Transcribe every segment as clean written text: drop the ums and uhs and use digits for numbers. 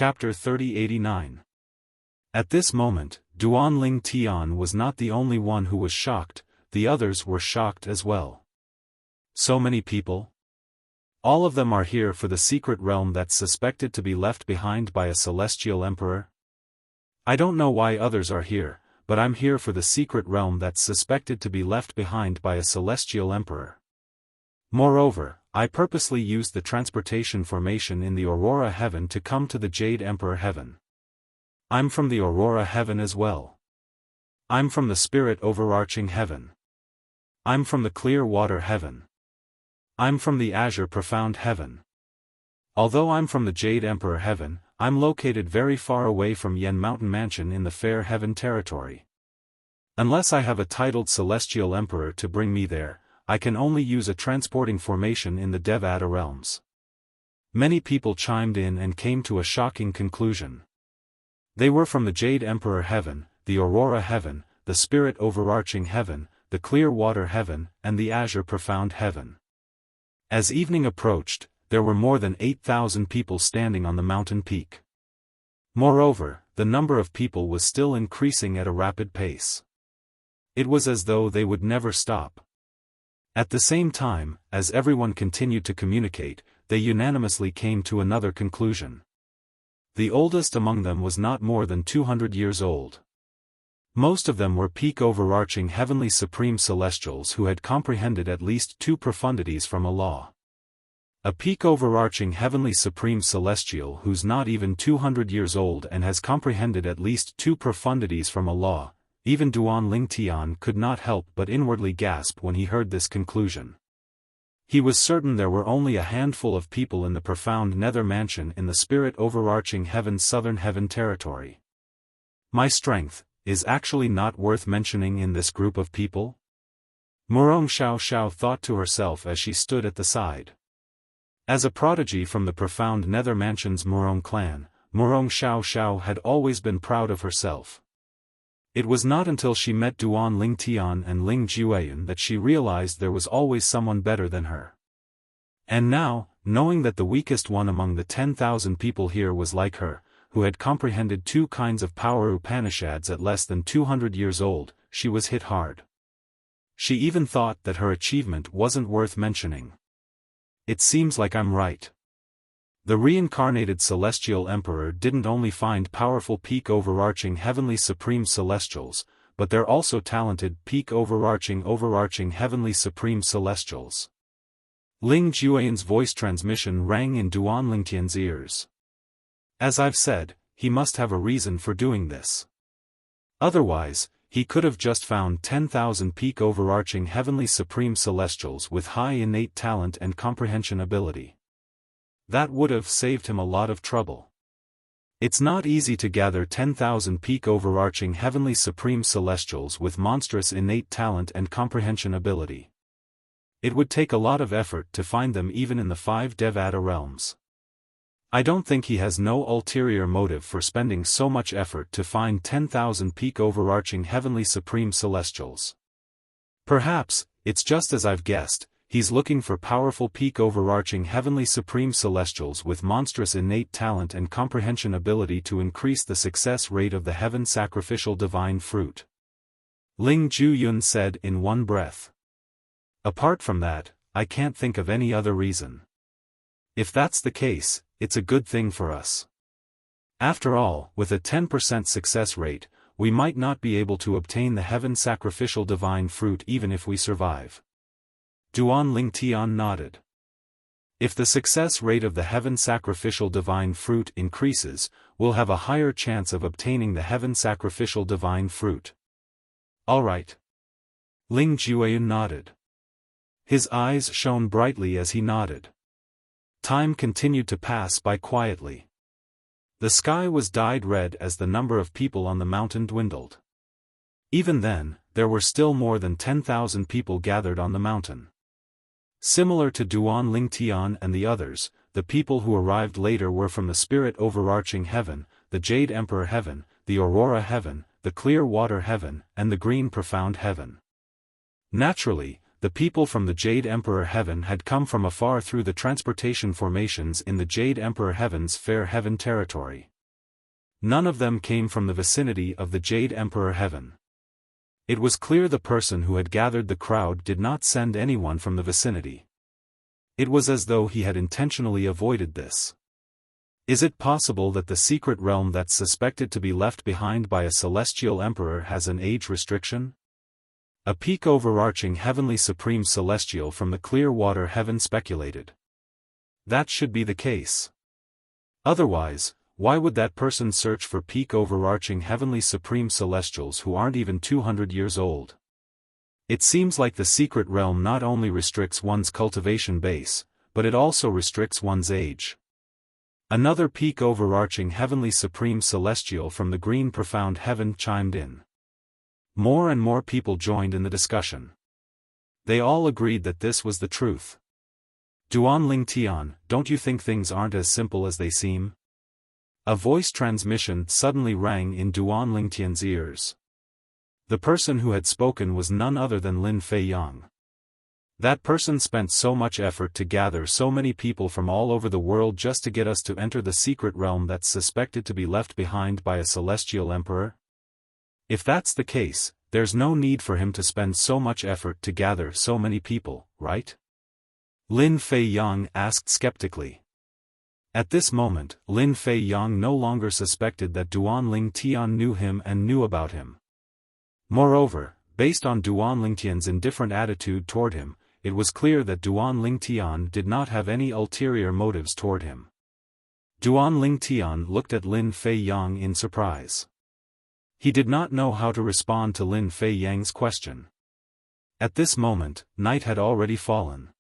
Chapter 3089. At this moment, Duan Ling Tian was not the only one who was shocked, the others were shocked as well. So many people? All of them are here for the secret realm that's suspected to be left behind by a celestial emperor? I don't know why others are here, but I'm here for the secret realm that's suspected to be left behind by a celestial emperor. Moreover, I purposely used the transportation formation in the Aurora Heaven to come to the Jade Emperor Heaven. I'm from the Aurora Heaven as well. I'm from the Spirit Overarching Heaven. I'm from the Clear Water Heaven. I'm from the Azure Profound Heaven. Although I'm from the Jade Emperor Heaven, I'm located very far away from Yen Mountain Mansion in the Fair Heaven territory. Unless I have a titled Celestial Emperor to bring me there, I can only use a transporting formation in the Devata realms. Many people chimed in and came to a shocking conclusion. They were from the Jade Emperor Heaven, the Aurora Heaven, the Spirit Overarching Heaven, the Clear Water Heaven, and the Azure Profound Heaven. As evening approached, there were more than 8,000 people standing on the mountain peak. Moreover, the number of people was still increasing at a rapid pace. It was as though they would never stop. At the same time, as everyone continued to communicate, they unanimously came to another conclusion. The oldest among them was not more than 200 years old. Most of them were peak overarching heavenly supreme celestials who had comprehended at least 2 profundities from a law. A peak overarching heavenly supreme celestial who's not even 200 years old and has comprehended at least 2 profundities from a law. Even Duan Ling Tian could not help but inwardly gasp when he heard this conclusion. He was certain there were only a handful of people in the profound nether mansion in the Spirit Overarching Heaven's Southern Heaven territory. My strength is actually not worth mentioning in this group of people? Murong Xiao thought to herself as she stood at the side. As a prodigy from the profound nether mansion's Murong clan, Murong Xiao had always been proud of herself. It was not until she met Duan Ling Tian and Ling Jueyan that she realized there was always someone better than her. And now, knowing that the weakest one among the 10,000 people here was like her, who had comprehended 2 kinds of power Upanishads at less than 200 years old, she was hit hard. She even thought that her achievement wasn't worth mentioning. It seems like I'm right. The reincarnated Celestial Emperor didn't only find powerful peak overarching heavenly supreme celestials, but they're also talented peak overarching heavenly supreme celestials. Ling Jueyan's voice transmission rang in Duan Lingtian's ears. As I've said, he must have a reason for doing this. Otherwise, he could have just found 10,000 peak overarching heavenly supreme celestials with high innate talent and comprehension ability. That would have saved him a lot of trouble. It's not easy to gather 10,000 peak overarching heavenly supreme celestials with monstrous innate talent and comprehension ability. It would take a lot of effort to find them even in the 5 Devata realms. I don't think he has no ulterior motive for spending so much effort to find 10,000 peak overarching heavenly supreme celestials. Perhaps, it's just as I've guessed. He's looking for powerful peak overarching heavenly supreme celestials with monstrous innate talent and comprehension ability to increase the success rate of the heaven sacrificial divine fruit. Ling Juyun said in one breath. Apart from that, I can't think of any other reason. If that's the case, it's a good thing for us. After all, with a 10% success rate, we might not be able to obtain the heaven sacrificial divine fruit even if we survive. Duan Ling Tian nodded. If the success rate of the heaven sacrificial divine fruit increases, we'll have a higher chance of obtaining the heaven sacrificial divine fruit. All right. Ling Jueyan nodded. His eyes shone brightly as he nodded. Time continued to pass by quietly. The sky was dyed red as the number of people on the mountain dwindled. Even then, there were still more than 10,000 people gathered on the mountain. Similar to Duan Ling Tian and the others, the people who arrived later were from the Spirit Overarching Heaven, the Jade Emperor Heaven, the Aurora Heaven, the Clear Water Heaven, and the Green Profound Heaven. Naturally, the people from the Jade Emperor Heaven had come from afar through the transportation formations in the Jade Emperor Heaven's fair heaven territory. None of them came from the vicinity of the Jade Emperor Heaven. It was clear the person who had gathered the crowd did not send anyone from the vicinity. It was as though he had intentionally avoided this. Is it possible that the secret realm that's suspected to be left behind by a celestial emperor has an age restriction? A peak overarching heavenly supreme celestial from the clear water heaven speculated. That should be the case. Otherwise, why would that person search for peak overarching heavenly supreme celestials who aren't even 200 years old? It seems like the secret realm not only restricts one's cultivation base, but it also restricts one's age. Another peak overarching heavenly supreme celestial from the green profound heaven chimed in. More and more people joined in the discussion. They all agreed that this was the truth. Duanling Tian, don't you think things aren't as simple as they seem? A voice transmission suddenly rang in Duanling Tian's ears. The person who had spoken was none other than Lin Fei Yang. That person spent so much effort to gather so many people from all over the world just to get us to enter the secret realm that's suspected to be left behind by a celestial emperor? If that's the case, there's no need for him to spend so much effort to gather so many people, right? Lin Fei Yang asked skeptically. At this moment, Lin Fei Yang no longer suspected that Duanling Tian knew him and knew about him. Moreover, based on Duanling Tian's indifferent attitude toward him, it was clear that Duanling Tian did not have any ulterior motives toward him. Duanling Tian looked at Lin Fei Yang in surprise. He did not know how to respond to Lin Fei Yang's question. At this moment, night had already fallen.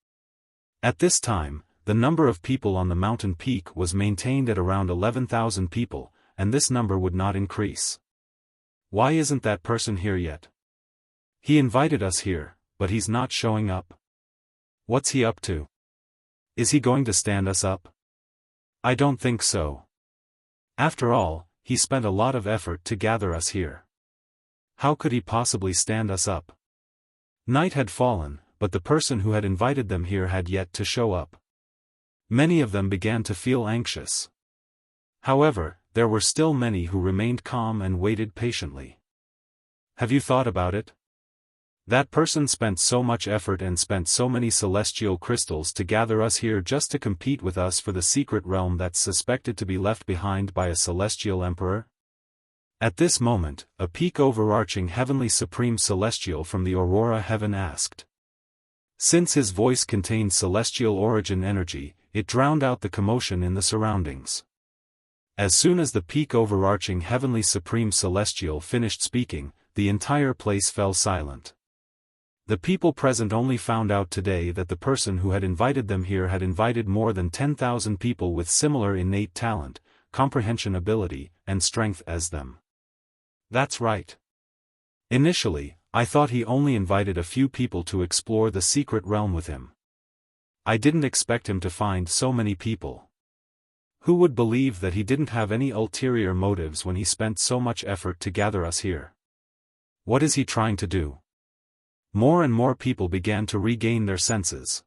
At this time, the number of people on the mountain peak was maintained at around 11,000 people, and this number would not increase. Why isn't that person here yet? He invited us here, but he's not showing up. What's he up to? Is he going to stand us up? I don't think so. After all, he spent a lot of effort to gather us here. How could he possibly stand us up? Night had fallen, but the person who had invited them here had yet to show up. Many of them began to feel anxious. However, there were still many who remained calm and waited patiently. Have you thought about it? That person spent so much effort and spent so many celestial crystals to gather us here just to compete with us for the secret realm that's suspected to be left behind by a celestial emperor? At this moment, a peak overarching heavenly supreme celestial from the Aurora heaven asked. Since his voice contained celestial origin energy, it drowned out the commotion in the surroundings. As soon as the peak overarching heavenly supreme celestial finished speaking, the entire place fell silent. The people present only found out today that the person who had invited them here had invited more than 10,000 people with similar innate talent, comprehension ability, and strength as them. That's right. Initially, I thought he only invited a few people to explore the secret realm with him. I didn't expect him to find so many people. Who would believe that he didn't have any ulterior motives when he spent so much effort to gather us here? What is he trying to do? More and more people began to regain their senses.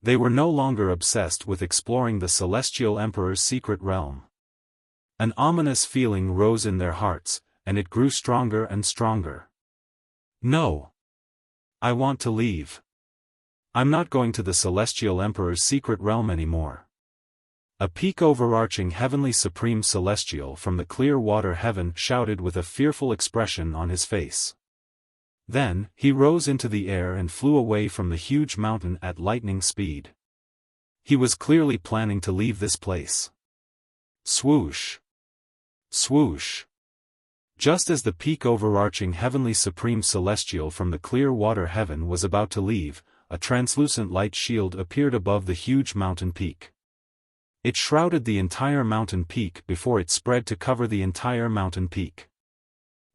They were no longer obsessed with exploring the Celestial Emperor's secret realm. An ominous feeling rose in their hearts, and it grew stronger and stronger. No. I want to leave. I'm not going to the Celestial Emperor's secret realm anymore. A peak overarching heavenly supreme celestial from the clear water heaven shouted with a fearful expression on his face. Then, he rose into the air and flew away from the huge mountain at lightning speed. He was clearly planning to leave this place. Swoosh! Swoosh! Just as the peak overarching heavenly supreme celestial from the clear water heaven was about to leave, a translucent light shield appeared above the huge mountain peak. It shrouded the entire mountain peak before it spread to cover the entire mountain peak.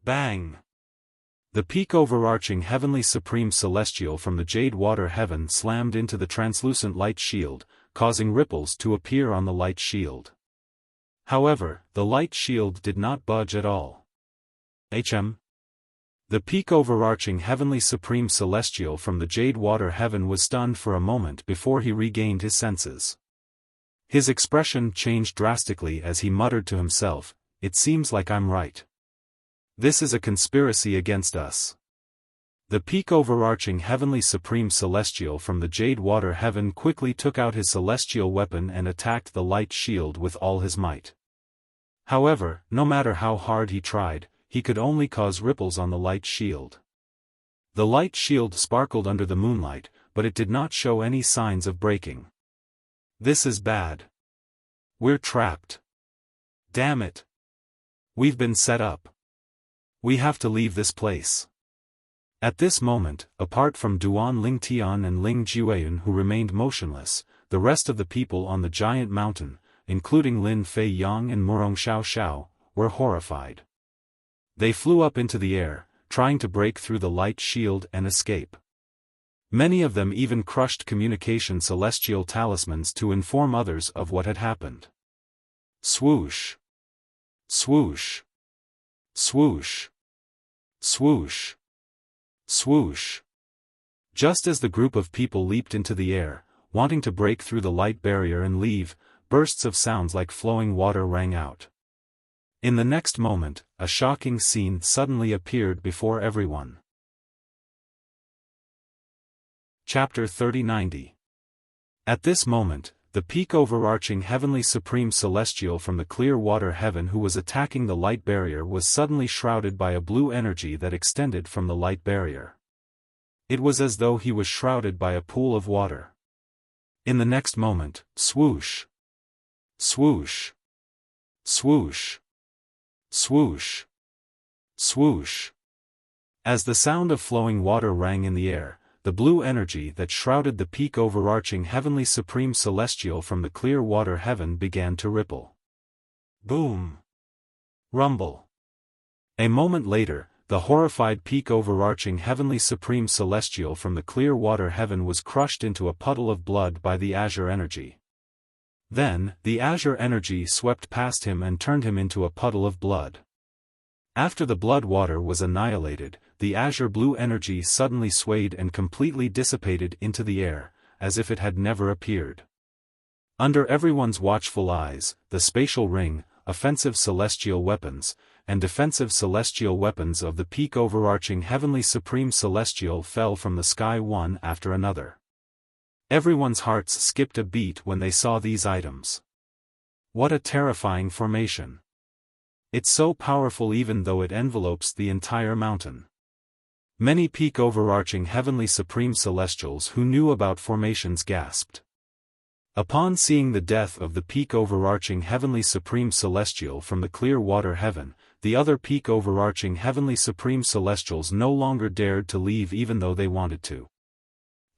Bang! The peak overarching heavenly supreme celestial from the jade water heaven slammed into the translucent light shield, causing ripples to appear on the light shield. However, the light shield did not budge at all. The peak overarching heavenly supreme celestial from the jade water heaven was stunned for a moment before he regained his senses. His expression changed drastically as he muttered to himself, "It seems like I'm right. This is a conspiracy against us." The peak overarching heavenly supreme celestial from the jade water heaven quickly took out his celestial weapon and attacked the light shield with all his might. However, no matter how hard he tried, he could only cause ripples on the light shield. The light shield sparkled under the moonlight, but it did not show any signs of breaking. "This is bad. We're trapped. Damn it. We've been set up. We have to leave this place." At this moment, apart from Duan Ling Tian and Ling Jiuyun who remained motionless, the rest of the people on the giant mountain, including Lin Fei Yang and Murong Xiao Xiao, were horrified. They flew up into the air, trying to break through the light shield and escape. Many of them even crushed communication celestial talismans to inform others of what had happened. Swoosh! Swoosh! Swoosh! Swoosh! Swoosh! Just as the group of people leaped into the air, wanting to break through the light barrier and leave, bursts of sounds like flowing water rang out. In the next moment, a shocking scene suddenly appeared before everyone. Chapter 3090. At this moment, the peak overarching heavenly supreme celestial from the clear water heaven who was attacking the light barrier was suddenly shrouded by a blue energy that extended from the light barrier. It was as though he was shrouded by a pool of water. In the next moment, swoosh! Swoosh! Swoosh! Swoosh! Swoosh! As the sound of flowing water rang in the air, the blue energy that shrouded the peak overarching heavenly supreme celestial from the clear water heaven began to ripple. Boom! Rumble! A moment later, the horrified peak overarching heavenly supreme celestial from the clear water heaven was crushed into a puddle of blood by the azure energy. Then, the azure energy swept past him and turned him into a puddle of blood. After the blood water was annihilated, the azure blue energy suddenly swayed and completely dissipated into the air, as if it had never appeared. Under everyone's watchful eyes, the spatial ring, offensive celestial weapons, and defensive celestial weapons of the peak overarching heavenly supreme celestial fell from the sky one after another. Everyone's hearts skipped a beat when they saw these items. What a terrifying formation! It's so powerful even though it envelopes the entire mountain. Many peak overarching heavenly supreme celestials who knew about formations gasped. Upon seeing the death of the peak overarching heavenly supreme celestial from the clear water heaven, the other peak overarching heavenly supreme celestials no longer dared to leave even though they wanted to.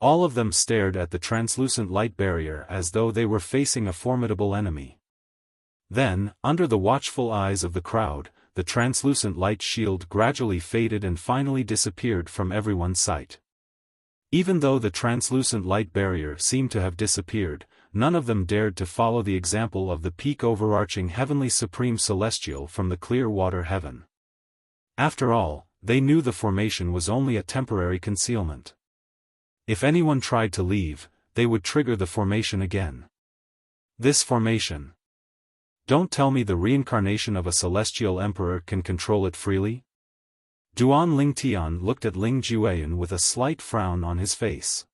All of them stared at the translucent light barrier as though they were facing a formidable enemy. Then, under the watchful eyes of the crowd, the translucent light shield gradually faded and finally disappeared from everyone's sight. Even though the translucent light barrier seemed to have disappeared, none of them dared to follow the example of the peak overarching heavenly supreme celestial from the clear water heaven. After all, they knew the formation was only a temporary concealment. If anyone tried to leave, they would trigger the formation again. This formation. Don't tell me the reincarnation of a celestial emperor can control it freely? Duan Ling Tian looked at Ling Jiuyun with a slight frown on his face.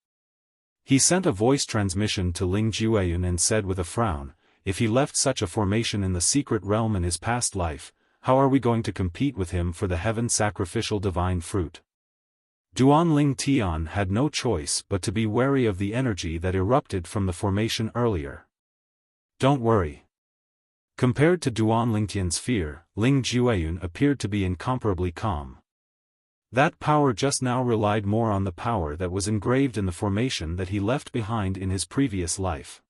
He sent a voice transmission to Ling Jiuyun and said with a frown, if he left such a formation in the secret realm in his past life, how are we going to compete with him for the heaven sacrificial divine fruit? Duan Ling Tian had no choice but to be wary of the energy that erupted from the formation earlier. Don't worry. Compared to Duan Ling Tian's fear, Ling Jiuyun appeared to be incomparably calm. That power just now relied more on the power that was engraved in the formation that he left behind in his previous life.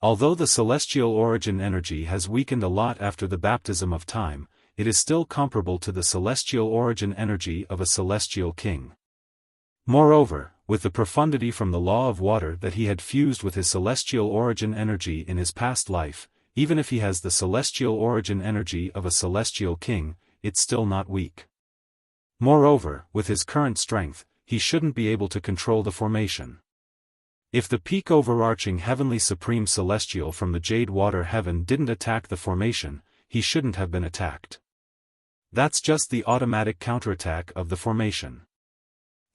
Although the celestial origin energy has weakened a lot after the baptism of time, it is still comparable to the celestial origin energy of a celestial king. Moreover, with the profundity from the law of water that he had fused with his celestial origin energy in his past life, even if he has the celestial origin energy of a celestial king, it's still not weak. Moreover, with his current strength, he shouldn't be able to control the formation. If the peak overarching heavenly supreme celestial from the Jade Water Heaven didn't attack the formation, he shouldn't have been attacked. That's just the automatic counterattack of the formation.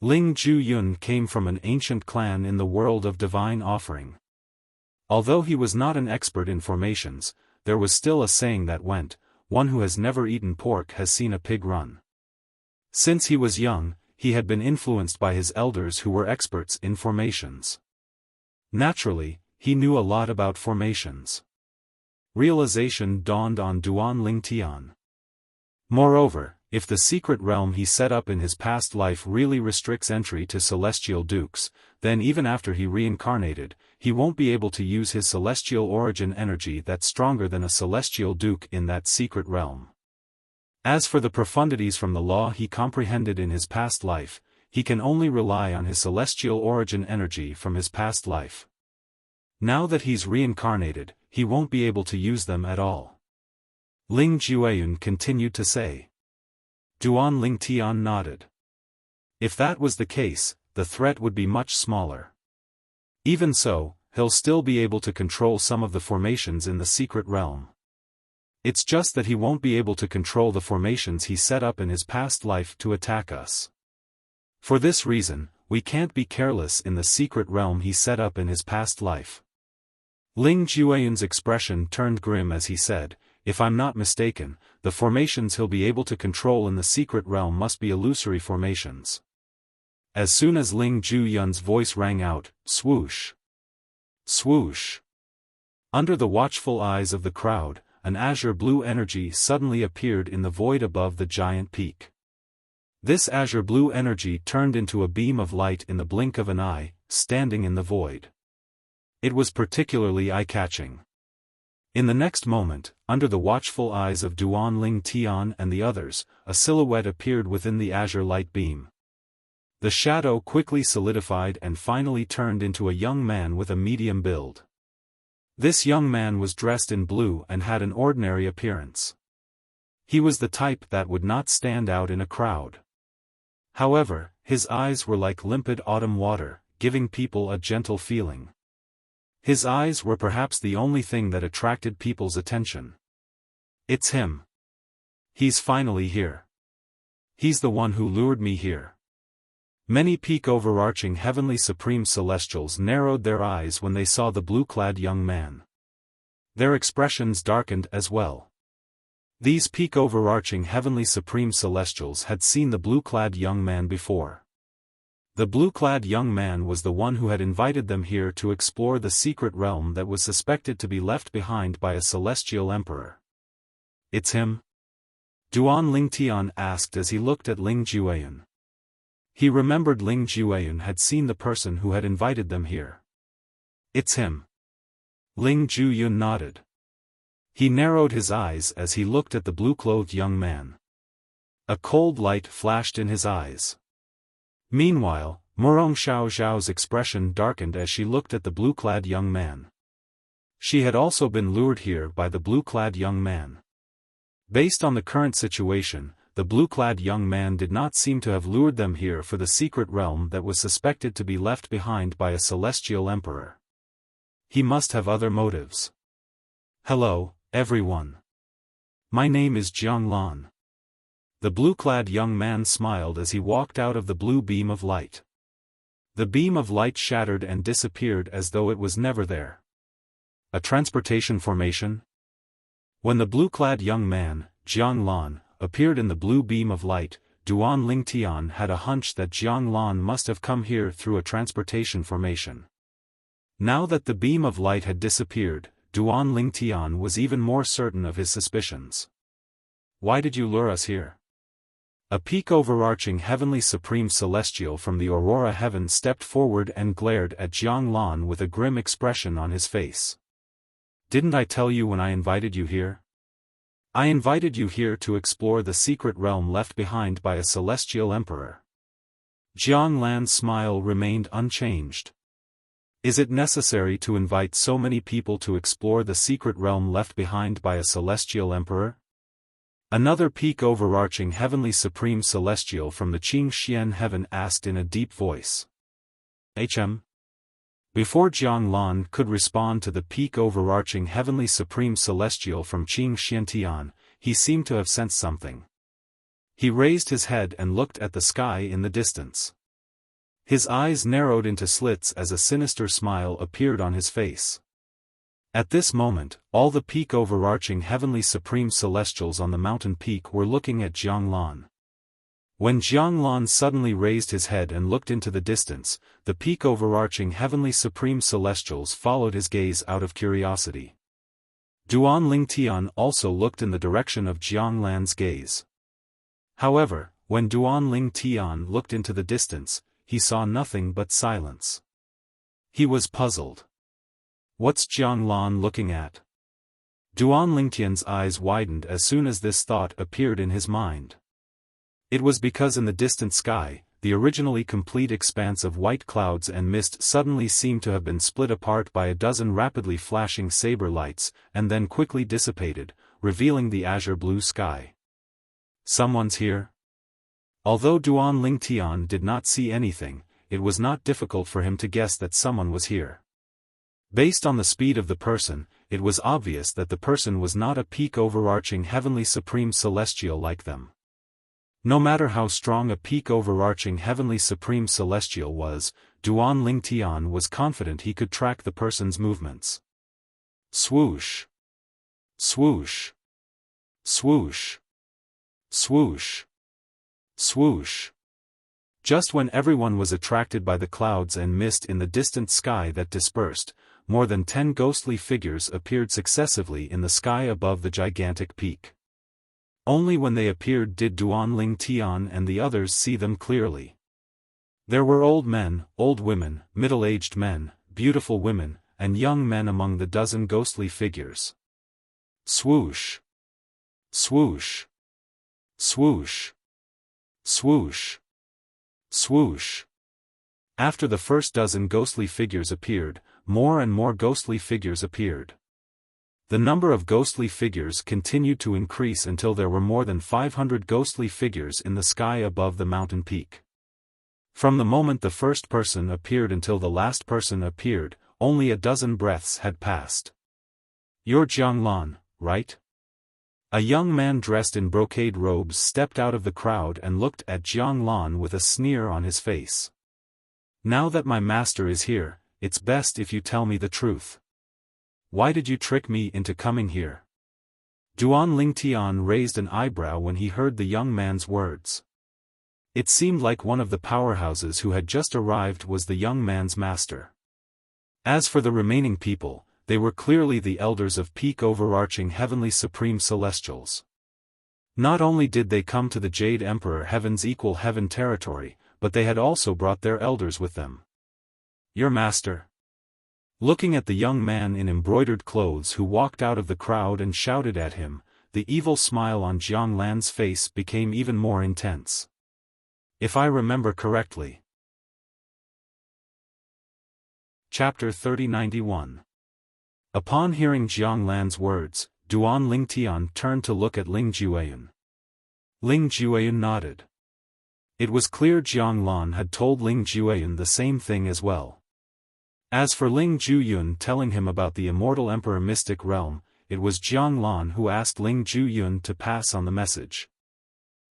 Ling Ju-yun came from an ancient clan in the world of divine offering. Although he was not an expert in formations, there was still a saying that went, "One who has never eaten pork has seen a pig run." Since he was young, he had been influenced by his elders who were experts in formations. Naturally, he knew a lot about formations. Realization dawned on Duan Ling Tian. Moreover, if the secret realm he set up in his past life really restricts entry to celestial dukes, then even after he reincarnated, he won't be able to use his celestial origin energy that's stronger than a celestial duke in that secret realm. As for the profundities from the law he comprehended in his past life, he can only rely on his celestial origin energy from his past life. Now that he's reincarnated, he won't be able to use them at all. Ling Jueyun continued to say. Duan Ling Tian nodded. If that was the case, the threat would be much smaller. Even so, he'll still be able to control some of the formations in the secret realm. It's just that he won't be able to control the formations he set up in his past life to attack us. For this reason, we can't be careless in the secret realm he set up in his past life. Ling Jueyun's expression turned grim as he said, "If I'm not mistaken, the formations he'll be able to control in the secret realm must be illusory formations." As soon as Ling Jueyun's voice rang out, swoosh! Swoosh! Under the watchful eyes of the crowd, an azure blue energy suddenly appeared in the void above the giant peak. This azure blue energy turned into a beam of light in the blink of an eye, standing in the void. It was particularly eye-catching. In the next moment, under the watchful eyes of Duan Ling Tian and the others, a silhouette appeared within the azure light beam. The shadow quickly solidified and finally turned into a young man with a medium build. This young man was dressed in blue and had an ordinary appearance. He was the type that would not stand out in a crowd. However, his eyes were like limpid autumn water, giving people a gentle feeling. His eyes were perhaps the only thing that attracted people's attention. It's him. He's finally here. He's the one who lured me here. Many peak-overarching heavenly supreme celestials narrowed their eyes when they saw the blue-clad young man. Their expressions darkened as well. These peak-overarching heavenly supreme celestials had seen the blue-clad young man before. The blue-clad young man was the one who had invited them here to explore the secret realm that was suspected to be left behind by a celestial emperor. It's him? Duan Ling Tian asked as he looked at Ling Jueyun. He remembered Ling Jueyun had seen the person who had invited them here. It's him. Ling Jueyun nodded. He narrowed his eyes as he looked at the blue-clothed young man. A cold light flashed in his eyes. Meanwhile, Murong Xiao's expression darkened as she looked at the blue-clad young man. She had also been lured here by the blue-clad young man. Based on the current situation, the blue-clad young man did not seem to have lured them here for the secret realm that was suspected to be left behind by a celestial emperor. He must have other motives. Hello, everyone. My name is Jiang Lan. The blue-clad young man smiled as he walked out of the blue beam of light. The beam of light shattered and disappeared as though it was never there. A transportation formation? When the blue-clad young man, Jiang Lan, appeared in the blue beam of light, Duan Ling Tian had a hunch that Jiang Lan must have come here through a transportation formation. Now that the beam of light had disappeared, Duan Ling Tian was even more certain of his suspicions. Why did you lure us here? A peak-overarching heavenly supreme celestial from the Aurora heaven stepped forward and glared at Jiang Lan with a grim expression on his face. Didn't I tell you when I invited you here? I invited you here to explore the secret realm left behind by a celestial emperor. Jiang Lan's smile remained unchanged. Is it necessary to invite so many people to explore the secret realm left behind by a celestial emperor? Another peak overarching heavenly supreme celestial from the Qing Xian heaven asked in a deep voice. HM? Before Jiang Lan could respond to the peak overarching heavenly supreme celestial from Qing Xiantian, he seemed to have sensed something. He raised his head and looked at the sky in the distance. His eyes narrowed into slits as a sinister smile appeared on his face. At this moment, all the peak overarching heavenly supreme celestials on the mountain peak were looking at Jiang Lan. When Jiang Lan suddenly raised his head and looked into the distance, the peak overarching heavenly supreme celestials followed his gaze out of curiosity. Duan Lingtian also looked in the direction of Jiang Lan's gaze. However, when Duan Lingtian looked into the distance, he saw nothing but silence. He was puzzled. What's Jiang Lan looking at? Duan Lingtian's eyes widened as soon as this thought appeared in his mind. It was because in the distant sky, the originally complete expanse of white clouds and mist suddenly seemed to have been split apart by a dozen rapidly flashing saber lights, and then quickly dissipated, revealing the azure blue sky. Someone's here? Although Duan Lingtian did not see anything, it was not difficult for him to guess that someone was here. Based on the speed of the person, it was obvious that the person was not a peak overarching heavenly supreme celestial like them. No matter how strong a peak overarching heavenly supreme celestial was, Duan Lingtian was confident he could track the person's movements. Swoosh! Swoosh! Swoosh! Swoosh! Swoosh! Just when everyone was attracted by the clouds and mist in the distant sky that dispersed, more than 10 ghostly figures appeared successively in the sky above the gigantic peak. Only when they appeared did Duan Lingtian and the others see them clearly. There were old men, old women, middle-aged men, beautiful women, and young men among the dozen ghostly figures. Swoosh! Swoosh! Swoosh! Swoosh! Swoosh! After the first dozen ghostly figures appeared, more and more ghostly figures appeared. The number of ghostly figures continued to increase until there were more than 500 ghostly figures in the sky above the mountain peak. From the moment the first person appeared until the last person appeared, only a dozen breaths had passed. You're Jiang Lan, right? A young man dressed in brocade robes stepped out of the crowd and looked at Jiang Lan with a sneer on his face. Now that my master is here, it's best if you tell me the truth. Why did you trick me into coming here? Duan Lingtian raised an eyebrow when he heard the young man's words. It seemed like one of the powerhouses who had just arrived was the young man's master. As for the remaining people, they were clearly the elders of peak overarching heavenly supreme celestials. Not only did they come to the Jade Emperor Heaven's equal heaven territory, but they had also brought their elders with them. Your master? Looking at the young man in embroidered clothes who walked out of the crowd and shouted at him, the evil smile on Jiang Lan's face became even more intense. If I remember correctly. Chapter 3091. Upon hearing Jiang Lan's words, Duan Lingtian turned to look at Ling Jueyun. Ling Jueyun nodded. It was clear Jiang Lan had told Ling Jueyun the same thing as well. As for Ling Jueyun telling him about the immortal Emperor Mystic Realm, it was Jiang Lan who asked Ling Jueyun to pass on the message.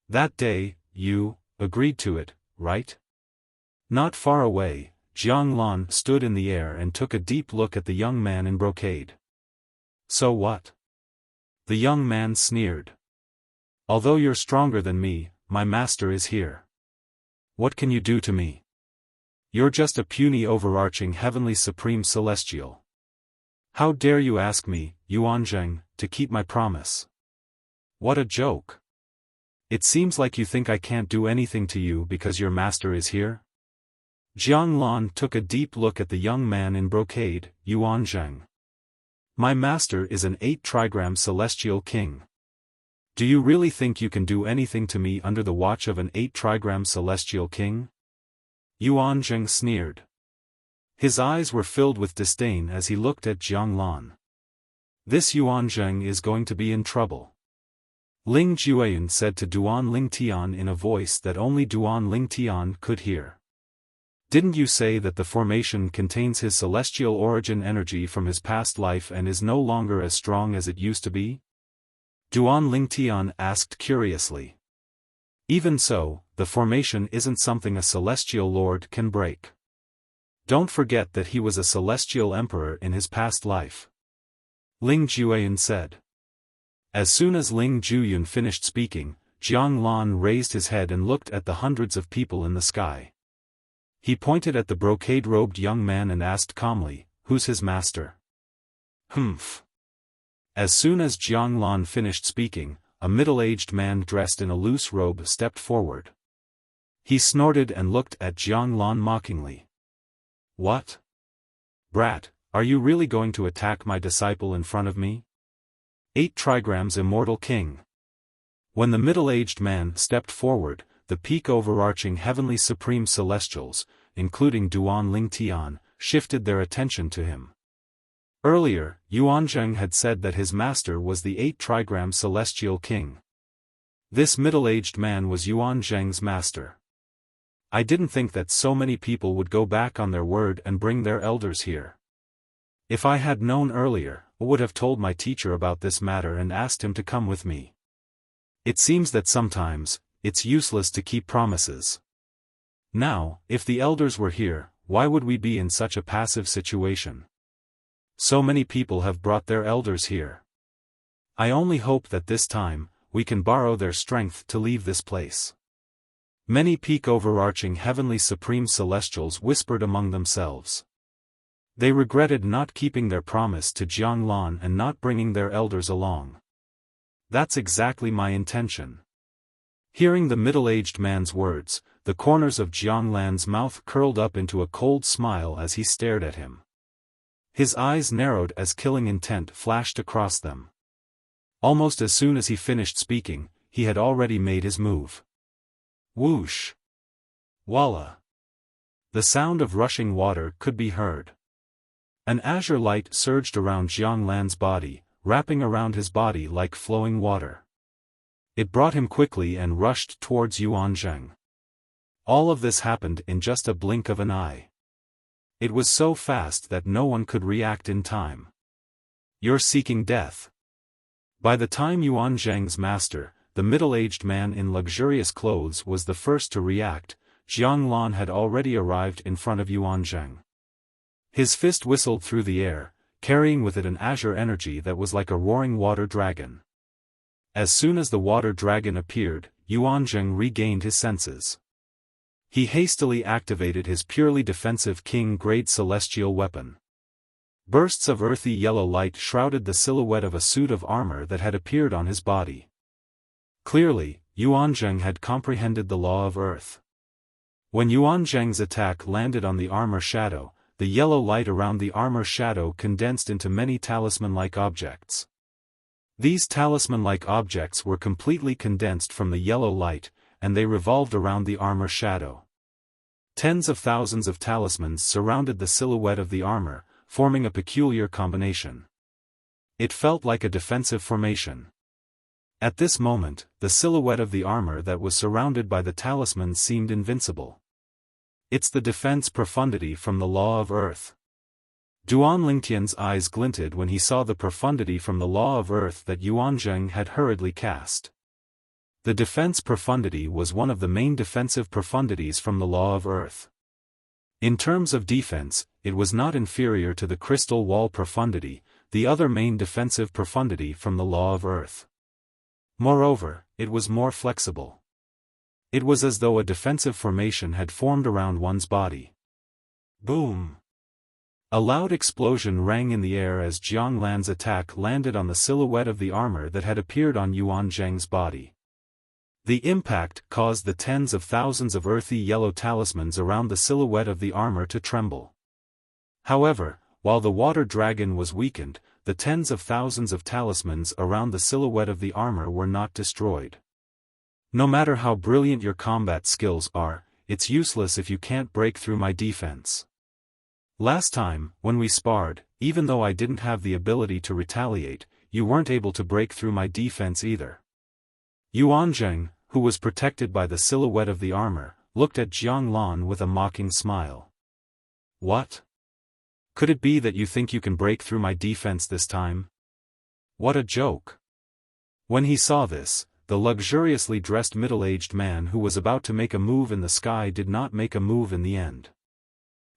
That day, you agreed to it, right? Not far away, Jiang Lan stood in the air and took a deep look at the young man in brocade. So what? The young man sneered. Although you're stronger than me, my master is here. What can you do to me? You're just a puny overarching heavenly supreme celestial. How dare you ask me, Yuanzheng, to keep my promise? What a joke. It seems like you think I can't do anything to you because your master is here? Jiang Lan took a deep look at the young man in brocade, Yuanzheng. My master is an 8-trigram celestial king. Do you really think you can do anything to me under the watch of an 8-trigram celestial king? Yuanzheng sneered. His eyes were filled with disdain as he looked at Jiang Lan. This Yuanzheng is going to be in trouble. Ling Jueyun said to Duan Ling Tian in a voice that only Duan Ling Tian could hear. Didn't you say that the formation contains his celestial origin energy from his past life and is no longer as strong as it used to be? Duan Ling Tian asked curiously. Even so, the formation isn't something a celestial lord can break. Don't forget that he was a celestial emperor in his past life. Ling Jueyun said. As soon as Ling Jueyun finished speaking, Jiang Lan raised his head and looked at the hundreds of people in the sky. He pointed at the brocade-robed young man and asked calmly, "Who's his master?" "Humph." As soon as Jiang Lan finished speaking, a middle-aged man dressed in a loose robe stepped forward. He snorted and looked at Jiang Lan mockingly. "What? Brat, are you really going to attack my disciple in front of me? 8 trigrams immortal king." When the middle-aged man stepped forward, the peak overarching heavenly supreme celestials, including Duan Ling Tian, shifted their attention to him. Earlier, Yuanzheng had said that his master was the 8 trigram celestial king. This middle-aged man was Yuanzheng's master. I didn't think that so many people would go back on their word and bring their elders here. If I had known earlier, I would have told my teacher about this matter and asked him to come with me. It seems that sometimes, it's useless to keep promises. Now, if the elders were here, why would we be in such a passive situation? So many people have brought their elders here. I only hope that this time, we can borrow their strength to leave this place. Many peak overarching heavenly supreme celestials whispered among themselves. They regretted not keeping their promise to Jiang Lan and not bringing their elders along. That's exactly my intention. Hearing the middle-aged man's words, the corners of Jiang Lan's mouth curled up into a cold smile as he stared at him. His eyes narrowed as killing intent flashed across them. Almost as soon as he finished speaking, he had already made his move. Whoosh! Voila! The sound of rushing water could be heard. An azure light surged around Jiang Lan's body, wrapping around his body like flowing water. It brought him quickly and rushed towards Yuanzheng. All of this happened in just a blink of an eye. It was so fast that no one could react in time. You're seeking death. By the time Yuanzheng's master, the middle-aged man in luxurious clothes, was the first to react, Jiang Lan had already arrived in front of Yuanzheng. His fist whistled through the air, carrying with it an azure energy that was like a roaring water dragon. As soon as the water dragon appeared, Yuanzheng regained his senses. He hastily activated his purely defensive king-grade celestial weapon. Bursts of earthy yellow light shrouded the silhouette of a suit of armor that had appeared on his body. Clearly, Yuanzheng had comprehended the law of earth. When Yuanzheng's attack landed on the armor shadow, the yellow light around the armor shadow condensed into many talisman-like objects. These talisman-like objects were completely condensed from the yellow light, and they revolved around the armor shadow. Tens of thousands of talismans surrounded the silhouette of the armor, forming a peculiar combination. It felt like a defensive formation. At this moment, the silhouette of the armor that was surrounded by the talismans seemed invincible. It's the defense profundity from the law of earth. Duan Lingtian's eyes glinted when he saw the profundity from the law of earth that Yuanzheng had hurriedly cast. The defense profundity was one of the main defensive profundities from the law of earth. In terms of defense, it was not inferior to the crystal wall profundity, the other main defensive profundity from the law of earth. Moreover, it was more flexible. It was as though a defensive formation had formed around one's body. Boom! A loud explosion rang in the air as Jiang Lan's attack landed on the silhouette of the armor that had appeared on Yuanzheng's body. The impact caused the tens of thousands of earthy yellow talismans around the silhouette of the armor to tremble. However, while the water dragon was weakened, the tens of thousands of talismans around the silhouette of the armor were not destroyed. No matter how brilliant your combat skills are, it's useless if you can't break through my defense. Last time, when we sparred, even though I didn't have the ability to retaliate, you weren't able to break through my defense either. Yuanzheng, who was protected by the silhouette of the armor, looked at Jiang Lan with a mocking smile. What? Could it be that you think you can break through my defense this time? What a joke! When he saw this, the luxuriously dressed middle-aged man who was about to make a move in the sky did not make a move in the end.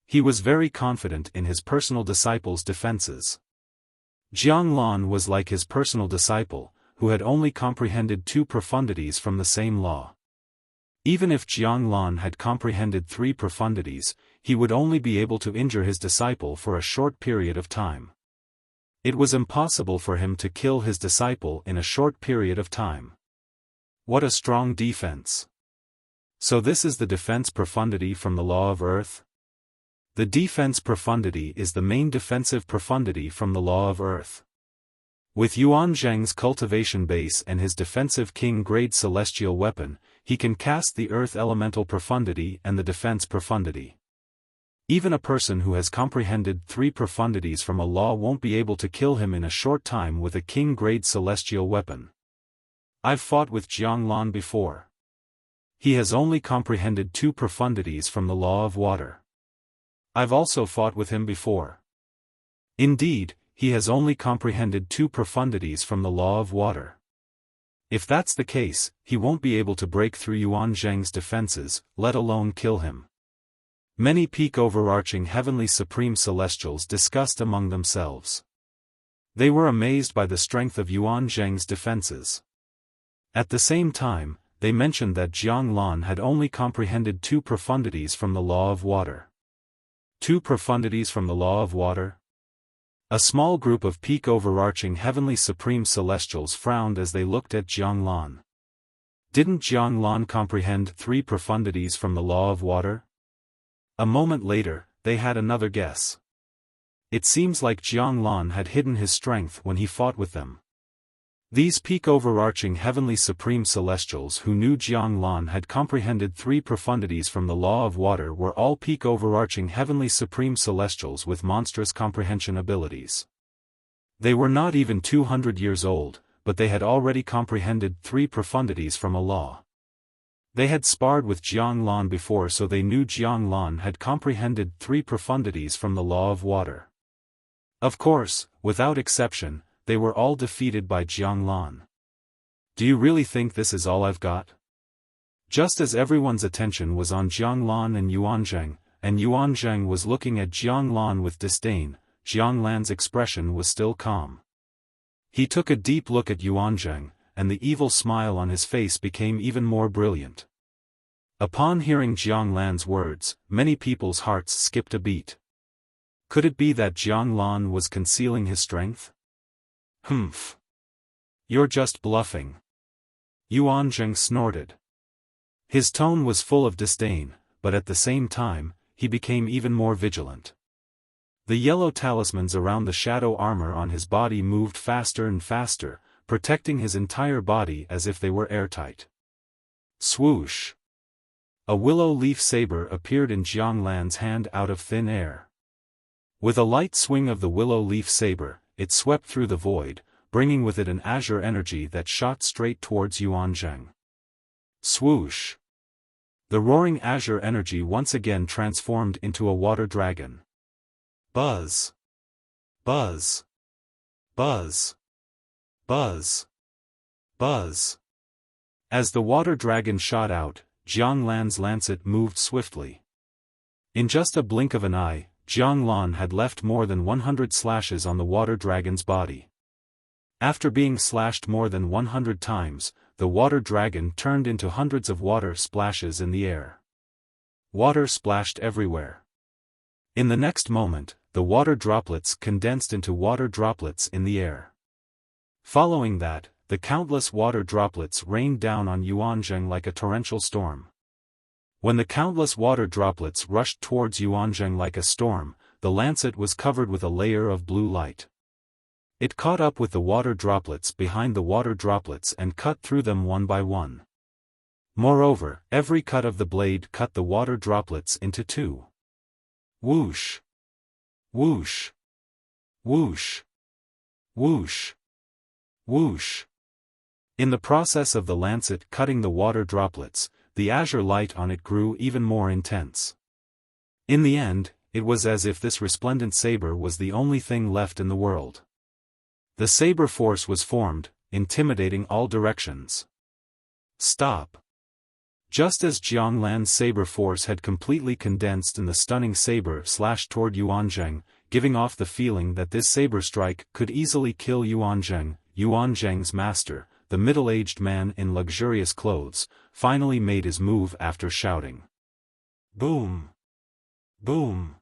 He was very confident in his personal disciple's defenses. Jiang Lan was like his personal disciple, who had only comprehended 2 profundities from the same law. Even if Jiang Lan had comprehended 3 profundities, he would only be able to injure his disciple for a short period of time. It was impossible for him to kill his disciple in a short period of time. What a strong defense! So this is the defense profundity from the law of earth? The defense profundity is the main defensive profundity from the law of earth. With Yuanzheng's cultivation base and his defensive king-grade celestial weapon, he can cast the earth elemental profundity and the defense profundity. Even a person who has comprehended 3 profundities from a law won't be able to kill him in a short time with a king-grade celestial weapon. I've fought with Jiang Lan before. He has only comprehended 2 profundities from the law of water. I've also fought with him before. Indeed, he has only comprehended 2 profundities from the law of water. If that's the case, he won't be able to break through Yuanzheng's defenses, let alone kill him. Many peak overarching heavenly supreme celestials discussed among themselves. They were amazed by the strength of Yuanzheng's defenses. At the same time, they mentioned that Jiang Lan had only comprehended 2 profundities from the law of water. 2 profundities from the law of water? A small group of peak overarching heavenly supreme celestials frowned as they looked at Jiang Lan. Didn't Jiang Lan comprehend 3 profundities from the law of water? A moment later, they had another guess. It seems like Jiang Lan had hidden his strength when he fought with them. These peak overarching heavenly supreme celestials who knew Jiang Lan had comprehended 3 profundities from the law of water were all peak overarching heavenly supreme celestials with monstrous comprehension abilities. They were not even 200 years old, but they had already comprehended 3 profundities from a law. They had sparred with Jiang Lan before, so they knew Jiang Lan had comprehended 3 profundities from the law of water. Of course, without exception, they were all defeated by Jiang Lan. Do you really think this is all I've got? Just as everyone's attention was on Jiang Lan and Yuanzheng was looking at Jiang Lan with disdain, Jiang Lan's expression was still calm. He took a deep look at Yuanzheng, and the evil smile on his face became even more brilliant. Upon hearing Jiang Lan's words, many people's hearts skipped a beat. Could it be that Jiang Lan was concealing his strength? Humph. You're just bluffing. Yuanzheng snorted. His tone was full of disdain, but at the same time, he became even more vigilant. The yellow talismans around the shadow armor on his body moved faster and faster, protecting his entire body as if they were airtight. Swoosh! A willow leaf saber appeared in Jiang Lan's hand out of thin air. With a light swing of the willow leaf saber, it swept through the void, bringing with it an azure energy that shot straight towards Yuanzheng. Swoosh! The roaring azure energy once again transformed into a water dragon. Buzz! Buzz! Buzz! Buzz! Buzz! As the water dragon shot out, Jiang Lan's lancet moved swiftly. In just a blink of an eye, Jiang Lan had left more than 100 slashes on the water dragon's body. After being slashed more than 100 times, the water dragon turned into hundreds of water splashes in the air. Water splashed everywhere. In the next moment, the water droplets condensed into water droplets in the air. Following that, the countless water droplets rained down on Yuanzheng like a torrential storm. When the countless water droplets rushed towards Yuanzheng like a storm, the lancet was covered with a layer of blue light. It caught up with the water droplets behind the water droplets and cut through them one by one. Moreover, every cut of the blade cut the water droplets into 2. Whoosh! Whoosh! Whoosh! Whoosh! Whoosh! In the process of the lancet cutting the water droplets, the azure light on it grew even more intense. In the end, it was as if this resplendent saber was the only thing left in the world. The saber force was formed, intimidating all directions. Stop! Just as Jianglan's saber force had completely condensed and the stunning saber slashed toward Yuanzheng, giving off the feeling that this saber strike could easily kill Yuanzheng's master, the middle-aged man in luxurious clothes, finally made his move after shouting. Boom! Boom!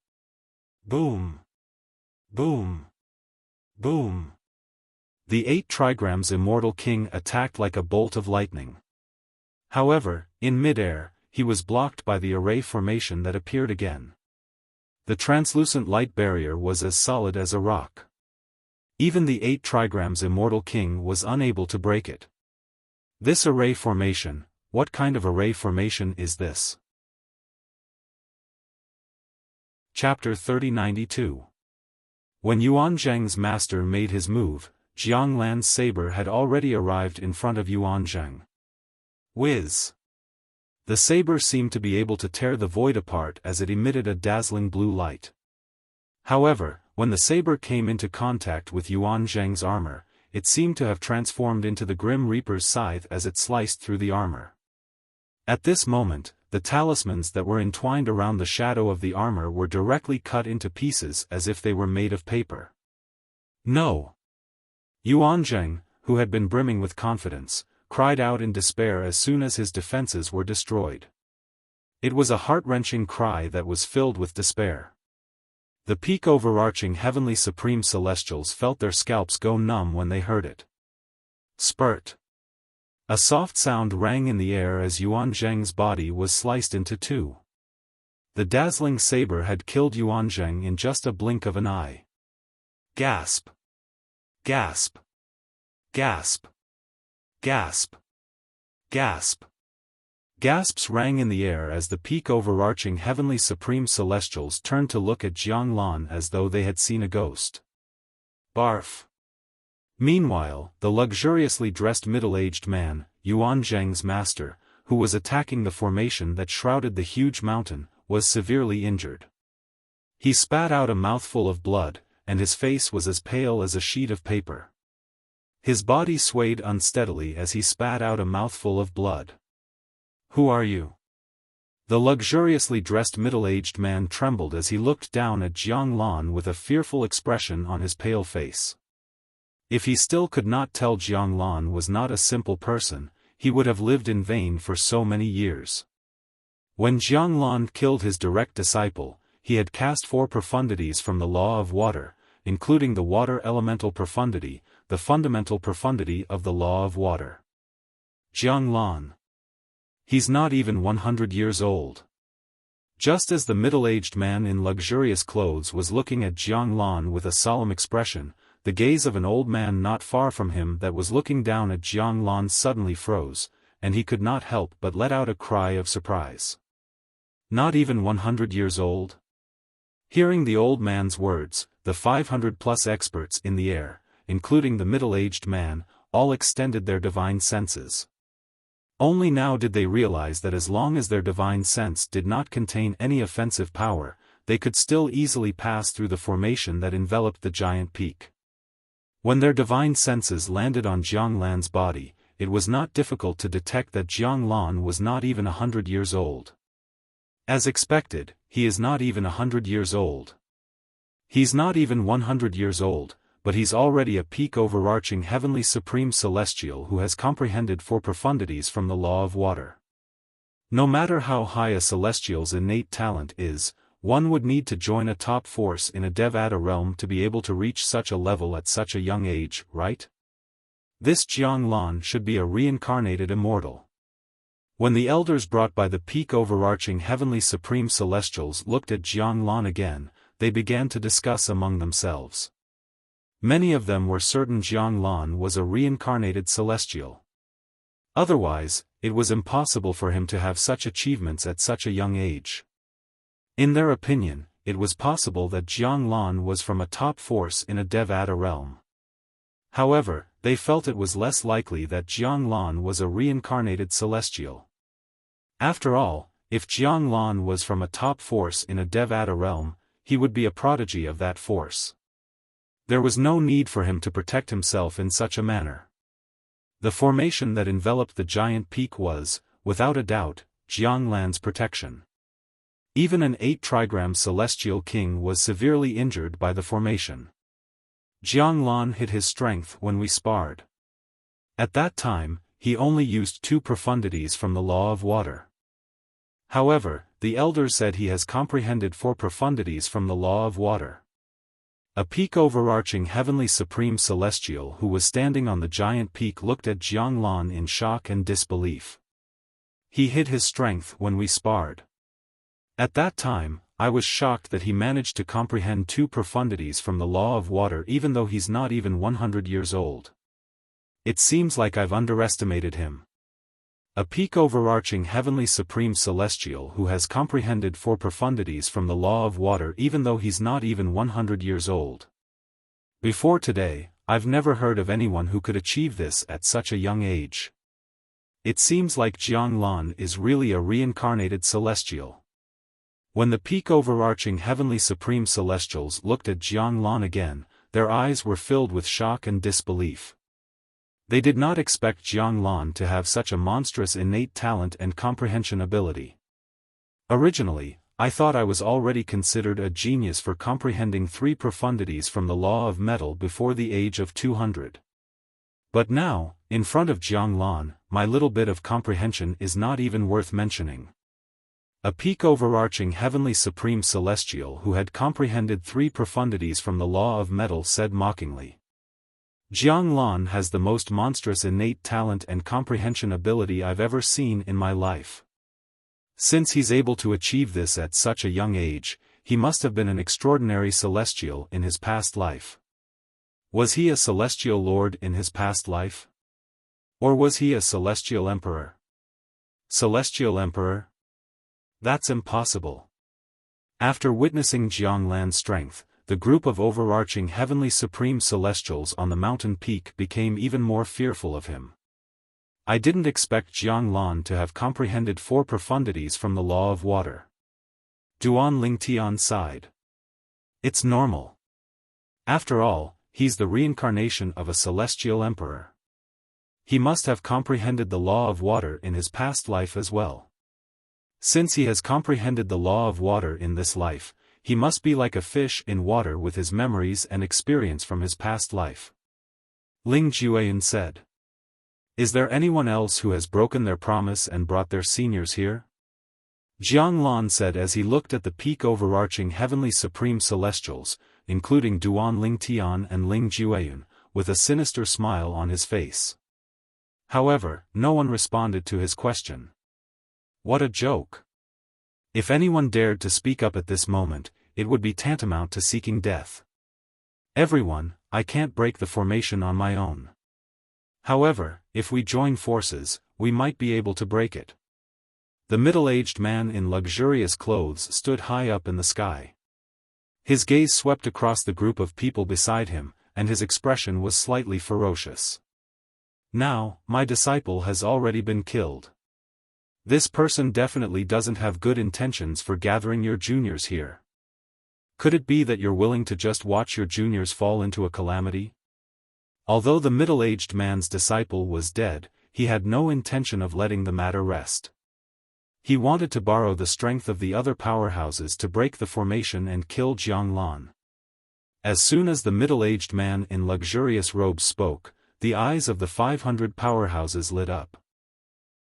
Boom! Boom! Boom! The 8 trigrams immortal king attacked like a bolt of lightning. However, in mid-air, he was blocked by the array formation that appeared again. The translucent light barrier was as solid as a rock. Even the 8 trigrams immortal king was unable to break it. This array formation, what kind of array formation is this? Chapter 3092. When Yuanzheng's master made his move, Jianglan's saber had already arrived in front of Yuanzheng. Whiz! The saber seemed to be able to tear the void apart as it emitted a dazzling blue light. However, when the saber came into contact with Yuanzheng's armor, it seemed to have transformed into the Grim Reaper's scythe as it sliced through the armor. At this moment, the talismans that were entwined around the shadow of the armor were directly cut into pieces as if they were made of paper. No! Yuanzheng, who had been brimming with confidence, cried out in despair as soon as his defenses were destroyed. It was a heart-wrenching cry that was filled with despair. The peak overarching heavenly supreme celestials felt their scalps go numb when they heard it. Spurt! A soft sound rang in the air as Yuanzheng's body was sliced into 2. The dazzling saber had killed Yuanzheng in just a blink of an eye. Gasp! Gasp! Gasp! Gasp! Gasp! Gasps rang in the air as the peak overarching heavenly supreme celestials turned to look at Jianglan as though they had seen a ghost. Barf! Meanwhile, the luxuriously dressed middle-aged man, Yuanzheng's master, who was attacking the formation that shrouded the huge mountain, was severely injured. He spat out a mouthful of blood, and his face was as pale as a sheet of paper. His body swayed unsteadily as he spat out a mouthful of blood. Who are you? The luxuriously dressed middle-aged man trembled as he looked down at Jianglan with a fearful expression on his pale face. If he still could not tell Jianglan was not a simple person, he would have lived in vain for so many years. When Jianglan killed his direct disciple, he had cast 4 profundities from the law of water, including the water elemental profundity, the fundamental profundity of the law of water. Jianglan. He's not even 100 years old. Just as the middle-aged man in luxurious clothes was looking at Jianglan with a solemn expression, the gaze of an old man not far from him that was looking down at Jianglan suddenly froze, and he could not help but let out a cry of surprise. Not even 100 years old? Hearing the old man's words, the 500-plus experts in the air, including the middle-aged man, all extended their divine senses. Only now did they realize that as long as their divine sense did not contain any offensive power, they could still easily pass through the formation that enveloped the giant peak. When their divine senses landed on Jianglan's body, it was not difficult to detect that Jianglan was not even 100 years old. As expected, he is not even 100 years old. He's not even 100 years old, but he's already a peak overarching heavenly supreme celestial who has comprehended 4 profundities from the law of water. No matter how high a celestial's innate talent is, one would need to join a top force in a Devata realm to be able to reach such a level at such a young age, right? This Jianglan should be a reincarnated immortal. When the elders brought by the peak overarching heavenly supreme celestials looked at Jianglan again, they began to discuss among themselves. Many of them were certain Jianglan was a reincarnated celestial. Otherwise, it was impossible for him to have such achievements at such a young age. In their opinion, it was possible that Jianglan was from a top force in a Devata realm. However, they felt it was less likely that Jiang Lan was a reincarnated celestial. After all, if Jiang Lan was from a top force in a Devata realm, he would be a prodigy of that force. There was no need for him to protect himself in such a manner. The formation that enveloped the giant peak was, without a doubt, Jiang Lan's protection. Even an 8-trigram celestial king was severely injured by the formation. Jiang Lan hid his strength when we sparred. At that time, he only used 2 profundities from the law of water. However, the elders said he has comprehended 4 profundities from the law of water. A peak overarching heavenly supreme celestial who was standing on the giant peak looked at Jiang Lan in shock and disbelief. He hid his strength when we sparred. At that time, I was shocked that he managed to comprehend 2 profundities from the law of water even though he's not even 100 years old. It seems like I've underestimated him. A peak overarching heavenly supreme celestial who has comprehended 4 profundities from the law of water even though he's not even 100 years old. Before today, I've never heard of anyone who could achieve this at such a young age. It seems like Jiang Lan is really a reincarnated celestial. When the peak overarching heavenly supreme celestials looked at Jiang Lan again, their eyes were filled with shock and disbelief. They did not expect Jiang Lan to have such a monstrous innate talent and comprehension ability. Originally, I thought I was already considered a genius for comprehending 3 profundities from the law of metal before the age of 200. But now, in front of Jiang Lan, my little bit of comprehension is not even worth mentioning. A peak overarching heavenly supreme celestial who had comprehended 3 profundities from the law of metal said mockingly, Jiang Lan has the most monstrous innate talent and comprehension ability I've ever seen in my life. Since he's able to achieve this at such a young age, he must have been an extraordinary celestial in his past life. Was he a celestial lord in his past life? Or was he a celestial emperor? Celestial emperor? That's impossible. After witnessing Jiang Lan's strength, the group of overarching heavenly supreme celestials on the mountain peak became even more fearful of him. I didn't expect Jiang Lan to have comprehended 4 profundities from the law of water. Duan Lingtian sighed. It's normal. After all, he's the reincarnation of a celestial emperor. He must have comprehended the law of water in his past life as well. Since he has comprehended the law of water in this life, he must be like a fish in water with his memories and experience from his past life. Ling Jueyan said. Is there anyone else who has broken their promise and brought their seniors here? Jiang Lan said as he looked at the peak overarching heavenly supreme celestials, including Duan Lingtian and Ling Jueyan, with a sinister smile on his face. However, no one responded to his question. What a joke! If anyone dared to speak up at this moment, it would be tantamount to seeking death. Everyone, I can't break the formation on my own. However, if we join forces, we might be able to break it. The middle-aged man in luxurious clothes stood high up in the sky. His gaze swept across the group of people beside him, and his expression was slightly ferocious. Now, my disciple has already been killed. This person definitely doesn't have good intentions for gathering your juniors here. Could it be that you're willing to just watch your juniors fall into a calamity? Although the middle-aged man's disciple was dead, he had no intention of letting the matter rest. He wanted to borrow the strength of the other powerhouses to break the formation and kill Jiang Lan. As soon as the middle-aged man in luxurious robes spoke, the eyes of the 500 powerhouses lit up.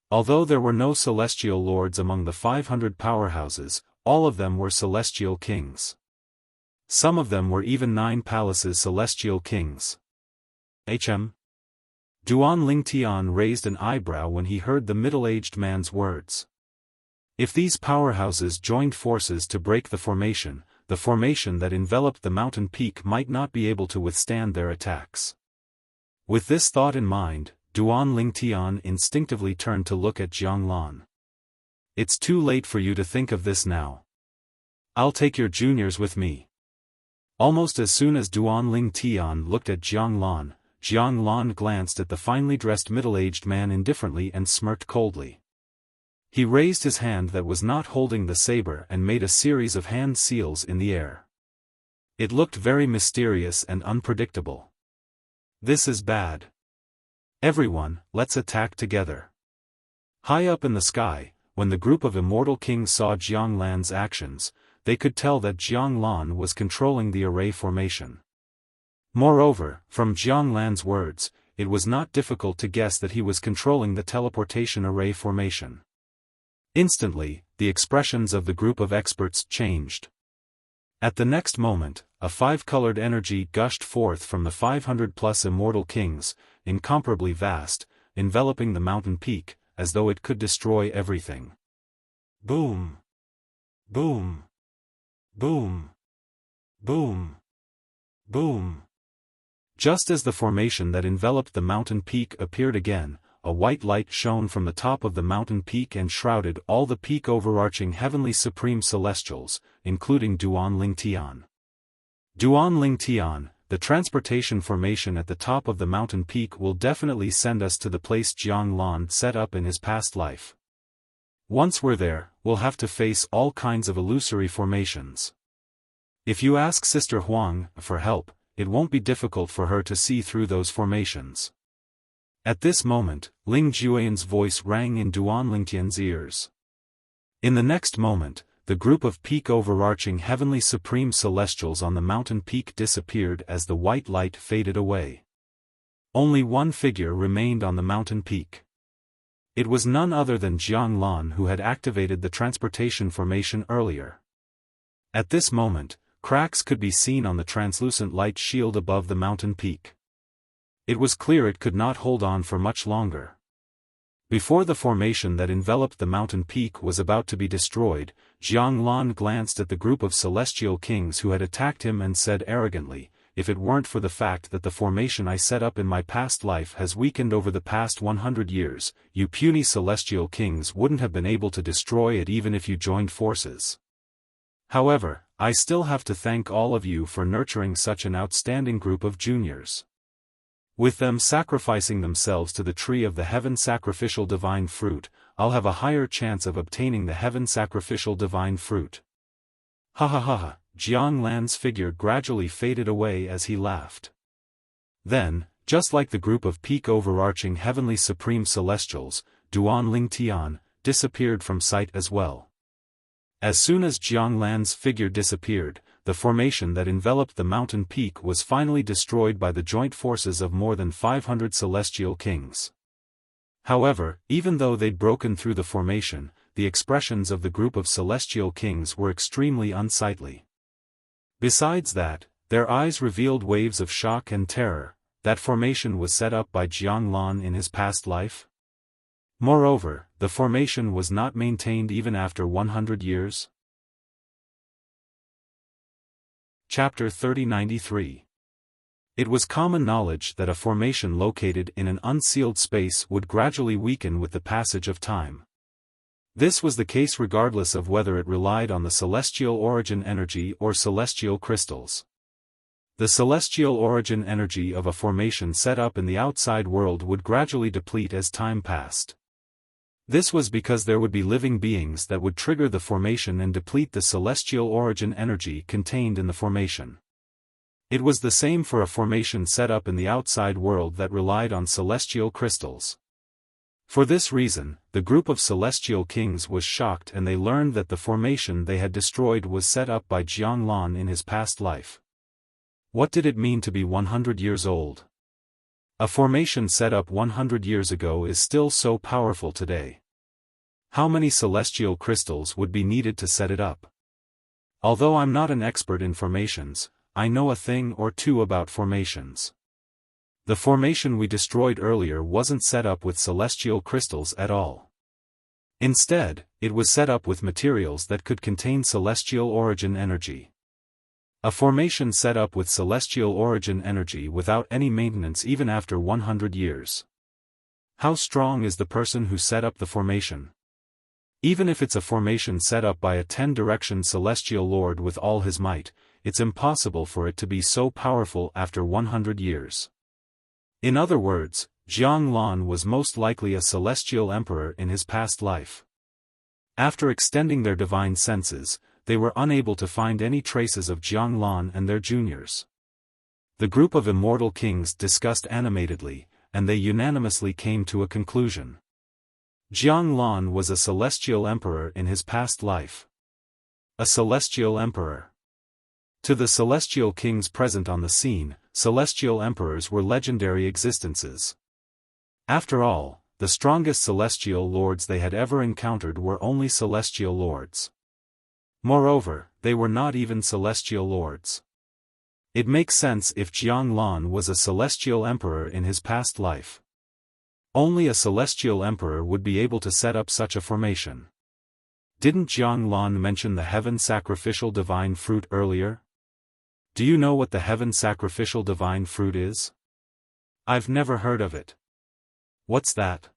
Although there were no celestial lords among the 500 powerhouses, all of them were celestial kings. Some of them were even 9 palaces celestial kings. Duan Lingtian raised an eyebrow when he heard the middle-aged man's words. If these powerhouses joined forces to break the formation that enveloped the mountain peak might not be able to withstand their attacks. With this thought in mind, Duan Lingtian instinctively turned to look at Jiang Lan. It's too late for you to think of this now. I'll take your juniors with me. Almost as soon as Duan Lingtian looked at Jiang Lan, Jiang Lan glanced at the finely dressed middle-aged man indifferently and smirked coldly. He raised his hand that was not holding the saber and made a series of hand seals in the air. It looked very mysterious and unpredictable. This is bad. Everyone, let's attack together. High up in the sky, when the group of immortal kings saw Jiang Lan's actions, they could tell that Jiang Lan was controlling the array formation. Moreover, from Jiang Lan's words, it was not difficult to guess that he was controlling the teleportation array formation. Instantly, the expressions of the group of experts changed. At the next moment, a five-colored energy gushed forth from the 500-plus immortal kings, incomparably vast, enveloping the mountain peak, as though it could destroy everything. Boom! Boom! Boom! Boom! Boom! Just as the formation that enveloped the mountain peak appeared again, a white light shone from the top of the mountain peak and shrouded all the peak overarching heavenly supreme celestials, including Duan Ling Tian. Duan Ling Tian, the transportation formation at the top of the mountain peak will definitely send us to the place Jiang Lan set up in his past life. Once we're there, we'll have to face all kinds of illusory formations. If you ask Sister Huang for help, it won't be difficult for her to see through those formations. At this moment, Ling Juan's voice rang in Duan Lingtian's ears. In the next moment, the group of peak overarching heavenly supreme celestials on the mountain peak disappeared as the white light faded away. Only one figure remained on the mountain peak. It was none other than Jiang Lan who had activated the transportation formation earlier. At this moment, cracks could be seen on the translucent light shield above the mountain peak. It was clear it could not hold on for much longer. Before the formation that enveloped the mountain peak was about to be destroyed, Jiang Lan glanced at the group of celestial kings who had attacked him and said arrogantly, "If it weren't for the fact that the formation I set up in my past life has weakened over the past 100 years, you puny celestial kings wouldn't have been able to destroy it even if you joined forces. However, I still have to thank all of you for nurturing such an outstanding group of juniors. With them sacrificing themselves to the tree of the heaven sacrificial divine fruit, I'll have a higher chance of obtaining the heaven sacrificial divine fruit." Ha ha ha ha, Jiang Lan's figure gradually faded away as he laughed. Then, just like the group of peak overarching heavenly supreme celestials, Duan Ling Tian disappeared from sight as well. As soon as Jiang Lan's figure disappeared, the formation that enveloped the mountain peak was finally destroyed by the joint forces of more than 500 celestial kings. However, even though they'd broken through the formation, the expressions of the group of celestial kings were extremely unsightly. Besides that, their eyes revealed waves of shock and terror. That formation was set up by Jiang Lan in his past life? Moreover, the formation was not maintained even after 100 years. Chapter 3093. It was common knowledge that a formation located in an unsealed space would gradually weaken with the passage of time. This was the case regardless of whether it relied on the celestial origin energy or celestial crystals. The celestial origin energy of a formation set up in the outside world would gradually deplete as time passed. This was because there would be living beings that would trigger the formation and deplete the celestial origin energy contained in the formation. It was the same for a formation set up in the outside world that relied on celestial crystals. For this reason, the group of celestial kings was shocked and they learned that the formation they had destroyed was set up by Jiang Lan in his past life. What did it mean to be 100 years old? A formation set up 100 years ago is still so powerful today. How many celestial crystals would be needed to set it up? Although I'm not an expert in formations, I know a thing or two about formations. The formation we destroyed earlier wasn't set up with celestial crystals at all. Instead, it was set up with materials that could contain celestial origin energy. A formation set up with celestial origin energy without any maintenance even after 100 years. How strong is the person who set up the formation? Even if it's a formation set up by a 10-direction celestial lord with all his might, it's impossible for it to be so powerful after 100 years. In other words, Jiang Lan was most likely a celestial emperor in his past life. After extending their divine senses, they were unable to find any traces of Jiang Lan and their juniors. The group of immortal kings discussed animatedly, and they unanimously came to a conclusion. Jiang Lan was a celestial emperor in his past life. A celestial emperor. To the celestial kings present on the scene, celestial emperors were legendary existences. After all, the strongest celestial lords they had ever encountered were only celestial lords. Moreover, they were not even celestial lords. It makes sense if Jiang Lan was a celestial emperor in his past life. Only a celestial emperor would be able to set up such a formation. Didn't Jiang Lan mention the heaven sacrificial divine fruit earlier? Do you know what the heaven sacrificial divine fruit is? I've never heard of it. What's that?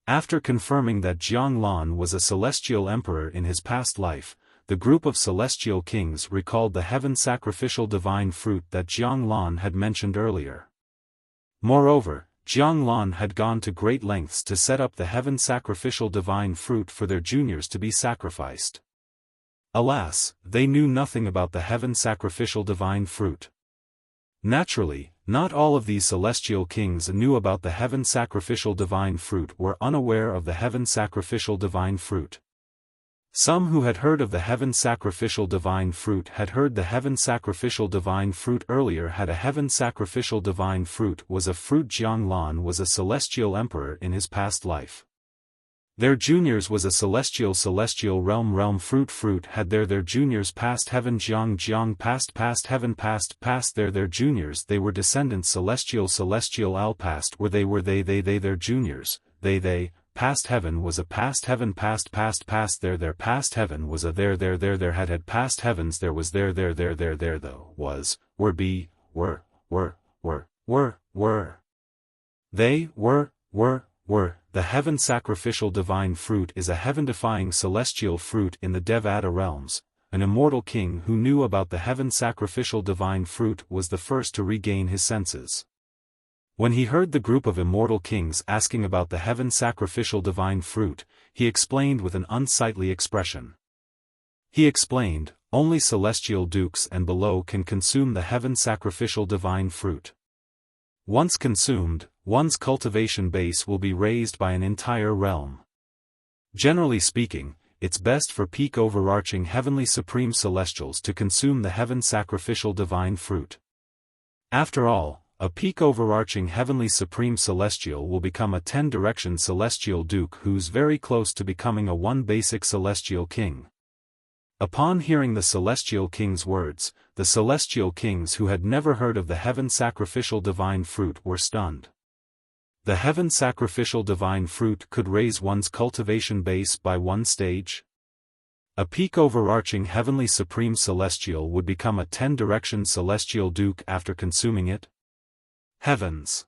After confirming that Jiang Lan was a celestial emperor in his past life, the group of celestial kings recalled the heaven sacrificial divine fruit that Jiang Lan had mentioned earlier. Moreover, Jiang Lan had gone to great lengths to set up the heaven sacrificial divine fruit for their juniors to be sacrificed. Alas, they knew nothing about the heaven sacrificial divine fruit. Naturally, not all of these celestial kings knew about the heaven sacrificial divine fruit were unaware of the heaven sacrificial divine fruit. Some who had heard of the heaven sacrificial divine fruit had heard the heaven sacrificial divine fruit earlier had a heaven sacrificial divine fruit was a fruit. Jiang Lan was a celestial emperor in his past life. Their juniors was a celestial realm fruit had their juniors past heaven Jiang past heaven past their juniors they were descendants celestial al past were they their juniors they past heaven was a past heaven past their past heaven was a there had past heavens there was there though was were be were they were the heaven sacrificial divine fruit is a heaven-defying celestial fruit in the Devata realms. An immortal king who knew about the heaven sacrificial divine fruit was the first to regain his senses. When he heard the group of immortal kings asking about the heaven sacrificial divine fruit, he explained with an unsightly expression. He explained, only celestial dukes and below can consume the heaven sacrificial divine fruit. Once consumed, one's cultivation base will be raised by an entire realm. Generally speaking, it's best for peak overarching heavenly supreme celestials to consume the heaven sacrificial divine fruit. After all, a peak overarching heavenly supreme celestial will become a 10-direction celestial duke who's very close to becoming a one basic celestial king. Upon hearing the celestial king's words, the celestial kings who had never heard of the heaven sacrificial divine fruit were stunned. The heaven sacrificial divine fruit could raise one's cultivation base by one stage? A peak overarching heavenly supreme celestial would become a 10-direction celestial duke after consuming it? Heavens!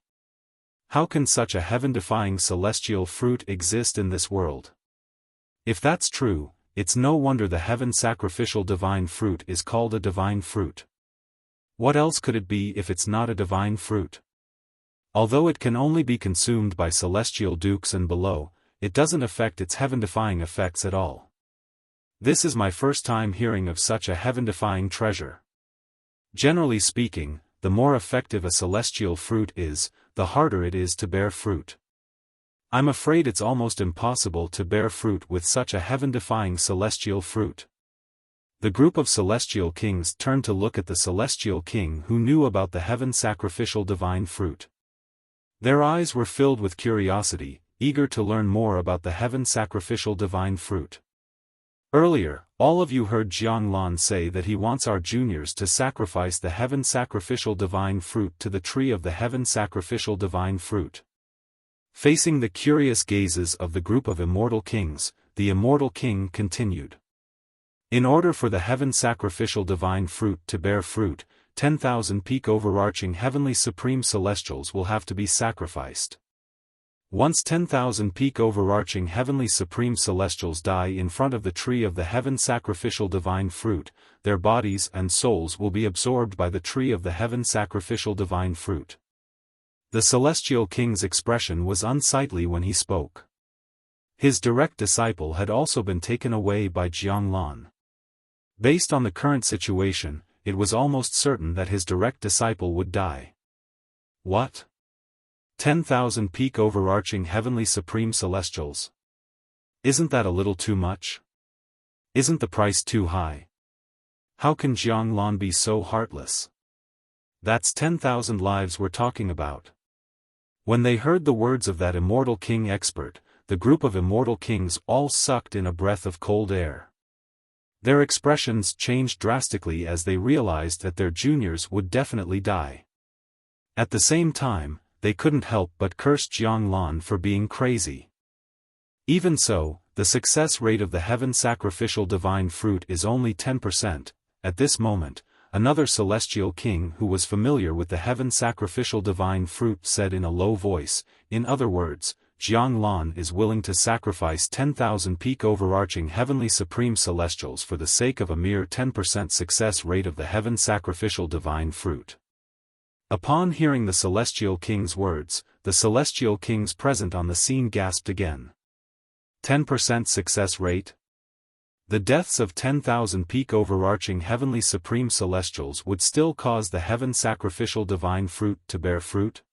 How can such a heaven-defying celestial fruit exist in this world? If that's true, it's no wonder the heaven sacrificial divine fruit is called a divine fruit. What else could it be if it's not a divine fruit? Although it can only be consumed by celestial dukes and below, it doesn't affect its heaven-defying effects at all. This is my first time hearing of such a heaven-defying treasure. Generally speaking, the more effective a celestial fruit is, the harder it is to bear fruit. I'm afraid it's almost impossible to bear fruit with such a heaven-defying celestial fruit. The group of celestial kings turned to look at the celestial king who knew about the heaven sacrificial divine fruit. Their eyes were filled with curiosity, eager to learn more about the heaven sacrificial divine fruit. Earlier, all of you heard Jiang Lan say that he wants our juniors to sacrifice the heaven sacrificial divine fruit to the tree of the heaven sacrificial divine fruit. Facing the curious gazes of the group of immortal kings, the immortal king continued. In order for the heaven sacrificial divine fruit to bear fruit, 10,000 peak overarching heavenly supreme celestials will have to be sacrificed. Once 10,000 peak overarching heavenly supreme celestials die in front of the tree of the heaven sacrificial divine fruit, their bodies and souls will be absorbed by the tree of the heaven sacrificial divine fruit. The celestial king's expression was unsightly when he spoke. His direct disciple had also been taken away by Jianglan. Based on the current situation, it was almost certain that his direct disciple would die. What? 10,000 peak overarching heavenly supreme celestials? Isn't that a little too much? Isn't the price too high? How can Jianglan be so heartless? That's 10,000 lives we're talking about. When they heard the words of that immortal king expert, the group of immortal kings all sucked in a breath of cold air. Their expressions changed drastically as they realized that their juniors would definitely die. At the same time, they couldn't help but curse Jianglan for being crazy. Even so, the success rate of the heaven sacrificial divine fruit is only 10%. At this moment, another celestial king who was familiar with the heaven sacrificial divine fruit said in a low voice, in other words, Jianglan is willing to sacrifice 10,000 peak overarching heavenly supreme celestials for the sake of a mere 10% success rate of the heaven sacrificial divine fruit. Upon hearing the celestial king's words, the celestial kings present on the scene gasped again. 10% success rate? The deaths of 10,000 peak overarching heavenly supreme celestials would still cause the heaven sacrificial divine fruit to bear fruit?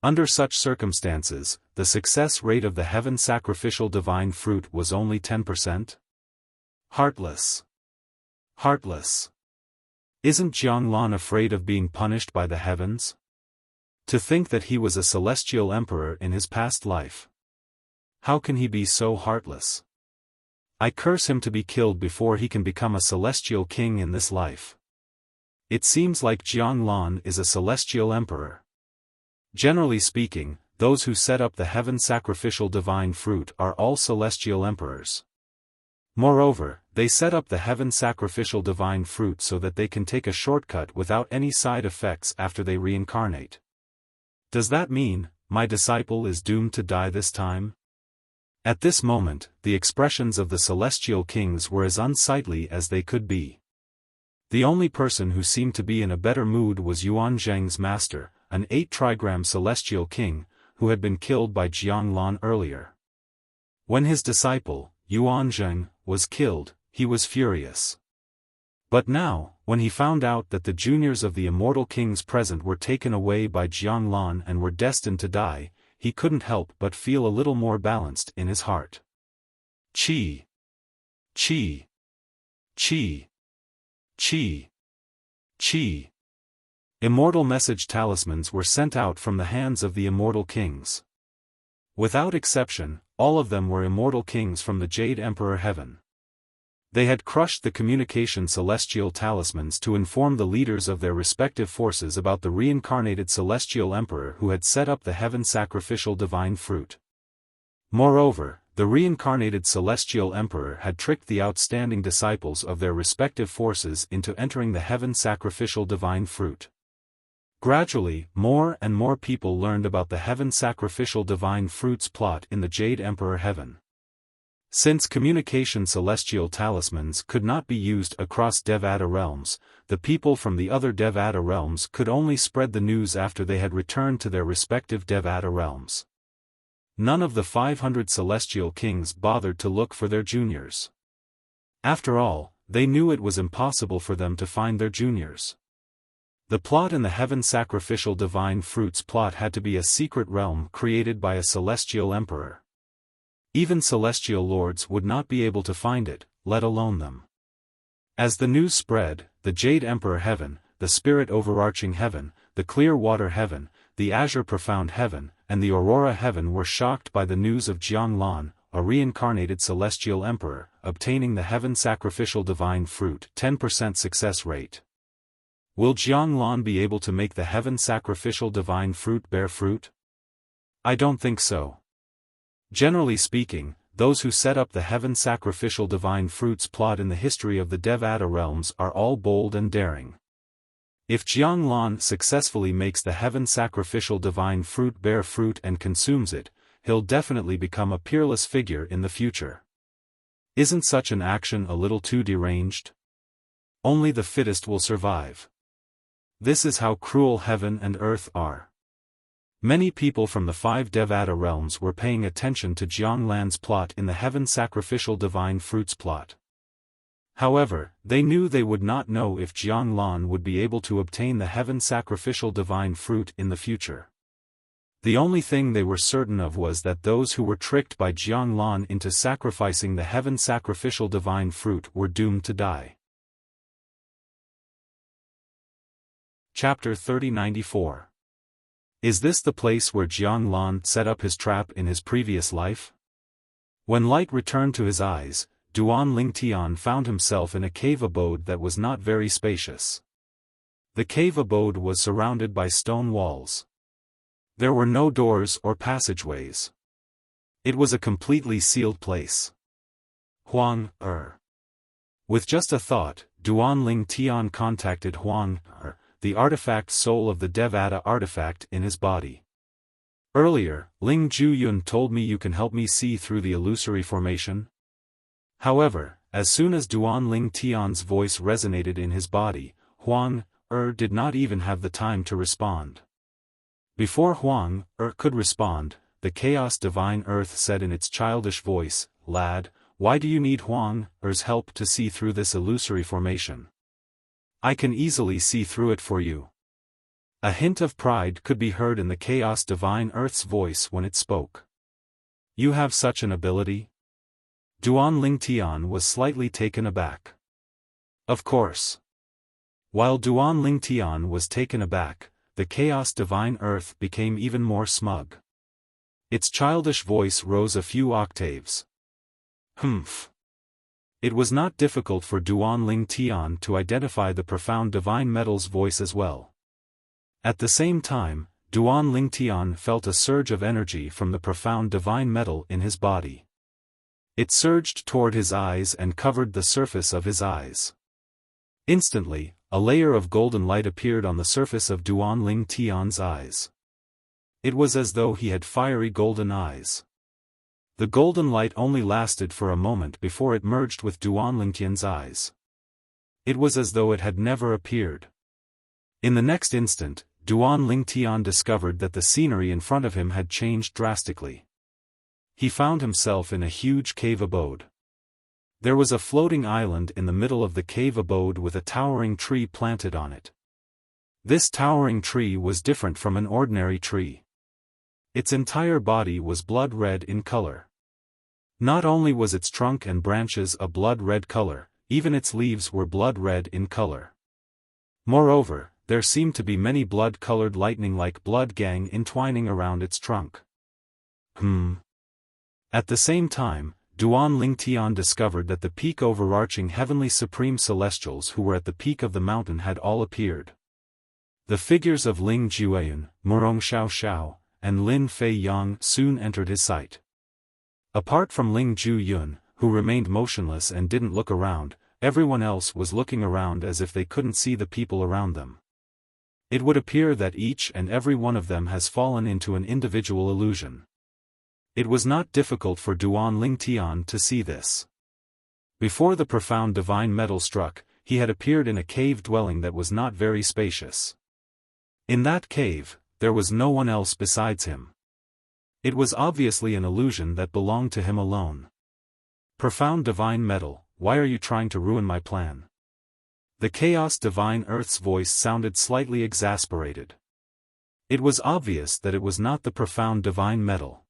Under such circumstances, the success rate of the heaven sacrificial divine fruit was only 10%? Heartless. Heartless. Isn't Jianglan afraid of being punished by the heavens? To think that he was a celestial emperor in his past life. How can he be so heartless? I curse him to be killed before he can become a celestial king in this life. It seems like Jianglan is a celestial emperor. Generally speaking, those who set up the heaven sacrificial divine fruit are all celestial emperors. Moreover, they set up the heaven sacrificial divine fruit so that they can take a shortcut without any side effects after they reincarnate. Does that mean, my disciple is doomed to die this time? At this moment, the expressions of the celestial kings were as unsightly as they could be. The only person who seemed to be in a better mood was Yuan Zheng's master, an 8-trigram celestial king, who had been killed by Jianglan earlier. When his disciple, Yuan Zheng, was killed, he was furious. But now, when he found out that the juniors of the immortal kings present were taken away by Jianglan and were destined to die, he couldn't help but feel a little more balanced in his heart. Qi. Qi. Qi. Qi. Qi. Immortal message talismans were sent out from the hands of the immortal kings. Without exception, all of them were immortal kings from the Jade Emperor Heaven. They had crushed the communication celestial talismans to inform the leaders of their respective forces about the reincarnated celestial emperor who had set up the heaven sacrificial divine fruit. Moreover, the reincarnated celestial emperor had tricked the outstanding disciples of their respective forces into entering the heaven sacrificial divine fruit. Gradually, more and more people learned about the heaven sacrificial divine fruit's plot in the Jade Emperor Heaven. Since communication celestial talismans could not be used across Devata realms, the people from the other Devata realms could only spread the news after they had returned to their respective Devata realms. None of the 500 celestial kings bothered to look for their juniors. After all, they knew it was impossible for them to find their juniors. The plot in the heaven sacrificial divine fruit's plot had to be a secret realm created by a celestial emperor. Even celestial lords would not be able to find it, let alone them. As the news spread, the Jade Emperor Heaven, the Spirit Overarching Heaven, the Clear Water Heaven, the Azure Profound Heaven, and the Aurora Heaven were shocked by the news of Jianglan, a reincarnated celestial emperor, obtaining the heaven sacrificial divine fruit 10% success rate. Will Jianglan be able to make the heaven sacrificial divine fruit bear fruit? I don't think so. Generally speaking, those who set up the heaven sacrificial divine fruit's plot in the history of the Devata realms are all bold and daring. If Jianglan successfully makes the heaven sacrificial divine fruit bear fruit and consumes it, he'll definitely become a peerless figure in the future. Isn't such an action a little too deranged? Only the fittest will survive. This is how cruel heaven and earth are. Many people from the 5 Devata realms were paying attention to Jianglan's plot in the Heaven Sacrificial Divine Fruits plot. However, they knew they would not know if Jianglan would be able to obtain the Heaven Sacrificial Divine Fruit in the future. The only thing they were certain of was that those who were tricked by Jianglan into sacrificing the Heaven Sacrificial Divine Fruit were doomed to die. Chapter 3094. Is this the place where Jianglan set up his trap in his previous life? When light returned to his eyes, Duan Lingtian found himself in a cave abode that was not very spacious. The cave abode was surrounded by stone walls. There were no doors or passageways. It was a completely sealed place. Huang Er. With just a thought, Duan Lingtian contacted Huang Er, the artifact soul of the Devata artifact in his body. Earlier, Ling Juyun told me you can help me see through the illusory formation. However, as soon as Duan Lingtian's voice resonated in his body, Huang Er did not even have the time to respond. Before Huang Er could respond, the Chaos Divine Earth said in its childish voice, "Lad, why do you need Huang Er's help to see through this illusory formation? I can easily see through it for you." A hint of pride could be heard in the Chaos Divine Earth's voice when it spoke. "You have such an ability?" Duan Lingtian was slightly taken aback. Of course. While Duan Lingtian was taken aback, the Chaos Divine Earth became even more smug. Its childish voice rose a few octaves. Humph. It was not difficult for Duan Lingtian to identify the profound divine metal's voice as well. At the same time, Duan Lingtian felt a surge of energy from the profound divine metal in his body. It surged toward his eyes and covered the surface of his eyes. Instantly, a layer of golden light appeared on the surface of Duan Lingtian's eyes. It was as though he had fiery golden eyes. The golden light only lasted for a moment before it merged with Duan Lingtian's eyes. It was as though it had never appeared. In the next instant, Duan Lingtian discovered that the scenery in front of him had changed drastically. He found himself in a huge cave abode. There was a floating island in the middle of the cave abode with a towering tree planted on it. This towering tree was different from an ordinary tree. Its entire body was blood red in color. Not only was its trunk and branches a blood red color, even its leaves were blood red in color. Moreover, there seemed to be many blood-colored lightning-like blood gang entwining around its trunk. At the same time, Duan Lingtian discovered that the peak overarching heavenly supreme celestials who were at the peak of the mountain had all appeared. The figures of Ling Jueyun, Murong Xiaoxiao, and Lin Fei Yang soon entered his sight. Apart from Ling Juyun, who remained motionless and didn't look around, everyone else was looking around as if they couldn't see the people around them. It would appear that each and every one of them has fallen into an individual illusion. It was not difficult for Duan Lingtian to see this. Before the profound divine metal struck, he had appeared in a cave dwelling that was not very spacious. In that cave, there was no one else besides him. It was obviously an illusion that belonged to him alone. Profound divine metal, why are you trying to ruin my plan? The Chaos Divine Earth's voice sounded slightly exasperated. It was obvious that it was not the profound divine metal.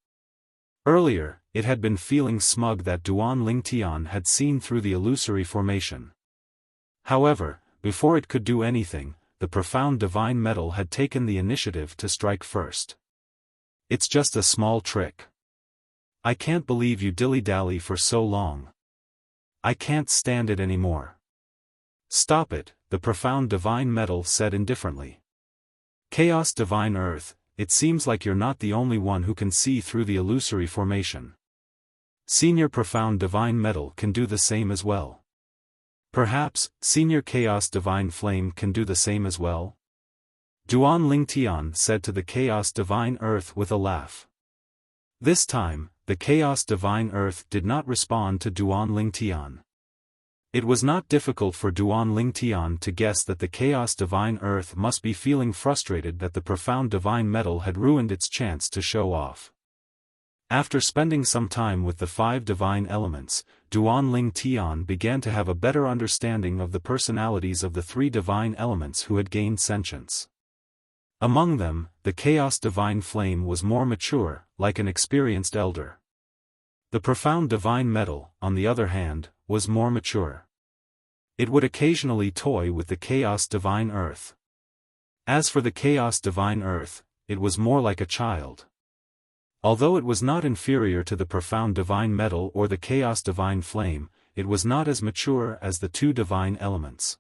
Earlier, it had been feeling smug that Duan Lingtian had seen through the illusory formation. However, before it could do anything, the profound divine metal had taken the initiative to strike first. It's just a small trick. I can't believe you dilly-dally for so long. I can't stand it anymore. Stop it, the profound divine metal said indifferently. Chaos Divine Earth, it seems like you're not the only one who can see through the illusory formation. Senior Profound Divine Metal can do the same as well. Perhaps, Senior Chaos Divine Flame can do the same as well? Duan Lingtian said to the Chaos Divine Earth with a laugh. This time, the Chaos Divine Earth did not respond to Duan Lingtian. It was not difficult for Duan Ling Tian to guess that the Chaos Divine Earth must be feeling frustrated that the profound Divine Metal had ruined its chance to show off. After spending some time with the 5 divine elements, Duan Ling Tian began to have a better understanding of the personalities of the 3 divine elements who had gained sentience. Among them, the Chaos Divine Flame was more mature, like an experienced elder. The profound Divine Metal, on the other hand, was more mature. It would occasionally toy with the Chaos Divine Earth. As for the Chaos Divine Earth, it was more like a child. Although it was not inferior to the profound Divine Metal or the Chaos Divine Flame, it was not as mature as the 2 divine elements.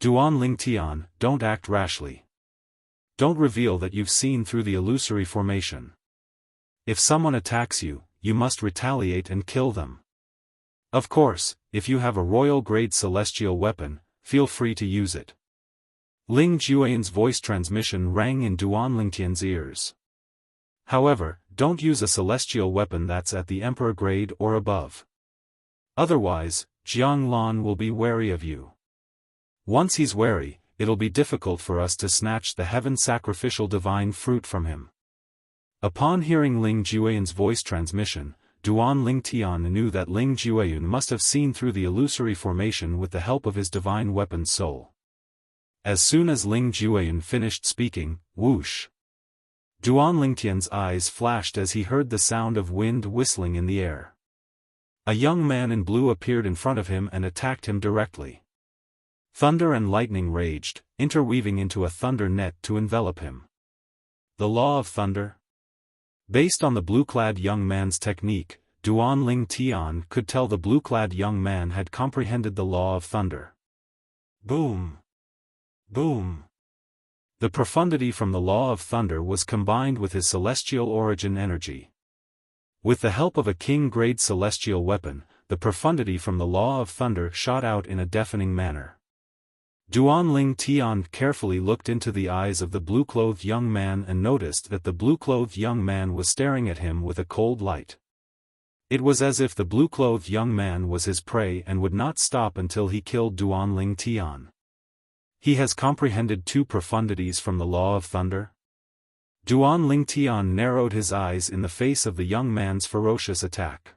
Duan Ling Tian, don't act rashly. Don't reveal that you've seen through the illusory formation. If someone attacks you, you must retaliate and kill them. Of course, if you have a royal-grade celestial weapon, feel free to use it. Ling Jueyan's voice transmission rang in Duan Lingtian's ears. However, don't use a celestial weapon that's at the emperor grade or above. Otherwise, Jiang Lan will be wary of you. Once he's wary, it'll be difficult for us to snatch the heaven sacrificial divine fruit from him. Upon hearing Ling Jueyan's voice transmission, Duan Ling Tian knew that Ling Jueyan must have seen through the illusory formation with the help of his divine weapon soul. As soon as Ling Jueyan finished speaking, whoosh! Duan Lingtian's eyes flashed as he heard the sound of wind whistling in the air. A young man in blue appeared in front of him and attacked him directly. Thunder and lightning raged, interweaving into a thunder net to envelop him. The Law of Thunder? Based on the blue-clad young man's technique, Duan Ling Tian could tell the blue-clad young man had comprehended the Law of Thunder. Boom! Boom! The profundity from the Law of Thunder was combined with his celestial origin energy. With the help of a king-grade celestial weapon, the profundity from the Law of Thunder shot out in a deafening manner. Duan Ling Tian carefully looked into the eyes of the blue-clothed young man and noticed that the blue-clothed young man was staring at him with a cold light. It was as if the blue-clothed young man was his prey and would not stop until he killed Duan Ling Tian. He has comprehended 2 profundities from the Law of Thunder? Duan Ling Tian narrowed his eyes in the face of the young man's ferocious attack.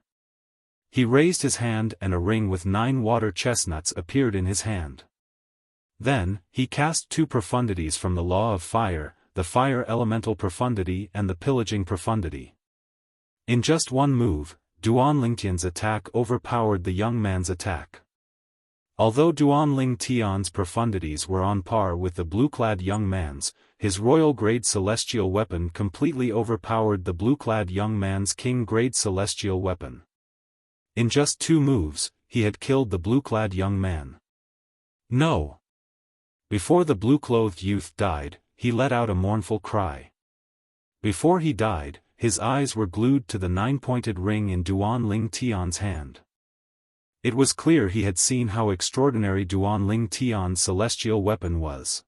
He raised his hand and a ring with 9 water chestnuts appeared in his hand. Then, he cast 2 profundities from the Law of Fire, the Fire Elemental Profundity and the Pillaging Profundity. In just one move, Duan Lingtian's attack overpowered the young man's attack. Although Duan Ling Tian's profundities were on par with the blue-clad young man's, his royal-grade celestial weapon completely overpowered the blue-clad young man's king-grade celestial weapon. In just 2 moves, he had killed the blue-clad young man. No! Before the blue-clothed youth died, he let out a mournful cry. Before he died, his eyes were glued to the 9-pointed ring in Duan Ling Tian's hand. It was clear he had seen how extraordinary Duan Ling Tian's celestial weapon was.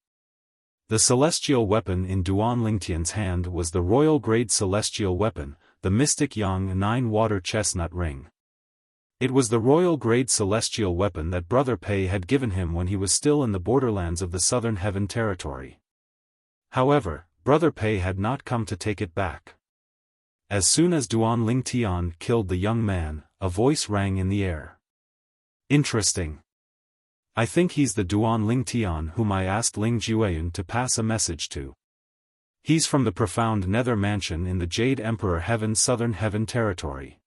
The celestial weapon in Duan Ling Tian's hand was the royal-grade celestial weapon, the Mystic Yang 9-water chestnut ring. It was the royal-grade celestial weapon that Brother Pei had given him when he was still in the borderlands of the Southern Heaven Territory. However, Brother Pei had not come to take it back. As soon as Duan Ling Tian killed the young man, a voice rang in the air. Interesting. I think he's the Duan Ling Tian whom I asked Ling Jueyan to pass a message to. He's from the profound Nether Mansion in the Jade Emperor Heaven Southern Heaven Territory.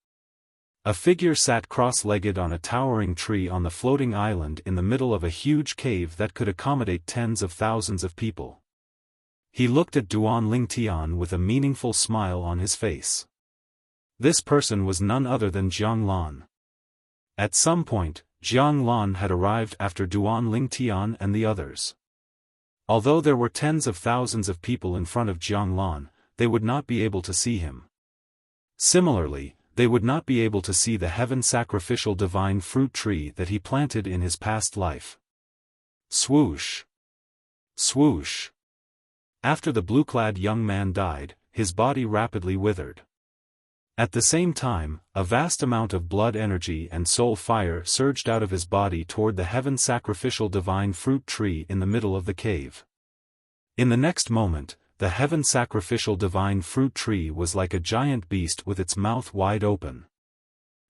A figure sat cross-legged on a towering tree on the floating island in the middle of a huge cave that could accommodate tens of thousands of people. He looked at Duan Ling Tian with a meaningful smile on his face. This person was none other than Jiang Lan. At some point, Jiang Lan had arrived after Duan Ling Tian and the others. Although there were tens of thousands of people in front of Jiang Lan, they would not be able to see him. Similarly, they would not be able to see the heaven sacrificial divine fruit tree that he planted in his past life. Swoosh! Swoosh! After the blue-clad young man died, his body rapidly withered. At the same time, a vast amount of blood energy and soul fire surged out of his body toward the heaven sacrificial divine fruit tree in the middle of the cave. In the next moment, the heaven sacrificial divine fruit tree was like a giant beast with its mouth wide open.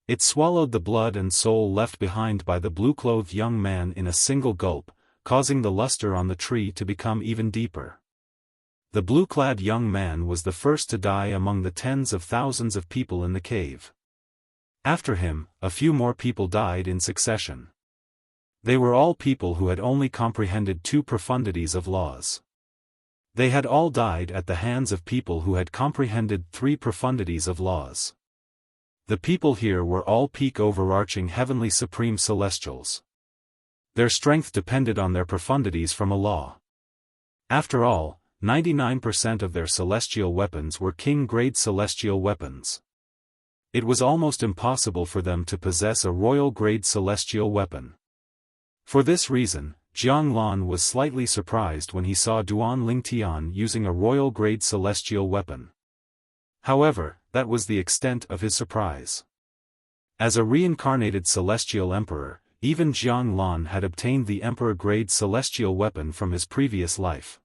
It swallowed the blood and soul left behind by the blue-clothed young man in a single gulp, causing the luster on the tree to become even deeper. The blue-clad young man was the first to die among the tens of thousands of people in the cave. After him, a few more people died in succession. They were all people who had only comprehended 2 profundities of laws. They had all died at the hands of people who had comprehended 3 profundities of laws. The people here were all peak overarching heavenly supreme celestials. Their strength depended on their profundities from a law. After all, 99% of their celestial weapons were king-grade celestial weapons. It was almost impossible for them to possess a royal-grade celestial weapon. For this reason, Jiang Lan was slightly surprised when he saw Duan Lingtian using a royal-grade celestial weapon. However, that was the extent of his surprise. As a reincarnated celestial emperor, even Jiang Lan had obtained the emperor-grade celestial weapon from his previous life.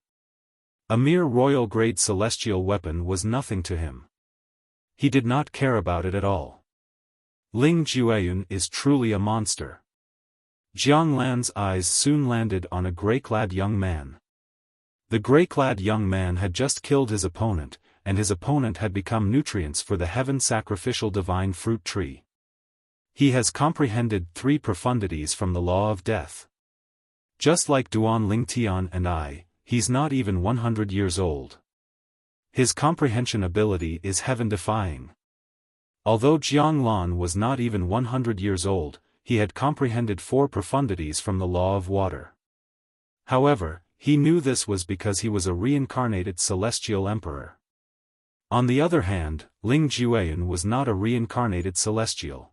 A mere royal-grade celestial weapon was nothing to him. He did not care about it at all. Ling Jueyun is truly a monster. Jiang Lan's eyes soon landed on a gray-clad young man. The gray-clad young man had just killed his opponent, and his opponent had become nutrients for the heaven sacrificial divine fruit tree. He has comprehended 3 profundities from the law of death. Just like Duan Lingtian and I, he's not even 100 years old. His comprehension ability is heaven-defying. Although Jiang Lan was not even 100 years old, he had comprehended 4 profundities from the law of water. However, he knew this was because he was a reincarnated celestial emperor. On the other hand, Ling Jueyun was not a reincarnated celestial.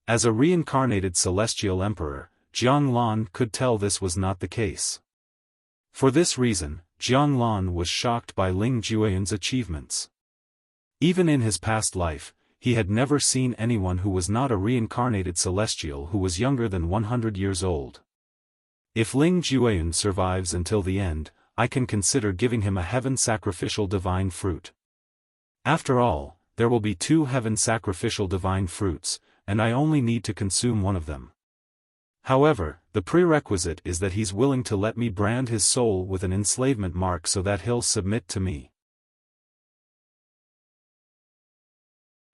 As a reincarnated celestial emperor, Jiang Lan could tell this was not the case. For this reason, Jiang Lan was shocked by Ling Jueyun's achievements. Even in his past life, he had never seen anyone who was not a reincarnated celestial who was younger than 100 years old. If Ling Jueyun survives until the end, I can consider giving him a heaven sacrificial divine fruit. After all, there will be 2 heaven sacrificial divine fruits, and I only need to consume one of them. However, the prerequisite is that he's willing to let me brand his soul with an enslavement mark so that he'll submit to me.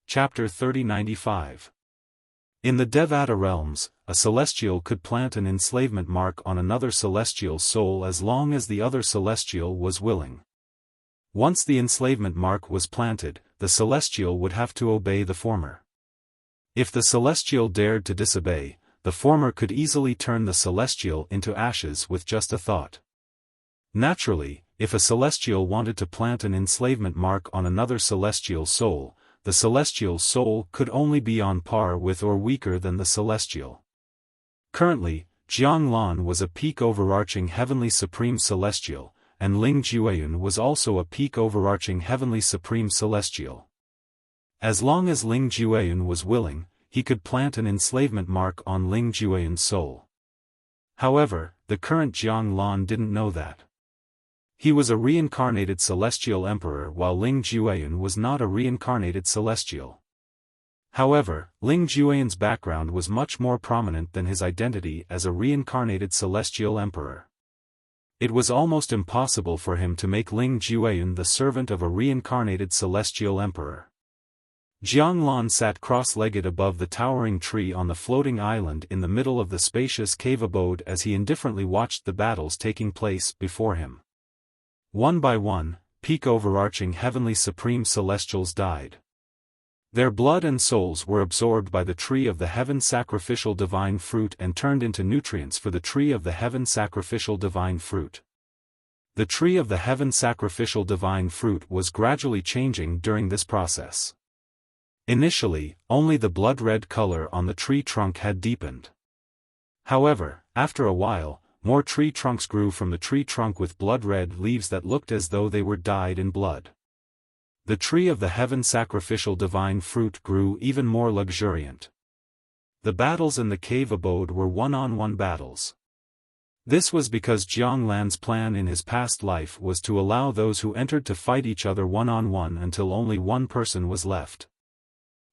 Chapter 3095. In the Devata realms, a celestial could plant an enslavement mark on another celestial's soul as long as the other celestial was willing. Once the enslavement mark was planted, the celestial would have to obey the former. If the celestial dared to disobey, the former could easily turn the celestial into ashes with just a thought. Naturally, if a celestial wanted to plant an enslavement mark on another celestial soul, the celestial soul could only be on par with or weaker than the celestial. Currently, Jiang Lan was a peak overarching heavenly supreme celestial, and Ling Jueyun was also a peak overarching heavenly supreme celestial. As long as Ling Jueyun was willing, he could plant an enslavement mark on Ling Jueyun's soul. However, the current Jiang Lan didn't know that. He was a reincarnated celestial emperor while Ling Jueyun was not a reincarnated celestial. However, Ling Jueyun's background was much more prominent than his identity as a reincarnated celestial emperor. It was almost impossible for him to make Ling Jueyun the servant of a reincarnated celestial emperor. Jiang Lan sat cross-legged above the towering tree on the floating island in the middle of the spacious cave abode as he indifferently watched the battles taking place before him. One by one, peak overarching heavenly supreme celestials died. Their blood and souls were absorbed by the tree of the heaven sacrificial divine fruit and turned into nutrients for the tree of the heaven sacrificial divine fruit. The tree of the heaven sacrificial divine fruit was gradually changing during this process. Initially, only the blood-red color on the tree trunk had deepened. However, after a while, more tree trunks grew from the tree trunk with blood-red leaves that looked as though they were dyed in blood. The tree of the heaven sacrificial divine fruit grew even more luxuriant. The battles in the cave abode were one-on-one battles. This was because Jianglan's plan in his past life was to allow those who entered to fight each other one-on-one until only one person was left.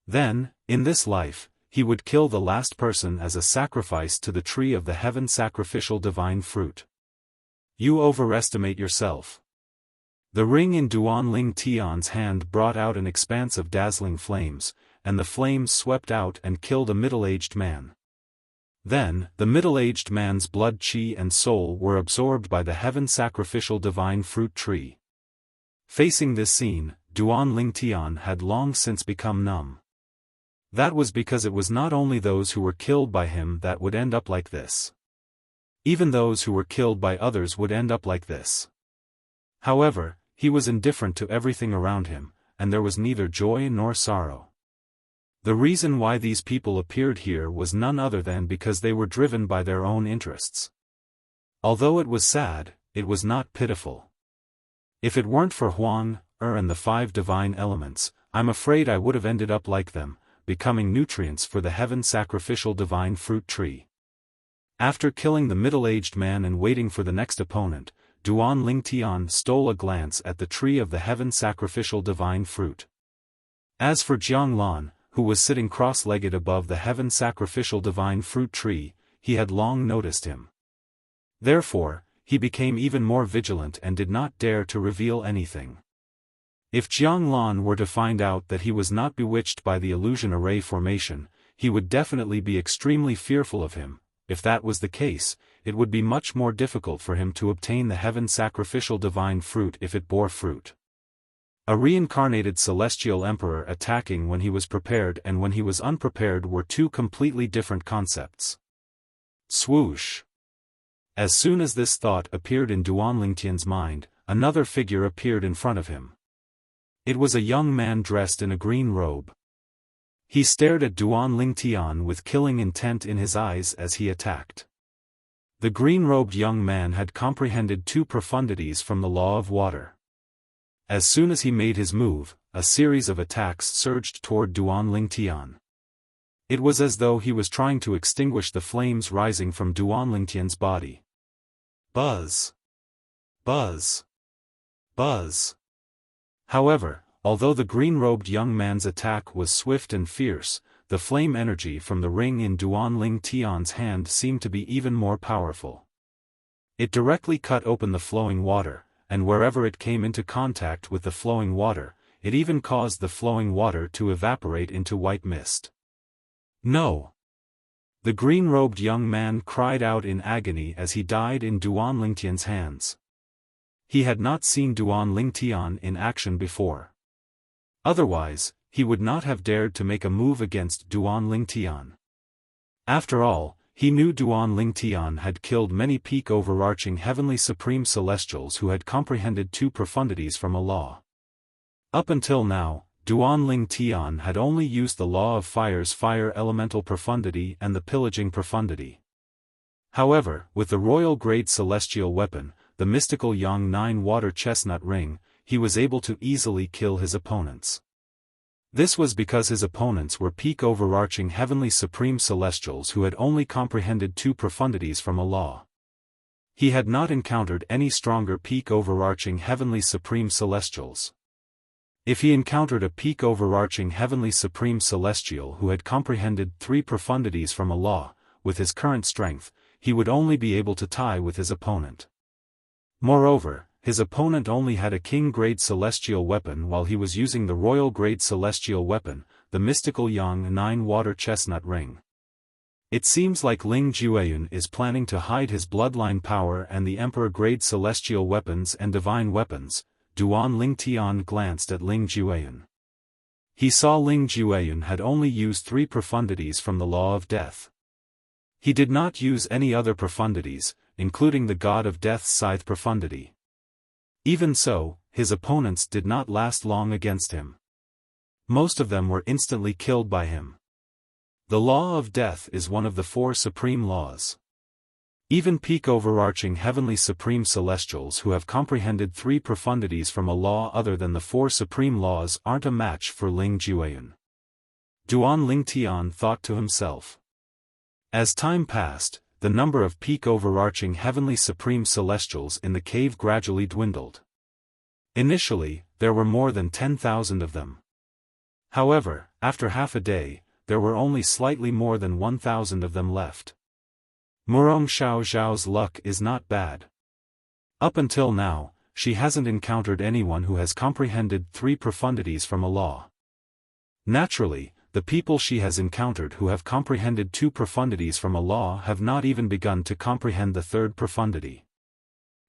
Then, in this life, he would kill the last person as a sacrifice to the tree of the heaven sacrificial divine fruit. You overestimate yourself. The ring in Duanling Tian's hand brought out an expanse of dazzling flames, and the flames swept out and killed a middle-aged man. Then, the middle-aged man's blood, qi and soul were absorbed by the heaven sacrificial divine fruit tree. Facing this scene, Duanling Tian had long since become numb. That was because it was not only those who were killed by him that would end up like this. Even those who were killed by others would end up like this. However, he was indifferent to everything around him, and there was neither joy nor sorrow. The reason why these people appeared here was none other than because they were driven by their own interests. Although it was sad, it was not pitiful. If it weren't for Huang, and the 5 divine elements, I'm afraid I would have ended up like them, becoming nutrients for the heaven sacrificial divine fruit tree. After killing the middle-aged man and waiting for the next opponent, Duanling Tian stole a glance at the tree of the heaven sacrificial divine fruit. As for Jianglan, who was sitting cross-legged above the heaven sacrificial divine fruit tree, he had long noticed him. Therefore, he became even more vigilant and did not dare to reveal anything. If Jianglan were to find out that he was not bewitched by the illusion array formation, he would definitely be extremely fearful of him. If that was the case, it would be much more difficult for him to obtain the heaven sacrificial divine fruit if it bore fruit. A reincarnated celestial emperor attacking when he was prepared and when he was unprepared were two completely different concepts. Swoosh! As soon as this thought appeared in Duanling Tian's mind, another figure appeared in front of him. It was a young man dressed in a green robe. He stared at Duanling Tian with killing intent in his eyes as he attacked. The green-robed young man had comprehended 2 profundities from the law of water. As soon as he made his move, a series of attacks surged toward Duanling Tian. It was as though he was trying to extinguish the flames rising from Duanling Tian's body. Buzz! Buzz! Buzz! However, although the green-robed young man's attack was swift and fierce, the flame energy from the ring in Duanling Tian's hand seemed to be even more powerful. It directly cut open the flowing water, and wherever it came into contact with the flowing water, it even caused the flowing water to evaporate into white mist. No! The green-robed young man cried out in agony as he died in Duanling Tian's hands. He had not seen Duanling Tian in action before. Otherwise, he would not have dared to make a move against Duanling Tian. After all, he knew Duanling Tian had killed many peak overarching heavenly supreme celestials who had comprehended 2 profundities from a law. Up until now, Duanling Tian had only used the law of fire's fire elemental profundity and the pillaging profundity. However, with the royal grade celestial weapon, the mystical Yang 9 water chestnut ring, he was able to easily kill his opponents. This was because his opponents were peak overarching heavenly supreme celestials who had only comprehended 2 profundities from a law. He had not encountered any stronger peak overarching heavenly supreme celestials. If he encountered a peak overarching heavenly supreme celestial who had comprehended 3 profundities from a law, with his current strength, he would only be able to tie with his opponent. Moreover, his opponent only had a king-grade celestial weapon while he was using the royal-grade celestial weapon, the mystical Yang 9 water chestnut ring. It seems like Ling Jueyun is planning to hide his bloodline power and the emperor-grade celestial weapons and divine weapons. Duanling Tian glanced at Ling Jueyun. He saw Ling Jueyun had only used 3 profundities from the law of death. He did not use any other profundities, including the god of death's scythe profundity. Even so, his opponents did not last long against him. Most of them were instantly killed by him. The law of death is one of the 4 supreme laws. Even peak overarching heavenly supreme celestials who have comprehended 3 profundities from a law other than the 4 supreme laws aren't a match for Ling Jueyun. Duan Ling Tian thought to himself. As time passed, the number of peak overarching heavenly supreme celestials in the cave gradually dwindled. Initially, there were more than 10,000 of them. However, after half a day, there were only slightly more than 1,000 of them left. Murong Xiao Zhao's luck is not bad. Up until now, she hasn't encountered anyone who has comprehended 3 profundities from a law. Naturally, the people she has encountered who have comprehended 2 profundities from a law have not even begun to comprehend the 3rd profundity.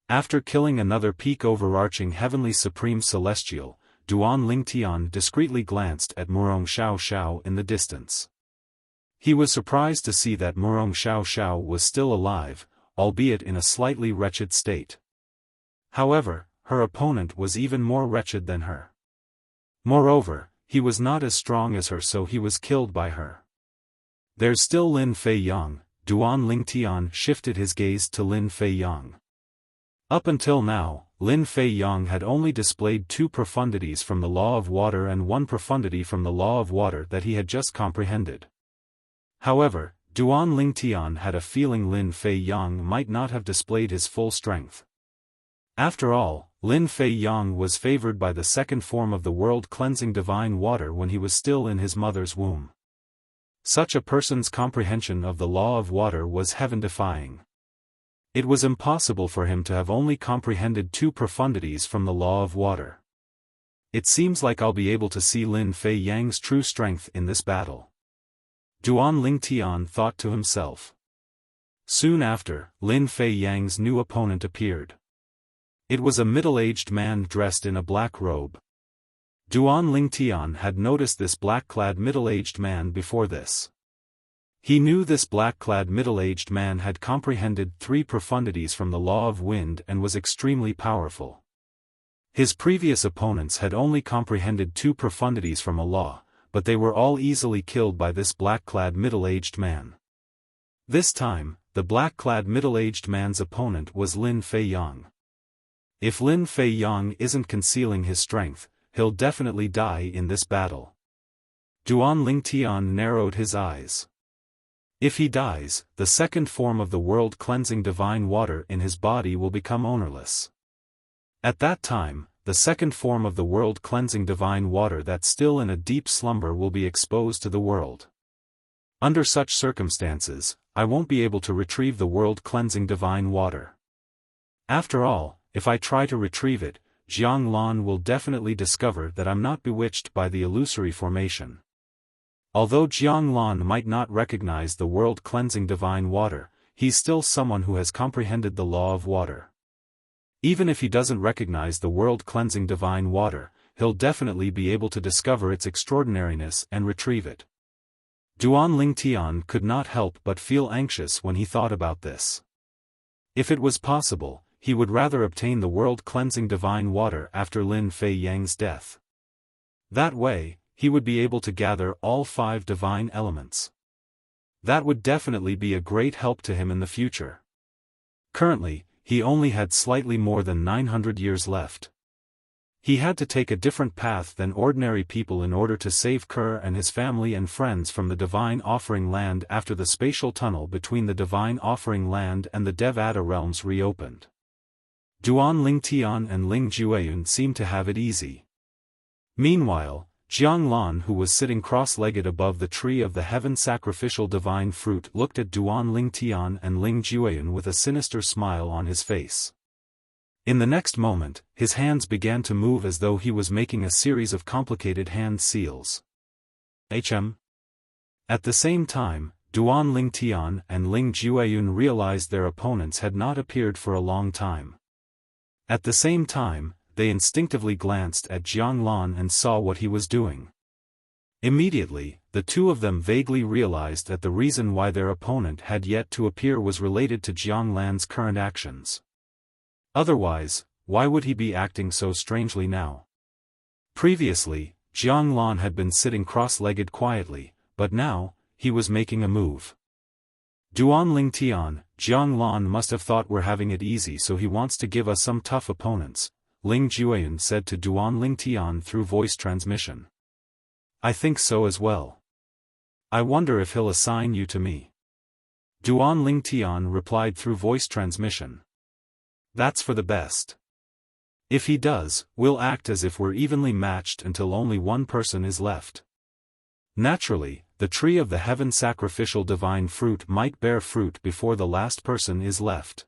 After killing another peak overarching heavenly supreme celestial, Duan Lingtian discreetly glanced at Murong Xiao Xiao in the distance. He was surprised to see that Murong Xiao Xiao was still alive, albeit in a slightly wretched state. However, her opponent was even more wretched than her. Moreover, he was not as strong as her, so he was killed by her. There's still Lin Fei Yang. Duan Lingtian shifted his gaze to Lin Fei Yang. Up until now, Lin Fei Yang had only displayed 2 profundities from the law of water and 1 profundity from the law of water that he had just comprehended. However, Duan Lingtian had a feeling Lin Fei Yang might not have displayed his full strength. After all, Lin Fei Yang was favored by the 2nd form of the world-cleansing divine water when he was still in his mother's womb. Such a person's comprehension of the law of water was heaven-defying. It was impossible for him to have only comprehended 2 profundities from the law of water. It seems like I'll be able to see Lin Fei Yang's true strength in this battle. Duan Lingtian thought to himself. Soon after, Lin Fei Yang's new opponent appeared. It was a middle-aged man dressed in a black robe. Duan Lingtian had noticed this black-clad middle-aged man before this. He knew this black-clad middle-aged man had comprehended 3 profundities from the law of wind and was extremely powerful. His previous opponents had only comprehended 2 profundities from a law, but they were all easily killed by this black-clad middle-aged man. This time, the black-clad middle-aged man's opponent was Lin Fei Yang. If Lin Fei Yang isn't concealing his strength, he'll definitely die in this battle. Duan Lingtian narrowed his eyes. If he dies, the 2nd form of the world-cleansing divine water in his body will become ownerless. At that time, the 2nd form of the world-cleansing divine water that's still in a deep slumber will be exposed to the world. Under such circumstances, I won't be able to retrieve the world-cleansing divine water. After all, if I try to retrieve it, Jiang Lan will definitely discover that I'm not bewitched by the illusory formation. Although Jiang Lan might not recognize the world-cleansing divine water, he's still someone who has comprehended the law of water. Even if he doesn't recognize the world-cleansing divine water, he'll definitely be able to discover its extraordinariness and retrieve it. Duan Lingtian could not help but feel anxious when he thought about this. If it was possible, he would rather obtain the world-cleansing divine water after Lin Fei Yang's death. That way, he would be able to gather all 5 divine elements. That would definitely be a great help to him in the future. Currently, he only had slightly more than 900 years left. He had to take a different path than ordinary people in order to save Kerr and his family and friends from the Divine Offering Land after the spatial tunnel between the Divine Offering Land and the Devata realms reopened. Duan Lingtian and Ling Jueyun seemed to have it easy. Meanwhile, Jiang Lan, who was sitting cross-legged above the tree of the heaven sacrificial divine fruit, looked at Duan Lingtian and Ling Jueyun with a sinister smile on his face. In the next moment, his hands began to move as though he was making a series of complicated hand seals. At the same time, Duan Lingtian and Ling Jueyun realized their opponents had not appeared for a long time. At the same time, they instinctively glanced at Jiang Lan and saw what he was doing. Immediately, the 2 of them vaguely realized that the reason why their opponent had yet to appear was related to Jiang Lan's current actions. Otherwise, why would he be acting so strangely now? Previously, Jiang Lan had been sitting cross-legged quietly, but now, he was making a move. Duan Ling Tian, Jiang Lan must have thought we're having it easy, so he wants to give us some tough opponents, Ling Jueyun said to Duan Ling Tian through voice transmission. I think so as well. I wonder if he'll assign you to me. Duan Ling Tian replied through voice transmission. That's for the best. If he does, we'll act as if we're evenly matched until only one person is left. Naturally, the tree of the heaven sacrificial divine fruit might bear fruit before the last person is left.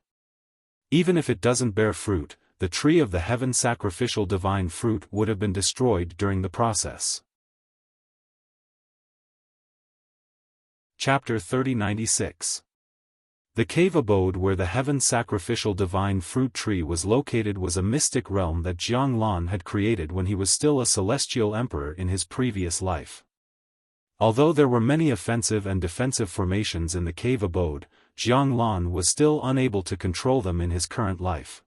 Even if it doesn't bear fruit, the tree of the heaven sacrificial divine fruit would have been destroyed during the process. Chapter 3096. The cave abode where the heaven sacrificial divine fruit tree was located was a mystic realm that Jiang Lan had created when he was still a celestial emperor in his previous life. Although there were many offensive and defensive formations in the cave abode, Jiang Lan was still unable to control them in his current life.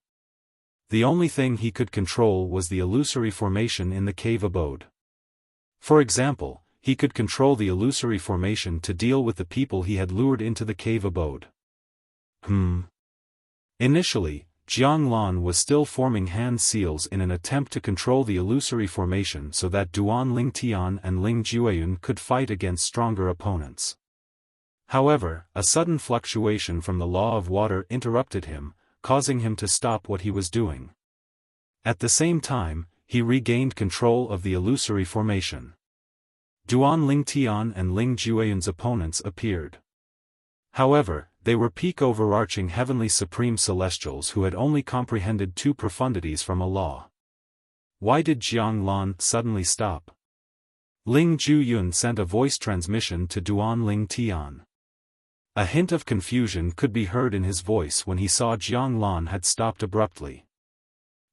The only thing he could control was the illusory formation in the cave abode. For example, he could control the illusory formation to deal with the people he had lured into the cave abode. Initially, Jiang Lan was still forming hand seals in an attempt to control the illusory formation so that Duan Ling Tian and Ling Jueyun could fight against stronger opponents. However, a sudden fluctuation from the law of water interrupted him, causing him to stop what he was doing. At the same time, he regained control of the illusory formation. Duan Ling Tian and Ling Jueyun's opponents appeared. However, they were peak overarching heavenly supreme celestials who had only comprehended 2 profundities from a law. Why did Jiang Lan suddenly stop? Ling Jueyun sent a voice transmission to Duan Ling Tian. A hint of confusion could be heard in his voice when he saw Jiang Lan had stopped abruptly.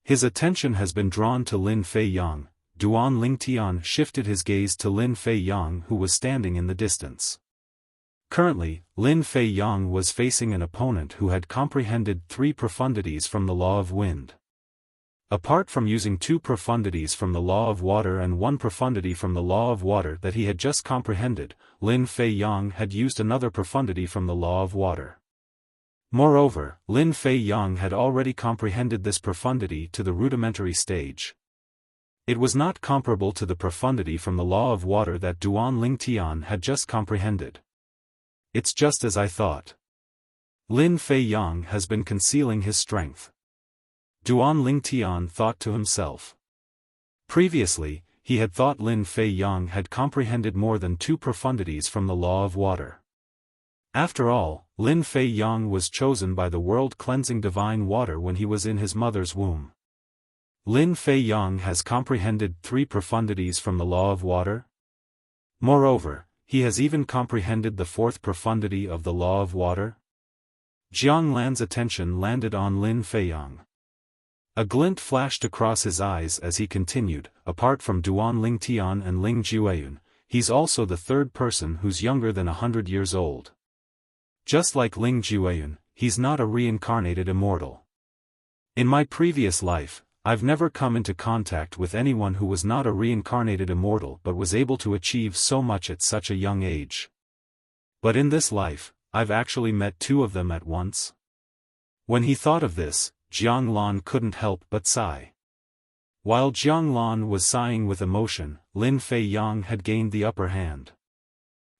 His attention has been drawn to Lin Fei Yang. Duan Ling Tian shifted his gaze to Lin Fei Yang, who was standing in the distance. Currently, Lin Fei Yang was facing an opponent who had comprehended 3 profundities from the law of wind. Apart from using 2 profundities from the law of water and 1 profundity from the law of water that he had just comprehended, Lin Fei Yang had used another profundity from the law of water. Moreover, Lin Fei Yang had already comprehended this profundity to the rudimentary stage. It was not comparable to the profundity from the law of water that Duan Ling Tian had just comprehended. It's just as I thought. Lin Fei Yang has been concealing his strength. Duan Ling Tian thought to himself. Previously, he had thought Lin Fei Yang had comprehended more than 2 profundities from the law of water. After all, Lin Fei Yang was chosen by the world-cleansing divine water when he was in his mother's womb. Lin Fei Yang has comprehended 3 profundities from the law of water. Moreover, he has even comprehended the 4th profundity of the law of water. Jiang Lan's attention landed on Lin Fei Yang. A glint flashed across his eyes as he continued, apart from Duan Ling Tian and Ling Jueyun, he's also the 3rd person who's younger than 100 years old. Just like Ling Jueyun, he's not a reincarnated immortal. In my previous life, I've never come into contact with anyone who was not a reincarnated immortal but was able to achieve so much at such a young age. But in this life, I've actually met 2 of them at once. When he thought of this, Jiang Lan couldn't help but sigh. While Jiang Lan was sighing with emotion, Lin Fei Yang had gained the upper hand.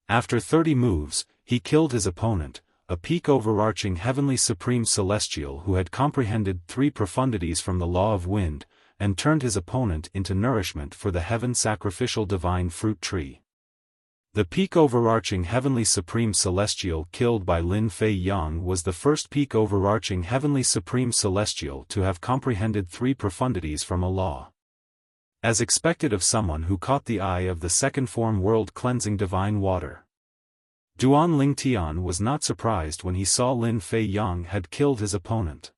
After 30 moves, he killed his opponent, a peak overarching heavenly supreme celestial who had comprehended 3 profundities from the law of wind, and turned his opponent into nourishment for the heaven sacrificial divine fruit tree. The peak overarching heavenly supreme celestial killed by Lin Fei Yang was the first peak overarching heavenly supreme celestial to have comprehended 3 profundities from a law. As expected of someone who caught the eye of the 2nd form world-cleansing divine water. Duan Ling Tian was not surprised when he saw Lin Fei Yang had killed his opponent.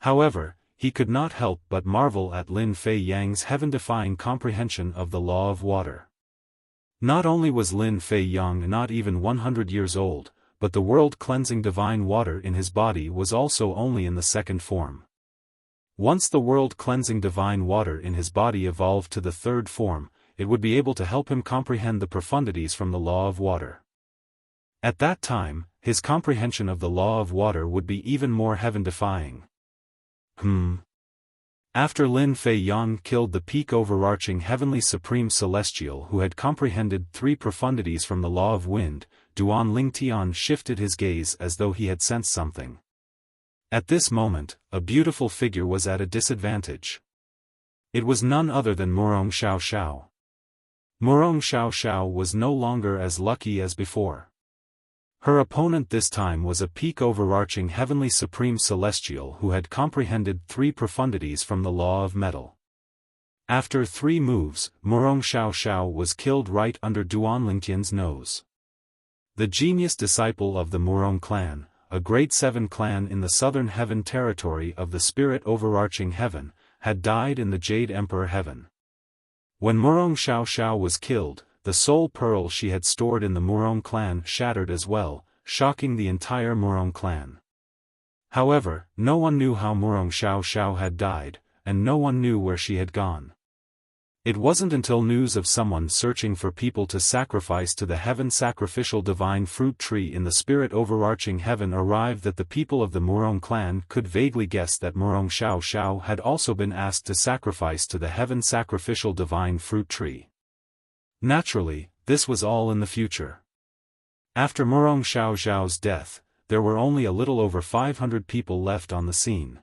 However, he could not help but marvel at Lin Fei Yang's heaven-defying comprehension of the law of water. Not only was Lin Fei Yang not even 100 years old, but the world-cleansing divine water in his body was also only in the 2nd form. Once the world-cleansing divine water in his body evolved to the 3rd form, it would be able to help him comprehend the profundities from the law of water. At that time, his comprehension of the law of water would be even more heaven-defying. After Lin Fei Yang killed the peak overarching heavenly supreme celestial who had comprehended 3 profundities from the law of wind, Duan Lingtian shifted his gaze as though he had sensed something. At this moment, a beautiful figure was at a disadvantage. It was none other than Murong Xiao. Murong Xiao was no longer as lucky as before. Her opponent this time was a peak overarching heavenly supreme celestial who had comprehended 3 profundities from the law of metal. After 3 moves, Murong Xiao was killed right under Duan Lingtian's nose. The genius disciple of the Murong clan, a grade 7 clan in the southern heaven territory of the spirit overarching heaven, had died in the Jade Emperor heaven. When Murong Xiao was killed, the soul pearl she had stored in the Murong clan shattered as well, shocking the entire Murong clan. However, no one knew how Murong Xiao had died, and no one knew where she had gone. It wasn't until news of someone searching for people to sacrifice to the heaven sacrificial divine fruit tree in the spirit overarching heaven arrived that the people of the Murong clan could vaguely guess that Murong Xiao had also been asked to sacrifice to the heaven sacrificial divine fruit tree. Naturally, this was all in the future. After Murong Xiao's death, there were only a little over 500 people left on the scene.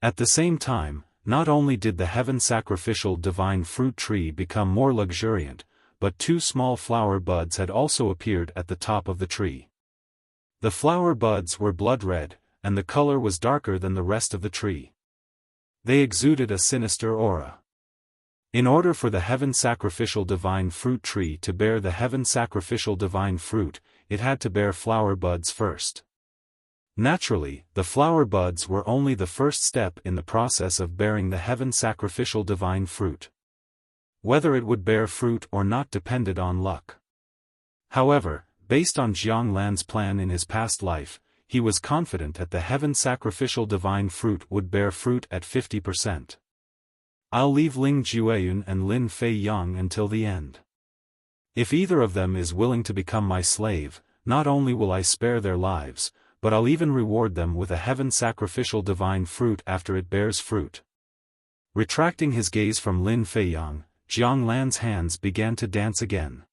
At the same time, not only did the heaven sacrificial divine fruit tree become more luxuriant, but 2 small flower buds had also appeared at the top of the tree. The flower buds were blood red, and the color was darker than the rest of the tree. They exuded a sinister aura. In order for the heaven sacrificial divine fruit tree to bear the heaven sacrificial divine fruit, it had to bear flower buds first. Naturally, the flower buds were only the first step in the process of bearing the heaven sacrificial divine fruit. Whether it would bear fruit or not depended on luck. However, based on Jiang Lan's plan in his past life, he was confident that the heaven sacrificial divine fruit would bear fruit at 50%. I'll leave Ling Jueyun and Lin Fei Yang until the end. If either of them is willing to become my slave, not only will I spare their lives, but I'll even reward them with a heaven sacrificial divine fruit after it bears fruit. Retracting his gaze from Lin Fei Yang, Jiang Lan's hands began to dance again.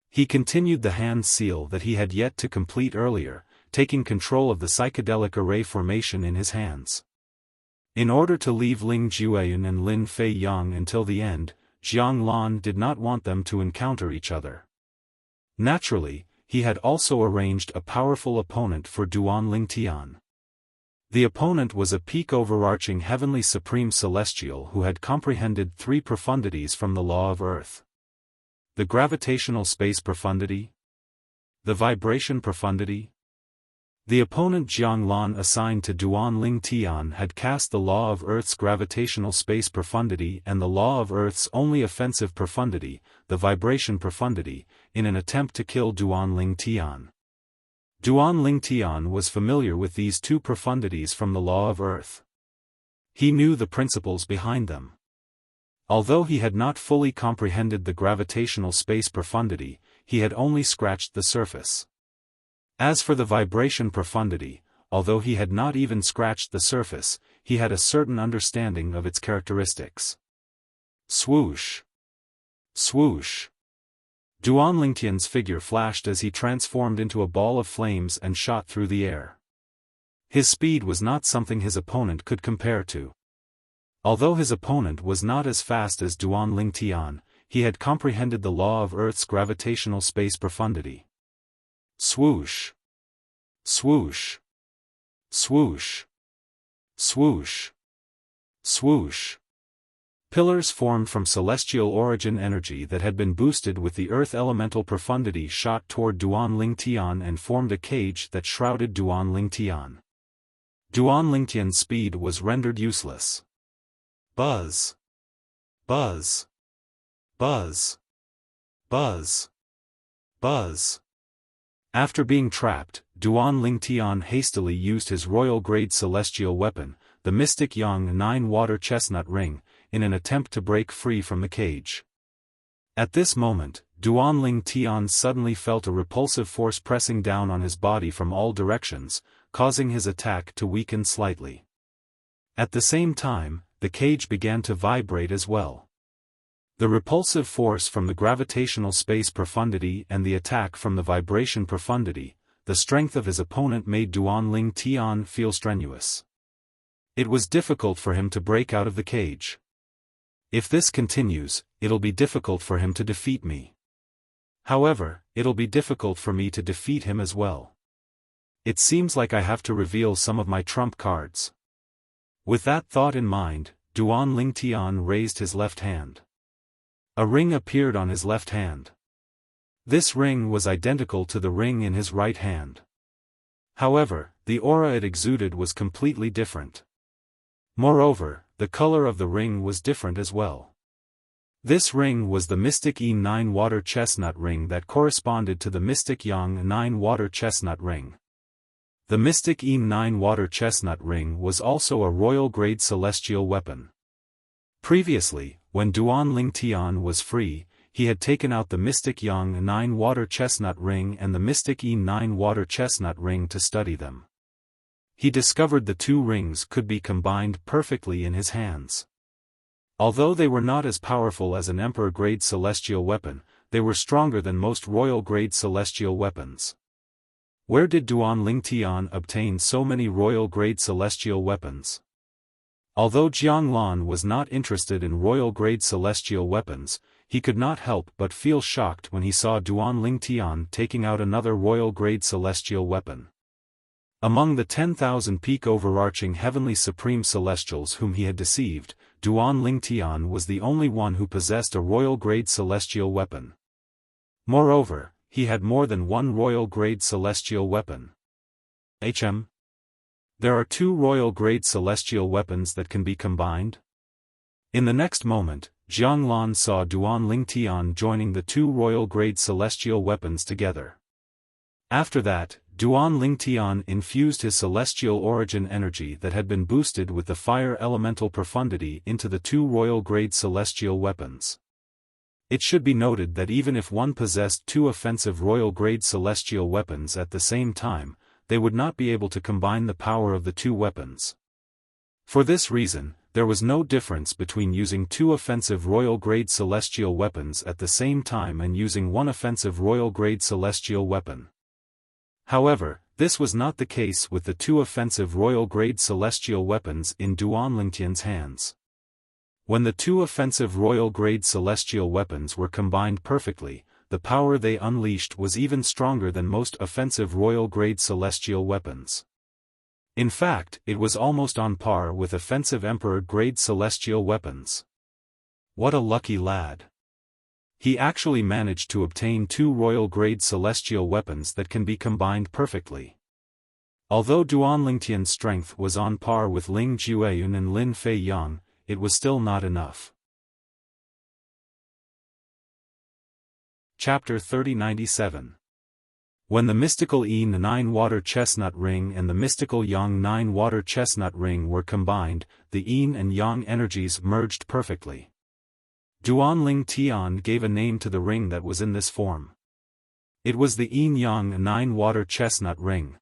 He continued the hand seal that he had yet to complete earlier, taking control of the psychedelic array formation in his hands. In order to leave Ling Jueyun and Lin Fei Yang until the end, Jiang Lan did not want them to encounter each other. Naturally, he had also arranged a powerful opponent for Duan Lingtian. The opponent was a peak overarching heavenly supreme celestial who had comprehended 3 profundities from the law of earth. The gravitational space profundity, the vibration profundity. The opponent Jiang Lan assigned to Duan Lingtian had cast the law of Earth's gravitational space profundity and the law of Earth's only offensive profundity, the vibration profundity, in an attempt to kill Duan Lingtian. Duan Lingtian was familiar with these 2 profundities from the law of Earth. He knew the principles behind them. Although he had not fully comprehended the gravitational space profundity, he had only scratched the surface. As for the vibration profundity, although he had not even scratched the surface, he had a certain understanding of its characteristics. Swoosh! Swoosh! Duan Lingtian's figure flashed as he transformed into a ball of flames and shot through the air. His speed was not something his opponent could compare to. Although his opponent was not as fast as Duan Lingtian, he had comprehended the law of Earth's gravitational space profundity. Swoosh! Swoosh! Swoosh! Swoosh! Swoosh! Pillars formed from celestial origin energy that had been boosted with the earth elemental profundity shot toward Duan Lingtian and formed a cage that shrouded Duan Lingtian. Duan Lingtian's speed was rendered useless. Buzz! Buzz! Buzz! Buzz! Buzz! After being trapped, Duan Lingtian hastily used his royal-grade celestial weapon, the Mystic Yang 9 Water Chestnut Ring, in an attempt to break free from the cage. At this moment, Duanling Tian suddenly felt a repulsive force pressing down on his body from all directions, causing his attack to weaken slightly. At the same time, the cage began to vibrate as well. The repulsive force from the gravitational space profundity and the attack from the vibration profundity, the strength of his opponent made Duanling Tian feel strenuous. It was difficult for him to break out of the cage. If this continues, it'll be difficult for him to defeat me. However, it'll be difficult for me to defeat him as well. It seems like I have to reveal some of my trump cards. With that thought in mind, Duanling Tian raised his left hand. A ring appeared on his left hand. This ring was identical to the ring in his right hand. However, the aura it exuded was completely different. Moreover, the color of the ring was different as well. This ring was the Mystic E9 Water Chestnut ring that corresponded to the Mystic Yang 9 Water Chestnut ring. The Mystic E9 Water Chestnut ring was also a royal-grade celestial weapon. Previously, when Duanling Tian was free, he had taken out the Mystic Yang 9 Water Chestnut ring and the Mystic E9 Water Chestnut ring to study them. He discovered the two rings could be combined perfectly in his hands. Although they were not as powerful as an Emperor-grade celestial weapon, they were stronger than most royal-grade celestial weapons. Where did Duanling Tian obtain so many royal-grade celestial weapons? Although Jianglan was not interested in royal-grade celestial weapons, he could not help but feel shocked when he saw Duanling Tian taking out another royal-grade celestial weapon. Among the 10,000 peak overarching heavenly supreme celestials whom he had deceived, Duanling Tian was the only one who possessed a royal-grade celestial weapon. Moreover, he had more than one royal-grade celestial weapon. There are two royal-grade celestial weapons that can be combined? In the next moment, Jianglan saw Duanling Tian joining the two royal-grade celestial weapons together. After that, Duanling Tian infused his celestial origin energy that had been boosted with the fire elemental profundity into the two royal-grade celestial weapons. It should be noted that even if one possessed two offensive royal-grade celestial weapons at the same time, they would not be able to combine the power of the two weapons. For this reason, there was no difference between using two offensive royal-grade celestial weapons at the same time and using one offensive royal-grade celestial weapon. However, this was not the case with the two offensive royal-grade celestial weapons in Duanling Tian's hands. When the two offensive royal-grade celestial weapons were combined perfectly, the power they unleashed was even stronger than most offensive royal-grade celestial weapons. In fact, it was almost on par with offensive Emperor-grade celestial weapons. What a lucky lad! He actually managed to obtain two royal-grade celestial weapons that can be combined perfectly. Although Duanling Tian's strength was on par with Ling Jueyun and Lin Fei Yang, it was still not enough. Chapter 3097. When the mystical E9 Water Chestnut Ring and the mystical Yang 9 Water Chestnut Ring were combined, the Yin and Yang energies merged perfectly. Duanling Tian gave a name to the ring that was in this form. It was the Yin Yang 9 Water Chestnut Ring.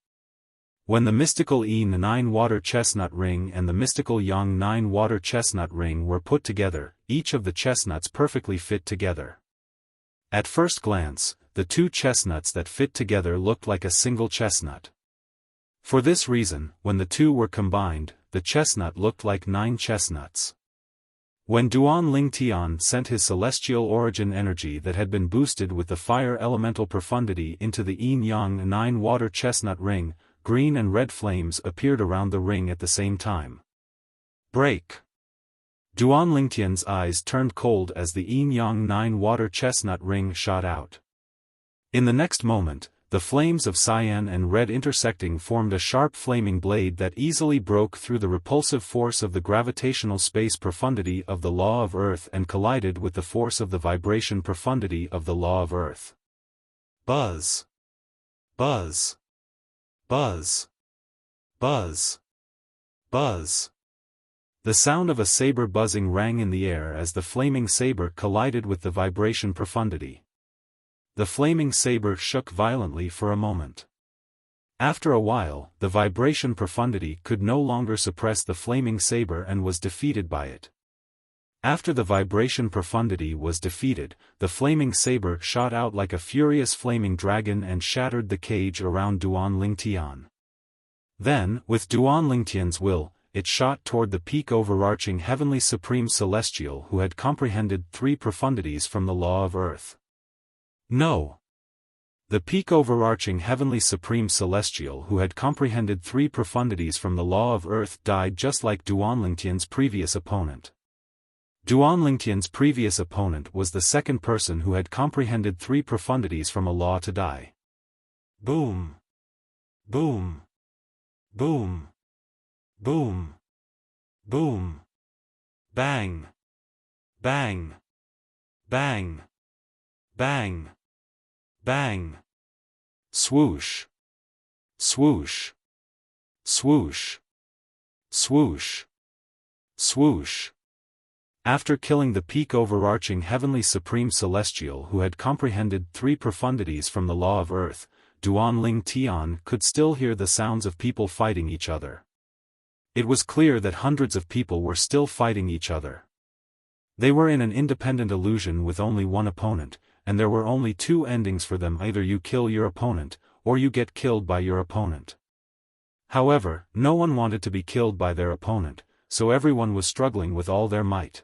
When the mystical Yin 9 Water Chestnut Ring and the mystical Yang 9 Water Chestnut Ring were put together, each of the chestnuts perfectly fit together. At first glance, the two chestnuts that fit together looked like a single chestnut. For this reason, when the two were combined, the chestnut looked like 9 chestnuts. When Duanling Tian sent his celestial origin energy that had been boosted with the fire elemental profundity into the Yin Yang 9 Water Chestnut Ring, green and red flames appeared around the ring at the same time. Break! Duanling Tian's eyes turned cold as the Yin Yang 9 Water Chestnut Ring shot out. In the next moment, the flames of cyan and red intersecting formed a sharp flaming blade that easily broke through the repulsive force of the gravitational space profundity of the law of Earth and collided with the force of the vibration profundity of the law of Earth. Buzz! Buzz! Buzz! Buzz! Buzz! The sound of a saber buzzing rang in the air as the flaming saber collided with the vibration profundity. The flaming saber shook violently for a moment. After a while, the vibration profundity could no longer suppress the flaming saber and was defeated by it. After the vibration profundity was defeated, the flaming saber shot out like a furious flaming dragon and shattered the cage around Duan Lingtian. Then, with Duan Lingtian's will, it shot toward the peak overarching heavenly supreme celestial who had comprehended 3 profundities from the law of earth. No! The peak overarching heavenly supreme celestial who had comprehended 3 profundities from the law of earth died just like Duan Lingtian's previous opponent. Duan Lingtian's previous opponent was the second person who had comprehended 3 profundities from a law to die. Boom! Boom! Boom! Boom! Boom! Bang! Bang! Bang! Bang! Bang! Swoosh! Swoosh! Swoosh! Swoosh! Swoosh! After killing the peak overarching heavenly supreme celestial who had comprehended 3 profundities from the law of earth, Duan Ling Tian could still hear the sounds of people fighting each other. It was clear that hundreds of people were still fighting each other. They were in an independent illusion with only one opponent, and there were only 2 endings for them: either you kill your opponent, or you get killed by your opponent. However, no one wanted to be killed by their opponent, so everyone was struggling with all their might.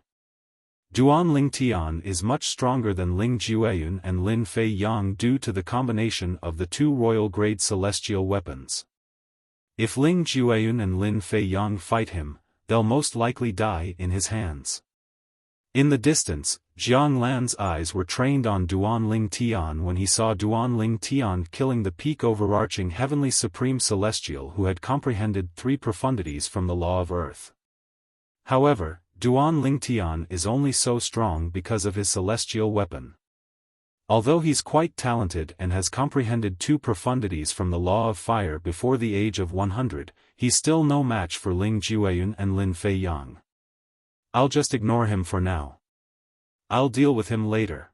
Duan Lingtian is much stronger than Ling Jueyun and Lin Fei Yang due to the combination of the 2 royal-grade celestial weapons. If Ling Jueyun and Lin Fei Yang fight him, they'll most likely die in his hands. In the distance, Jiang Lan's eyes were trained on Duan Lingtian when he saw Duan Lingtian killing the peak overarching heavenly supreme celestial who had comprehended 3 profundities from the law of earth. However, Duan Lingtian is only so strong because of his celestial weapon. Although he's quite talented and has comprehended 2 profundities from the law of fire before the age of 100, he's still no match for Ling Jueyun and Lin Fei Yang. I'll just ignore him for now. I'll deal with him later.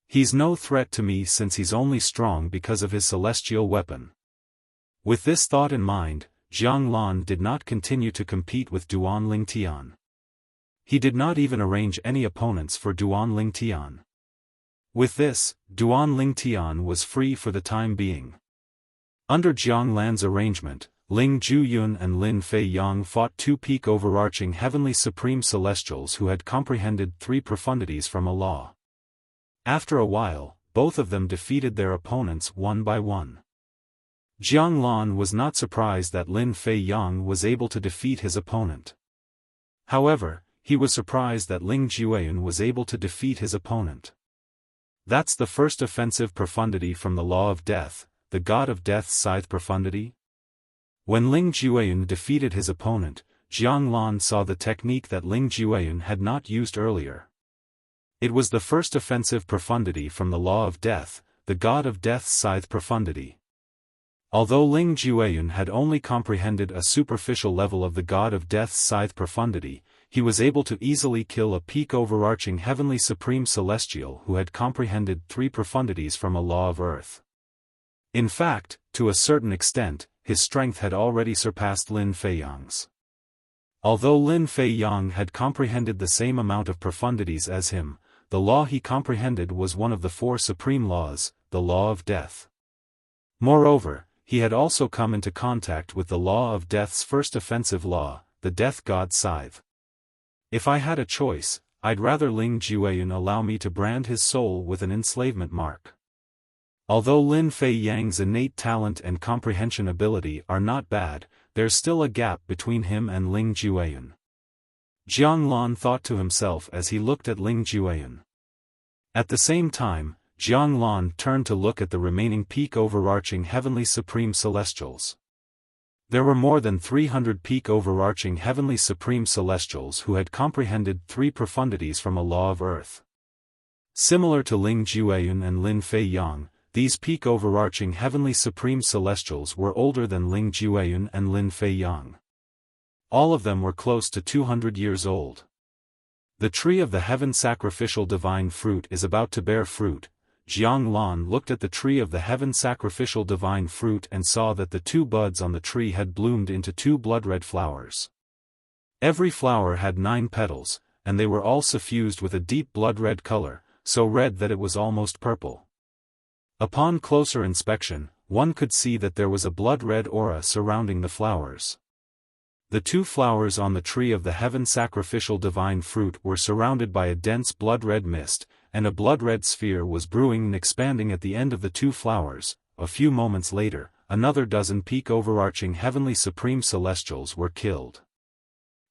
He's no threat to me since he's only strong because of his celestial weapon. With this thought in mind, Jiang Lan did not continue to compete with Duan Lingtian. He did not even arrange any opponents for Duan Lingtian. With this, Duan Lingtian was free for the time being. Under Jiang Lan's arrangement, Ling Jueyun and Lin Fei Yang fought 2 peak overarching heavenly supreme celestials who had comprehended 3 profundities from a law. After a while, both of them defeated their opponents one by one. Jiang Lan was not surprised that Lin Fei Yang was able to defeat his opponent. However, he was surprised that Ling Jueyun was able to defeat his opponent. That's the first offensive profundity from the law of death, the god of death's scythe profundity. When Ling Jueyun defeated his opponent, Jiang Lan saw the technique that Ling Jueyun had not used earlier. It was the first offensive profundity from the law of death, the god of death's scythe profundity. Although Ling Jueyun had only comprehended a superficial level of the god of death's scythe profundity, he was able to easily kill a peak overarching heavenly supreme celestial who had comprehended 3 profundities from a law of earth. In fact, to a certain extent, his strength had already surpassed Lin Fei Yang's. Although Lin Fei Yang had comprehended the same amount of profundities as him, the law he comprehended was one of the 4 supreme laws, the law of death. Moreover, he had also come into contact with the law of death's first offensive law, the death god's scythe. If I had a choice, I'd rather Ling Jueyun allow me to brand his soul with an enslavement mark. Although Lin Fei Yang's innate talent and comprehension ability are not bad, there's still a gap between him and Ling Jueyun. Jiang Lan thought to himself as he looked at Ling Jueyun. At the same time, Jiang Lan turned to look at the remaining peak overarching heavenly supreme celestials. There were more than 300 peak overarching heavenly supreme celestials who had comprehended 3 profundities from a law of earth. Similar to Ling Jueyun and Lin Fei Yang, these peak overarching heavenly supreme celestials were older than Ling Jueyun and Lin Fei Yang. All of them were close to 200 years old. The tree of the heaven sacrificial divine fruit is about to bear fruit. Jiang Lan looked at the tree of the heaven sacrificial divine fruit and saw that the 2 buds on the tree had bloomed into 2 blood-red flowers. Every flower had 9 petals, and they were all suffused with a deep blood-red color, so red that it was almost purple. Upon closer inspection, one could see that there was a blood-red aura surrounding the flowers. The 2 flowers on the tree of the heaven sacrificial divine fruit were surrounded by a dense blood-red mist, and a blood-red sphere was brewing and expanding at the end of the 2 flowers. A few moments later, another dozen peak overarching heavenly supreme celestials were killed.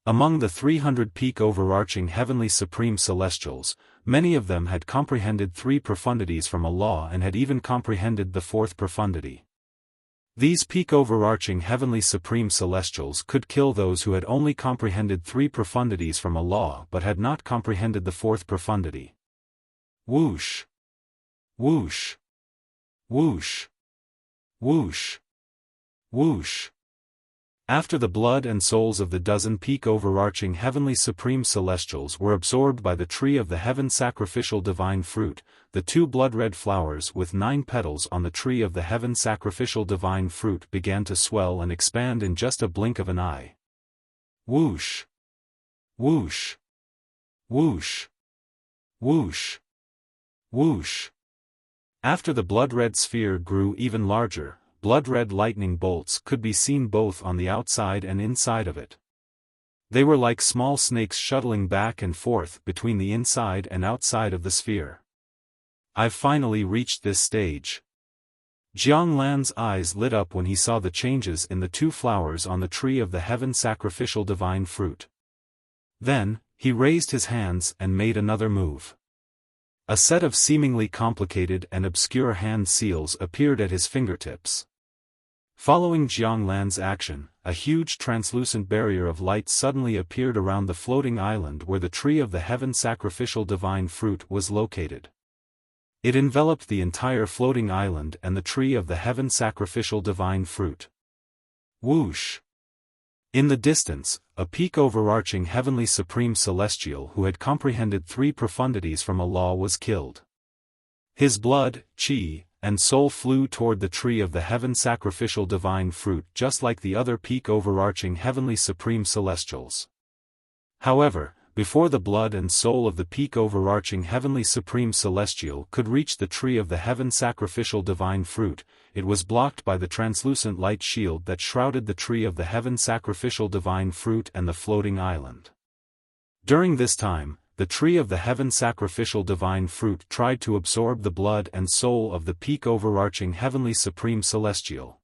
Among the 300 peak overarching heavenly supreme celestials, many of them had comprehended 3 profundities from Allah and had even comprehended the 4th profundity. These peak overarching heavenly supreme celestials could kill those who had only comprehended 3 profundities from Allah but had not comprehended the 4th profundity. Whoosh! Whoosh! Whoosh! Whoosh! Whoosh! After the blood and souls of the dozen peak overarching heavenly supreme celestials were absorbed by the tree of the heaven sacrificial divine fruit, the 2 blood-red flowers with 9 petals on the tree of the heaven sacrificial divine fruit began to swell and expand in just a blink of an eye. Whoosh! Whoosh! Whoosh! Whoosh! Whoosh! After the blood-red sphere grew even larger, blood-red lightning bolts could be seen both on the outside and inside of it. They were like small snakes shuttling back and forth between the inside and outside of the sphere. I've finally reached this stage. Jiang Lan's eyes lit up when he saw the changes in the 2 flowers on the tree of the heaven sacrificial divine fruit. Then, he raised his hands and made another move. A set of seemingly complicated and obscure hand seals appeared at his fingertips. Following Jiang Lan's action, a huge translucent barrier of light suddenly appeared around the floating island where the tree of the heaven sacrificial divine fruit was located. It enveloped the entire floating island and the tree of the heaven sacrificial divine fruit. Whoosh! In the distance, a peak overarching heavenly supreme celestial who had comprehended 3 profundities from Allah was killed. His blood, chi, and soul flew toward the tree of the heaven sacrificial divine fruit just like the other peak overarching heavenly supreme celestials. However, before the blood and soul of the peak overarching heavenly supreme celestial could reach the tree of the heaven sacrificial divine fruit, it was blocked by the translucent light shield that shrouded the tree of the heaven sacrificial divine fruit and the floating island. During this time, the tree of the heaven sacrificial divine fruit tried to absorb the blood and soul of the peak overarching heavenly supreme celestial.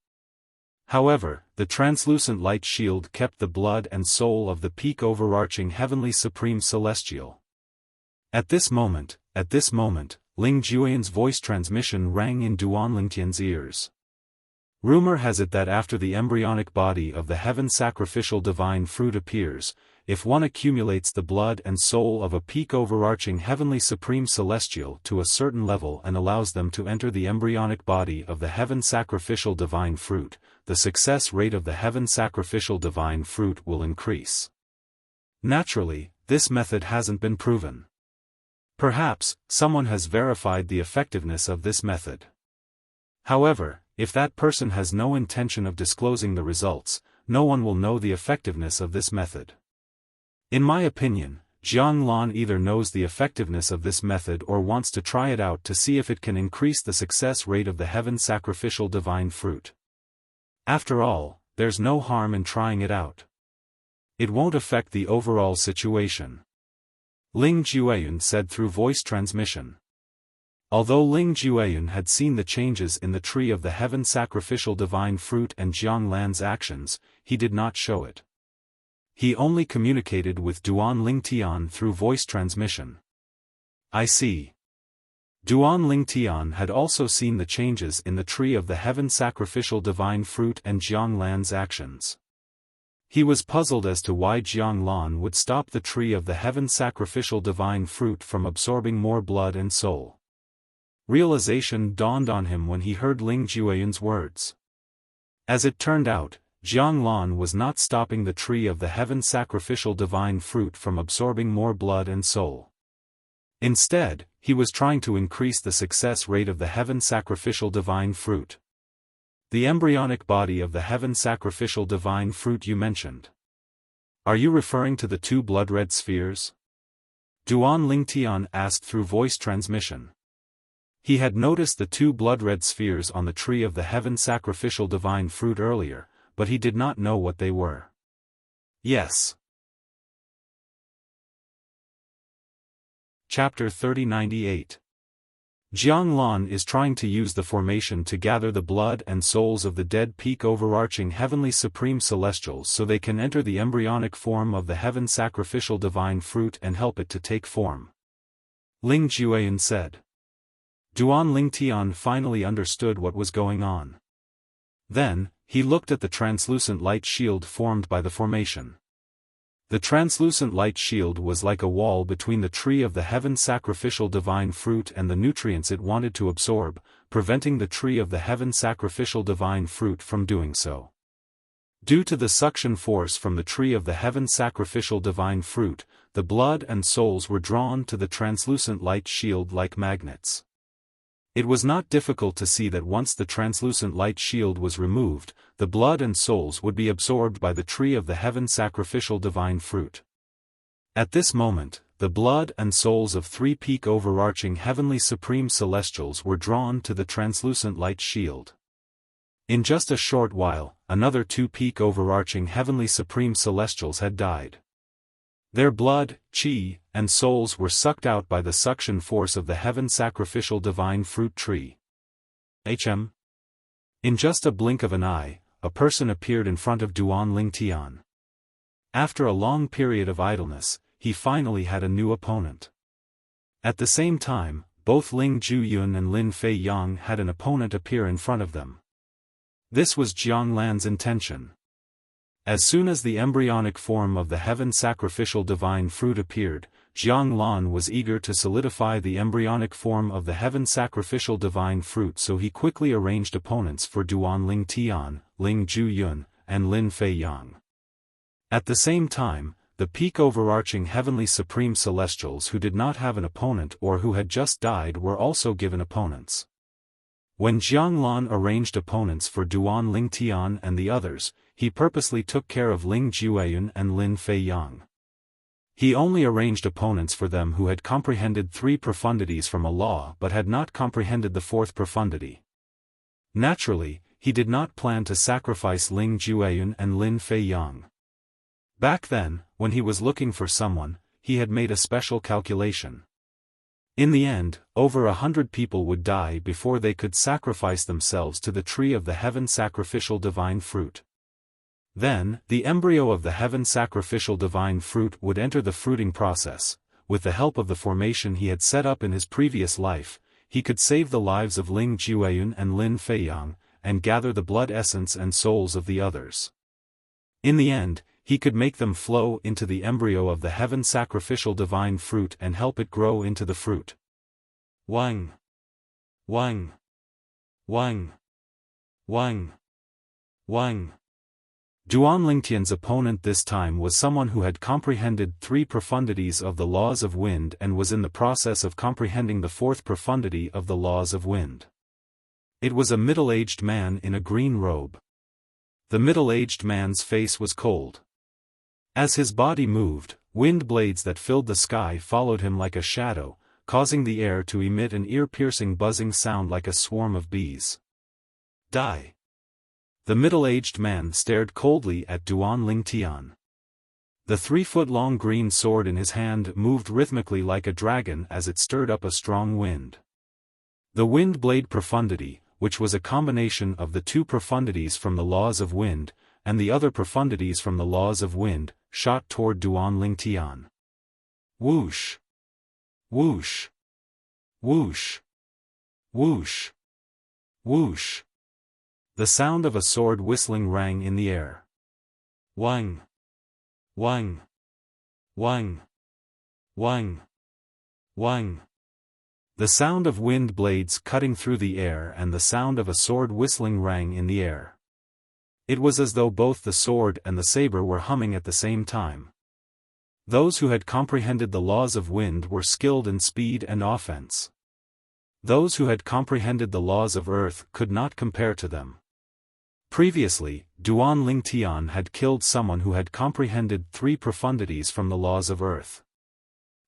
However, the translucent light shield kept the blood and soul of the peak overarching heavenly supreme celestial. At this moment, Ling Jueyan's voice transmission rang in Duan Lingtian's ears. Rumor has it that after the embryonic body of the heaven sacrificial divine fruit appears, if one accumulates the blood and soul of a peak overarching heavenly supreme celestial to a certain level and allows them to enter the embryonic body of the heaven sacrificial divine fruit, the success rate of the heaven sacrificial divine fruit will increase. Naturally, this method hasn't been proven. Perhaps, someone has verified the effectiveness of this method. However, if that person has no intention of disclosing the results, no one will know the effectiveness of this method. In my opinion, Jiang Lan either knows the effectiveness of this method or wants to try it out to see if it can increase the success rate of the heaven sacrificial divine fruit. After all, there's no harm in trying it out. It won't affect the overall situation. Ling Jueyan said through voice transmission. Although Ling Jueyan had seen the changes in the tree of the heaven sacrificial divine fruit and Jiang Lan's actions, he did not show it. He only communicated with Duan Lingtian through voice transmission. I see. Duan Lingtian had also seen the changes in the tree of the heaven sacrificial divine fruit and Jiang Lan's actions. He was puzzled as to why Jiang Lan would stop the tree of the heaven sacrificial divine fruit from absorbing more blood and soul. Realization dawned on him when he heard Ling Jueyan's words. As it turned out, Jiang Lan was not stopping the tree of the heaven sacrificial divine fruit from absorbing more blood and soul. Instead, he was trying to increase the success rate of the heaven sacrificial divine fruit. The embryonic body of the heaven sacrificial divine fruit you mentioned. Are you referring to the two blood-red spheres? Duan Lingtian asked through voice transmission. He had noticed the two blood-red spheres on the tree of the heaven sacrificial divine fruit earlier, but he did not know what they were. Yes. Chapter 3098. Jiang Lan is trying to use the formation to gather the blood and souls of the dead peak overarching heavenly supreme celestials so they can enter the embryonic form of the heaven sacrificial divine fruit and help it to take form. Ling Jueyan said. Duan Lingtian finally understood what was going on. Then, he looked at the translucent light shield formed by the formation. The translucent light shield was like a wall between the tree of the heaven sacrificial divine fruit and the nutrients it wanted to absorb, preventing the tree of the heaven sacrificial divine fruit from doing so. Due to the suction force from the tree of the heaven sacrificial divine fruit, the blood and souls were drawn to the translucent light shield like magnets. It was not difficult to see that once the translucent light shield was removed, the blood and souls would be absorbed by the tree of the heaven sacrificial divine fruit. At this moment, the blood and souls of three peak overarching heavenly supreme celestials were drawn to the translucent light shield. In just a short while, another two peak overarching heavenly supreme celestials had died. Their blood, chi, and souls were sucked out by the suction force of the heaven sacrificial divine fruit tree. In just a blink of an eye, a person appeared in front of Duan Lingtian. After a long period of idleness, he finally had a new opponent. At the same time, both Ling Juyun and Lin Fei Yang had an opponent appear in front of them. This was Jiang Lan's intention. As soon as the embryonic form of the heaven sacrificial divine fruit appeared, Jiang Lan was eager to solidify the embryonic form of the heaven sacrificial divine fruit, so he quickly arranged opponents for Duan Lingtian, Ling Juyun, and Lin Fei Yang. At the same time, the peak overarching heavenly supreme celestials who did not have an opponent or who had just died were also given opponents. When Jiang Lan arranged opponents for Duan Lingtian and the others, he purposely took care of Ling Jueyun and Lin Fei Yang. He only arranged opponents for them who had comprehended three profundities from a law but had not comprehended the fourth profundity. Naturally, he did not plan to sacrifice Ling Jueyun and Lin Fei Yang. Back then, when he was looking for someone, he had made a special calculation. In the end, over 100 people would die before they could sacrifice themselves to the tree of the heaven sacrificial divine fruit. Then, the embryo of the heaven sacrificial divine fruit would enter the fruiting process. With the help of the formation he had set up in his previous life, he could save the lives of Ling Jueyun and Lin Fei Yang, and gather the blood essence and souls of the others. In the end, he could make them flow into the embryo of the heaven sacrificial divine fruit and help it grow into the fruit. Wang. Wang. Wang. Wang. Wang. Duan Lingtian's opponent this time was someone who had comprehended three profundities of the laws of wind and was in the process of comprehending the fourth profundity of the laws of wind. It was a middle-aged man in a green robe. The middle-aged man's face was cold. As his body moved, wind blades that filled the sky followed him like a shadow, causing the air to emit an ear-piercing buzzing sound like a swarm of bees. Die. The middle-aged man stared coldly at Duan Lingtian. The 3-foot-long green sword in his hand moved rhythmically like a dragon as it stirred up a strong wind. The wind blade profundity, which was a combination of the two profundities from the laws of wind, and the other profundities from the laws of wind, shot toward Duan Lingtian. Whoosh! Whoosh! Whoosh! Whoosh! Whoosh! The sound of a sword whistling rang in the air. Wang! Wang! Wang! Wang! Wang! The sound of wind blades cutting through the air and the sound of a sword whistling rang in the air. It was as though both the sword and the saber were humming at the same time. Those who had comprehended the laws of wind were skilled in speed and offense. Those who had comprehended the laws of earth could not compare to them. Previously, Duan Lingtian had killed someone who had comprehended 3 profundities from the laws of earth.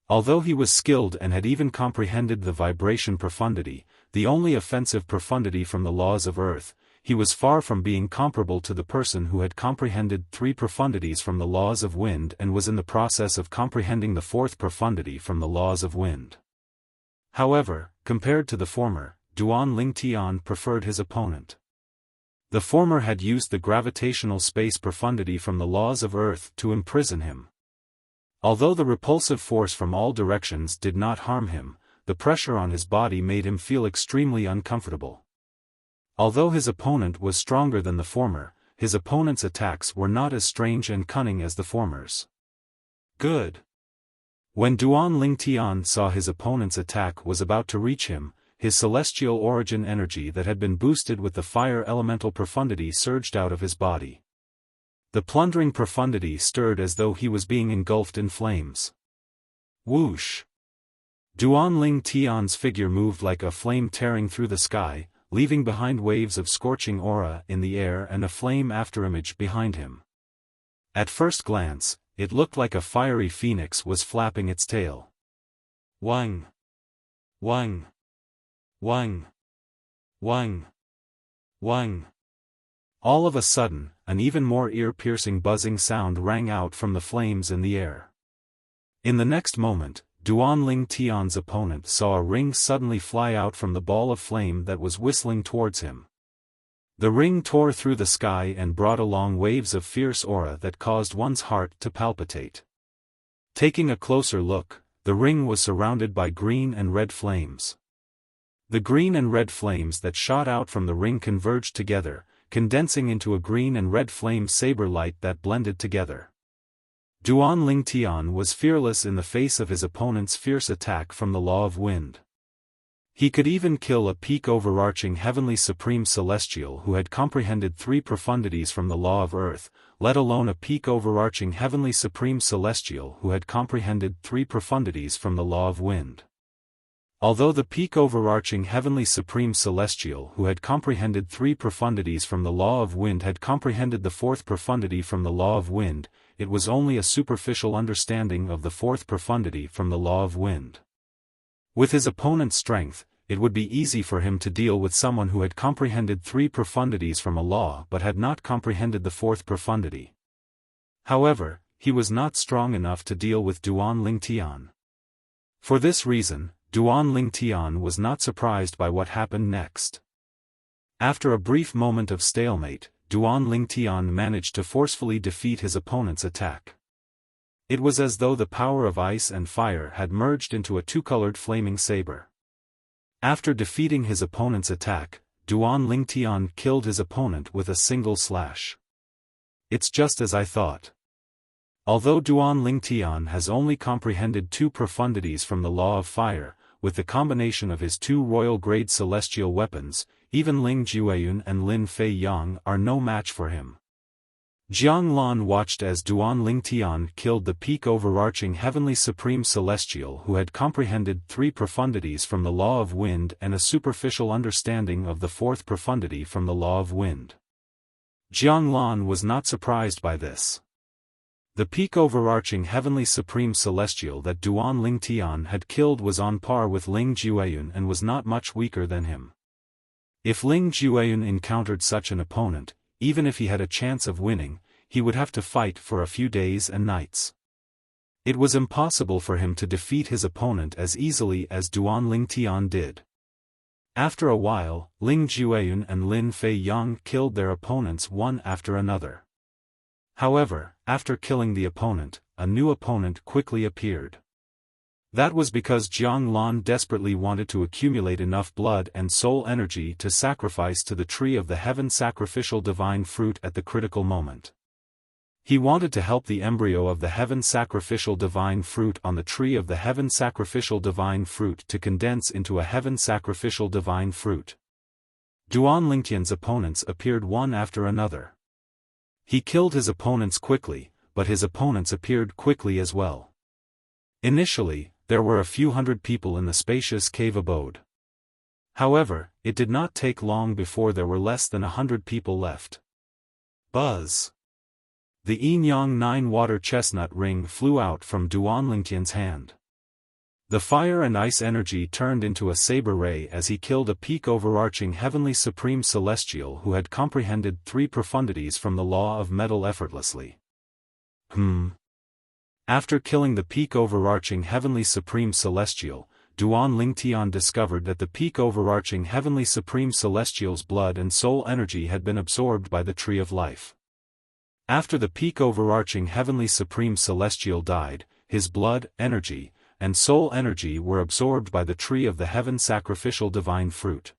Although he was skilled and had even comprehended the vibration profundity, the only offensive profundity from the laws of earth, he was far from being comparable to the person who had comprehended 3 profundities from the laws of wind and was in the process of comprehending the 4th profundity from the laws of wind. However, compared to the former, Duan Lingtian preferred his opponent. The former had used the gravitational space profundity from the laws of earth to imprison him. Although the repulsive force from all directions did not harm him, the pressure on his body made him feel extremely uncomfortable. Although his opponent was stronger than the former, his opponent's attacks were not as strange and cunning as the former's. Good. When Duan Lingtian saw his opponent's attack was about to reach him, his celestial origin energy that had been boosted with the fire elemental profundity surged out of his body. The plundering profundity stirred as though he was being engulfed in flames. Whoosh! Duan Lingtian's figure moved like a flame tearing through the sky, leaving behind waves of scorching aura in the air and a flame afterimage behind him. At first glance, it looked like a fiery phoenix was flapping its tail. Wang! Wang! Wang! Wang! Wang! All of a sudden, an even more ear-piercing buzzing sound rang out from the flames in the air. In the next moment, Duan Lingtian's opponent saw a ring suddenly fly out from the ball of flame that was whistling towards him. The ring tore through the sky and brought along waves of fierce aura that caused one's heart to palpitate. Taking a closer look, the ring was surrounded by green and red flames. The green and red flames that shot out from the ring converged together, condensing into a green and red flame saber light that blended together. Duan Lingtian was fearless in the face of his opponent's fierce attack from the law of wind. He could even kill a peak overarching heavenly supreme celestial who had comprehended 3 profundities from the law of earth, let alone a peak overarching heavenly supreme celestial who had comprehended 3 profundities from the law of wind. Although the peak overarching heavenly supreme celestial who had comprehended 3 profundities from the law of wind had comprehended the 4th profundity from the law of wind, it was only a superficial understanding of the 4th profundity from the law of wind. With his opponent's strength, it would be easy for him to deal with someone who had comprehended 3 profundities from a law but had not comprehended the 4th profundity. However, he was not strong enough to deal with Duan Lingtian. For this reason, Duan Lingtian was not surprised by what happened next. After a brief moment of stalemate, Duan Lingtian managed to forcefully defeat his opponent's attack. It was as though the power of ice and fire had merged into a 2-colored flaming saber. After defeating his opponent's attack, Duan Lingtian killed his opponent with a single slash. It's just as I thought. Although Duan Lingtian has only comprehended 2 profundities from the law of fire, with the combination of his 2 royal-grade celestial weapons, even Ling Jueyun and Lin Fei Yang are no match for him. Jiang Lan watched as Duan Lingtian killed the peak overarching heavenly supreme celestial who had comprehended 3 profundities from the law of wind and a superficial understanding of the 4th profundity from the law of wind. Jiang Lan was not surprised by this. The peak overarching heavenly supreme celestial that Duan Lingtian had killed was on par with Ling Jueyun and was not much weaker than him. If Ling Jueyun encountered such an opponent, even if he had a chance of winning, he would have to fight for a few days and nights. It was impossible for him to defeat his opponent as easily as Duan Lingtian did. After a while, Ling Jueyun and Lin Fei Yang killed their opponents one after another. However, after killing the opponent, a new opponent quickly appeared. That was because Jiang Lan desperately wanted to accumulate enough blood and soul energy to sacrifice to the tree of the heaven sacrificial divine fruit at the critical moment. He wanted to help the embryo of the heaven sacrificial divine fruit on the tree of the heaven sacrificial divine fruit to condense into a heaven sacrificial divine fruit. Duan Lingtian's opponents appeared one after another. He killed his opponents quickly, but his opponents appeared quickly as well. Initially, there were a few hundred people in the spacious cave abode. However, it did not take long before there were less than 100 people left. Buzz! The Yin-Yang 9 water chestnut ring flew out from Duan Lingtian's hand. The fire and ice energy turned into a saber ray as he killed a peak overarching heavenly supreme celestial who had comprehended 3 profundities from the law of metal effortlessly. After killing the peak overarching heavenly supreme celestial, Duan Lingtian discovered that the peak overarching heavenly supreme celestial's blood and soul energy had been absorbed by the tree of life. After the peak overarching heavenly supreme celestial died, his blood, energy, and soul energy were absorbed by the tree of the heaven sacrificial divine fruit.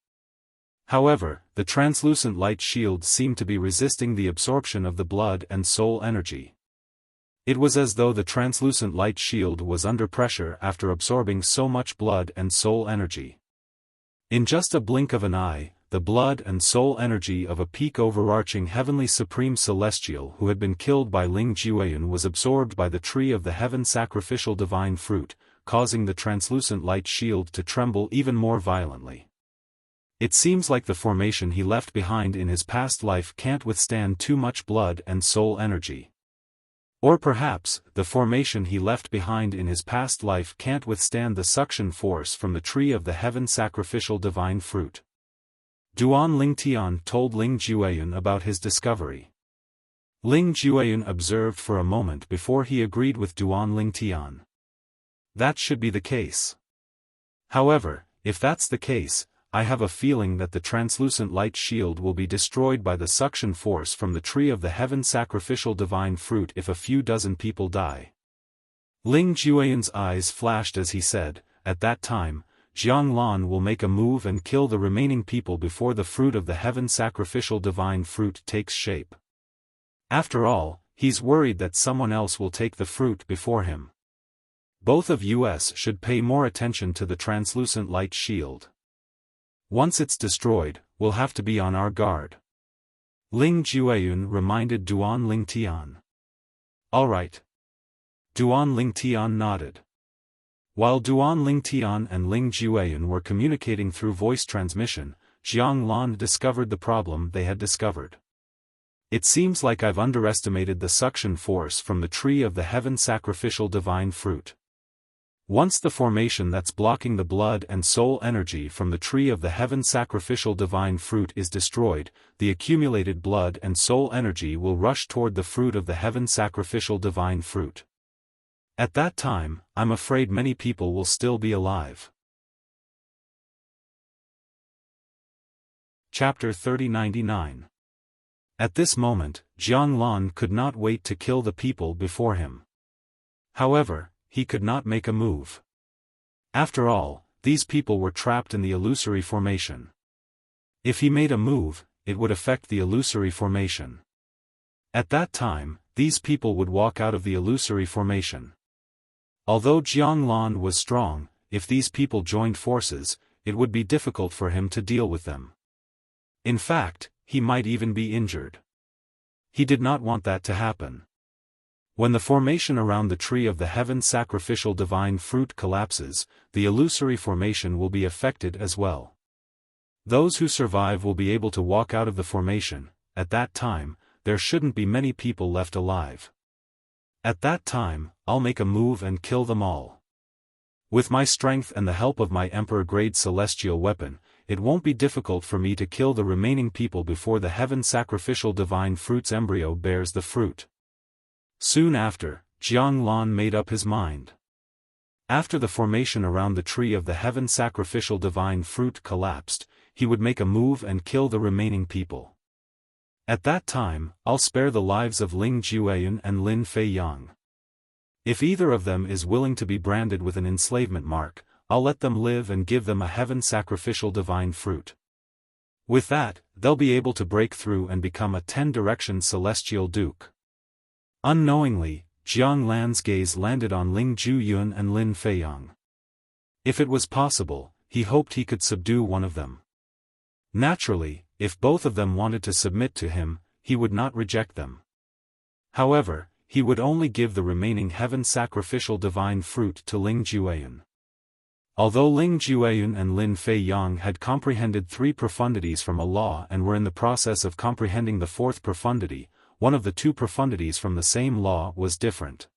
However, the translucent light shield seemed to be resisting the absorption of the blood and soul energy. It was as though the translucent light shield was under pressure after absorbing so much blood and soul energy. In just a blink of an eye, the blood and soul energy of a peak overarching heavenly supreme celestial who had been killed by Ling Jiuyun was absorbed by the tree of the heaven sacrificial divine fruit, causing the translucent light shield to tremble even more violently. It seems like the formation he left behind in his past life can't withstand too much blood and soul energy. Or perhaps, the formation he left behind in his past life can't withstand the suction force from the tree of the heaven sacrificial divine fruit. Duan Lingtian told Ling Jiuyun about his discovery. Ling Jiuyun observed for a moment before he agreed with Duan Lingtian. That should be the case. However, if that's the case, I have a feeling that the translucent light shield will be destroyed by the suction force from the tree of the heaven sacrificial divine fruit if a few dozen people die. Ling Jiuyun's eyes flashed as he said, at that time, Jiang Lan will make a move and kill the remaining people before the fruit of the heaven sacrificial divine fruit takes shape. After all, he's worried that someone else will take the fruit before him. Both of us should pay more attention to the translucent light shield. Once it's destroyed, we'll have to be on our guard. Ling Jiuyun reminded Duan Lingtian. All right. Duan Lingtian nodded. While Duan Lingtian and Ling Jiuyun were communicating through voice transmission, Jiang Lan discovered the problem they had discovered. It seems like I've underestimated the suction force from the tree of the heaven sacrificial divine fruit. Once the formation that's blocking the blood and soul energy from the tree of the heaven sacrificial divine fruit is destroyed, the accumulated blood and soul energy will rush toward the fruit of the heaven sacrificial divine fruit. At that time, I'm afraid many people will still be alive. Chapter 3099. At this moment, Jiang Lan could not wait to kill the people before him. However, he could not make a move. After all, these people were trapped in the illusory formation. If he made a move, it would affect the illusory formation. At that time, these people would walk out of the illusory formation. Although Jiang Lan was strong, if these people joined forces, it would be difficult for him to deal with them. In fact, he might even be injured. He did not want that to happen. When the formation around the tree of the heaven sacrificial divine fruit collapses, the illusory formation will be affected as well. Those who survive will be able to walk out of the formation. At that time, there shouldn't be many people left alive. At that time, I'll make a move and kill them all. With my strength and the help of my emperor-grade celestial weapon, it won't be difficult for me to kill the remaining people before the heaven sacrificial divine fruit's embryo bears the fruit. Soon after, Jiang Lan made up his mind. After the formation around the tree of the heaven sacrificial divine fruit collapsed, he would make a move and kill the remaining people. At that time, I'll spare the lives of Ling Jiuyun and Lin Feiyang. If either of them is willing to be branded with an enslavement mark, I'll let them live and give them a heaven sacrificial divine fruit. With that, they'll be able to break through and become a 10-direction celestial duke. Unknowingly, Jiang Lan's gaze landed on Ling Jiuyun and Lin Feiyang. If it was possible, he hoped he could subdue one of them. Naturally, if both of them wanted to submit to him, he would not reject them. However, he would only give the remaining heaven sacrificial divine fruit to Ling Jueyun. Although Ling Jueyun and Lin Fei Yang had comprehended 3 profundities from a law and were in the process of comprehending the 4th profundity, one of the 2 profundities from the same law was different.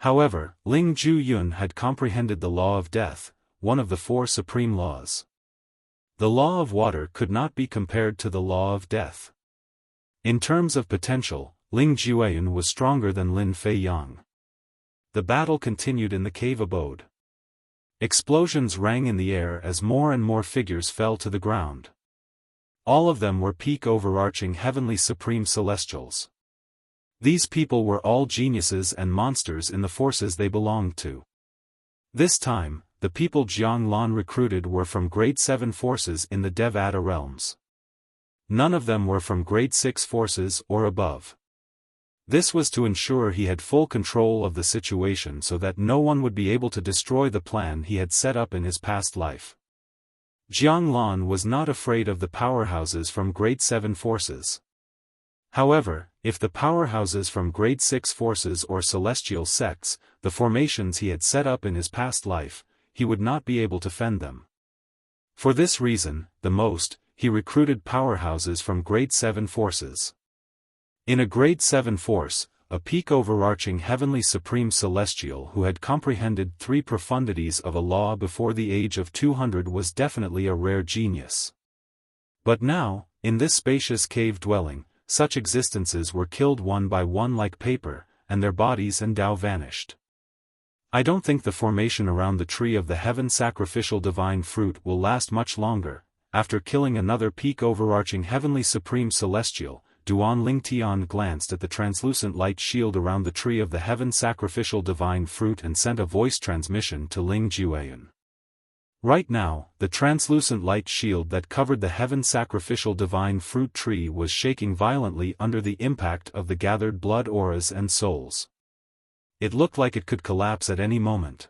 However, Ling Jueyun had comprehended the law of death, one of the 4 supreme laws. The law of water could not be compared to the law of death. In terms of potential, Ling Jueyun was stronger than Lin Fei Yang. The battle continued in the cave abode. Explosions rang in the air as more and more figures fell to the ground. All of them were peak overarching heavenly supreme celestials. These people were all geniuses and monsters in the forces they belonged to. This time, the people Jiang Lan recruited were from grade 7 forces in the Devata realms. None of them were from grade 6 forces or above. This was to ensure he had full control of the situation so that no one would be able to destroy the plan he had set up in his past life. Jiang Lan was not afraid of the powerhouses from grade 7 forces. However, if the powerhouses from grade 6 forces or celestial sects, the formations he had set up in his past life, he would not be able to fend them. For this reason, he recruited powerhouses from grade 7 forces. In a grade 7 force, a peak overarching heavenly supreme celestial who had comprehended 3 profundities of a law before the age of 200 was definitely a rare genius. But now, in this spacious cave dwelling, such existences were killed one by one like paper, and their bodies and Tao vanished. I don't think the formation around the tree of the heaven sacrificial divine fruit will last much longer. After killing another peak overarching heavenly supreme celestial, Duan Lingtian glanced at the translucent light shield around the tree of the heaven sacrificial divine fruit and sent a voice transmission to Ling Jueyun. Right now, the translucent light shield that covered the heaven sacrificial divine fruit tree was shaking violently under the impact of the gathered blood auras and souls. It looked like it could collapse at any moment.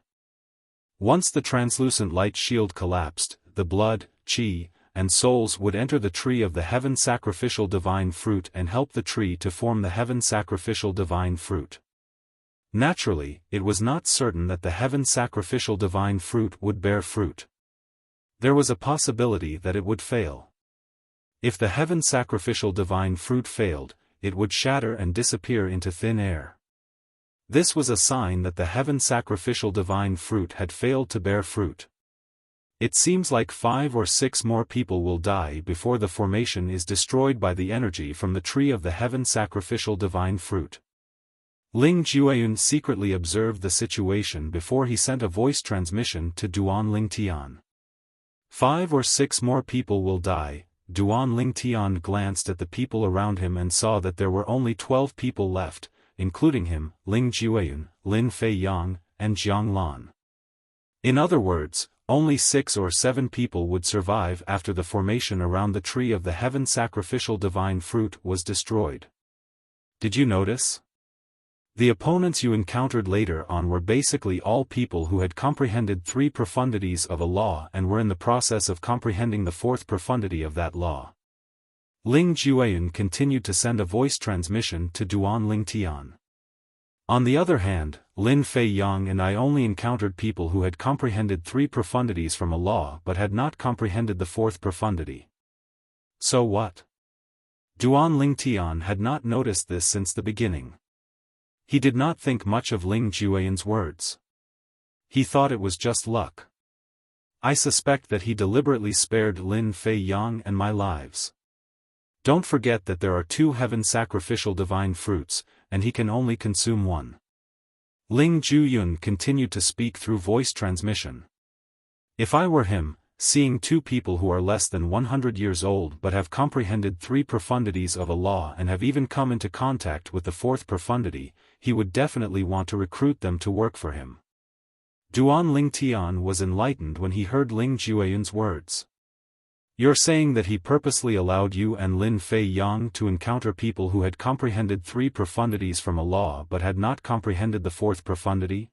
Once the translucent light shield collapsed, the blood, qi, and souls would enter the tree of the heaven sacrificial divine fruit and help the tree to form the heaven sacrificial divine fruit. Naturally, it was not certain that the heaven sacrificial divine fruit would bear fruit. There was a possibility that it would fail. If the heaven sacrificial divine fruit failed, it would shatter and disappear into thin air. This was a sign that the heaven sacrificial divine fruit had failed to bear fruit. It seems like 5 or 6 more people will die before the formation is destroyed by the energy from the tree of the heaven sacrificial divine fruit. Ling Jueyun secretly observed the situation before he sent a voice transmission to Duan Lingtian. 5 or 6 more people will die. Duan Lingtian glanced at the people around him and saw that there were only 12 people left, including him, Ling Jueyun, Lin Fei Yang, and Jiang Lan. In other words, only 6 or 7 people would survive after the formation around the tree of the heaven sacrificial divine fruit was destroyed. Did you notice? The opponents you encountered later on were basically all people who had comprehended 3 profundities of a law and were in the process of comprehending the 4th profundity of that law. Ling Jueyun continued to send a voice transmission to Duan Lingtian. On the other hand, Lin Fei Yang and I only encountered people who had comprehended 3 profundities from a law but had not comprehended the 4th profundity. So what? Duan Lingtian had not noticed this since the beginning. He did not think much of Ling Jueyun's words. He thought it was just luck. I suspect that he deliberately spared Lin Fei Yang and my lives. Don't forget that there are 2 heaven sacrificial divine fruits, and he can only consume 1. Ling Jueyun continued to speak through voice transmission. If I were him, seeing 2 people who are less than 100 years old but have comprehended 3 profundities of a law and have even come into contact with the 4th profundity, he would definitely want to recruit them to work for him. Duan Lingtian was enlightened when he heard Ling Jueyun's words. You're saying that he purposely allowed you and Lin Fei Yang to encounter people who had comprehended 3 profundities from a law but had not comprehended the 4th profundity?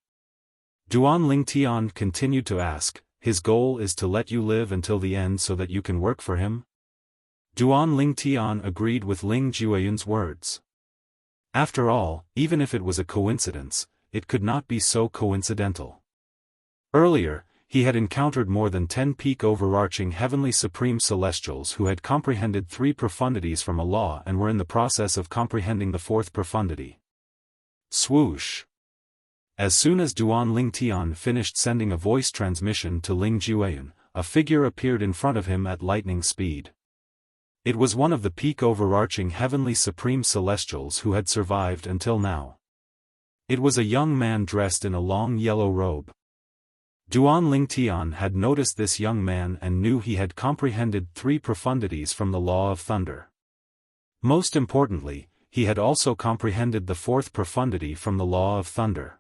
Duan Lingtian continued to ask, his goal is to let you live until the end so that you can work for him? Duan Lingtian agreed with Ling Jueyun's words. After all, even if it was a coincidence, it could not be so coincidental. Earlier, he had encountered more than 10 peak overarching heavenly supreme celestials who had comprehended 3 profundities from a law and were in the process of comprehending the 4th profundity. Swoosh! As soon as Duan Lingtian finished sending a voice transmission to Ling Jueyun, a figure appeared in front of him at lightning speed. It was one of the peak overarching heavenly supreme celestials who had survived until now. It was a young man dressed in a long yellow robe. Duan Lingtian had noticed this young man and knew he had comprehended 3 profundities from the law of thunder. Most importantly, he had also comprehended the 4th profundity from the law of thunder.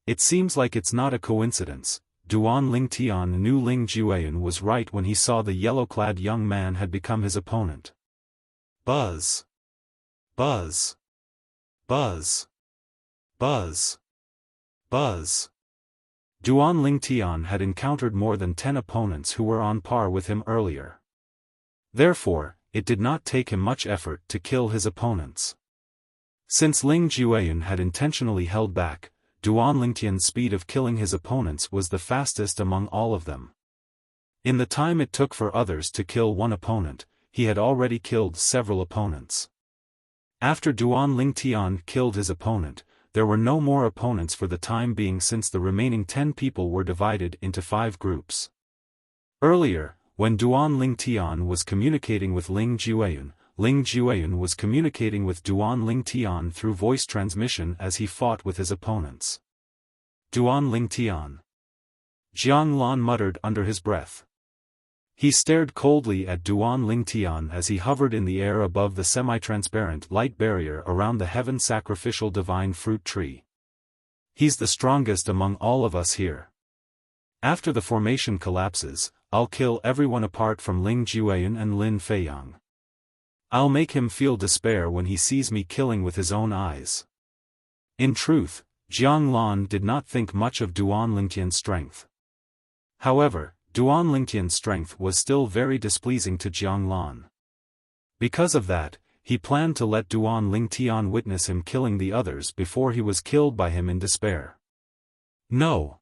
It seems like it's not a coincidence. Duan Lingtian knew Ling Jueyun was right when he saw the yellow-clad young man had become his opponent. Buzz! Buzz! Buzz! Buzz! Buzz! Duan Lingtian had encountered more than 10 opponents who were on par with him earlier. Therefore, it did not take him much effort to kill his opponents. Since Ling Jueyun had intentionally held back, Duan Lingtian's speed of killing his opponents was the fastest among all of them. In the time it took for others to kill one opponent, he had already killed several opponents. After Duan Lingtian killed his opponent, there were no more opponents for the time being since the remaining 10 people were divided into 5 groups. Earlier, when Duan Lingtian was communicating with Ling Jueyun was communicating with Duan Lingtian through voice transmission as he fought with his opponents. Duan Lingtian. Jiang Lan muttered under his breath. He stared coldly at Duan Lingtian as he hovered in the air above the semi-transparent light barrier around the heaven sacrificial divine fruit tree. He's the strongest among all of us here. After the formation collapses, I'll kill everyone apart from Ling Jueyun and Lin Feiyang. I'll make him feel despair when he sees me killing with his own eyes. In truth, Jiang Lan did not think much of Duan Lingtian's strength. However, Duan Lingtian's strength was still very displeasing to Jiang Lan. Because of that, he planned to let Duan Lingtian witness him killing the others before he was killed by him in despair. No!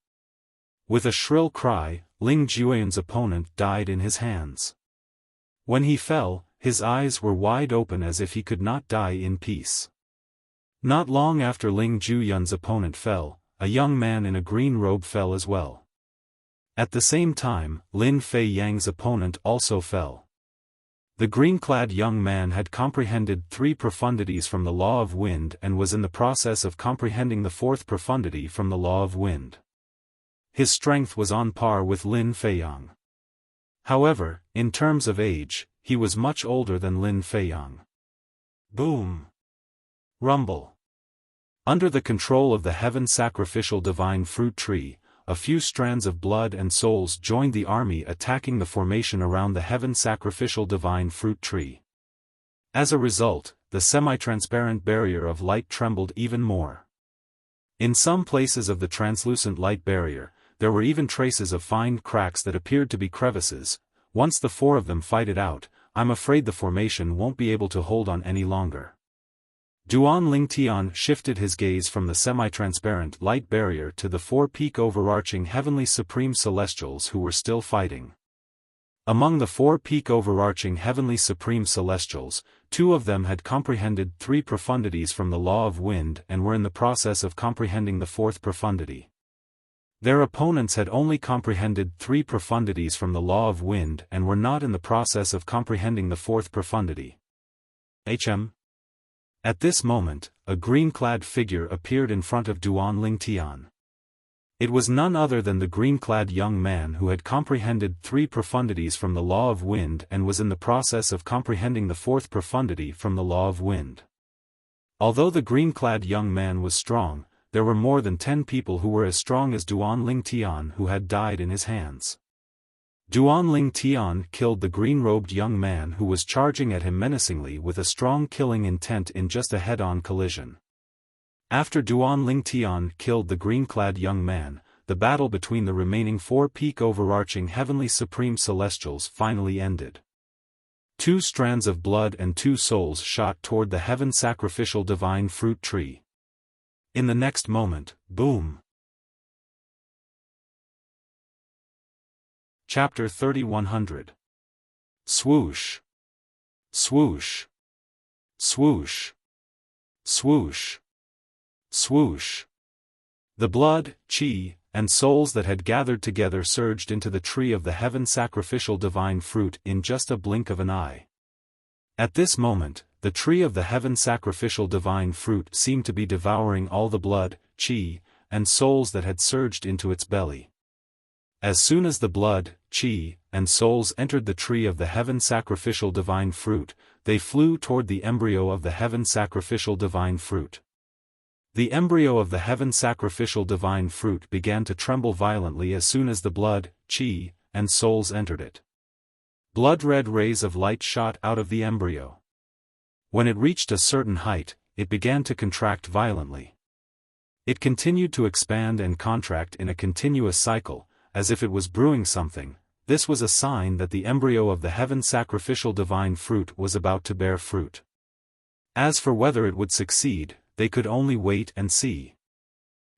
With a shrill cry, Ling Jueyun's opponent died in his hands. When he fell, his eyes were wide open as if he could not die in peace. Not long after Ling Jueyun's opponent fell, a young man in a green robe fell as well. At the same time, Lin Feiyang's opponent also fell. The green-clad young man had comprehended 3 profundities from the law of wind and was in the process of comprehending the 4th profundity from the law of wind. His strength was on par with Lin Feiyang. However, in terms of age, he was much older than Lin Feiyang. Boom! Rumble! Under the control of the heaven sacrificial divine fruit tree, a few strands of blood and souls joined the army attacking the formation around the heaven sacrificial divine fruit tree. As a result, the semi-transparent barrier of light trembled even more. In some places of the translucent light barrier, there were even traces of fine cracks that appeared to be crevices. Once the 4 of them fight it out, I'm afraid the formation won't be able to hold on any longer. Duan Lingtian shifted his gaze from the semi-transparent light barrier to the 4 peak overarching heavenly supreme celestials who were still fighting. Among the 4 peak overarching heavenly supreme celestials, 2 of them had comprehended 3 profundities from the law of wind and were in the process of comprehending the 4th profundity. Their opponents had only comprehended 3 profundities from the law of wind and were not in the process of comprehending the 4th profundity. At this moment, a green-clad figure appeared in front of Duan Lingtian. It was none other than the green-clad young man who had comprehended 3 profundities from the law of wind and was in the process of comprehending the 4th profundity from the law of wind. Although the green-clad young man was strong, there were more than 10 people who were as strong as Duan Lingtian who had died in his hands. Duan Lingtian killed the green-robed young man who was charging at him menacingly with a strong killing intent in just a head-on collision. After Duan Lingtian killed the green-clad young man, the battle between the remaining 4 peak overarching heavenly supreme celestials finally ended. 2 strands of blood and 2 souls shot toward the heaven sacrificial divine fruit tree. In the next moment, boom! Chapter 3100. Swoosh! Swoosh! Swoosh! Swoosh! Swoosh! The blood, chi, and souls that had gathered together surged into the tree of the heaven sacrificial divine fruit in just a blink of an eye. At this moment, the tree of the heaven sacrificial divine fruit seemed to be devouring all the blood, chi, and souls that had surged into its belly. As soon as the blood, chi, and souls entered the tree of the heaven sacrificial divine fruit, they flew toward the embryo of the heaven sacrificial divine fruit. The embryo of the heaven sacrificial divine fruit began to tremble violently as soon as the blood, chi, and souls entered it. Blood-red rays of light shot out of the embryo. When it reached a certain height, it began to contract violently. It continued to expand and contract in a continuous cycle, as if it was brewing something. This was a sign that the embryo of the heaven sacrificial divine fruit was about to bear fruit. As for whether it would succeed, they could only wait and see.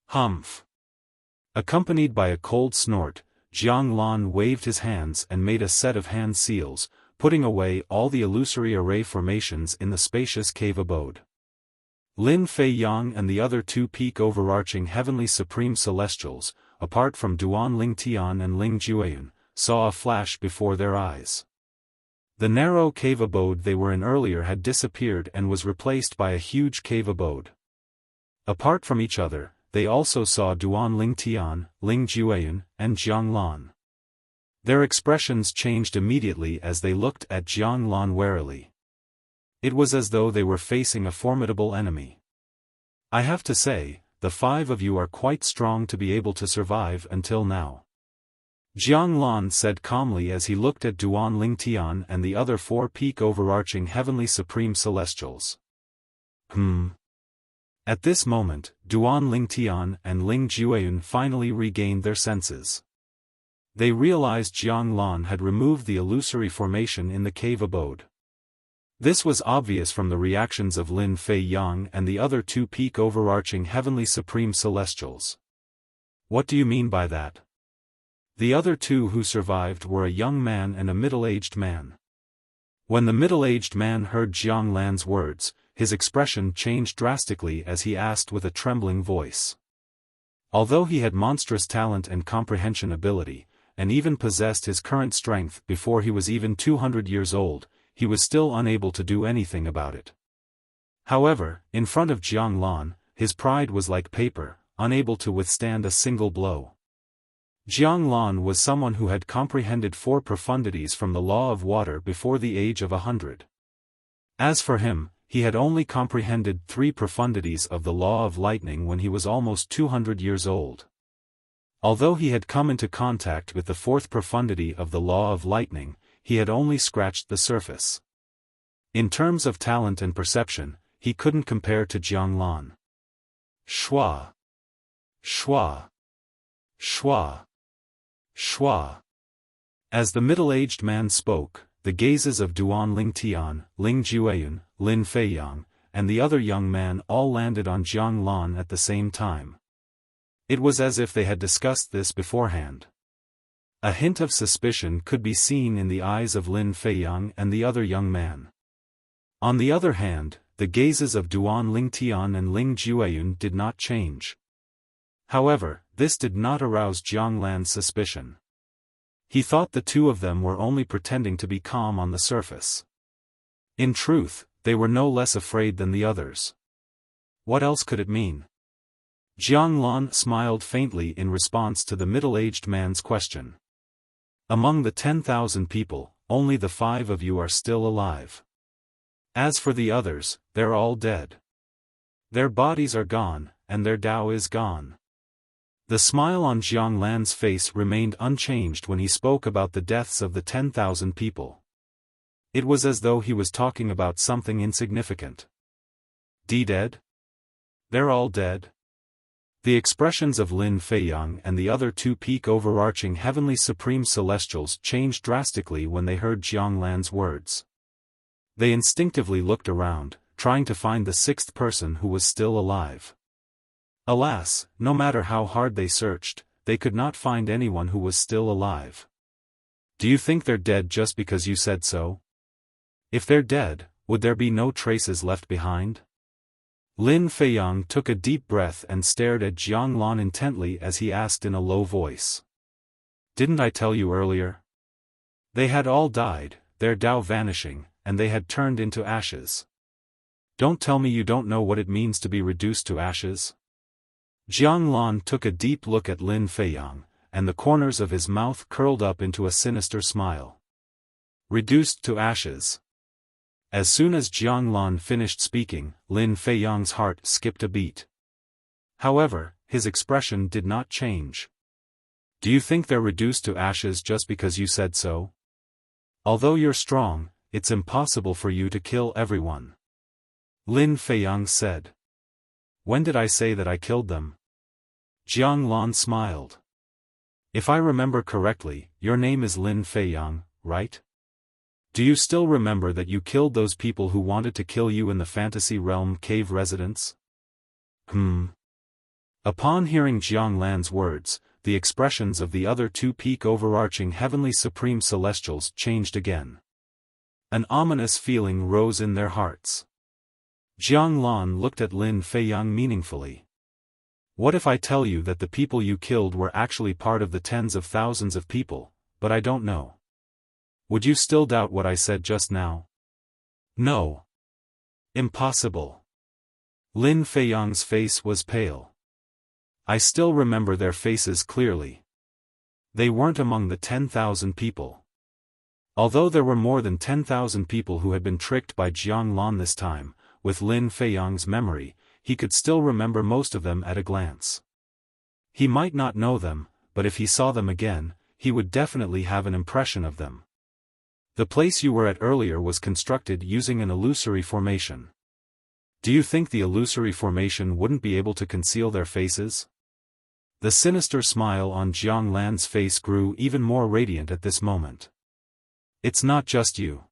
Humph! Accompanied by a cold snort, Jiang Lan waved his hands and made a set of hand seals, putting away all the illusory array formations in the spacious cave abode. Lin Fei Yang and the other 2 peak overarching heavenly supreme celestials, apart from Duan Ling Tian and Ling Jueyun, saw a flash before their eyes. The narrow cave abode they were in earlier had disappeared and was replaced by a huge cave abode. Apart from each other, they also saw Duan Ling Tian, Ling Jueyun, and Jiang Lan. Their expressions changed immediately as they looked at Jiang Lan warily. It was as though they were facing a formidable enemy. I have to say, the 5 of you are quite strong to be able to survive until now. Jiang Lan said calmly as he looked at Duan Ling Tian and the other 4 peak overarching heavenly supreme celestials. At this moment, Duan Ling Tian and Ling Jueyun finally regained their senses. They realized Jiang Lan had removed the illusory formation in the cave abode. This was obvious from the reactions of Lin Fei Yang and the other 2 peak overarching heavenly supreme celestials. What do you mean by that? The other 2 who survived were a young man and a middle-aged man. When the middle-aged man heard Jiang Lan's words, his expression changed drastically as he asked with a trembling voice. Although he had monstrous talent and comprehension ability, and even possessed his current strength before he was even 200 years old, he was still unable to do anything about it. However, in front of Jiang Lan, his pride was like paper, unable to withstand a single blow. Jiang Lan was someone who had comprehended 4 profundities from the law of water before the age of 100. As for him, he had only comprehended 3 profundities of the law of lightning when he was almost 200 years old. Although he had come into contact with the 4th profundity of the law of lightning, he had only scratched the surface. In terms of talent and perception, he couldn't compare to Jiang Lan. Shua! Shua! Shua! Shua! As the middle-aged man spoke, the gazes of Duan Ling Tian, Ling Jueyun, Lin Fei Yang, and the other young man all landed on Jiang Lan at the same time. It was as if they had discussed this beforehand. A hint of suspicion could be seen in the eyes of Lin Fei Yang and the other young man. On the other hand, the gazes of Duan Ling Tian and Ling Jueyun did not change. However, this did not arouse Jiang Lan's suspicion. He thought the 2 of them were only pretending to be calm on the surface. In truth, they were no less afraid than the others. What else could it mean? Jiang Lan smiled faintly in response to the middle-aged man's question. Among the 10,000 people, only the 5 of you are still alive. As for the others, they're all dead. Their bodies are gone, and their Tao is gone. The smile on Jiang Lan's face remained unchanged when he spoke about the deaths of the 10,000 people. It was as though he was talking about something insignificant. Dead? They're all dead? The expressions of Lin Fei Yang and the other 2 peak overarching heavenly supreme celestials changed drastically when they heard Jiang Lan's words. They instinctively looked around, trying to find the sixth person who was still alive. Alas, no matter how hard they searched, they could not find anyone who was still alive. Do you think they're dead just because you said so? If they're dead, would there be no traces left behind? Lin Feiyang took a deep breath and stared at Jiang Lan intently as he asked in a low voice. Didn't I tell you earlier? They had all died, their Tao vanishing, and they had turned into ashes. Don't tell me you don't know what it means to be reduced to ashes? Jiang Lan took a deep look at Lin Feiyang, and the corners of his mouth curled up into a sinister smile. Reduced to ashes. As soon as Jiang Lan finished speaking, Lin Feiyang's heart skipped a beat. However, his expression did not change. Do you think they're reduced to ashes just because you said so? Although you're strong, it's impossible for you to kill everyone. Lin Feiyang said. When did I say that I killed them? Jiang Lan smiled. If I remember correctly, your name is Lin Feiyang, right? Do you still remember that you killed those people who wanted to kill you in the fantasy realm cave residence? Upon hearing Jiang Lan's words, the expressions of the other two peak overarching heavenly supreme celestials changed again. An ominous feeling rose in their hearts. Jiang Lan looked at Lin Feiyang meaningfully. What if I tell you that the people you killed were actually part of the tens of thousands of people, but I don't know? Would you still doubt what I said just now? No. Impossible. Lin Feiyang's face was pale. I still remember their faces clearly. They weren't among the 10,000 people. Although there were more than 10,000 people who had been tricked by Jiang Lan this time, with Lin Feiyang's memory, he could still remember most of them at a glance. He might not know them, but if he saw them again, he would definitely have an impression of them. The place you were at earlier was constructed using an illusory formation. Do you think the illusory formation wouldn't be able to conceal their faces? The sinister smile on Jiang Lan's face grew even more radiant at this moment. It's not just you.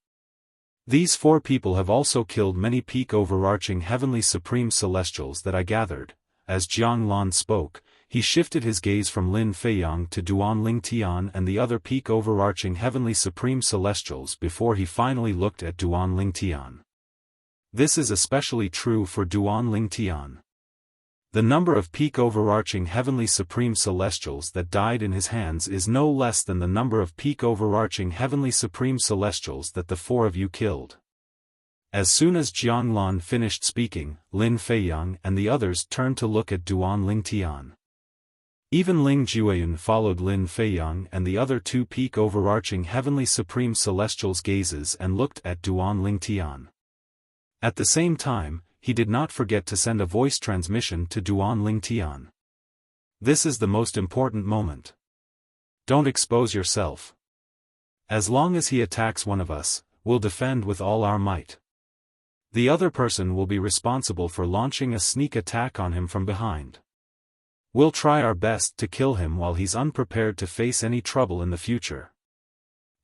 These 4 people have also killed many peak overarching heavenly supreme celestials that I gathered. As Jiang Lan spoke, he shifted his gaze from Lin Feiyang to Duanling Tian and the other peak overarching heavenly supreme celestials before he finally looked at Duanling Tian. This is especially true for Duanling Tian. The number of peak overarching heavenly supreme celestials that died in his hands is no less than the number of peak overarching heavenly supreme celestials that the 4 of you killed. As soon as Jiang Lan finished speaking, Lin Feiyang and the others turned to look at Duanling Tian. Even Ling Jueyun followed Lin Feiyang and the other 2 peak overarching heavenly supreme celestials' gazes and looked at Duanling Tian. At the same time, he did not forget to send a voice transmission to Duanling Tian. This is the most important moment. Don't expose yourself. As long as he attacks one of us, we'll defend with all our might. The other person will be responsible for launching a sneak attack on him from behind. We'll try our best to kill him while he's unprepared to face any trouble in the future.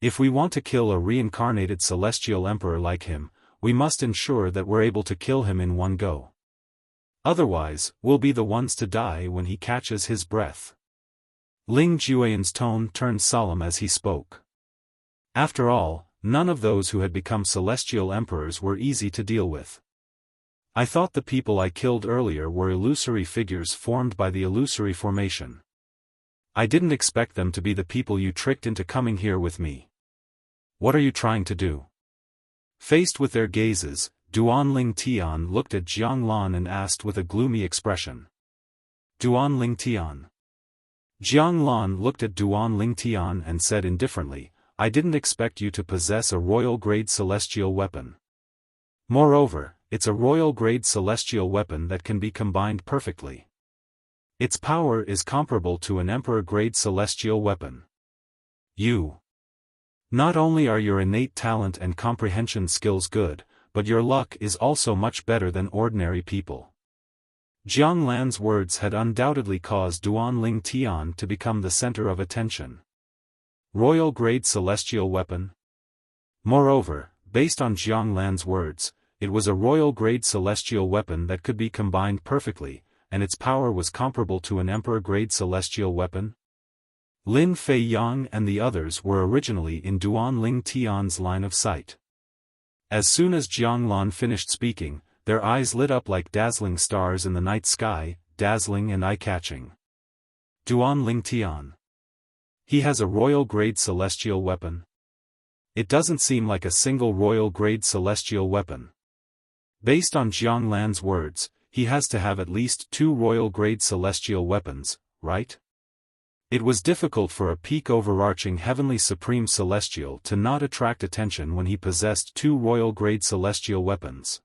If we want to kill a reincarnated celestial emperor like him, we must ensure that we're able to kill him in one go. Otherwise, we'll be the ones to die when he catches his breath. Ling Jueyun's tone turned solemn as he spoke. After all, none of those who had become celestial emperors were easy to deal with. I thought the people I killed earlier were illusory figures formed by the illusory formation. I didn't expect them to be the people you tricked into coming here with me. What are you trying to do? Faced with their gazes, Duanling Tian looked at Jiang Lan and asked with a gloomy expression. Duanling Tian. Jiang Lan looked at Duanling Tian and said indifferently, I didn't expect you to possess a royal-grade celestial weapon. Moreover, it's a royal-grade celestial weapon that can be combined perfectly. Its power is comparable to an emperor-grade celestial weapon. You. Not only are your innate talent and comprehension skills good, but your luck is also much better than ordinary people. Jiang Lan's words had undoubtedly caused Duanling Tian to become the center of attention. Royal-grade celestial weapon? Moreover, based on Jiang Lan's words, it was a royal-grade celestial weapon that could be combined perfectly, and its power was comparable to an emperor-grade celestial weapon? Lin Fei Yang and the others were originally in Duan Ling Tian's line of sight. As soon as Jiang Lan finished speaking, their eyes lit up like dazzling stars in the night sky, dazzling and eye-catching. Duan Ling Tian. He has a royal-grade celestial weapon? It doesn't seem like a single royal-grade celestial weapon. Based on Jiang Lan's words, he has to have at least 2 royal-grade celestial weapons, right? It was difficult for a peak overarching heavenly supreme celestial to not attract attention when he possessed 2 royal-grade celestial weapons.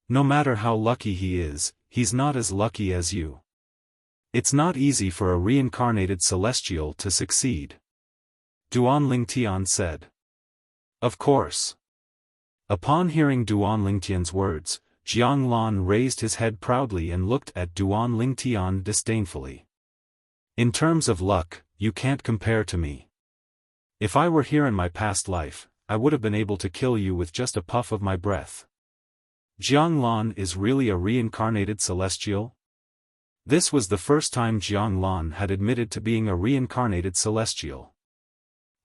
No matter how lucky he is, he's not as lucky as you. It's not easy for a reincarnated celestial to succeed. Duan Ling Tian said. Of course. Upon hearing Duan Ling Tian's words, Jiang Lan raised his head proudly and looked at Duan Ling Tian disdainfully. In terms of luck, you can't compare to me. If I were here in my past life, I would have been able to kill you with just a puff of my breath. Jiang Lan is really a reincarnated celestial? This was the first time Jiang Lan had admitted to being a reincarnated celestial.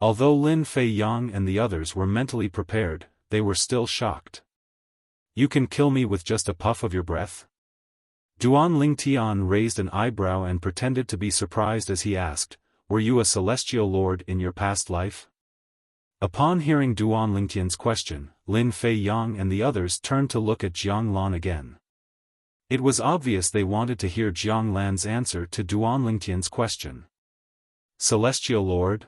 Although Lin Fei Yang and the others were mentally prepared, they were still shocked. You can kill me with just a puff of your breath? Duan Ling Tian raised an eyebrow and pretended to be surprised as he asked, were you a celestial lord in your past life? Upon hearing Duan Ling Tian's question, Lin Fei Yang and the others turned to look at Jiang Lan again. It was obvious they wanted to hear Jiang Lan's answer to Duan Ling Tian's question. Celestial Lord?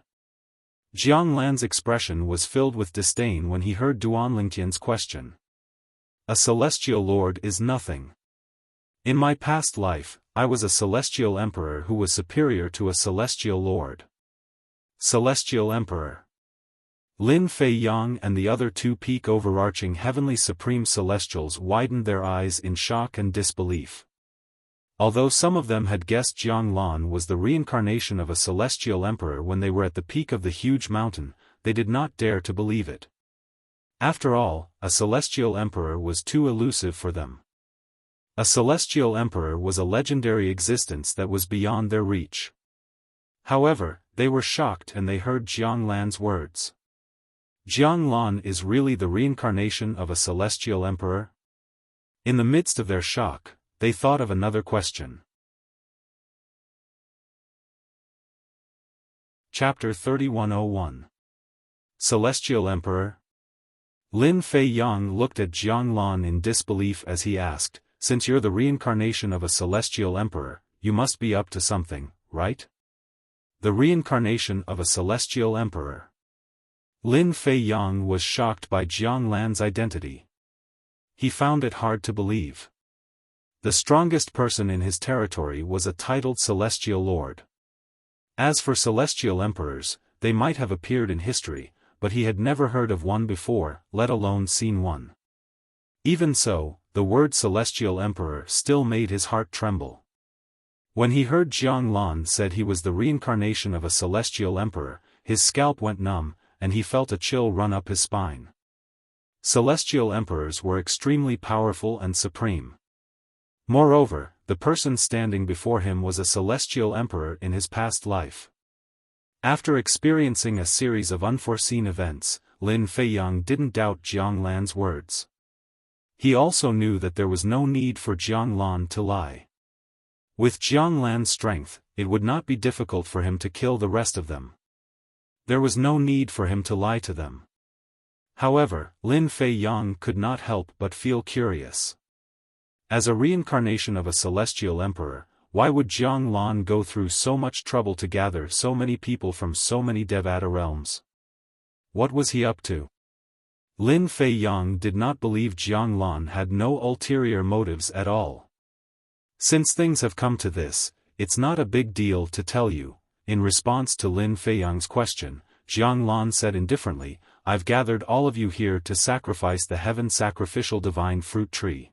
Jiang Lan's expression was filled with disdain when he heard Duan Ling Tian's question. A celestial lord is nothing. In my past life, I was a celestial emperor who was superior to a celestial lord. Celestial emperor. Lin Fei Yang and the other 2 peak overarching heavenly supreme celestials widened their eyes in shock and disbelief. Although some of them had guessed Jiang Lan was the reincarnation of a celestial emperor when they were at the peak of the huge mountain, they did not dare to believe it. After all, a celestial emperor was too elusive for them. A celestial emperor was a legendary existence that was beyond their reach. However, they were shocked and they heard Jiang Lan's words. Jiang Lan is really the reincarnation of a celestial emperor? In the midst of their shock, they thought of another question. Chapter 3101. Celestial Emperor? Lin Fei Yang looked at Jiang Lan in disbelief as he asked, since you're the reincarnation of a celestial emperor, you must be up to something, right? The reincarnation of a celestial emperor. Lin Fei Yang was shocked by Jiang Lan's identity. He found it hard to believe. The strongest person in his territory was a titled celestial lord. As for celestial emperors, they might have appeared in history, but he had never heard of one before, let alone seen one. Even so, the word celestial emperor still made his heart tremble. When he heard Jiang Lan said he was the reincarnation of a celestial emperor, his scalp went numb, and he felt a chill run up his spine. Celestial emperors were extremely powerful and supreme. Moreover, the person standing before him was a celestial emperor in his past life. After experiencing a series of unforeseen events, Lin Fei Yang didn't doubt Jiang Lan's words. He also knew that there was no need for Jiang Lan to lie. With Jiang Lan's strength, it would not be difficult for him to kill the rest of them. There was no need for him to lie to them. However, Lin Fei Yang could not help but feel curious. As a reincarnation of a celestial emperor, why would Jiang Lan go through so much trouble to gather so many people from so many Devata realms? What was he up to? Lin Fei Yang did not believe Jiang Lan had no ulterior motives at all. Since things have come to this, it's not a big deal to tell you. In response to Lin Fei Yang's question, Jiang Lan said indifferently, I've gathered all of you here to sacrifice the heaven sacrificial divine fruit tree.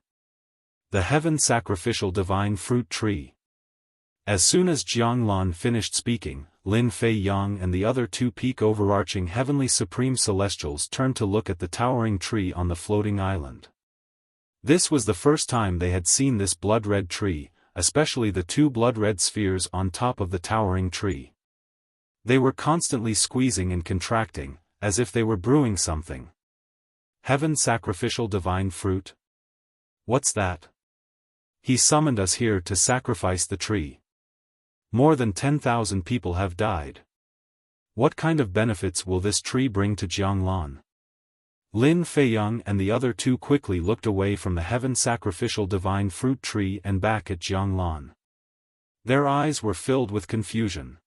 The heaven sacrificial divine fruit tree. As soon as Jianglan finished speaking, Lin Fei Yang and the other two peak overarching heavenly supreme celestials turned to look at the towering tree on the floating island. This was the first time they had seen this blood-red tree, especially the two blood-red spheres on top of the towering tree. They were constantly squeezing and contracting, as if they were brewing something. Heaven sacrificial divine fruit? What's that? He summoned us here to sacrifice the tree. More than 10,000 people have died. What kind of benefits will this tree bring to Jianglan? Lin Feiyang and the other two quickly looked away from the heaven sacrificial divine fruit tree and back at Jianglan. Their eyes were filled with confusion.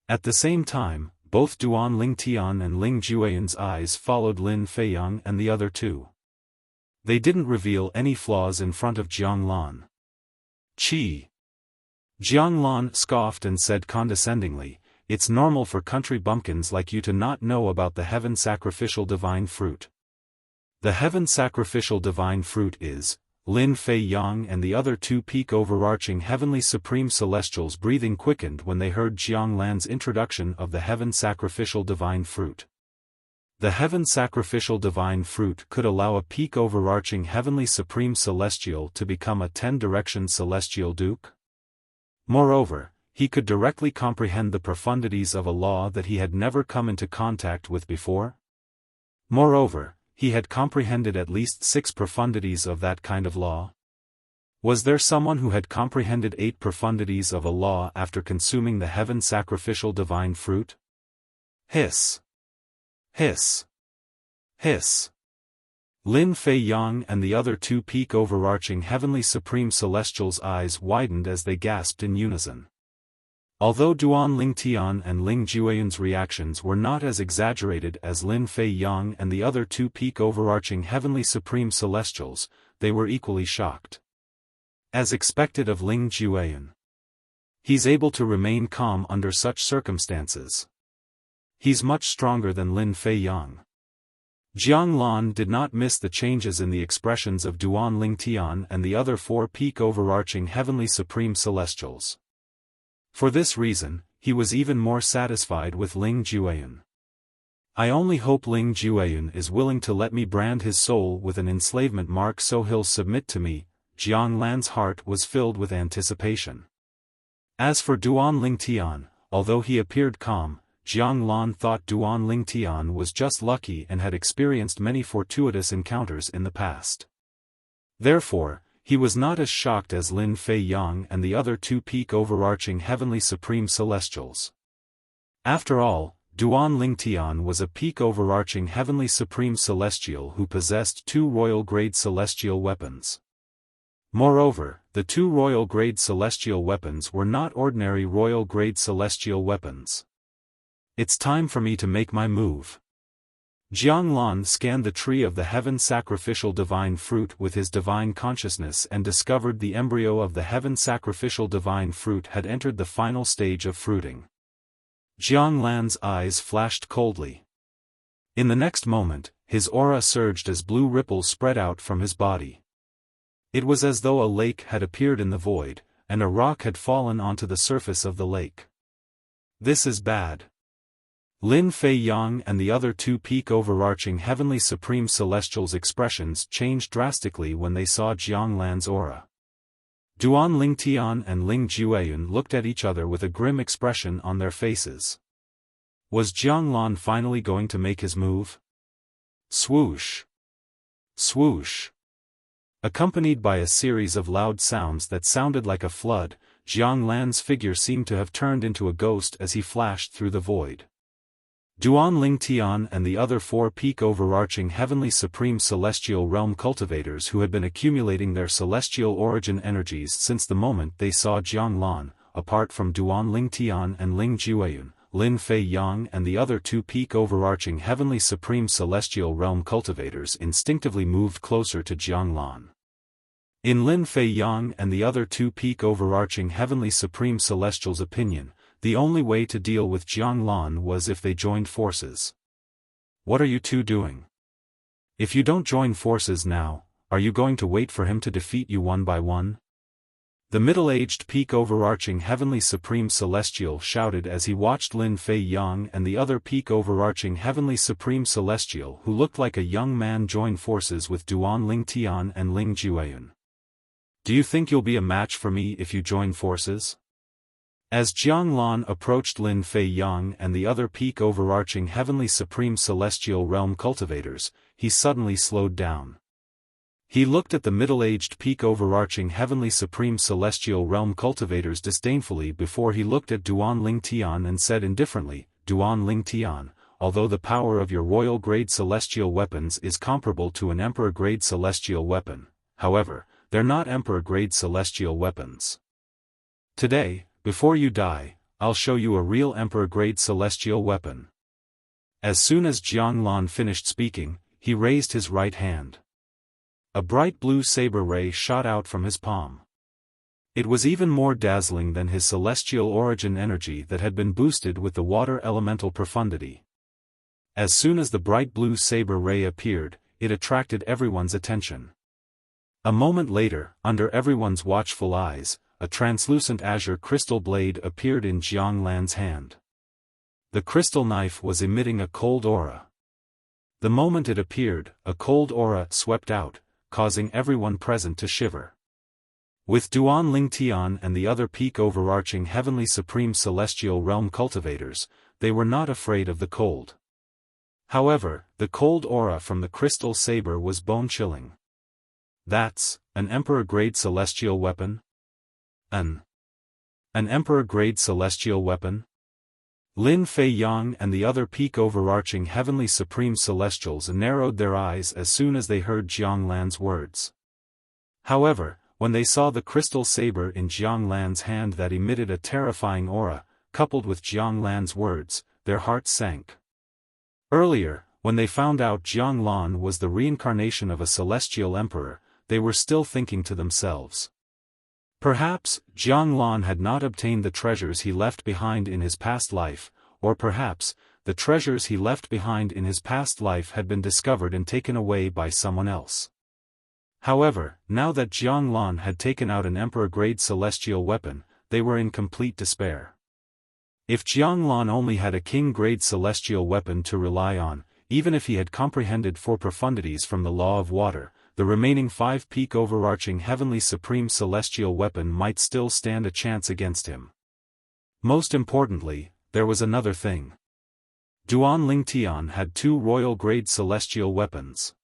At the same time, both Duan Lingtian and Ling Jueyan's eyes followed Lin Feiyang and the other two. They didn't reveal any flaws in front of Jianglan. Qi. Jianglan scoffed and said condescendingly, "It's normal for country bumpkins like you to not know about the heaven sacrificial divine fruit." The heaven sacrificial divine fruit is, Lin Fei Yang and the other two peak overarching heavenly supreme celestials breathing quickened when they heard Jianglan's introduction of the heaven sacrificial divine fruit. The heaven sacrificial divine fruit could allow a peak overarching heavenly supreme celestial to become a 10-direction celestial duke. Moreover, he could directly comprehend the profundities of a law that he had never come into contact with before. Moreover, he had comprehended at least 6 profundities of that kind of law. Was there someone who had comprehended 8 profundities of a law after consuming the heaven sacrificial divine fruit? Hiss. Hiss. Hiss. Lin Fei Yang and the other two peak overarching heavenly supreme celestials' eyes widened as they gasped in unison. Although Duan Lingtian and Ling Jueyan's reactions were not as exaggerated as Lin Fei Yang and the other two peak overarching heavenly supreme celestials, they were equally shocked. As expected of Ling Jueyan. He's able to remain calm under such circumstances. He's much stronger than Lin Fei Yang. Jianglan did not miss the changes in the expressions of Duan Lingtian and the other 4 peak overarching heavenly supreme celestials. For this reason, he was even more satisfied with Ling Jueyan. I only hope Ling Jueyan is willing to let me brand his soul with an enslavement mark so he'll submit to me. Jianglan's heart was filled with anticipation. As for Duan Lingtian, although he appeared calm, Jianglan thought Duan Lingtian was just lucky and had experienced many fortuitous encounters in the past. Therefore, he was not as shocked as Lin Fei Yang and the other two peak overarching heavenly supreme celestials. After all, Duan Lingtian was a peak overarching heavenly supreme celestial who possessed 2 royal-grade celestial weapons. Moreover, the 2 royal-grade celestial weapons were not ordinary royal-grade celestial weapons. It's time for me to make my move. Jianglan scanned the tree of the heaven sacrificial divine fruit with his divine consciousness and discovered the embryo of the heaven sacrificial divine fruit had entered the final stage of fruiting. Jianglan's eyes flashed coldly. In the next moment, his aura surged as blue ripples spread out from his body. It was as though a lake had appeared in the void, and a rock had fallen onto the surface of the lake. This is bad. Lin Fei Yang and the other two peak overarching heavenly supreme celestials' expressions changed drastically when they saw Jianglan's aura. Duan Lingtian and Ling Jueyan looked at each other with a grim expression on their faces. Was Jianglan finally going to make his move? Swoosh! Swoosh! Accompanied by a series of loud sounds that sounded like a flood, Jianglan's figure seemed to have turned into a ghost as he flashed through the void. Duan Lingtian and the other 4 peak overarching heavenly supreme celestial realm cultivators who had been accumulating their celestial origin energies since the moment they saw Jianglan, apart from Duan Lingtian and Ling Jueyan, Lin Fei Yang and the other 2 peak overarching heavenly supreme celestial realm cultivators instinctively moved closer to Jianglan. In Lin Fei Yang and the other 2 peak overarching heavenly supreme celestials' opinion, the only way to deal with Jianglan was if they joined forces. What are you two doing? If you don't join forces now, are you going to wait for him to defeat you one by one? The middle-aged peak overarching heavenly supreme celestial shouted as he watched Lin Fei Yang and the other peak overarching heavenly supreme celestial who looked like a young man join forces with Duan Ling Tian and Ling Jueyun. Do you think you'll be a match for me if you join forces? As Jiang Lan approached Lin Fei Yang and the other peak overarching heavenly supreme celestial realm cultivators, he suddenly slowed down. He looked at the middle-aged peak overarching heavenly supreme celestial realm cultivators disdainfully before he looked at Duan Ling Tian and said indifferently, Duan Ling Tian, although the power of your royal-grade celestial weapons is comparable to an emperor-grade celestial weapon, however, they're not emperor-grade celestial weapons. Today, before you die, I'll show you a real emperor-grade celestial weapon. As soon as Jiang Lan finished speaking, he raised his right hand. A bright blue saber ray shot out from his palm. It was even more dazzling than his celestial origin energy that had been boosted with the water elemental profundity. As soon as the bright blue saber ray appeared, it attracted everyone's attention. A moment later, under everyone's watchful eyes, a translucent azure crystal blade appeared in Jiang Lan's hand. The crystal knife was emitting a cold aura. The moment it appeared, a cold aura swept out, causing everyone present to shiver. With Duan Ling Tian and the other peak overarching heavenly supreme celestial realm cultivators, they were not afraid of the cold. However, the cold aura from the crystal saber was bone-chilling. That's an emperor-grade celestial weapon? An emperor-grade celestial weapon? Lin Fei Yang and the other peak overarching heavenly supreme celestials narrowed their eyes as soon as they heard Jiang Lan's words. However, when they saw the crystal saber in Jiang Lan's hand that emitted a terrifying aura, coupled with Jiang Lan's words, their hearts sank. Earlier, when they found out Jiang Lan was the reincarnation of a celestial emperor, they were still thinking to themselves. Perhaps, Jiang Lan had not obtained the treasures he left behind in his past life, or perhaps, the treasures he left behind in his past life had been discovered and taken away by someone else. However, now that Jiang Lan had taken out an emperor-grade celestial weapon, they were in complete despair. If Jiang Lan only had a king-grade celestial weapon to rely on, even if he had comprehended 4 profundities from the law of water, the remaining 5 peak overarching heavenly supreme celestial weapon might still stand a chance against him. Most importantly, there was another thing. Duan Ling Tian had 2 royal-grade celestial weapons.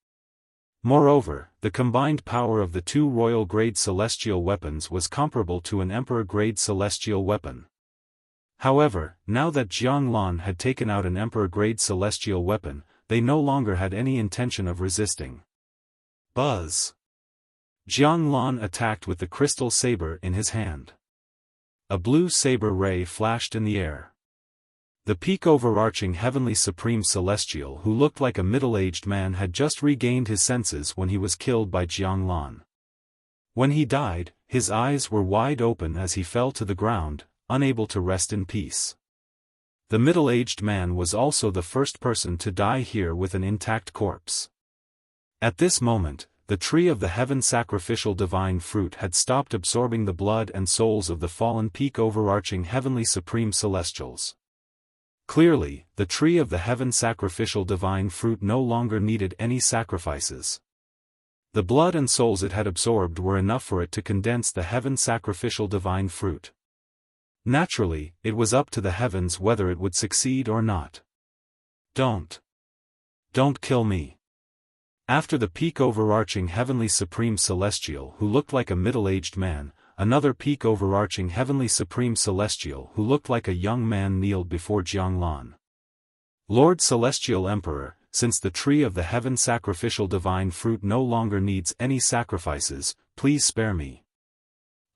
Moreover, the combined power of the 2 royal-grade celestial weapons was comparable to an emperor-grade celestial weapon. However, now that Jiang Lan had taken out an emperor-grade celestial weapon, they no longer had any intention of resisting. Buzz! Jiang Lan attacked with the crystal saber in his hand. A blue saber ray flashed in the air. The peak overarching heavenly supreme celestial who looked like a middle-aged man had just regained his senses when he was killed by Jiang Lan. When he died, his eyes were wide open as he fell to the ground, unable to rest in peace. The middle-aged man was also the first person to die here with an intact corpse. At this moment, the tree of the heaven sacrificial divine fruit had stopped absorbing the blood and souls of the fallen peak overarching heavenly supreme celestials. Clearly, the tree of the heaven sacrificial divine fruit no longer needed any sacrifices. The blood and souls it had absorbed were enough for it to condense the heaven sacrificial divine fruit. Naturally, it was up to the heavens whether it would succeed or not. Don't kill me. After the peak overarching heavenly supreme celestial who looked like a middle-aged man, another peak overarching heavenly supreme celestial who looked like a young man kneeled before Jiang Lan. Lord Celestial Emperor, since the tree of the heaven sacrificial divine fruit no longer needs any sacrifices, please spare me.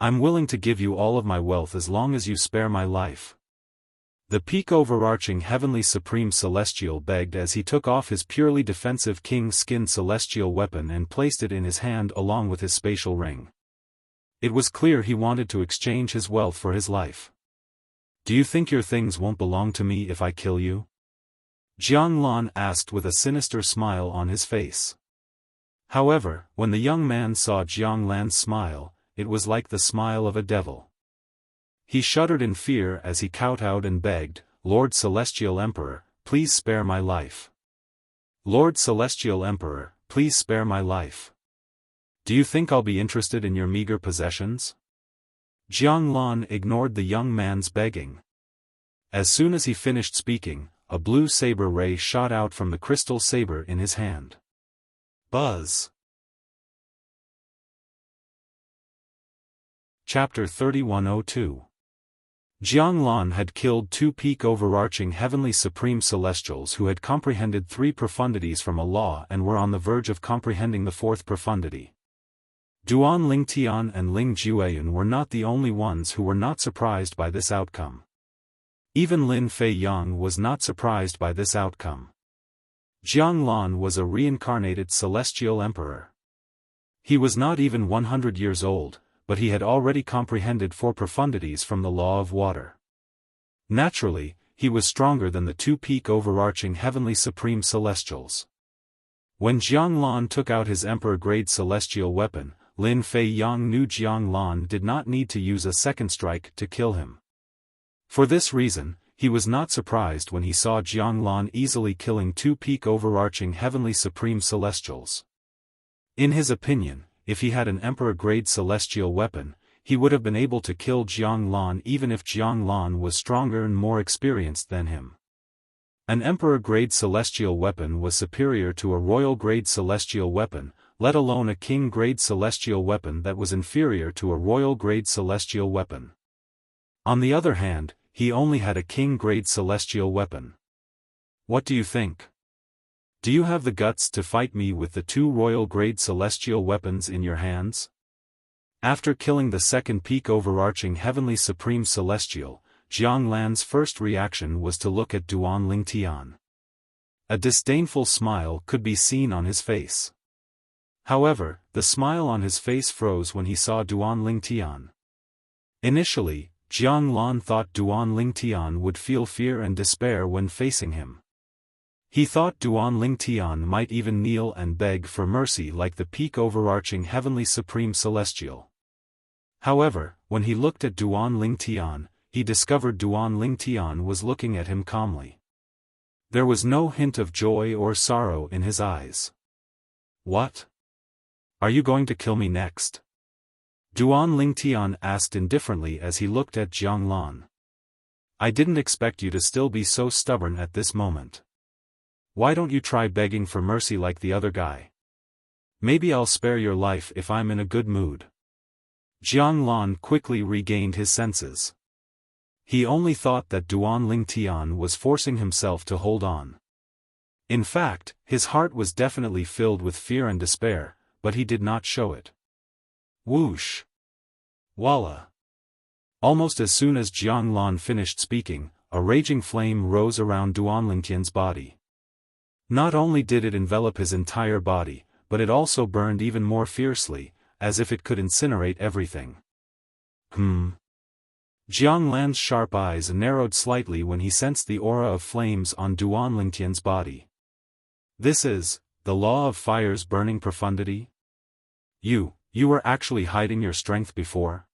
I'm willing to give you all of my wealth as long as you spare my life. The peak overarching heavenly supreme celestial begged as he took off his purely defensive king skin celestial weapon and placed it in his hand along with his spatial ring. It was clear he wanted to exchange his wealth for his life. Do you think your things won't belong to me if I kill you? Jiang Lan asked with a sinister smile on his face. However, when the young man saw Jiang Lan's smile, it was like the smile of a devil. He shuddered in fear as he kowtowed and begged, "Lord Celestial Emperor, please spare my life. Lord Celestial Emperor, please spare my life. Do you think I'll be interested in your meager possessions?" Jianglan ignored the young man's begging. As soon as he finished speaking, a blue saber ray shot out from the crystal saber in his hand. Buzz. Chapter 3102. Jianglan had killed 2 peak overarching heavenly supreme celestials who had comprehended 3 profundities from a law and were on the verge of comprehending the 4th profundity. Duan Lingtian and Ling Jueyun were not the only ones who were not surprised by this outcome. Even Lin Fei Yang was not surprised by this outcome. Jianglan was a reincarnated celestial emperor. He was not even 100 years old, but he had already comprehended 4 profundities from the law of water. Naturally, he was stronger than the 2 peak overarching heavenly supreme celestials. When Jianglan took out his emperor-grade celestial weapon, Lin Fei Yang knew Jianglan did not need to use a second strike to kill him. For this reason, he was not surprised when he saw Jianglan easily killing 2 peak overarching heavenly supreme celestials. In his opinion, if he had an emperor-grade celestial weapon, he would have been able to kill Jianglan even if Jianglan was stronger and more experienced than him. An emperor-grade celestial weapon was superior to a royal-grade celestial weapon, let alone a king-grade celestial weapon that was inferior to a royal-grade celestial weapon. On the other hand, he only had a king-grade celestial weapon. What do you think? Do you have the guts to fight me with the 2 royal-grade celestial weapons in your hands? After killing the 2nd peak overarching heavenly supreme celestial, Jianglan's first reaction was to look at Duan Lingtian. A disdainful smile could be seen on his face. However, the smile on his face froze when he saw Duan Lingtian. Initially, Jianglan thought Duan Lingtian would feel fear and despair when facing him. He thought Duan Lingtian might even kneel and beg for mercy like the peak overarching heavenly supreme celestial. However, when he looked at Duan Lingtian, he discovered Duan Lingtian was looking at him calmly. There was no hint of joy or sorrow in his eyes. "What? Are you going to kill me next?" Duan Lingtian asked indifferently as he looked at Jianglan. "I didn't expect you to still be so stubborn at this moment. Why don't you try begging for mercy like the other guy? Maybe I'll spare your life if I'm in a good mood." Jianglan quickly regained his senses. He only thought that Duan Lingtian was forcing himself to hold on. In fact, his heart was definitely filled with fear and despair, but he did not show it. Whoosh! Voila! Almost as soon as Jianglan finished speaking, a raging flame rose around Duan Lingtian's body. Not only did it envelop his entire body, but it also burned even more fiercely, as if it could incinerate everything. Jianglan's sharp eyes narrowed slightly when he sensed the aura of flames on Duan Lingtian's body. "This is the law of fire's burning profundity? You were actually hiding your strength before?"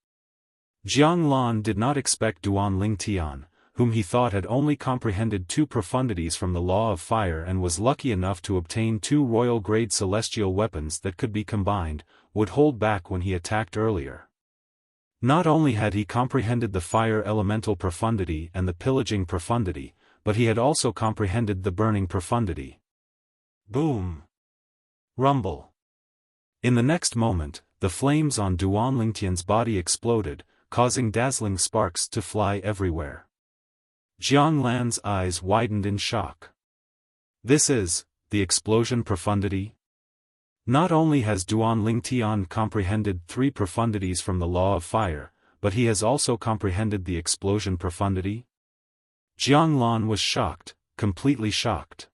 Jianglan did not expect Duan Lingtian, whom he thought had only comprehended 2 profundities from the law of fire and was lucky enough to obtain 2 royal-grade celestial weapons that could be combined, would hold back when he attacked earlier. Not only had he comprehended the fire elemental profundity and the pillaging profundity, but he had also comprehended the burning profundity. Boom! Rumble! In the next moment, the flames on Duan Lingtian's body exploded, causing dazzling sparks to fly everywhere. Jianglan's eyes widened in shock. "This is the explosion profundity?" Not only has Duan Lingtian comprehended 3 profundities from the law of fire, but he has also comprehended the explosion profundity? Jianglan was shocked, completely shocked.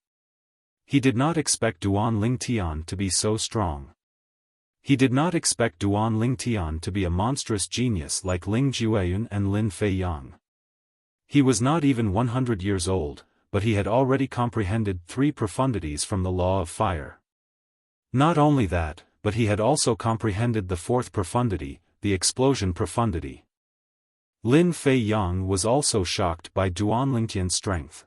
He did not expect Duan Lingtian to be so strong. He did not expect Duan Lingtian to be a monstrous genius like Ling Jueyun and Lin Fei Yang. He was not even 100 years old, but he had already comprehended 3 profundities from the law of fire. Not only that, but he had also comprehended the 4th profundity, the explosion profundity. Lin Fei Yang was also shocked by Duan Lingtian's strength.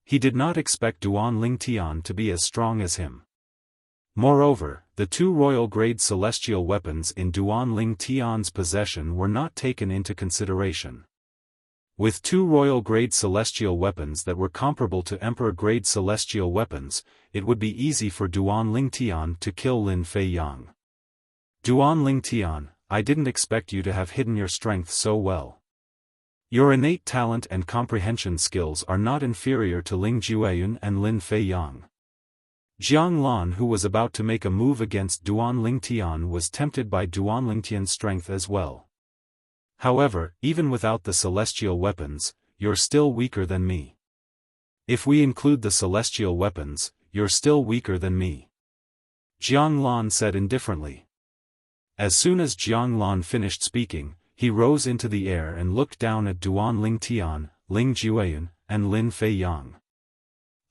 He did not expect Duan Lingtian to be as strong as him. Moreover, the two royal-grade celestial weapons in Duan Lingtian's possession were not taken into consideration. With two royal-grade celestial weapons that were comparable to emperor-grade celestial weapons, it would be easy for Duan Lingtian to kill Lin Fei Yang. Duan Lingtian, I didn't expect you to have hidden your strength so well. Your innate talent and comprehension skills are not inferior to Ling Jueyun and Lin Fei Yang. Jiang Lan, who was about to make a move against Duan Lingtian, was tempted by Duan Lingtian's strength as well. However, even without the celestial weapons, you're still weaker than me. If we include the celestial weapons, you're still weaker than me. Jiang Lan said indifferently. As soon as Jiang Lan finished speaking, he rose into the air and looked down at Duan Lingtian, Ling Jueyun, and Lin Fei Yang.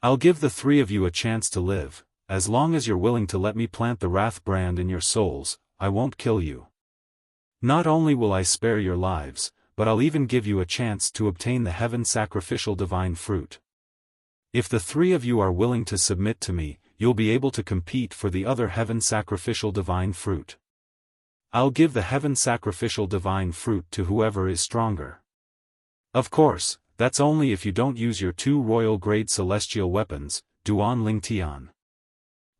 I'll give the three of you a chance to live. As long as you're willing to let me plant the Wrath brand in your souls, I won't kill you. Not only will I spare your lives, but I'll even give you a chance to obtain the heaven sacrificial divine fruit. If the three of you are willing to submit to me, you'll be able to compete for the other heaven sacrificial divine fruit. I'll give the heaven sacrificial divine fruit to whoever is stronger. Of course, that's only if you don't use your two royal-grade celestial weapons, Duan Lingtian.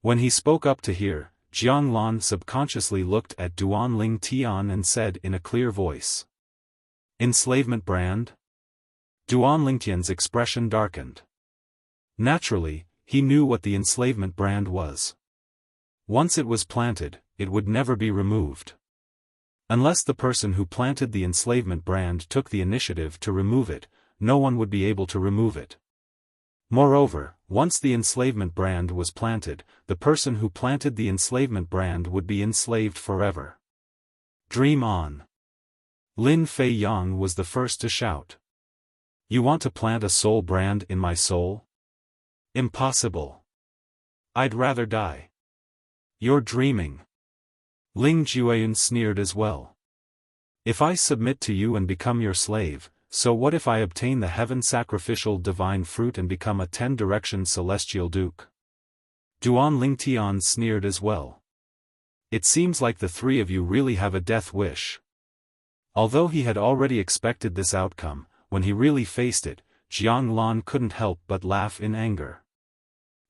When he spoke up to hear, Jiang Lan subconsciously looked at Duan Lingtian and said in a clear voice. Enslavement brand? Duan Lingtian's expression darkened. Naturally, he knew what the enslavement brand was. Once it was planted, it would never be removed. Unless the person who planted the enslavement brand took the initiative to remove it, no one would be able to remove it. Moreover, once the enslavement brand was planted, the person who planted the enslavement brand would be enslaved forever. Dream on. Lin Fei Yang was the first to shout. You want to plant a soul brand in my soul? Impossible. I'd rather die. You're dreaming. Ling Jueyun sneered as well. If I submit to you and become your slave, so what if I obtain the heaven sacrificial divine fruit and become a 10-direction celestial duke? Duan Lingtian sneered as well. It seems like the three of you really have a death wish. Although he had already expected this outcome, when he really faced it, Jiang Lan couldn't help but laugh in anger.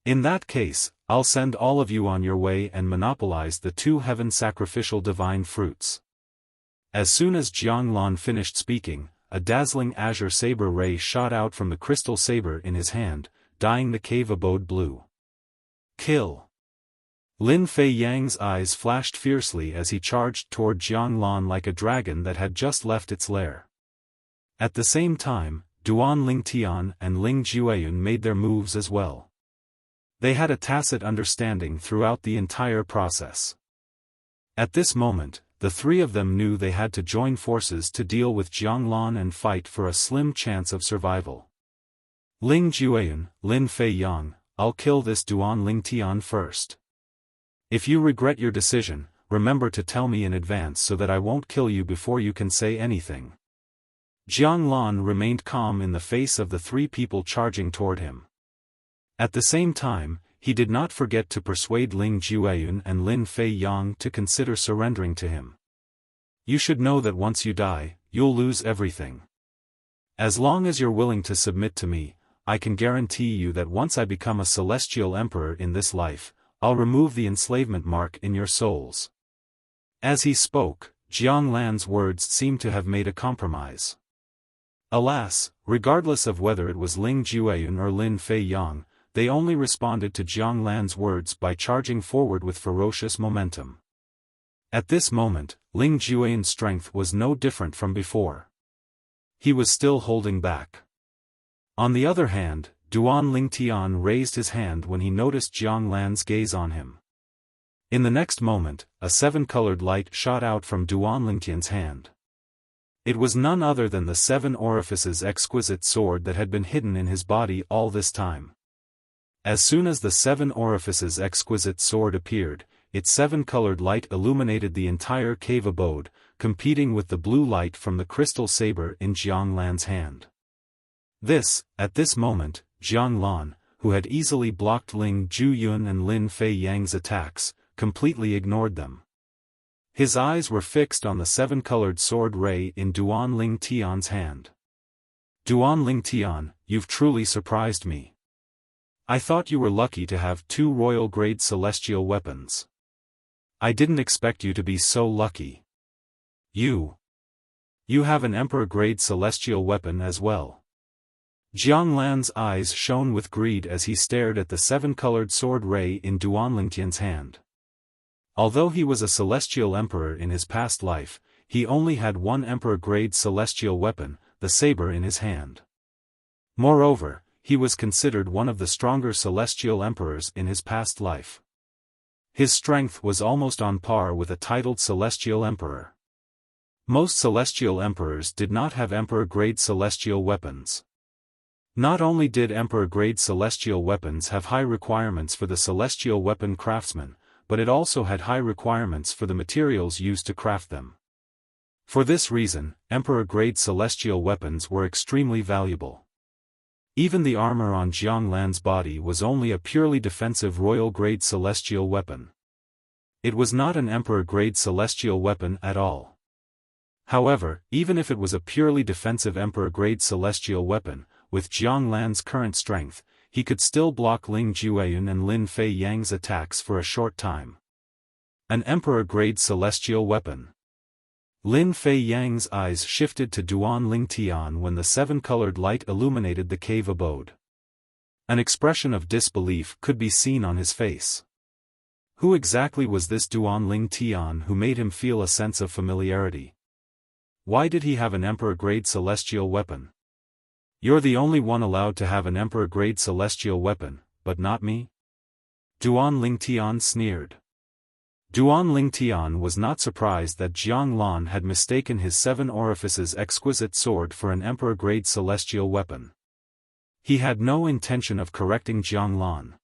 In that case, I'll send all of you on your way and monopolize the two heaven sacrificial divine fruits. As soon as Jiang Lan finished speaking, a dazzling azure saber ray shot out from the crystal saber in his hand, dyeing the cave abode blue. Kill! Lin Fei Yang's eyes flashed fiercely as he charged toward Jiang Lan like a dragon that had just left its lair. At the same time, Duan Lingtian and Ling Jueyun made their moves as well. They had a tacit understanding throughout the entire process. At this moment, the three of them knew they had to join forces to deal with Jiang Lan and fight for a slim chance of survival. Ling Jueyun, Lin Fei Yang, I'll kill this Duan Lingtian first. If you regret your decision, remember to tell me in advance so that I won't kill you before you can say anything. Jiang Lan remained calm in the face of the three people charging toward him. At the same time, he did not forget to persuade Ling Jueyun and Lin Fei Yang to consider surrendering to him. You should know that once you die, you'll lose everything. As long as you're willing to submit to me, I can guarantee you that once I become a celestial emperor in this life, I'll remove the enslavement mark in your souls. As he spoke, Jiang Lan's words seemed to have made a compromise. Alas, regardless of whether it was Ling Jueyun or Lin Fei Yang, they only responded to Jiang Lan's words by charging forward with ferocious momentum. At this moment, Ling Jueyun's strength was no different from before. He was still holding back. On the other hand, Duan Lingtian raised his hand when he noticed Jiang Lan's gaze on him. In the next moment, a 7-colored light shot out from Duan Lingtian's hand. It was none other than the 7 orifices exquisite sword that had been hidden in his body all this time. As soon as the 7 orifices exquisite sword appeared, its 7-colored light illuminated the entire cave abode, competing with the blue light from the crystal saber in Jiang Lan's hand. At this moment, Jiang Lan, who had easily blocked Ling Juyun and Lin Fei Yang's attacks, completely ignored them. His eyes were fixed on the seven-colored sword ray in Duan Ling Tian's hand. Duan Ling Tian, you've truly surprised me. I thought you were lucky to have 2 royal-grade celestial weapons. I didn't expect you to be so lucky. You have an emperor-grade celestial weapon as well. Jiang Lan's eyes shone with greed as he stared at the 7-colored sword ray in Duan Lingtian's hand. Although he was a celestial emperor in his past life, he only had one emperor-grade celestial weapon, the saber in his hand. Moreover, he was considered one of the stronger celestial emperors in his past life. His strength was almost on par with a titled celestial emperor. Most celestial emperors did not have emperor-grade celestial weapons. Not only did emperor-grade celestial weapons have high requirements for the celestial weapon craftsman, but it also had high requirements for the materials used to craft them. For this reason, emperor-grade celestial weapons were extremely valuable. Even the armor on Jiang Lan's body was only a purely defensive royal-grade celestial weapon. It was not an emperor-grade celestial weapon at all. However, even if it was a purely defensive emperor-grade celestial weapon, with Jiang Lan's current strength, he could still block Ling Jueyun and Lin Fei Yang's attacks for a short time. An emperor-grade celestial weapon. Lin Fei Yang's eyes shifted to Duan Ling Tian when the 7-colored light illuminated the cave abode. An expression of disbelief could be seen on his face. Who exactly was this Duan Ling Tian who made him feel a sense of familiarity? Why did he have an emperor-grade celestial weapon? You're the only one allowed to have an emperor-grade celestial weapon, but not me? Duan Ling Tian sneered. Duan Ling Tian was not surprised that Jiang Lan had mistaken his 7 orifices exquisite sword for an emperor-grade celestial weapon. He had no intention of correcting Jiang Lan.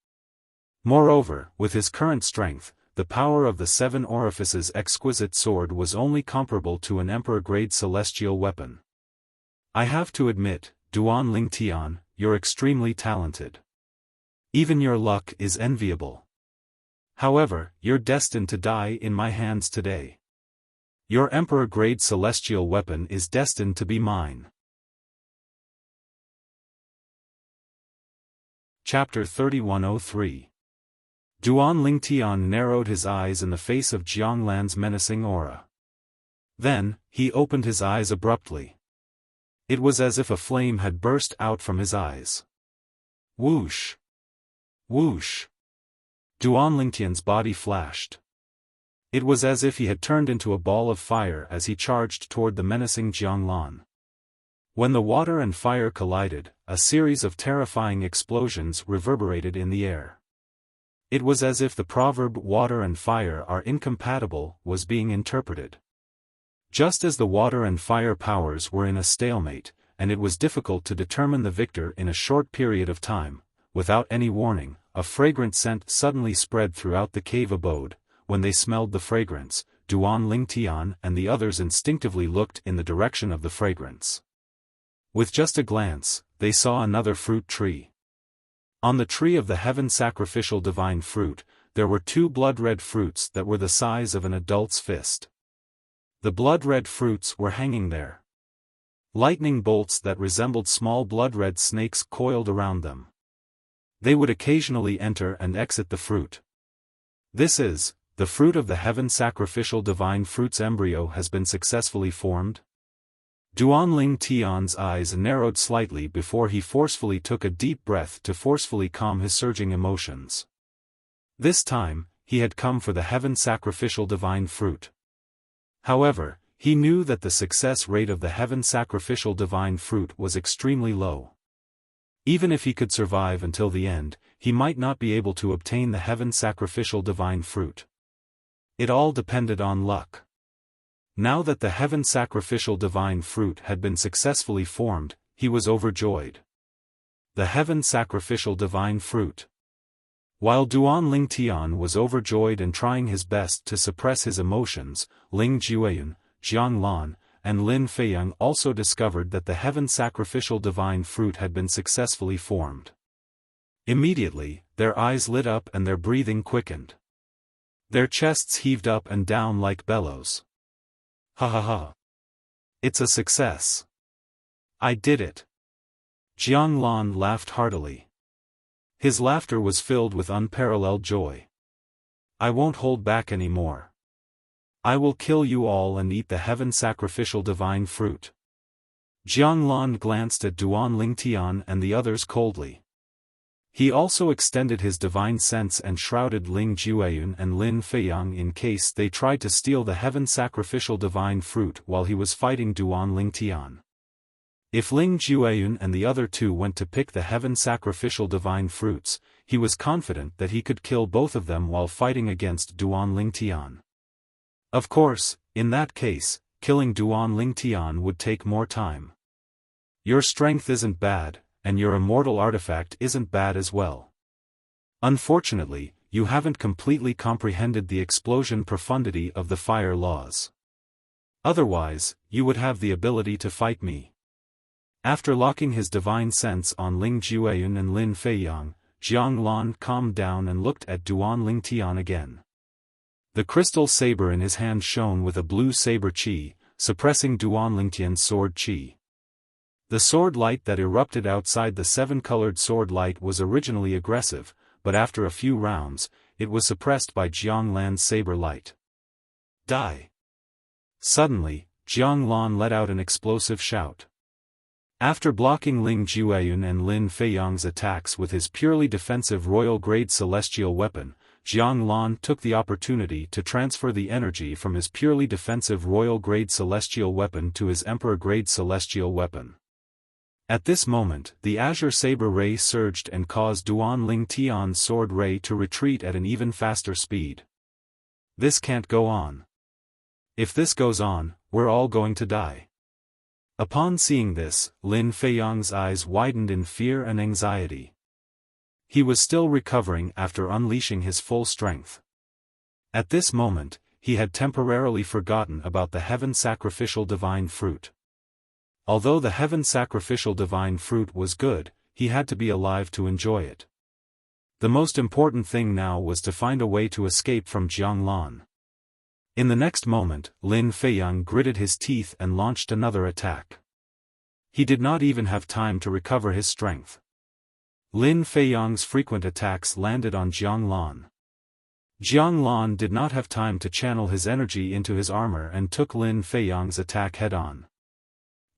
Moreover, with his current strength, the power of the 7 orifices exquisite sword was only comparable to an emperor-grade celestial weapon. I have to admit, Duan Ling Tian, you're extremely talented. Even your luck is enviable. However, you're destined to die in my hands today. Your emperor-grade celestial weapon is destined to be mine. Chapter 3103. Duan Ling Tian narrowed his eyes in the face of Jiang Lan's menacing aura. Then, he opened his eyes abruptly. It was as if a flame had burst out from his eyes. Whoosh! Whoosh! Duan Lingtian's body flashed. It was as if he had turned into a ball of fire as he charged toward the menacing Jiang Lan. When the water and fire collided, a series of terrifying explosions reverberated in the air. It was as if the proverb "water and fire are incompatible" was being interpreted. Just as the water and fire powers were in a stalemate, and it was difficult to determine the victor in a short period of time, without any warning, a fragrant scent suddenly spread throughout the cave abode. When they smelled the fragrance, Duan Ling Tian and the others instinctively looked in the direction of the fragrance. With just a glance, they saw another fruit tree. On the tree of the heaven sacrificial divine fruit, there were 2 blood-red fruits that were the size of an adult's fist. The blood-red fruits were hanging there. Lightning bolts that resembled small blood-red snakes coiled around them. They would occasionally enter and exit the fruit. This is, the fruit of the heaven sacrificial divine fruit's embryo has been successfully formed? Duan Ling Tian's eyes narrowed slightly before he forcefully took a deep breath to forcefully calm his surging emotions. This time, he had come for the heaven sacrificial divine fruit. However, he knew that the success rate of the heaven sacrificial divine fruit was extremely low. Even if he could survive until the end, he might not be able to obtain the heaven sacrificial divine fruit. It all depended on luck. Now that the heaven sacrificial divine fruit had been successfully formed, he was overjoyed. The heaven sacrificial divine fruit. While Duan Ling Tian was overjoyed and trying his best to suppress his emotions, Ling Jueyun, Jiang Lan, and Lin Feiyang also discovered that the heaven sacrificial divine fruit had been successfully formed. Immediately, their eyes lit up and their breathing quickened. Their chests heaved up and down like bellows. Ha ha ha. It's a success. I did it. Jiang Lan laughed heartily. His laughter was filled with unparalleled joy. I won't hold back anymore. I will kill you all and eat the heaven sacrificial divine fruit. Jiang Lan glanced at Duan Lingtian and the others coldly. He also extended his divine sense and shrouded Ling Jueyun and Lin Feiyang in case they tried to steal the heaven sacrificial divine fruit while he was fighting Duan Lingtian. If Ling Jueyun and the other two went to pick the heaven sacrificial divine fruits, he was confident that he could kill both of them while fighting against Duan Lingtian. Of course, in that case, killing Duan Lingtian would take more time. Your strength isn't bad, and your immortal artifact isn't bad as well. Unfortunately, you haven't completely comprehended the explosion profundity of the fire laws. Otherwise, you would have the ability to fight me. After locking his divine sense on Ling Jueyun and Lin Feiyang, Jiang Lan calmed down and looked at Duan Lingtian again. The crystal saber in his hand shone with a blue saber qi, suppressing Duan Lingtian's sword qi. The sword light that erupted outside the seven-colored sword light was originally aggressive, but after a few rounds, it was suppressed by Jiang Lan's saber light. Die! Suddenly, Jiang Lan let out an explosive shout. After blocking Ling Jueyun and Lin Feiyang's attacks with his purely defensive royal-grade celestial weapon, Jiang Lan took the opportunity to transfer the energy from his purely defensive royal-grade celestial weapon to his emperor-grade celestial weapon. At this moment, the azure saber ray surged and caused Duan Lingtian's sword ray to retreat at an even faster speed. This can't go on. If this goes on, we're all going to die. Upon seeing this, Lin Feiyang's eyes widened in fear and anxiety. He was still recovering after unleashing his full strength. At this moment, he had temporarily forgotten about the heaven sacrificial divine fruit. Although the heaven sacrificial divine fruit was good, he had to be alive to enjoy it. The most important thing now was to find a way to escape from Jiang Lan. In the next moment, Lin Feiyang gritted his teeth and launched another attack. He did not even have time to recover his strength. Lin Feiyang's frequent attacks landed on Jiang Lan. Jiang Lan did not have time to channel his energy into his armor and took Lin Feiyang's attack head-on.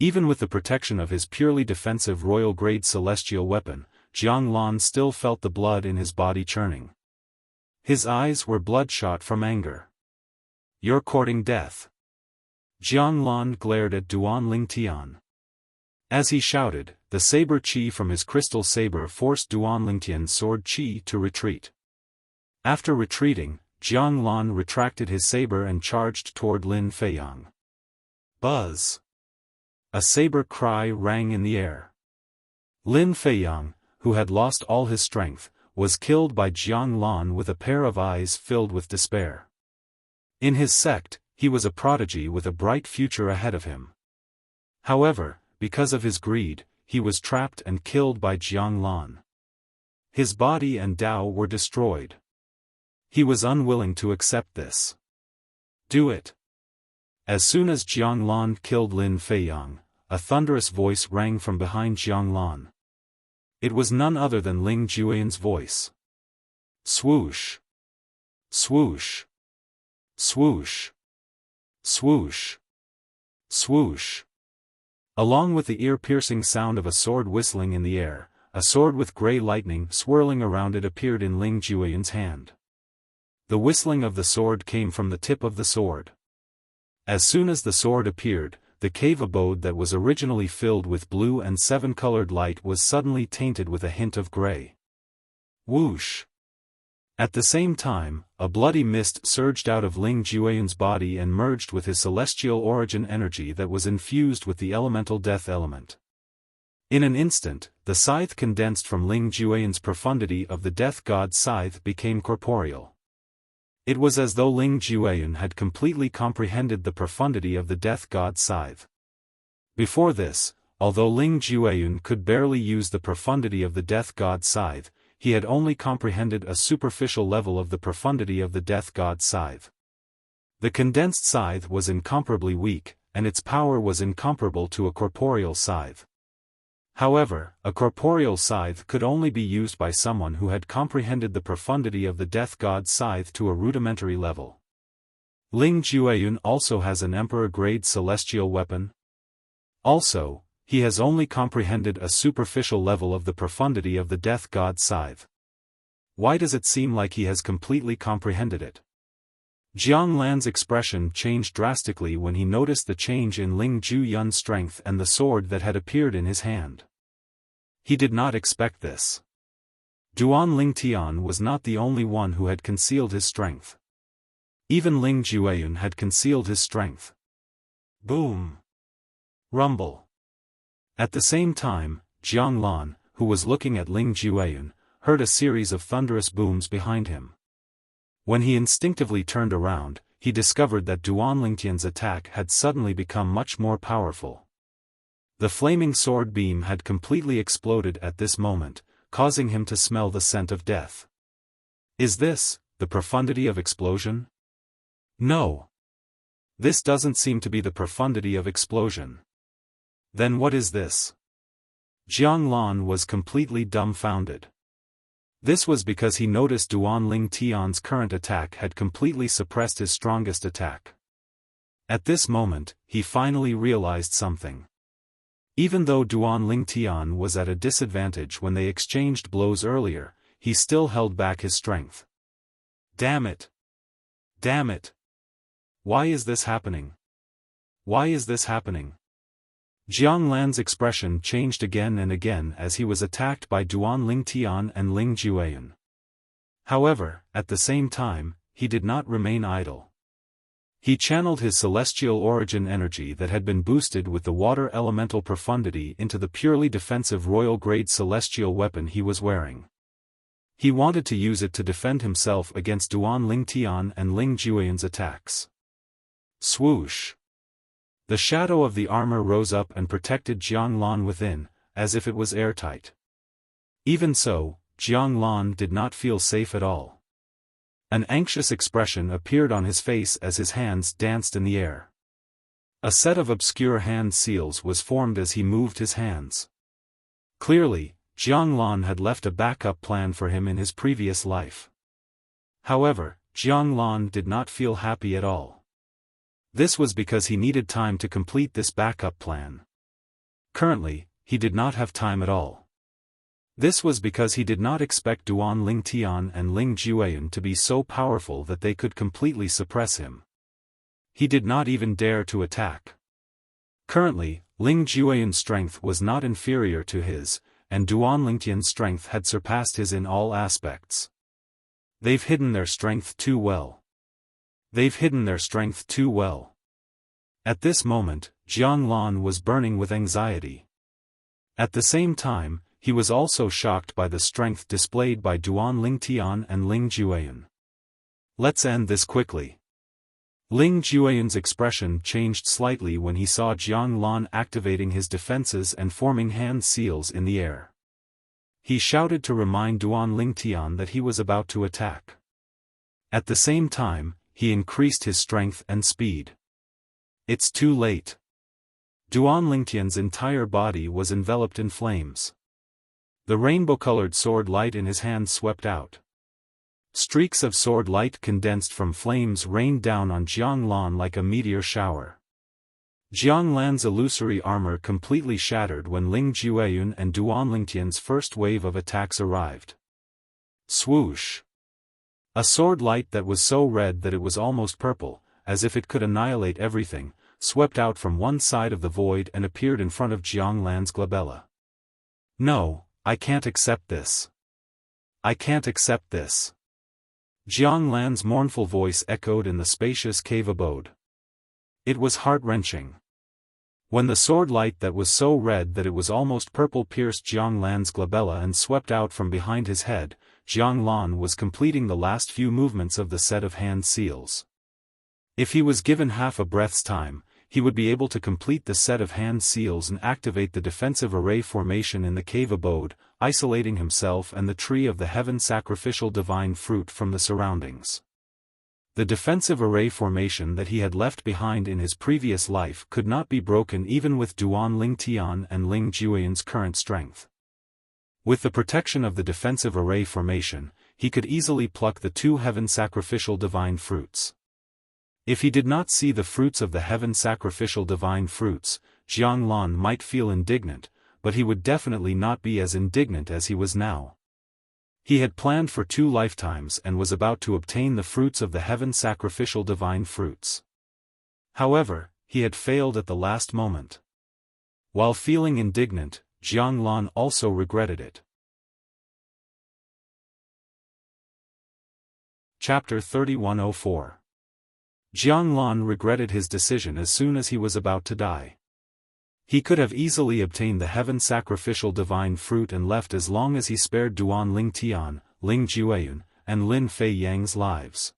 Even with the protection of his purely defensive royal-grade celestial weapon, Jiang Lan still felt the blood in his body churning. His eyes were bloodshot from anger. You're courting death. Jiang Lan glared at Duan Lingtian. As he shouted, the saber qi from his crystal saber forced Duan Lingtian's sword qi to retreat. After retreating, Jiang Lan retracted his saber and charged toward Lin Feiyang. Buzz! A saber cry rang in the air. Lin Feiyang, who had lost all his strength, was killed by Jiang Lan with a pair of eyes filled with despair. In his sect, he was a prodigy with a bright future ahead of him. However, because of his greed, he was trapped and killed by Jiang Lan. His body and Tao were destroyed. He was unwilling to accept this. Do it! As soon as Jiang Lan killed Lin Feiyang, a thunderous voice rang from behind Jiang Lan. It was none other than Ling Jueyun's voice. Swoosh! Swoosh! Swoosh! Swoosh! Swoosh! Along with the ear-piercing sound of a sword whistling in the air, a sword with grey lightning swirling around it appeared in Ling Jueyun's hand. The whistling of the sword came from the tip of the sword. As soon as the sword appeared, the cave abode that was originally filled with blue and seven-colored light was suddenly tainted with a hint of grey. Whoosh! At the same time, a bloody mist surged out of Ling Jueyun's body and merged with his celestial origin energy that was infused with the elemental death element. In an instant, the scythe condensed from Ling Jueyun's profundity of the death god scythe became corporeal. It was as though Ling Jueyun had completely comprehended the profundity of the death god's scythe. Before this, although Ling Jueyun could barely use the profundity of the death god's scythe, he had only comprehended a superficial level of the profundity of the death god's scythe. The condensed scythe was incomparably weak, and its power was incomparable to a corporeal scythe. However, a corporeal scythe could only be used by someone who had comprehended the profundity of the death god's scythe to a rudimentary level. Ling Jueyun also has an emperor-grade celestial weapon. Also, he has only comprehended a superficial level of the profundity of the death god's scythe. Why does it seem like he has completely comprehended it? Jiang Lan's expression changed drastically when he noticed the change in Ling Jueyun's strength and the sword that had appeared in his hand. He did not expect this. Duan Lingtian was not the only one who had concealed his strength. Even Ling Jueyun had concealed his strength. Boom! Rumble! At the same time, Jiang Lan, who was looking at Ling Jueyun, heard a series of thunderous booms behind him. When he instinctively turned around, he discovered that Duan Lingtian's attack had suddenly become much more powerful. The flaming sword beam had completely exploded at this moment, causing him to smell the scent of death. Is this the profundity of explosion? No. This doesn't seem to be the profundity of explosion. Then what is this? Jiang Lan was completely dumbfounded. This was because he noticed Duan Lingtian's current attack had completely suppressed his strongest attack. At this moment, he finally realized something. Even though Duan Lingtian was at a disadvantage when they exchanged blows earlier, he still held back his strength. Damn it! Damn it! Why is this happening? Why is this happening? Jiang Lan's expression changed again and again as he was attacked by Duan Lingtian and Ling Jueyun. However, at the same time, he did not remain idle. He channeled his celestial origin energy that had been boosted with the water elemental profundity into the purely defensive royal-grade celestial weapon he was wearing. He wanted to use it to defend himself against Duan Lingtian and Ling Jueyun's attacks. Swoosh! The shadow of the armor rose up and protected Jiang Lan within, as if it was airtight. Even so, Jiang Lan did not feel safe at all. An anxious expression appeared on his face as his hands danced in the air. A set of obscure hand seals was formed as he moved his hands. Clearly, Jiang Lan had left a backup plan for him in his previous life. However, Jiang Lan did not feel happy at all. This was because he needed time to complete this backup plan. Currently, he did not have time at all. This was because he did not expect Duan Lingtian and Ling Jueyun to be so powerful that they could completely suppress him. He did not even dare to attack. Currently, Ling Jueyun's strength was not inferior to his, and Duan Lingtian's strength had surpassed his in all aspects. They've hidden their strength too well. They've hidden their strength too well. At this moment, Jiang Lan was burning with anxiety. At the same time, he was also shocked by the strength displayed by Duan Lingtian and Ling Jueyun. Let's end this quickly. Ling Jueyun's expression changed slightly when he saw Jiang Lan activating his defenses and forming hand seals in the air. He shouted to remind Duan Lingtian that he was about to attack. At the same time, he increased his strength and speed. It's too late. Duan Lingtian's entire body was enveloped in flames. The rainbow-colored sword light in his hand swept out. Streaks of sword light condensed from flames rained down on Jiang Lan like a meteor shower. Jiang Lan's illusory armor completely shattered when Ling Jueyun and Duan Lingtian's first wave of attacks arrived. Swoosh! A sword light that was so red that it was almost purple, as if it could annihilate everything, swept out from one side of the void and appeared in front of Jiang Lan's glabella. No, I can't accept this. I can't accept this. Jiang Lan's mournful voice echoed in the spacious cave abode. It was heart-wrenching. When the sword light that was so red that it was almost purple pierced Jiang Lan's glabella and swept out from behind his head, Jiang Lan was completing the last few movements of the set of hand seals. If he was given half a breath's time, he would be able to complete the set of hand seals and activate the defensive array formation in the cave abode, isolating himself and the tree of the heaven sacrificial divine fruit from the surroundings. The defensive array formation that he had left behind in his previous life could not be broken even with Duan Ling Tian and Ling Jueyan's current strength. With the protection of the defensive array formation, he could easily pluck the 2 heaven sacrificial divine fruits. If he did not see the fruits of the heaven sacrificial divine fruits, Jiang Lan might feel indignant, but he would definitely not be as indignant as he was now. He had planned for 2 lifetimes and was about to obtain the fruits of the heaven sacrificial divine fruits. However, he had failed at the last moment. While feeling indignant, Jiang Lan also regretted it. Chapter 3104. Jiang Lan regretted his decision as soon as he was about to die. He could have easily obtained the heaven sacrificial divine fruit and left as long as he spared Duan Ling Tian, Ling Jueyan, and Lin Fei Yang's lives.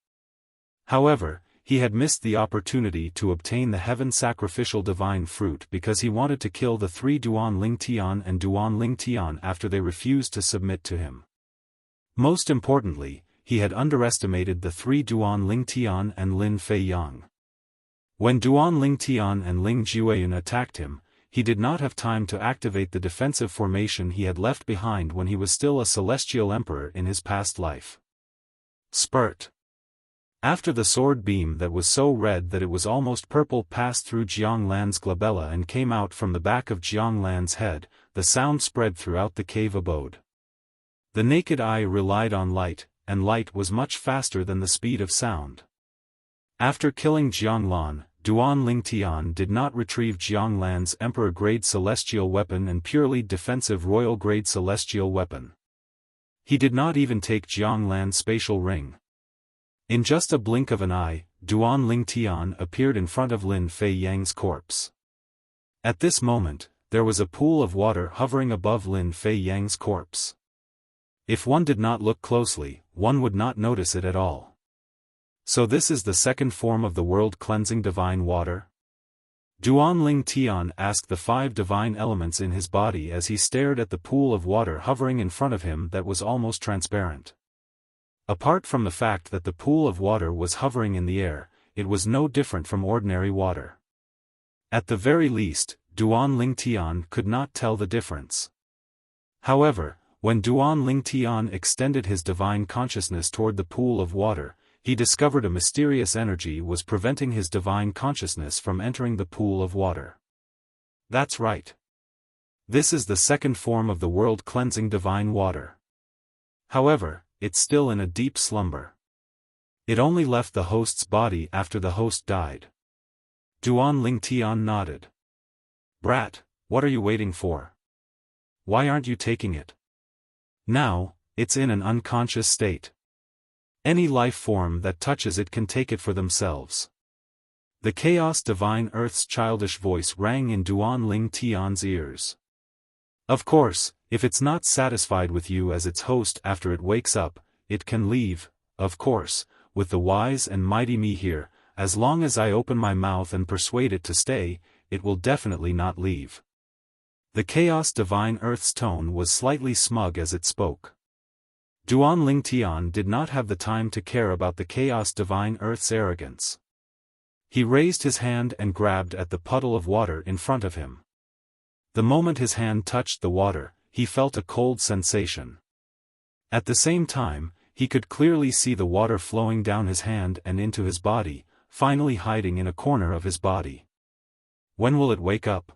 However, he had missed the opportunity to obtain the heaven sacrificial divine fruit because he wanted to kill the 3 Duan Ling Tian and Duan Ling Tian after they refused to submit to him. Most importantly, he had underestimated the 3 Duan Ling Tian and Lin Fei Yang. When Duan Ling Tian and Ling Jueyan attacked him, he did not have time to activate the defensive formation he had left behind when he was still a celestial emperor in his past life. Spurt. After the sword beam that was so red that it was almost purple passed through Jiang Lan's glabella and came out from the back of Jiang Lan's head, the sound spread throughout the cave abode. The naked eye relied on light, and light was much faster than the speed of sound. After killing Jiang Lan, Duan Ling Tian did not retrieve Jiang Lan's emperor-grade celestial weapon and purely defensive royal-grade celestial weapon. He did not even take Jiang Lan's spatial ring. In just a blink of an eye, Duan Ling Tian appeared in front of Lin Fei Yang's corpse. At this moment, there was a pool of water hovering above Lin Fei Yang's corpse. If one did not look closely, one would not notice it at all. So this is the second form of the world-cleansing divine water? Duan Ling Tian asked the 5 divine elements in his body as he stared at the pool of water hovering in front of him that was almost transparent. Apart from the fact that the pool of water was hovering in the air, it was no different from ordinary water. At the very least, Duan Ling Tian could not tell the difference. However, when Duan Ling Tian extended his divine consciousness toward the pool of water, he discovered a mysterious energy was preventing his divine consciousness from entering the pool of water. That's right. This is the second form of the world-cleansing divine water. However, it's still in a deep slumber. It only left the host's body after the host died. Duan Ling Tian nodded. Brat, what are you waiting for? Why aren't you taking it? Now, it's in an unconscious state. Any life form that touches it can take it for themselves. The Chaos Divine Earth's childish voice rang in Duan Ling Tian's ears. Of course, if it's not satisfied with you as its host after it wakes up, it can leave, of course, with the wise and mighty me here, as long as I open my mouth and persuade it to stay, it will definitely not leave. The Chaos Divine Earth's tone was slightly smug as it spoke. Duan Ling Tian did not have the time to care about the Chaos Divine Earth's arrogance. He raised his hand and grabbed at the puddle of water in front of him. The moment his hand touched the water, he felt a cold sensation. At the same time, he could clearly see the water flowing down his hand and into his body, finally hiding in a corner of his body. When will it wake up?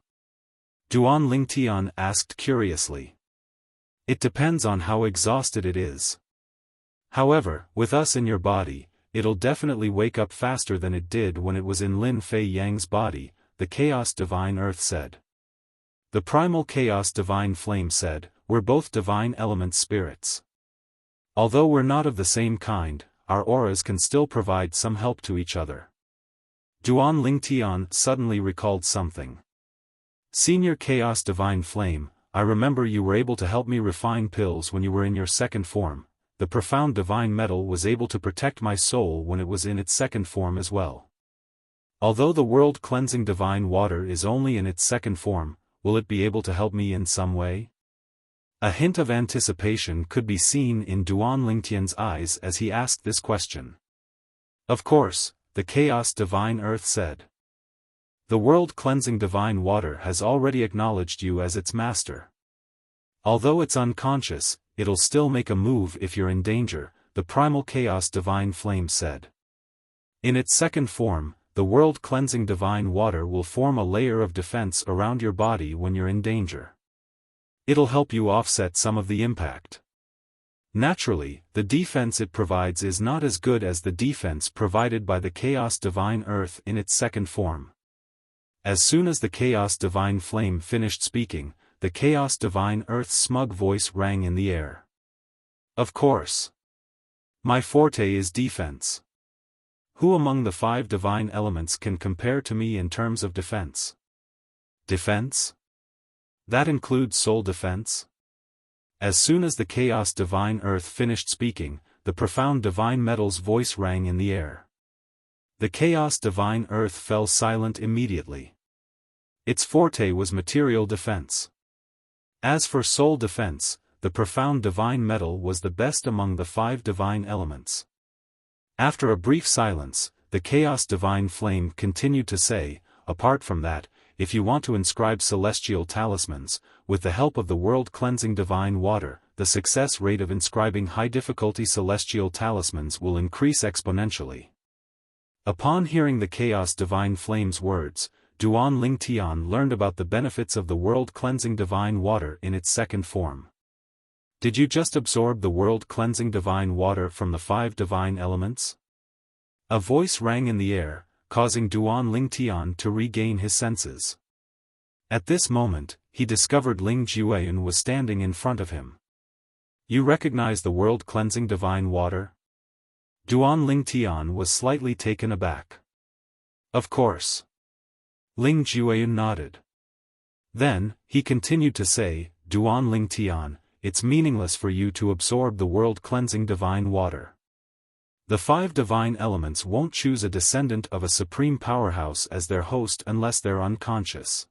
Duan Ling Tian asked curiously. It depends on how exhausted it is. However, with us in your body, it'll definitely wake up faster than it did when it was in Lin Fei Yang's body, the Chaos Divine Earth said. The Primal Chaos Divine Flame said, we're both divine element spirits. Although we're not of the same kind, our auras can still provide some help to each other. Duan Ling Tian suddenly recalled something. Senior Chaos Divine Flame, I remember you were able to help me refine pills when you were in your second form, the profound divine metal was able to protect my soul when it was in its second form as well. Although the world-cleansing divine water is only in its second form, will it be able to help me in some way? A hint of anticipation could be seen in Duan Lingtian's eyes as he asked this question. Of course, the chaos divine earth said. The world-cleansing divine water has already acknowledged you as its master. Although it's unconscious, it'll still make a move if you're in danger, the primal chaos divine flame said. In its second form, the world-cleansing divine water will form a layer of defense around your body when you're in danger. It'll help you offset some of the impact. Naturally, the defense it provides is not as good as the defense provided by the chaos divine earth in its second form. As soon as the chaos divine flame finished speaking, the chaos divine earth's smug voice rang in the air. Of course. My forte is defense. Who among the 5 divine elements can compare to me in terms of defense? Defense? That includes soul defense? As soon as the chaos divine earth finished speaking, the profound divine metal's voice rang in the air. The chaos divine earth fell silent immediately. Its forte was material defense. As for soul defense, the profound divine metal was the best among the 5 divine elements. After a brief silence, the chaos divine flame continued to say, apart from that, if you want to inscribe celestial talismans, with the help of the world-cleansing divine water, the success rate of inscribing high-difficulty celestial talismans will increase exponentially. Upon hearing the chaos divine flame's words, Duan Lingtian learned about the benefits of the world-cleansing divine water in its second form. Did you just absorb the world-cleansing divine water from the 5 divine elements? A voice rang in the air, causing Duan Lingtian to regain his senses. At this moment, he discovered Ling Jueyun was standing in front of him. You recognize the world-cleansing divine water? Duan Lingtian was slightly taken aback. Of course. Ling Jueyun nodded. Then, he continued to say, Duan Lingtian, it's meaningless for you to absorb the world-cleansing divine water. The 5 divine elements won't choose a descendant of a supreme powerhouse as their host unless they're unconscious.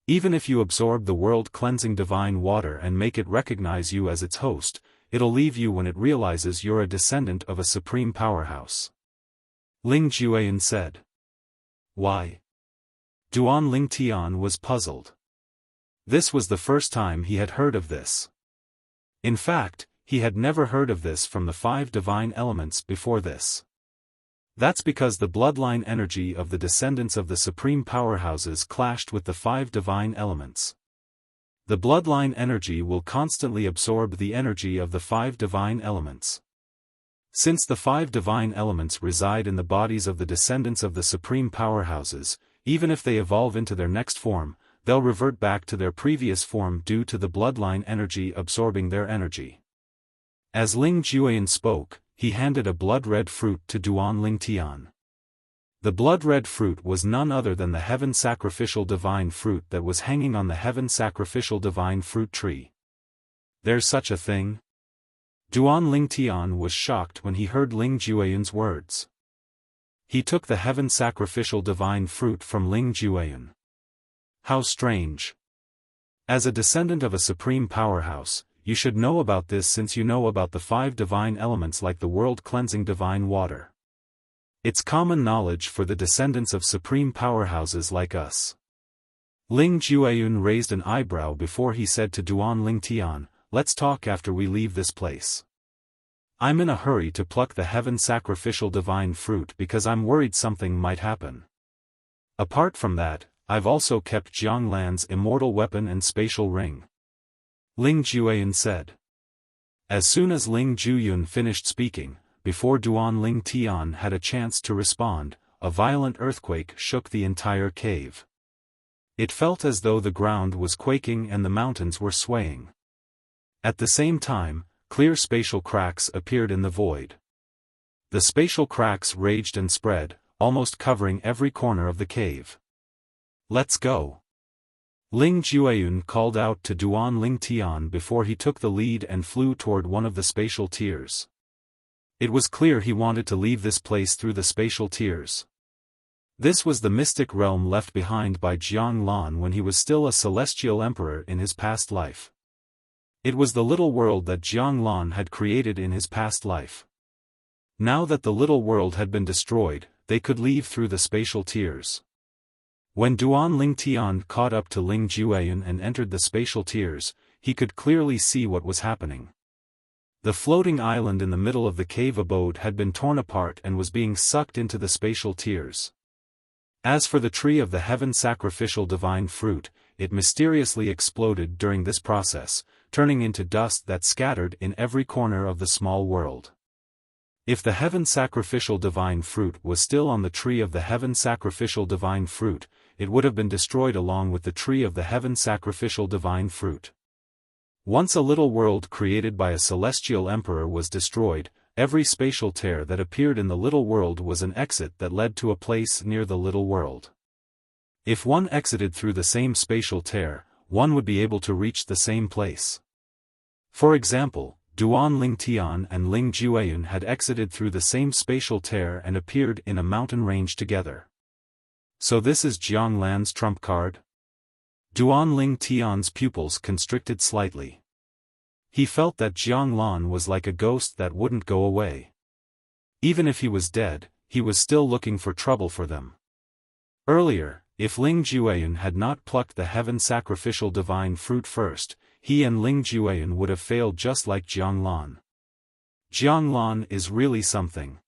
Even if you absorb the world-cleansing divine water and make it recognize you as its host, it'll leave you when it realizes you're a descendant of a supreme powerhouse. Ling Jueyun said. Why? Duan Lingtian was puzzled. This was the first time he had heard of this. In fact, he had never heard of this from the 5 divine elements before this. That's because the bloodline energy of the descendants of the supreme powerhouses clashed with the 5 divine elements. The bloodline energy will constantly absorb the energy of the 5 divine elements. Since the 5 divine elements reside in the bodies of the descendants of the supreme powerhouses, even if they evolve into their next form, they'll revert back to their previous form due to the bloodline energy absorbing their energy. As Ling Jueyun spoke, he handed a blood-red fruit to Duan Lingtian. The blood-red fruit was none other than the heaven sacrificial divine fruit that was hanging on the heaven sacrificial divine fruit tree. There's such a thing? Duan Lingtian was shocked when he heard Ling Jueyun's words. He took the heaven sacrificial divine fruit from Ling Jueyun. How strange. As a descendant of a supreme powerhouse, you should know about this since you know about the 5 divine elements like the world-cleansing divine water. It's common knowledge for the descendants of supreme powerhouses like us. Ling Jueyun raised an eyebrow before he said to Duan Lingtian, let's talk after we leave this place. I'm in a hurry to pluck the heaven sacrificial divine fruit because I'm worried something might happen. Apart from that, I've also kept Jianglan's immortal weapon and spatial ring. Ling Jueyun said. As soon as Ling Jueyun finished speaking, before Duan Lingtian had a chance to respond, a violent earthquake shook the entire cave. It felt as though the ground was quaking and the mountains were swaying. At the same time, clear spatial cracks appeared in the void. The spatial cracks raged and spread, almost covering every corner of the cave. Let's go. Ling Jueyun called out to Duan Ling Tian before he took the lead and flew toward one of the spatial tiers. It was clear he wanted to leave this place through the spatial tiers. This was the mystic realm left behind by Jiang Lan when he was still a celestial emperor in his past life. It was the little world that Jiang Lan had created in his past life. Now that the little world had been destroyed, they could leave through the spatial tiers. When Duan Ling Tian caught up to Ling Jueyun and entered the spatial tiers, he could clearly see what was happening. The floating island in the middle of the cave abode had been torn apart and was being sucked into the spatial tiers. As for the tree of the heaven sacrificial divine fruit, it mysteriously exploded during this process, turning into dust that scattered in every corner of the small world. If the heaven sacrificial divine fruit was still on the tree of the heaven sacrificial divine fruit, it would have been destroyed along with the tree of the heaven sacrificial divine fruit. Once a little world created by a celestial emperor was destroyed, every spatial tear that appeared in the little world was an exit that led to a place near the little world. If one exited through the same spatial tear, one would be able to reach the same place. For example, Duan Ling Tian and Ling Jueyun had exited through the same spatial tear and appeared in a mountain range together. So this is Jiang Lan's trump card? Duan Ling Tian's pupils constricted slightly. He felt that Jiang Lan was like a ghost that wouldn't go away. Even if he was dead, he was still looking for trouble for them. Earlier, if Ling Jueyun had not plucked the heaven sacrificial divine fruit first, he and Ling Jueyun would have failed just like Jiang Lan. Jiang Lan is really something.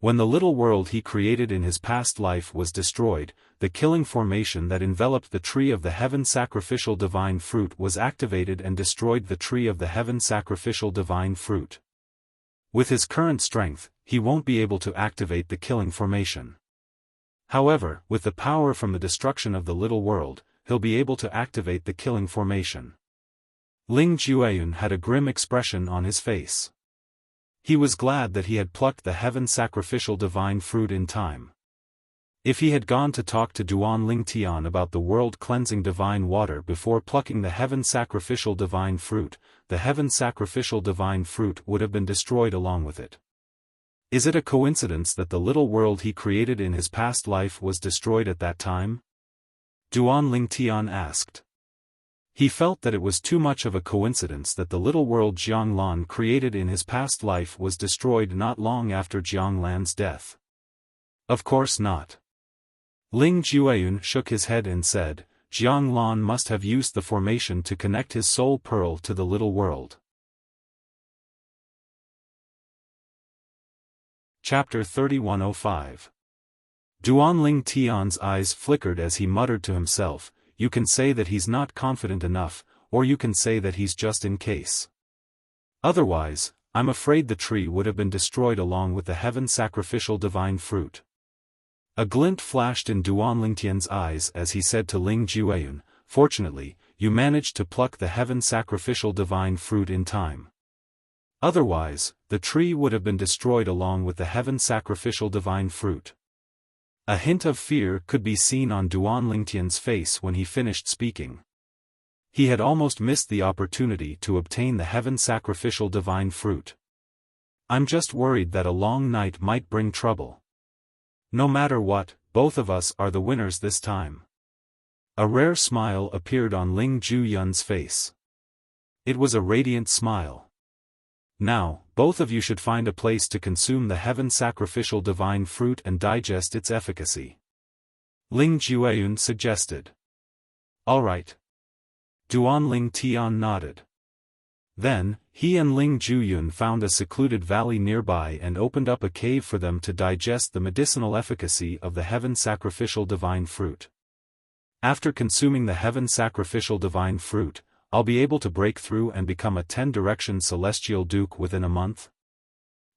When the little world he created in his past life was destroyed, the killing formation that enveloped the tree of the heaven sacrificial divine fruit was activated and destroyed the tree of the heaven sacrificial divine fruit. With his current strength, he won't be able to activate the killing formation. However, with the power from the destruction of the little world, he'll be able to activate the killing formation. Ling Jueyun had a grim expression on his face. He was glad that he had plucked the heaven sacrificial divine fruit in time. If he had gone to talk to Duan Ling Tian about the world-cleansing divine water before plucking the heaven sacrificial divine fruit, the heaven sacrificial divine fruit would have been destroyed along with it. Is it a coincidence that the little world he created in his past life was destroyed at that time? Duan Ling Tian asked. He felt that it was too much of a coincidence that the little world Jiang Lan created in his past life was destroyed not long after Jiang Lan's death. Of course not. Ling Jueyun shook his head and said, Jiang Lan must have used the formation to connect his soul pearl to the little world. Chapter 3105. Duan Ling Tian's eyes flickered as he muttered to himself, you can say that he's not confident enough, or you can say that he's just in case. Otherwise, I'm afraid the tree would have been destroyed along with the heaven sacrificial divine fruit. A glint flashed in Duan Ling Tian's eyes as he said to Ling Jueyun, fortunately, you managed to pluck the heaven sacrificial divine fruit in time. Otherwise, the tree would have been destroyed along with the heaven sacrificial divine fruit. A hint of fear could be seen on Duan Ling Tian's face when he finished speaking. He had almost missed the opportunity to obtain the heaven sacrificial divine fruit. I'm just worried that a long night might bring trouble. No matter what, both of us are the winners this time. A rare smile appeared on Ling Jueyun's face. It was a radiant smile. Now, both of you should find a place to consume the heaven sacrificial divine fruit and digest its efficacy. Ling Jueyun suggested. All right. Duan Ling Tian nodded. Then, he and Ling Jueyun found a secluded valley nearby and opened up a cave for them to digest the medicinal efficacy of the heaven sacrificial divine fruit. After consuming the heaven sacrificial divine fruit, I'll be able to break through and become a 10-direction celestial duke within a month?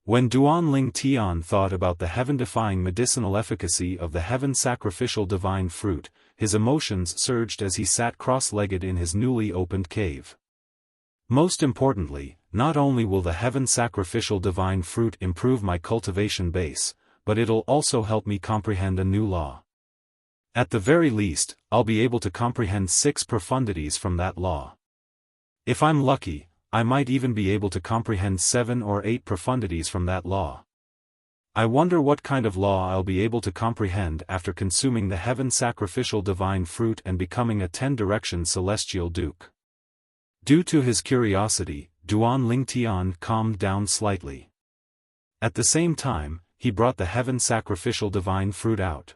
When Duan Ling Tian thought about the heaven-defying medicinal efficacy of the heaven sacrificial divine fruit, his emotions surged as he sat cross-legged in his newly opened cave. Most importantly, not only will the heaven sacrificial divine fruit improve my cultivation base, but it'll also help me comprehend a new law. At the very least, I'll be able to comprehend 6 profundities from that law. If I'm lucky, I might even be able to comprehend 7 or 8 profundities from that law. I wonder what kind of law I'll be able to comprehend after consuming the heaven sacrificial divine fruit and becoming a 10-direction celestial duke. Due to his curiosity, Duan Lingtian calmed down slightly. At the same time, he brought the heaven sacrificial divine fruit out.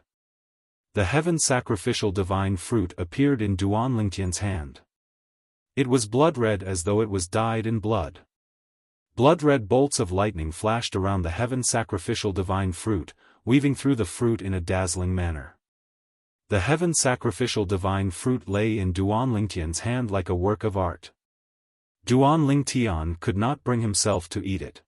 The heaven sacrificial divine fruit appeared in Duan Lingtian's hand. It was blood-red as though it was dyed in blood. Blood-red bolts of lightning flashed around the heaven sacrificial divine fruit, weaving through the fruit in a dazzling manner. The heaven sacrificial divine fruit lay in Duan Lingtian's hand like a work of art. Duan Lingtian could not bring himself to eat it.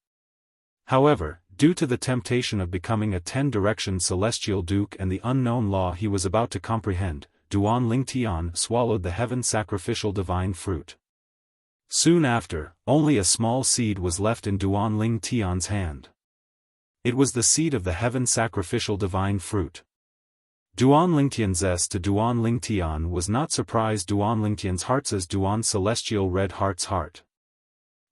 However, due to the temptation of becoming a 10-direction celestial duke and the unknown law he was about to comprehend, Duan Lingtian swallowed the heaven sacrificial divine fruit. Soon after, only a small seed was left in Duan Lingtian's hand. It was the seed of the heaven sacrificial divine fruit. Duan Lingtian's to Duan Lingtian was not surprised Duan Lingtian's heart's as Duan celestial red heart's heart.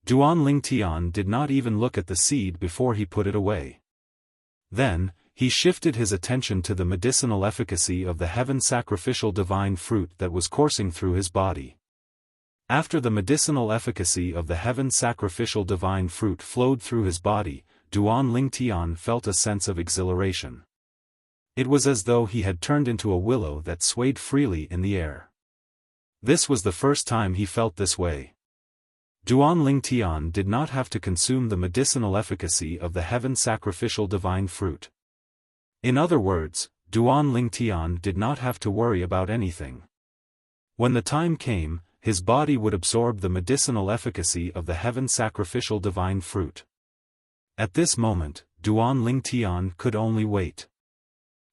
Duan Lingtian did not even look at the seed before he put it away. Then, he shifted his attention to the medicinal efficacy of the heaven sacrificial divine fruit that was coursing through his body. After the medicinal efficacy of the heaven sacrificial divine fruit flowed through his body, Duan Lingtian felt a sense of exhilaration. It was as though he had turned into a willow that swayed freely in the air. This was the first time he felt this way. Duan Lingtian did not have to consume the medicinal efficacy of the heaven sacrificial divine fruit. In other words, Duan Lingtian did not have to worry about anything. When the time came, his body would absorb the medicinal efficacy of the heaven sacrificial divine fruit. At this moment, Duan Lingtian could only wait.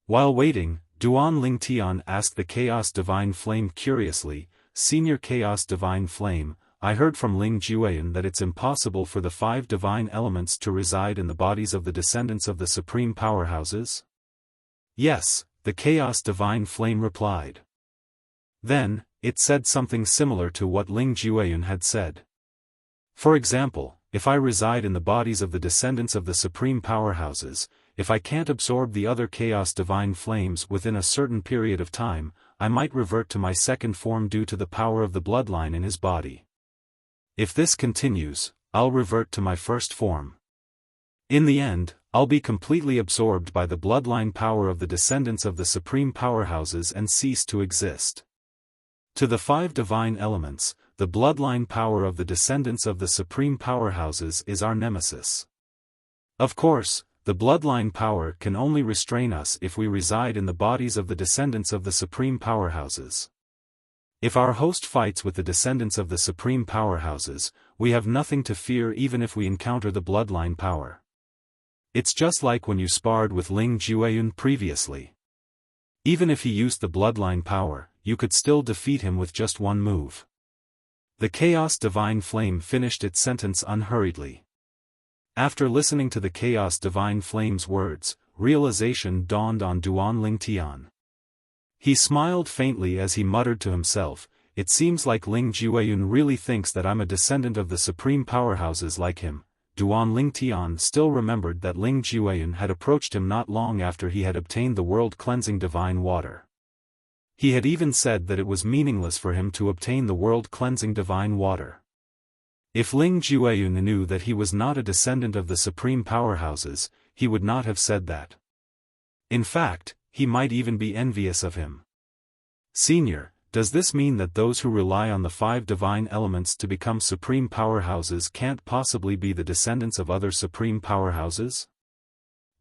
While waiting, Duan Lingtian asked the Chaos Divine Flame curiously, "Senior Chaos Divine Flame, I heard from Ling Jueyan that it's impossible for the 5 divine elements to reside in the bodies of the descendants of the supreme powerhouses?" "Yes," the Chaos Divine Flame replied. Then, it said something similar to what Ling Jueyan had said. "For example, if I reside in the bodies of the descendants of the supreme powerhouses, if I can't absorb the other Chaos Divine Flames within a certain period of time, I might revert to my second form due to the power of the bloodline in his body. If this continues, I'll revert to my first form. In the end, I'll be completely absorbed by the bloodline power of the descendants of the supreme powerhouses and cease to exist. To the 5 divine elements, the bloodline power of the descendants of the supreme powerhouses is our nemesis. Of course, the bloodline power can only restrain us if we reside in the bodies of the descendants of the supreme powerhouses. If our host fights with the descendants of the supreme powerhouses, we have nothing to fear even if we encounter the bloodline power. It's just like when you sparred with Ling Jueyan previously. Even if he used the bloodline power, you could still defeat him with just one move. The Chaos Divine Flame finished its sentence unhurriedly. After listening to the Chaos Divine Flame's words, realization dawned on Duan Lingtian. He smiled faintly as he muttered to himself, "It seems like Ling Jueyan really thinks that I'm a descendant of the supreme powerhouses like him." Duan Lingtian still remembered that Ling Jueyan had approached him not long after he had obtained the world-cleansing divine water. He had even said that it was meaningless for him to obtain the world-cleansing divine water. If Ling Jueyan knew that he was not a descendant of the supreme powerhouses, he would not have said that. In fact, he might even be envious of him. "Senior, does this mean that those who rely on the 5 divine elements to become supreme powerhouses can't possibly be the descendants of other supreme powerhouses?"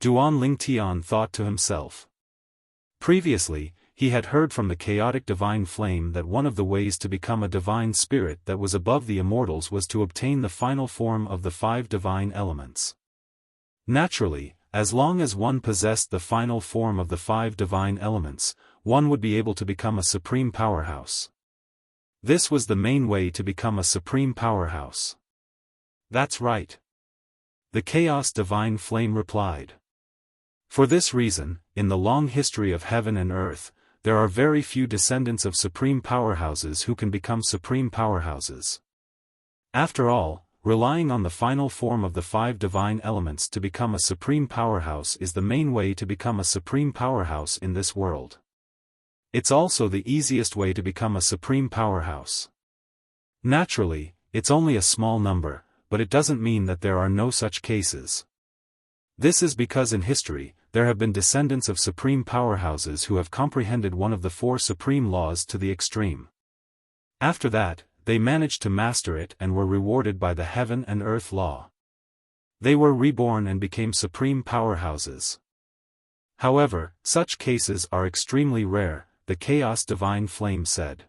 Duan Lingtian thought to himself. Previously, he had heard from the chaotic divine flame that one of the ways to become a divine spirit that was above the immortals was to obtain the final form of the 5 divine elements. Naturally, as long as one possessed the final form of the 5 divine elements, one would be able to become a supreme powerhouse. This was the main way to become a supreme powerhouse. "That's right," the Chaos Divine Flame replied. "For this reason, in the long history of heaven and earth, there are very few descendants of supreme powerhouses who can become supreme powerhouses. After all, relying on the final form of the 5 divine elements to become a supreme powerhouse is the main way to become a supreme powerhouse in this world. It's also the easiest way to become a supreme powerhouse. Naturally, it's only a small number, but it doesn't mean that there are no such cases. This is because in history, there have been descendants of supreme powerhouses who have comprehended one of the 4 supreme laws to the extreme. After that, they managed to master it and were rewarded by the heaven and earth law. They were reborn and became supreme powerhouses. However, such cases are extremely rare, the Chaos Divine Flame said.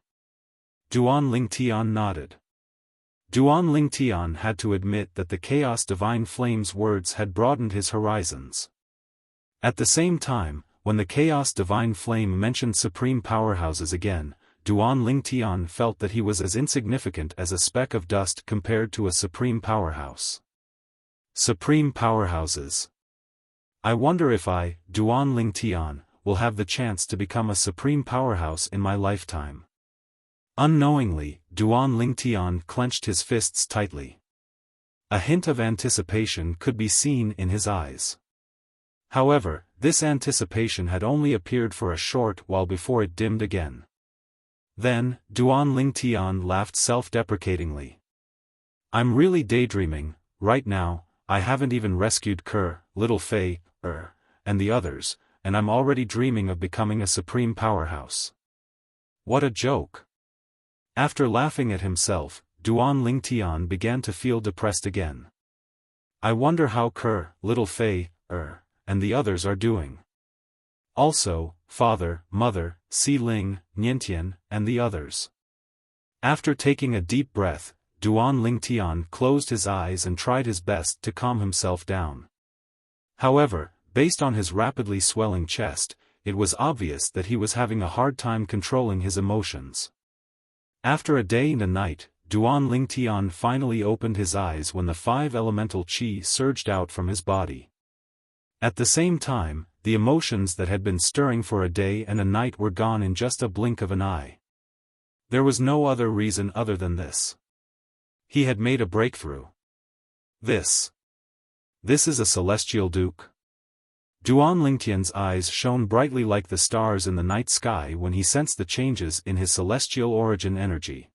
Duan Lingtian nodded. Duan Lingtian had to admit that the Chaos Divine Flame's words had broadened his horizons. At the same time, when the Chaos Divine Flame mentioned supreme powerhouses again, Duan Lingtian felt that he was as insignificant as a speck of dust compared to a supreme powerhouse. Supreme powerhouses. I wonder if I, Duan Lingtian, will have the chance to become a supreme powerhouse in my lifetime. Unknowingly, Duan Lingtian clenched his fists tightly. A hint of anticipation could be seen in his eyes. However, this anticipation had only appeared for a short while before it dimmed again. Then, Duan Lingtian laughed self-deprecatingly. I'm really daydreaming, right now. I haven't even rescued Kerr, Little Fei, and the others, and I'm already dreaming of becoming a supreme powerhouse. What a joke. After laughing at himself, Duan Lingtian began to feel depressed again. I wonder how Kerr, Little Fei, and the others are doing. Also, father, mother, Si Ling, Niantian, and the others. After taking a deep breath, Duan Lingtian closed his eyes and tried his best to calm himself down. However, based on his rapidly swelling chest, it was obvious that he was having a hard time controlling his emotions. After a day and a night, Duan Lingtian finally opened his eyes when the 5 elemental qi surged out from his body. At the same time, the emotions that had been stirring for a day and a night were gone in just a blink of an eye. There was no other reason other than this. He had made a breakthrough. This is a celestial duke. Duan Lingtian's eyes shone brightly like the stars in the night sky when he sensed the changes in his celestial origin energy.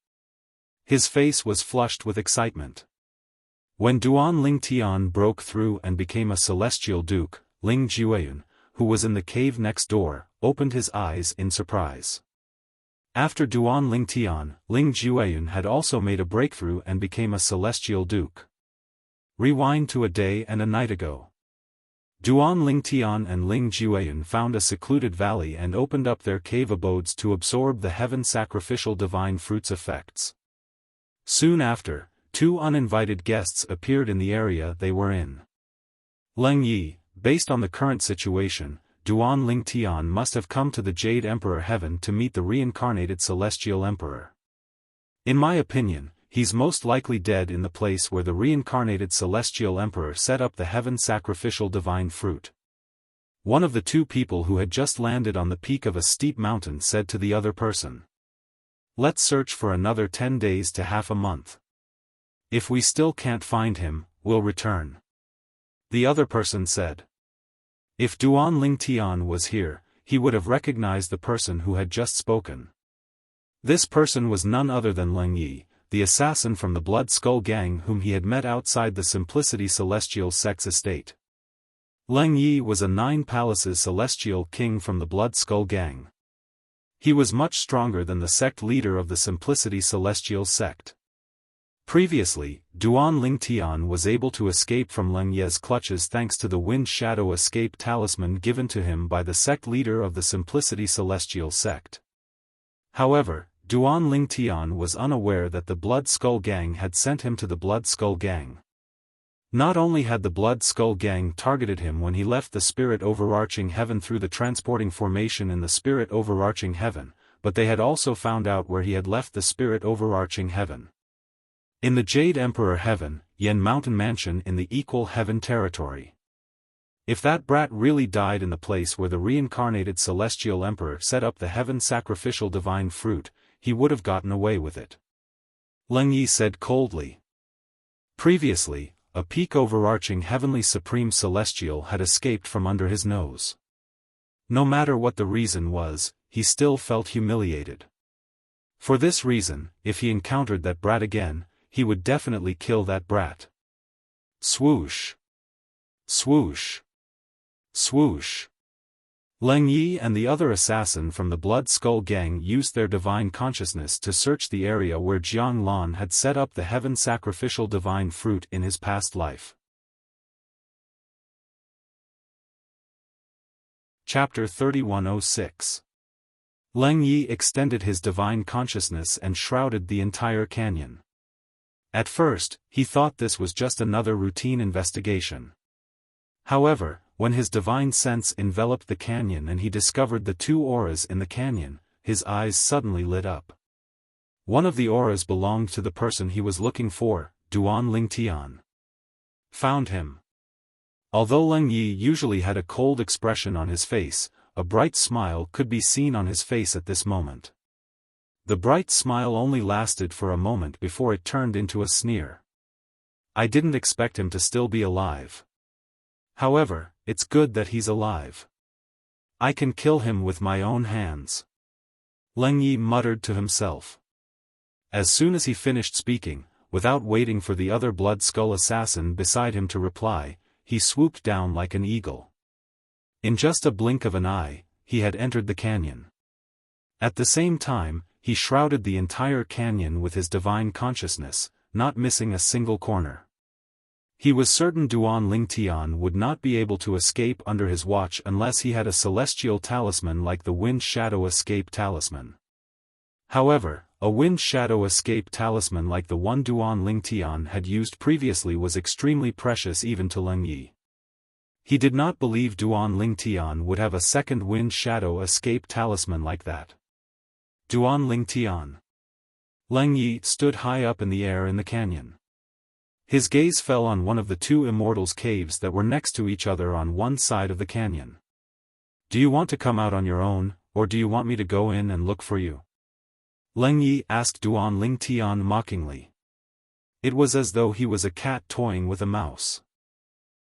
His face was flushed with excitement. When Duan Lingtian broke through and became a celestial duke, Ling Jueyun, who was in the cave next door, opened his eyes in surprise. After Duan Lingtian, Ling Jueyun had also made a breakthrough and became a celestial duke. Rewind to a day and a night ago. Duan Lingtian and Ling Jueyun found a secluded valley and opened up their cave abodes to absorb the heaven sacrificial divine fruits effects. Soon after, 2 uninvited guests appeared in the area they were in. Leng Yi, based on the current situation, Duan Lingtian must have come to the Jade Emperor Heaven to meet the reincarnated Celestial Emperor. In my opinion, he's most likely dead in the place where the reincarnated Celestial Emperor set up the heaven sacrificial divine fruit. One of the 2 people who had just landed on the peak of a steep mountain said to the other person, "Let's search for another 10 days to half a month. If we still can't find him, we'll return." The other person said. If Duan Lingtian was here, he would have recognized the person who had just spoken. This person was none other than Leng Yi, the assassin from the Blood Skull Gang whom he had met outside the Simplicity Celestial Sect's estate. Leng Yi was a 9 Palaces Celestial King from the Blood Skull Gang. He was much stronger than the sect leader of the Simplicity Celestial Sect. Previously, Duan Lingtian was able to escape from Leng Ye's clutches thanks to the Wind Shadow Escape Talisman given to him by the sect leader of the Simplicity Celestial Sect. However, Duan Lingtian was unaware that the Blood Skull Gang had sent him to the Blood Skull Gang. Not only had the Blood Skull Gang targeted him when he left the Spirit Overarching Heaven through the transporting formation in the Spirit Overarching Heaven, but they had also found out where he had left the Spirit Overarching Heaven. In the Jade Emperor Heaven, Yen Mountain Mansion in the Equal Heaven territory. If that brat really died in the place where the reincarnated celestial emperor set up the heaven sacrificial divine fruit, he would have gotten away with it. Leng Yi said coldly. Previously, a peak overarching heavenly supreme celestial had escaped from under his nose. No matter what the reason was, he still felt humiliated. For this reason, if he encountered that brat again, he would definitely kill that brat. Swoosh! Swoosh! Swoosh! Leng Yi and the other assassin from the Blood Skull Gang used their divine consciousness to search the area where Jiang Lan had set up the heaven sacrificial divine fruit in his past life. Chapter 3106. Leng Yi extended his divine consciousness and shrouded the entire canyon. At first, he thought this was just another routine investigation. However, when his divine sense enveloped the canyon and he discovered the two auras in the canyon, his eyes suddenly lit up. One of the auras belonged to the person he was looking for, Duan Lingtian. Found him. Although Leng Yi usually had a cold expression on his face, a bright smile could be seen on his face at this moment. The bright smile only lasted for a moment before it turned into a sneer. I didn't expect him to still be alive. However, it's good that he's alive. I can kill him with my own hands. Leng Yi muttered to himself. As soon as he finished speaking, without waiting for the other blood skull assassin beside him to reply, he swooped down like an eagle. In just a blink of an eye, he had entered the canyon. At the same time, he shrouded the entire canyon with his divine consciousness, not missing a single corner. He was certain Duan Lingtian would not be able to escape under his watch unless he had a celestial talisman like the Wind Shadow Escape Talisman. However, a Wind Shadow Escape Talisman like the one Duan Lingtian had used previously was extremely precious even to Leng Yi. He did not believe Duan Lingtian would have a second Wind Shadow Escape Talisman like that. Duan Lingtian. Leng Yi stood high up in the air in the canyon. His gaze fell on one of the two immortals' caves that were next to each other on one side of the canyon. Do you want to come out on your own, or do you want me to go in and look for you? Leng Yi asked Duan Lingtian mockingly. It was as though he was a cat toying with a mouse.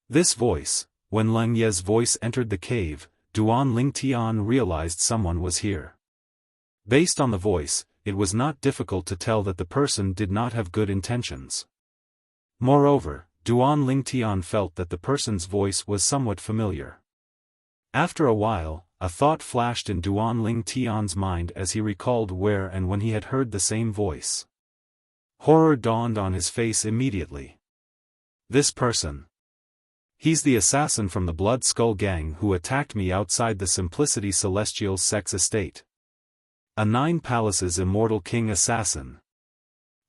This voice, when Leng Ye's voice entered the cave, Duan Lingtian realized someone was here. Based on the voice, it was not difficult to tell that the person did not have good intentions. Moreover, Duan Lingtian felt that the person's voice was somewhat familiar. After a while, a thought flashed in Duan Lingtian's mind as he recalled where and when he had heard the same voice. Horror dawned on his face immediately. This person. He's the assassin from the Blood Skull Gang who attacked me outside the Simplicity Celestial Sect's estate. A 9 Palaces immortal king assassin.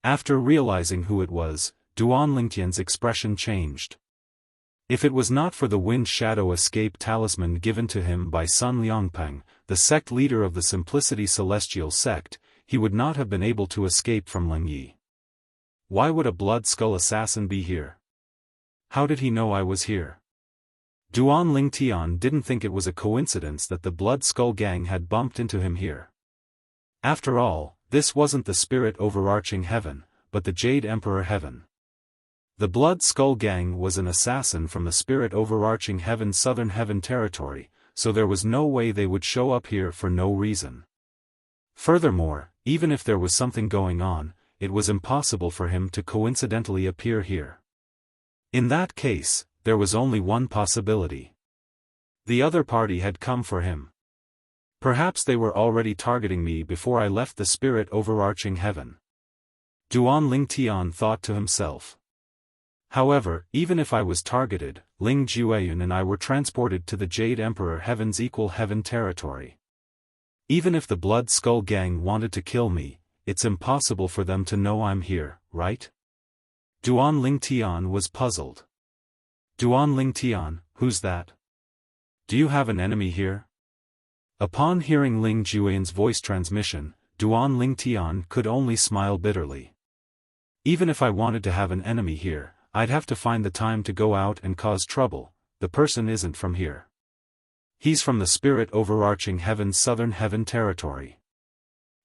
After realizing who it was, Duan Lingtian's expression changed. If it was not for the Wind Shadow Escape Talisman given to him by Sun Liangpeng, the sect leader of the Simplicity Celestial Sect, he would not have been able to escape from Leng Yi. Why would a Blood Skull assassin be here? How did he know I was here? Duan Lingtian didn't think it was a coincidence that the Blood Skull Gang had bumped into him here. After all, this wasn't the Spirit Overarching Heaven, but the Jade Emperor Heaven. The Blood Skull Gang was an assassin from the Spirit Overarching Heaven Southern Heaven territory, so there was no way they would show up here for no reason. Furthermore, even if there was something going on, it was impossible for him to coincidentally appear here. In that case, there was only one possibility. The other party had come for him. Perhaps they were already targeting me before I left the Spirit Overarching Heaven. Duan Lingtian thought to himself. However, even if I was targeted, Ling Jueyun and I were transported to the Jade Emperor Heaven's Equal Heaven territory. Even if the Blood Skull Gang wanted to kill me, it's impossible for them to know I'm here, right? Duan Lingtian was puzzled. Duan Lingtian, who's that? Do you have an enemy here? Upon hearing Ling Jueyun's voice transmission, Duan Lingtian could only smile bitterly. Even if I wanted to have an enemy here, I'd have to find the time to go out and cause trouble, the person isn't from here. He's from the spirit overarching heaven's southern heaven territory.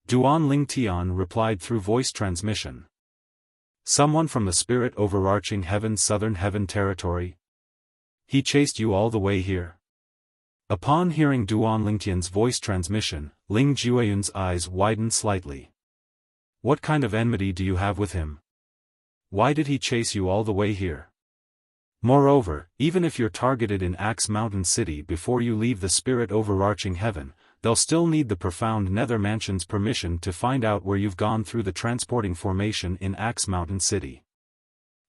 Duan Ling Tian replied through voice transmission. Someone from the spirit overarching heaven's southern heaven territory? He chased you all the way here? Upon hearing Duan Lingtian's voice transmission, Ling Jueyun's eyes widened slightly. What kind of enmity do you have with him? Why did he chase you all the way here? Moreover, even if you're targeted in Axe Mountain City before you leave the spirit overarching heaven, they'll still need the profound Nether Mansion's permission to find out where you've gone through the transporting formation in Axe Mountain City.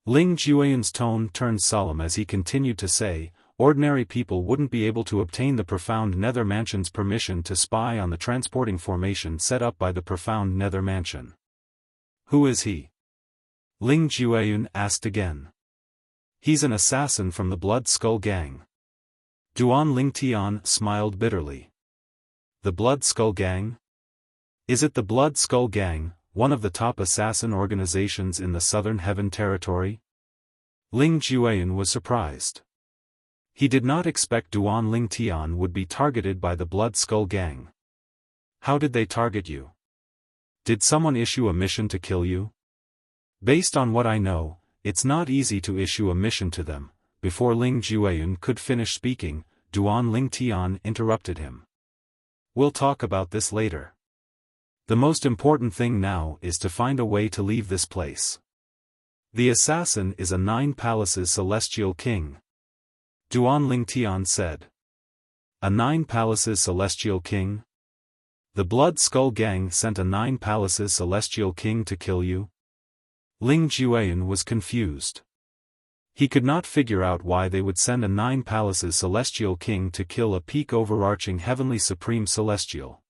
Ling Jueyun's tone turned solemn as he continued to say, ordinary people wouldn't be able to obtain the profound Nether Mansion's permission to spy on the transporting formation set up by the profound Nether Mansion. Who is he? Ling Jueyun asked again. He's an assassin from the Blood Skull Gang. Duan Ling Tian smiled bitterly. The Blood Skull Gang? Is it the Blood Skull Gang, one of the top assassin organizations in the Southern Heaven Territory? Ling Jueyun was surprised. He did not expect Duan Ling Tian would be targeted by the Blood Skull Gang. How did they target you? Did someone issue a mission to kill you? Based on what I know, it's not easy to issue a mission to them. Before Ling Jueyun could finish speaking, Duan Ling Tian interrupted him. We'll talk about this later. The most important thing now is to find a way to leave this place. The assassin is a 9 Palaces Celestial King. Duan Ling Tian said. A 9 Palaces Celestial King? The Blood Skull Gang sent a 9 Palaces Celestial King to kill you? Ling Jueyun was confused. He could not figure out why they would send a 9 Palaces Celestial King to kill a peak overarching heavenly supreme celestial.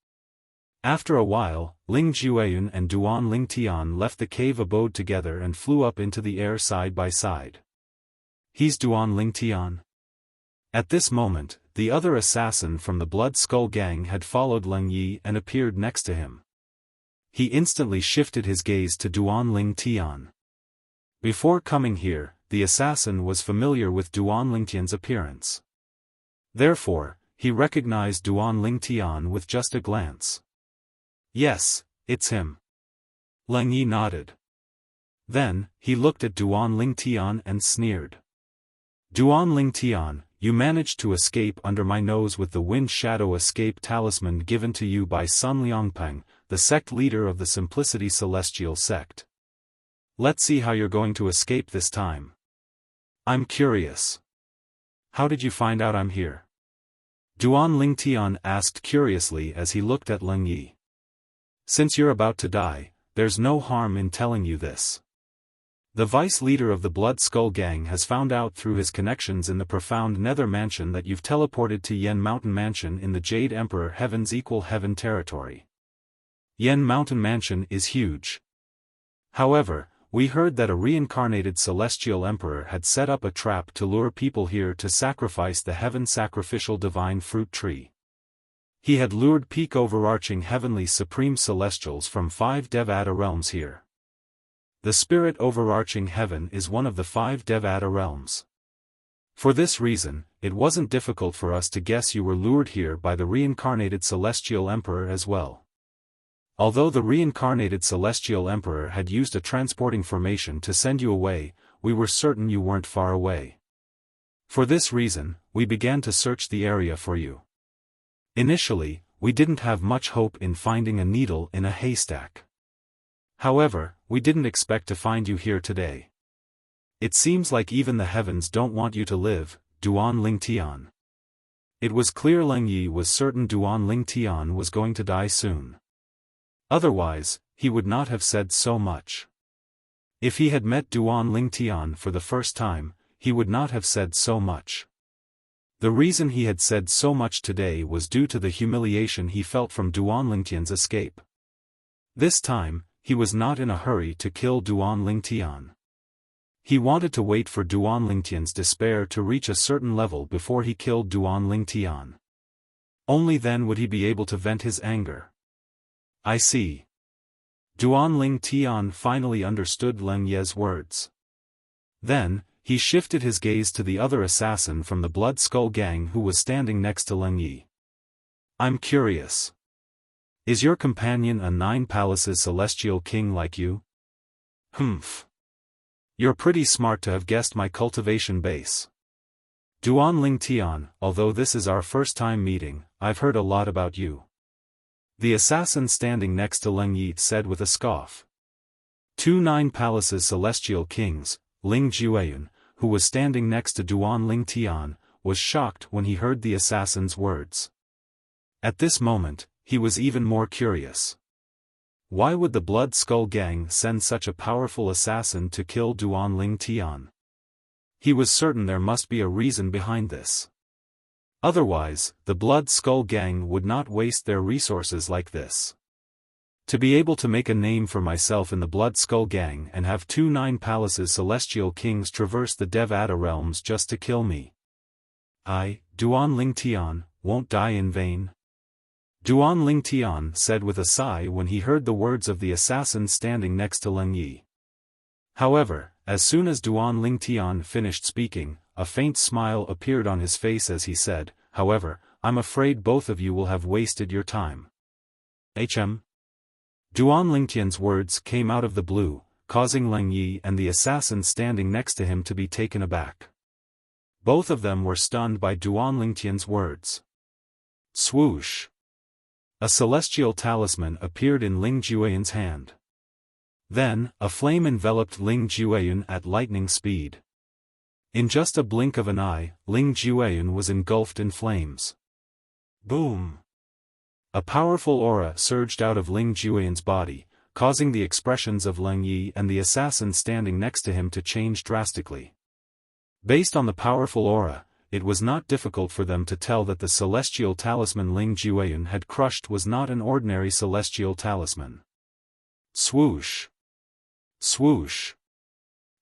After a while, Ling Jueyun and Duan Ling Tian left the cave abode together and flew up into the air side by side. He's Duan Ling Tian. At this moment, the other assassin from the Blood Skull Gang had followed Leng Yi and appeared next to him. He instantly shifted his gaze to Duan Ling Tian. Before coming here, the assassin was familiar with Duan Ling Tian's appearance. Therefore, he recognized Duan Ling Tian with just a glance. Yes, it's him. Leng Yi nodded. Then, he looked at Duan Ling Tian and sneered. Duan Ling Tian, you managed to escape under my nose with the Wind Shadow Escape Talisman given to you by Sun Liangpeng, the sect leader of the Simplicity Celestial Sect. Let's see how you're going to escape this time. I'm curious. How did you find out I'm here? Duan Ling Tian asked curiously as he looked at Leng Yi. Since you're about to die, there's no harm in telling you this. The vice leader of the Blood Skull Gang has found out through his connections in the profound Nether Mansion that you've teleported to Yen Mountain Mansion in the Jade Emperor Heaven's Equal Heaven territory. Yen Mountain Mansion is huge. However, we heard that a reincarnated celestial emperor had set up a trap to lure people here to sacrifice the heaven sacrificial divine fruit tree. He had lured peak overarching heavenly supreme celestials from 5 Devata realms here. The spirit overarching heaven is one of the 5 Devata realms. For this reason, it wasn't difficult for us to guess you were lured here by the reincarnated celestial emperor as well. Although the reincarnated celestial emperor had used a transporting formation to send you away, we were certain you weren't far away. For this reason, we began to search the area for you. Initially, we didn't have much hope in finding a needle in a haystack. However, we didn't expect to find you here today. It seems like even the heavens don't want you to live, Duan Ling Tian. It was clear Leng Yi was certain Duan Ling Tian was going to die soon. Otherwise, he would not have said so much. If he had met Duan Ling Tian for the first time, he would not have said so much. The reason he had said so much today was due to the humiliation he felt from Duan Ling Tian's escape. This time, he was not in a hurry to kill Duan Ling Tian. He wanted to wait for Duan Ling Tian's despair to reach a certain level before he killed Duan Ling Tian. Only then would he be able to vent his anger. I see. Duan Ling Tian finally understood Leng Ye's words. Then, he shifted his gaze to the other assassin from the Blood Skull gang who was standing next to Leng Yi. I'm curious. Is your companion a 9 Palaces celestial king like you? Humph. You're pretty smart to have guessed my cultivation base. Duan Ling Tian, although this is our first time meeting, I've heard a lot about you. The assassin standing next to Leng Yi said with a scoff. 2 9 Palaces celestial kings, Ling Jueyun, who was standing next to Duan Ling Tian, was shocked when he heard the assassin's words. At this moment, he was even more curious. Why would the Blood Skull gang send such a powerful assassin to kill Duan Ling Tian? He was certain there must be a reason behind this. Otherwise, the Blood Skull gang would not waste their resources like this. To be able to make a name for myself in the Blood Skull gang and have 2 9 Palaces celestial kings traverse the Devata realms just to kill me. I, Duan Ling Tian, won't die in vain. Duan Ling Tian said with a sigh when he heard the words of the assassin standing next to Leng Yi. However, as soon as Duan Ling Tian finished speaking, a faint smile appeared on his face as he said, however, I'm afraid both of you will have wasted your time. Duan Ling Tian's words came out of the blue, causing Leng Yi and the assassin standing next to him to be taken aback. Both of them were stunned by Duan Ling Tian's words. Swoosh! A celestial talisman appeared in Ling Jueyun's hand. Then, a flame enveloped Ling Jueyun at lightning speed. In just a blink of an eye, Ling Jueyun was engulfed in flames. Boom! A powerful aura surged out of Ling Jueyun's body, causing the expressions of Leng Yi and the assassin standing next to him to change drastically. Based on the powerful aura, it was not difficult for them to tell that the celestial talisman Ling Jueyun had crushed was not an ordinary celestial talisman. Swoosh! Swoosh!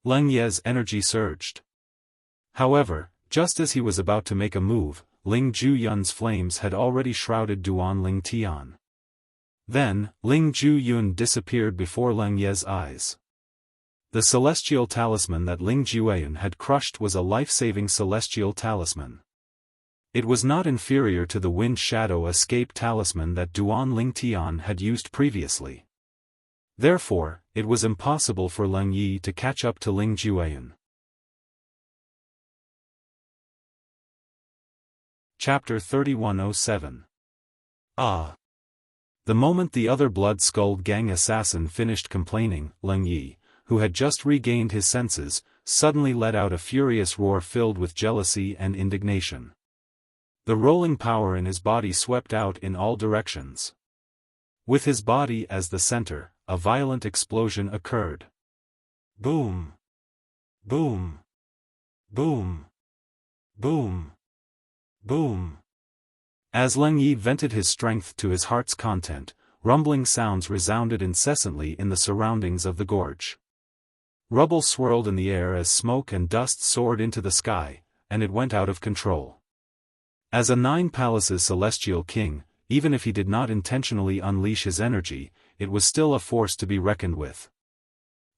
Leng Ye's energy surged. However, just as he was about to make a move, Ling Jueyun's flames had already shrouded Duan Ling Tian. Then, Ling Jueyun disappeared before Leng Ye's eyes. The celestial talisman that Ling Jueyun had crushed was a life-saving celestial talisman. It was not inferior to the Wind Shadow Escape talisman that Duan Ling Tian had used previously. Therefore, it was impossible for Leng Yi to catch up to Ling Jueyun. Chapter 3107. Ah! The moment the other Blood Skull gang assassin finished complaining, Leng Yi, who had just regained his senses, suddenly let out a furious roar filled with jealousy and indignation. The rolling power in his body swept out in all directions. With his body as the center, a violent explosion occurred. Boom! Boom! Boom! Boom! Boom! As Leng Yi vented his strength to his heart's content, rumbling sounds resounded incessantly in the surroundings of the gorge. Rubble swirled in the air as smoke and dust soared into the sky, and it went out of control. As a 9 Palaces celestial king, even if he did not intentionally unleash his energy, it was still a force to be reckoned with.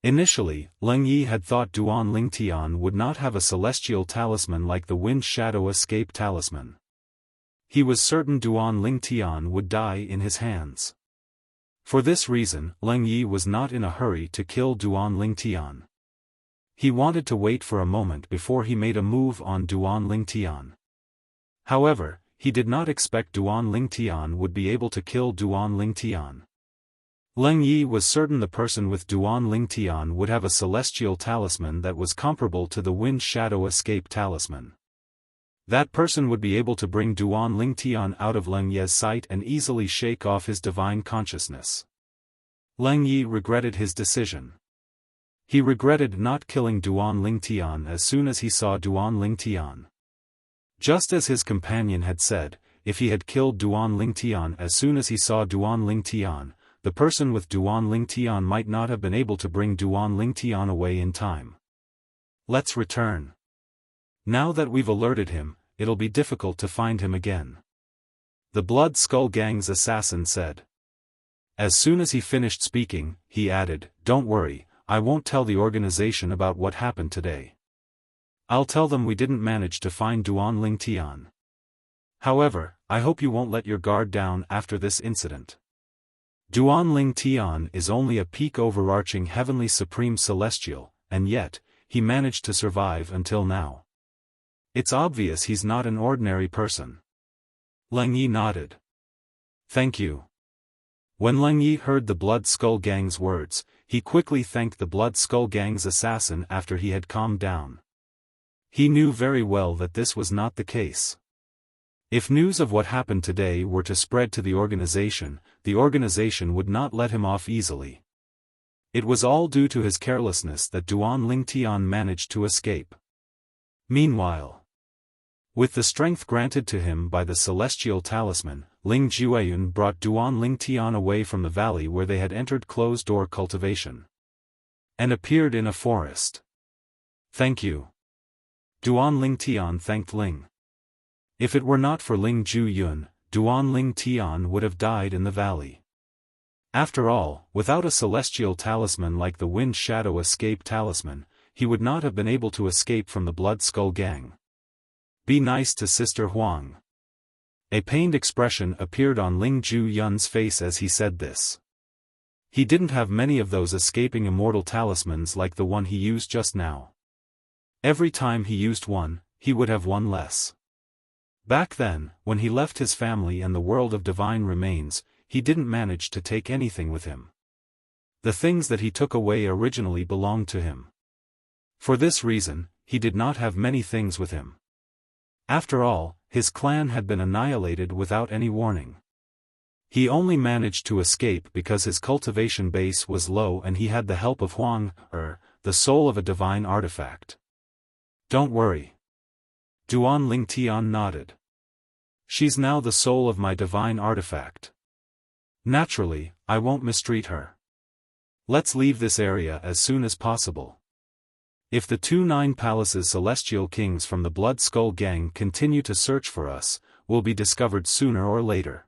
Initially, Leng Yi had thought Duan Ling Tian would not have a celestial talisman like the Wind Shadow Escape talisman. He was certain Duan Ling Tian would die in his hands. For this reason, Leng Yi was not in a hurry to kill Duan Ling Tian. He wanted to wait for a moment before he made a move on Duan Ling Tian. However, he did not expect Duan Ling Tian would be able to kill Duan Ling Tian. Leng Yi was certain the person with Duan Ling Tian would have a celestial talisman that was comparable to the Wind Shadow Escape talisman. That person would be able to bring Duan Ling Tian out of Leng Ye's sight and easily shake off his divine consciousness. Leng Yi regretted his decision. He regretted not killing Duan Ling Tian as soon as he saw Duan Ling Tian. Just as his companion had said, if he had killed Duan Ling Tian as soon as he saw Duan Ling Tian, the person with Duan Ling Tian might not have been able to bring Duan Ling Tian away in time. Let's return. Now that we've alerted him, it'll be difficult to find him again. The Blood Skull gang's assassin said. As soon as he finished speaking, he added, "Don't worry, I won't tell the organization about what happened today. I'll tell them we didn't manage to find Duan Tian. However, I hope you won't let your guard down after this incident. Duan Tian is only a peak overarching heavenly supreme celestial, and yet, he managed to survive until now. It's obvious he's not an ordinary person. Leng Yi nodded. Thank you. When Leng Yi heard the Blood Skull Gang's words, he quickly thanked the Blood Skull Gang's assassin after he had calmed down. He knew very well that this was not the case. If news of what happened today were to spread to the organization would not let him off easily. It was all due to his carelessness that Duan Tian managed to escape. Meanwhile, with the strength granted to him by the celestial talisman, Ling Jueyun brought Duan Tian away from the valley where they had entered closed-door cultivation, and appeared in a forest. Thank you. Duan Tian thanked Ling. If it were not for Ling Jueyun, Duan Tian would have died in the valley. After all, without a celestial talisman like the Wind Shadow Escape Talisman, he would not have been able to escape from the Blood Skull Gang. Be nice to Sister Huang. A pained expression appeared on Ling Jueyun's face as he said this. He didn't have many of those escaping immortal talismans like the one he used just now. Every time he used one, he would have one less. Back then, when he left his family and the world of divine remains, he didn't manage to take anything with him. The things that he took away originally belonged to him. For this reason, he did not have many things with him. After all, his clan had been annihilated without any warning. He only managed to escape because his cultivation base was low and he had the help of Huang, the soul of a divine artifact. Don't worry. Duan Tian nodded. She's now the soul of my divine artifact. Naturally, I won't mistreat her. Let's leave this area as soon as possible. If the 9 Palaces Celestial Kings from the Blood Skull Gang continue to search for us, we'll be discovered sooner or later.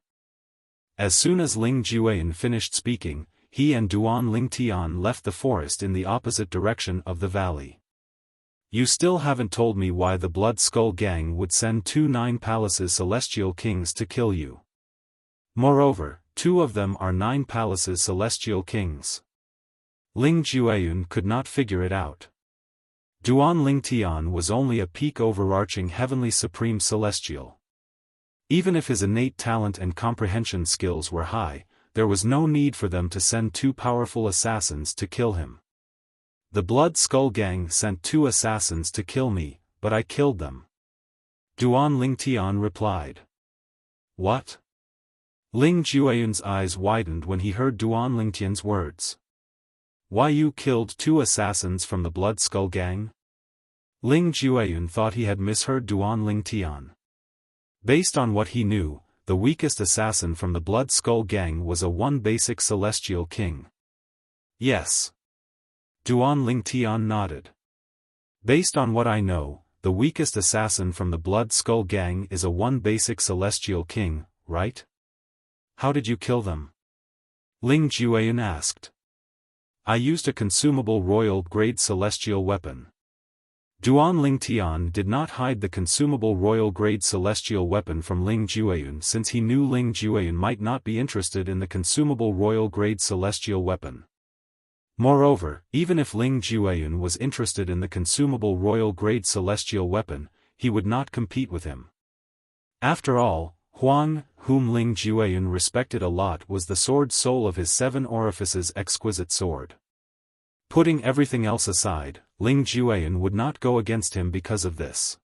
As soon as Ling Jueyun finished speaking, he and Duan Tian left the forest in the opposite direction of the valley. You still haven't told me why the Blood Skull Gang would send 9 Palaces Celestial Kings to kill you. Moreover, 2 of them are 9 Palaces Celestial Kings. Ling Jueyun could not figure it out. Duan Tian was only a peak overarching heavenly supreme celestial. Even if his innate talent and comprehension skills were high, there was no need for them to send 2 powerful assassins to kill him. The Blood Skull Gang sent 2 assassins to kill me, but I killed them. Duan Tian replied. What? Ling Jueyun's eyes widened when he heard Duan Tian's words. Why you killed 2 assassins from the Blood Skull Gang? Ling Jueyun thought he had misheard Duan Tian. Based on what he knew, the weakest assassin from the Blood Skull Gang was a 1 basic celestial king. Yes. Duan Tian nodded. Based on what I know, the weakest assassin from the Blood Skull Gang is a 1 basic celestial king, right? How did you kill them? Ling Jueyun asked. I used a consumable royal-grade celestial weapon. Duan Tian did not hide the consumable royal-grade celestial weapon from Ling Jueyun since he knew Ling Jueyun might not be interested in the consumable royal-grade celestial weapon. Moreover, even if Ling Jueyun was interested in the consumable royal-grade celestial weapon, he would not compete with him. After all, Huang, whom Ling Jueyun respected a lot, was the sword soul of his 7 orifices exquisite sword. Putting everything else aside, Ling Jueyun would not go against him because of this.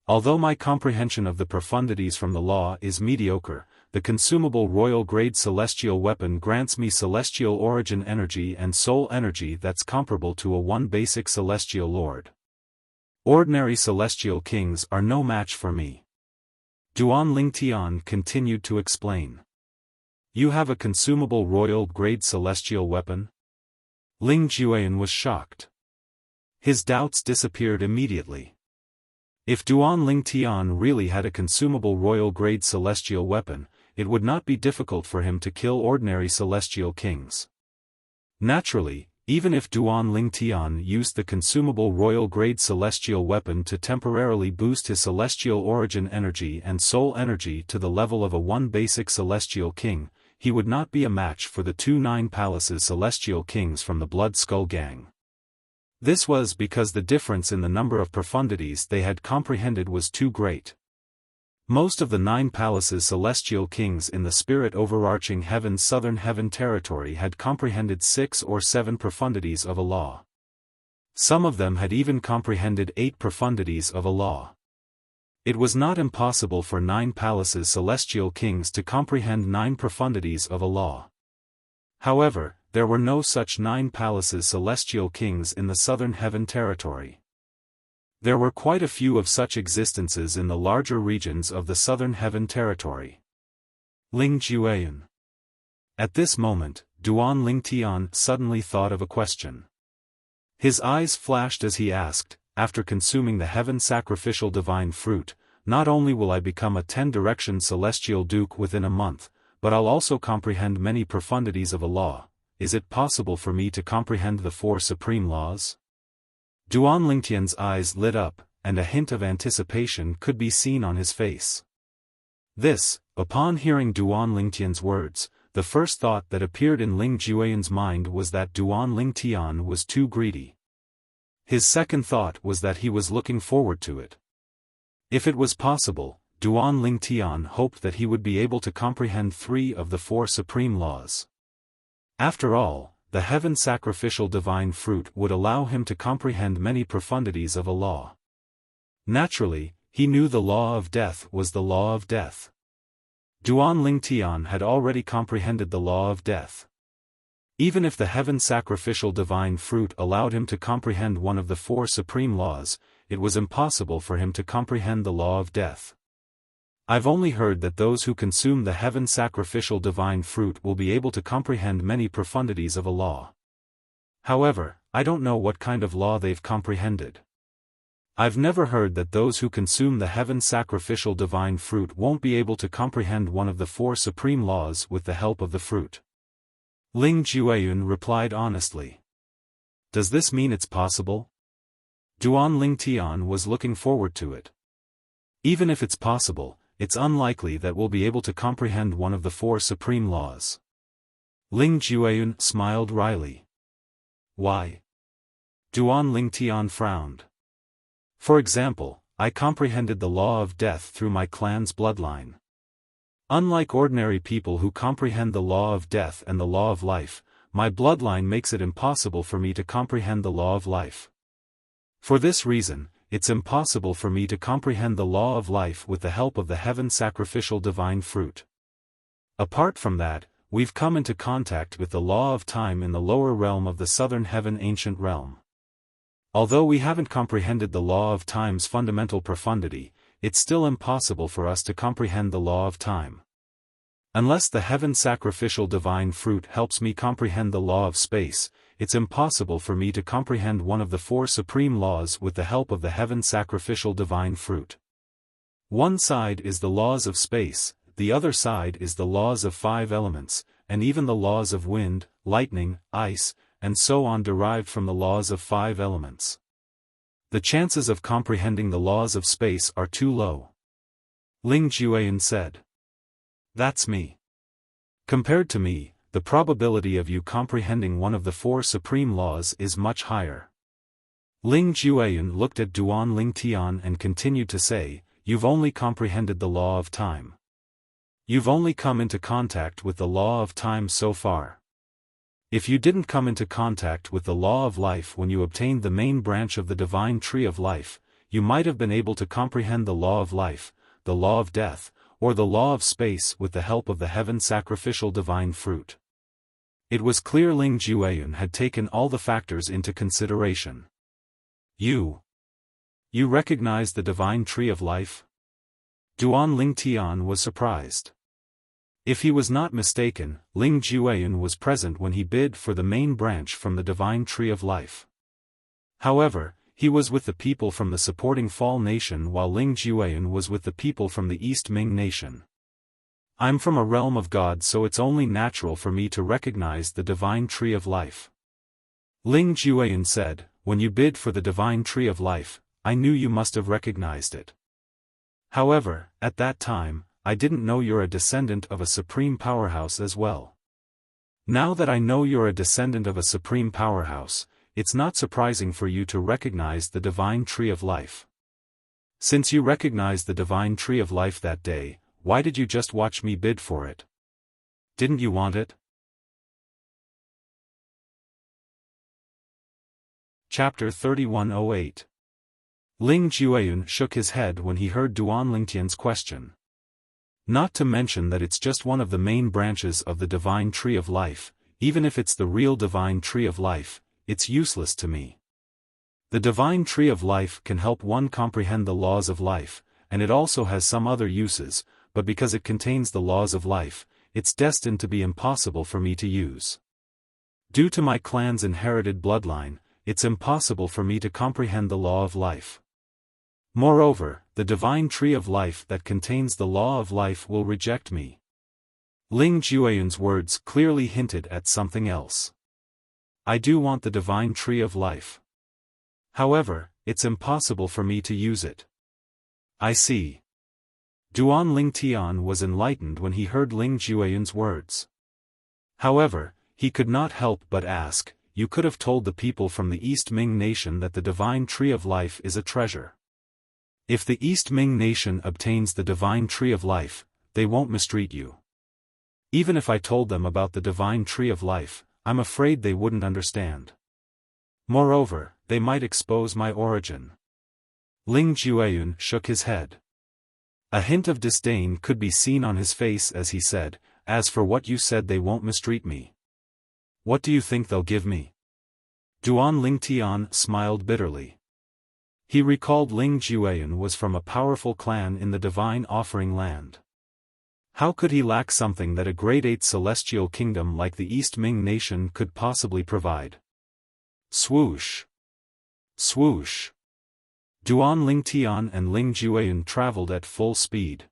Although my comprehension of the profundities from the law is mediocre, the consumable royal-grade celestial weapon grants me celestial origin energy and soul energy that's comparable to a 1 basic celestial lord. Ordinary celestial kings are no match for me. Duan Tian continued to explain. You have a consumable royal-grade celestial weapon? Ling Jueyun was shocked. His doubts disappeared immediately. If Duan Tian really had a consumable royal-grade celestial weapon, it would not be difficult for him to kill ordinary celestial kings. Naturally, Even if Duan Ling Tian used the consumable royal-grade celestial weapon to temporarily boost his celestial origin energy and soul energy to the level of a one basic celestial king, he would not be a match for the 2 Nine Palaces celestial kings from the Blood Skull Gang. This was because the difference in the number of profundities they had comprehended was too great. Most of the 9 Palaces celestial kings in the spirit overarching heaven's southern heaven territory had comprehended 6 or 7 profundities of a law. Some of them had even comprehended 8 profundities of a law. It was not impossible for 9 Palaces celestial kings to comprehend 9 profundities of a law. However, there were no such 9 Palaces celestial kings in the southern heaven territory. There were quite a few of such existences in the larger regions of the southern heaven territory. Ling Jueyun. At this moment, Duan Ling Tian suddenly thought of a question. His eyes flashed as he asked, after consuming the heaven sacrificial divine fruit, not only will I become a 10-direction celestial duke within a month, but I'll also comprehend many profundities of a law. Is it possible for me to comprehend the 4 supreme laws? Duan Lingtian's eyes lit up, and a hint of anticipation could be seen on his face. Upon hearing Duan Lingtian's words, the first thought that appeared in Ling Jueyun's mind was that Duan Lingtian was too greedy. His second thought was that he was looking forward to it. If it was possible, Duan Lingtian hoped that he would be able to comprehend 3 of the 4 supreme laws. After all, the heaven sacrificial divine fruit would allow him to comprehend many profundities of a law. Naturally, he knew the law of death was the law of death. Duan Lingtian had already comprehended the law of death. Even if the heaven sacrificial divine fruit allowed him to comprehend one of the 4 supreme laws, it was impossible for him to comprehend the law of death. I've only heard that those who consume the heaven sacrificial divine fruit will be able to comprehend many profundities of a law. However, I don't know what kind of law they've comprehended. I've never heard that those who consume the heaven sacrificial divine fruit won't be able to comprehend one of the 4 supreme laws with the help of the fruit. Ling Jueyun replied honestly. Does this mean it's possible? Duan Lingtian was looking forward to it. Even if it's possible, it's unlikely that we'll be able to comprehend one of the 4 supreme laws. Ling Jueyun smiled wryly. Why? Duan Lingtian frowned. For example, I comprehended the law of death through my clan's bloodline. Unlike ordinary people who comprehend the law of death and the law of life, my bloodline makes it impossible for me to comprehend the law of life. For this reason, it's impossible for me to comprehend the law of life with the help of the heaven sacrificial divine fruit. Apart from that, we've come into contact with the law of time in the lower realm of the southern heaven ancient realm. Although we haven't comprehended the law of time's fundamental profundity, it's still impossible for us to comprehend the law of time. Unless the heaven sacrificial divine fruit helps me comprehend the law of space, it's impossible for me to comprehend one of the 4 supreme laws with the help of the heaven sacrificial divine fruit. One side is the laws of space, the other side is the laws of 5 elements, and even the laws of wind, lightning, ice, and so on derived from the laws of 5 elements. The chances of comprehending the laws of space are too low. Ling Jueyun said. That's me. Compared to me, the probability of you comprehending one of the 4 supreme laws is much higher. Ling Jueyun looked at Duan Lingtian and continued to say, you've only comprehended the law of time. You've only come into contact with the law of time so far. If you didn't come into contact with the law of life when you obtained the main branch of the divine tree of life, you might have been able to comprehend the law of life, the law of death, or the law of space with the help of the heaven sacrificial divine fruit. It was clear Ling Jueyun had taken all the factors into consideration. You recognize the divine tree of life? Duan Lingtian was surprised. If he was not mistaken, Ling Jueyun was present when he bid for the main branch from the divine tree of life. However, he was with the people from the supporting Fall nation while Ling Jueyun was with the people from the East Ming nation. I'm from a realm of God, so it's only natural for me to recognize the divine tree of life. Ling Jueyun said, "When you bid for the divine tree of life, I knew you must have recognized it. However, at that time, I didn't know you're a descendant of a supreme powerhouse as well. Now that I know you're a descendant of a supreme powerhouse, it's not surprising for you to recognize the divine tree of life. Since you recognized the divine tree of life that day, why did you just watch me bid for it? Didn't you want it?" Chapter 3108. Ling Jueyun shook his head when he heard Duan Lingtian's question. "Not to mention that it's just one of the main branches of the divine tree of life, even if it's the real divine tree of life, it's useless to me. The divine tree of life can help one comprehend the laws of life, and it also has some other uses, but because it contains the laws of life, it's destined to be impossible for me to use. Due to my clan's inherited bloodline, it's impossible for me to comprehend the law of life. Moreover, the divine tree of life that contains the law of life will reject me." Ling Jueyun's words clearly hinted at something else. "I do want the divine tree of life. However, it's impossible for me to use it." "I see." Duan Lingtian was enlightened when he heard Ling Jueyun's words. However, he could not help but ask, "You could have told the people from the East Ming nation that the divine tree of life is a treasure. If the East Ming nation obtains the divine tree of life, they won't mistreat you. Even if I told them about the divine tree of life, I'm afraid they wouldn't understand. Moreover, they might expose my origin." Ling Jueyun shook his head. A hint of disdain could be seen on his face as he said, "As for what you said, they won't mistreat me. What do you think they'll give me?" Duan Lingtian smiled bitterly. He recalled Ling Jueyun was from a powerful clan in the divine offering land. How could he lack something that a great 8th celestial kingdom like the East Ming nation could possibly provide? Swoosh! Swoosh! Duan Lingtian and Ling Jueyun traveled at full speed.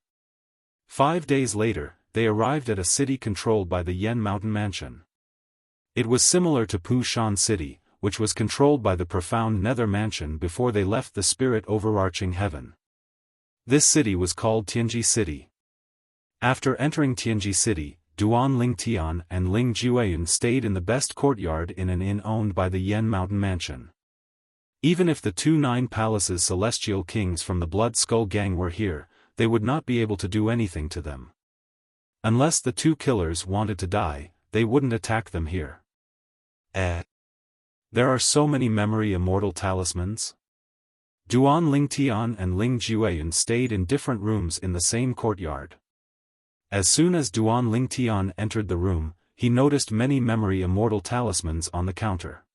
5 days later, they arrived at a city controlled by the Yen Mountain Mansion. It was similar to Pu Shan City, which was controlled by the profound Nether Mansion before they left the spirit overarching heaven. This city was called Tianji City. After entering Tianji City, Duan Lingtian and Ling Jueyun stayed in the best courtyard in an inn owned by the Yen Mountain Mansion. Even if the 9 palaces celestial kings from the Blood Skull Gang were here, they would not be able to do anything to them. Unless the 2 killers wanted to die, they wouldn't attack them here. There are so many memory immortal talismans. Duan Lingtian and Ling Jueyun stayed in different rooms in the same courtyard. As soon as Duan Lingtian entered the room, he noticed many memory immortal talismans on the counter.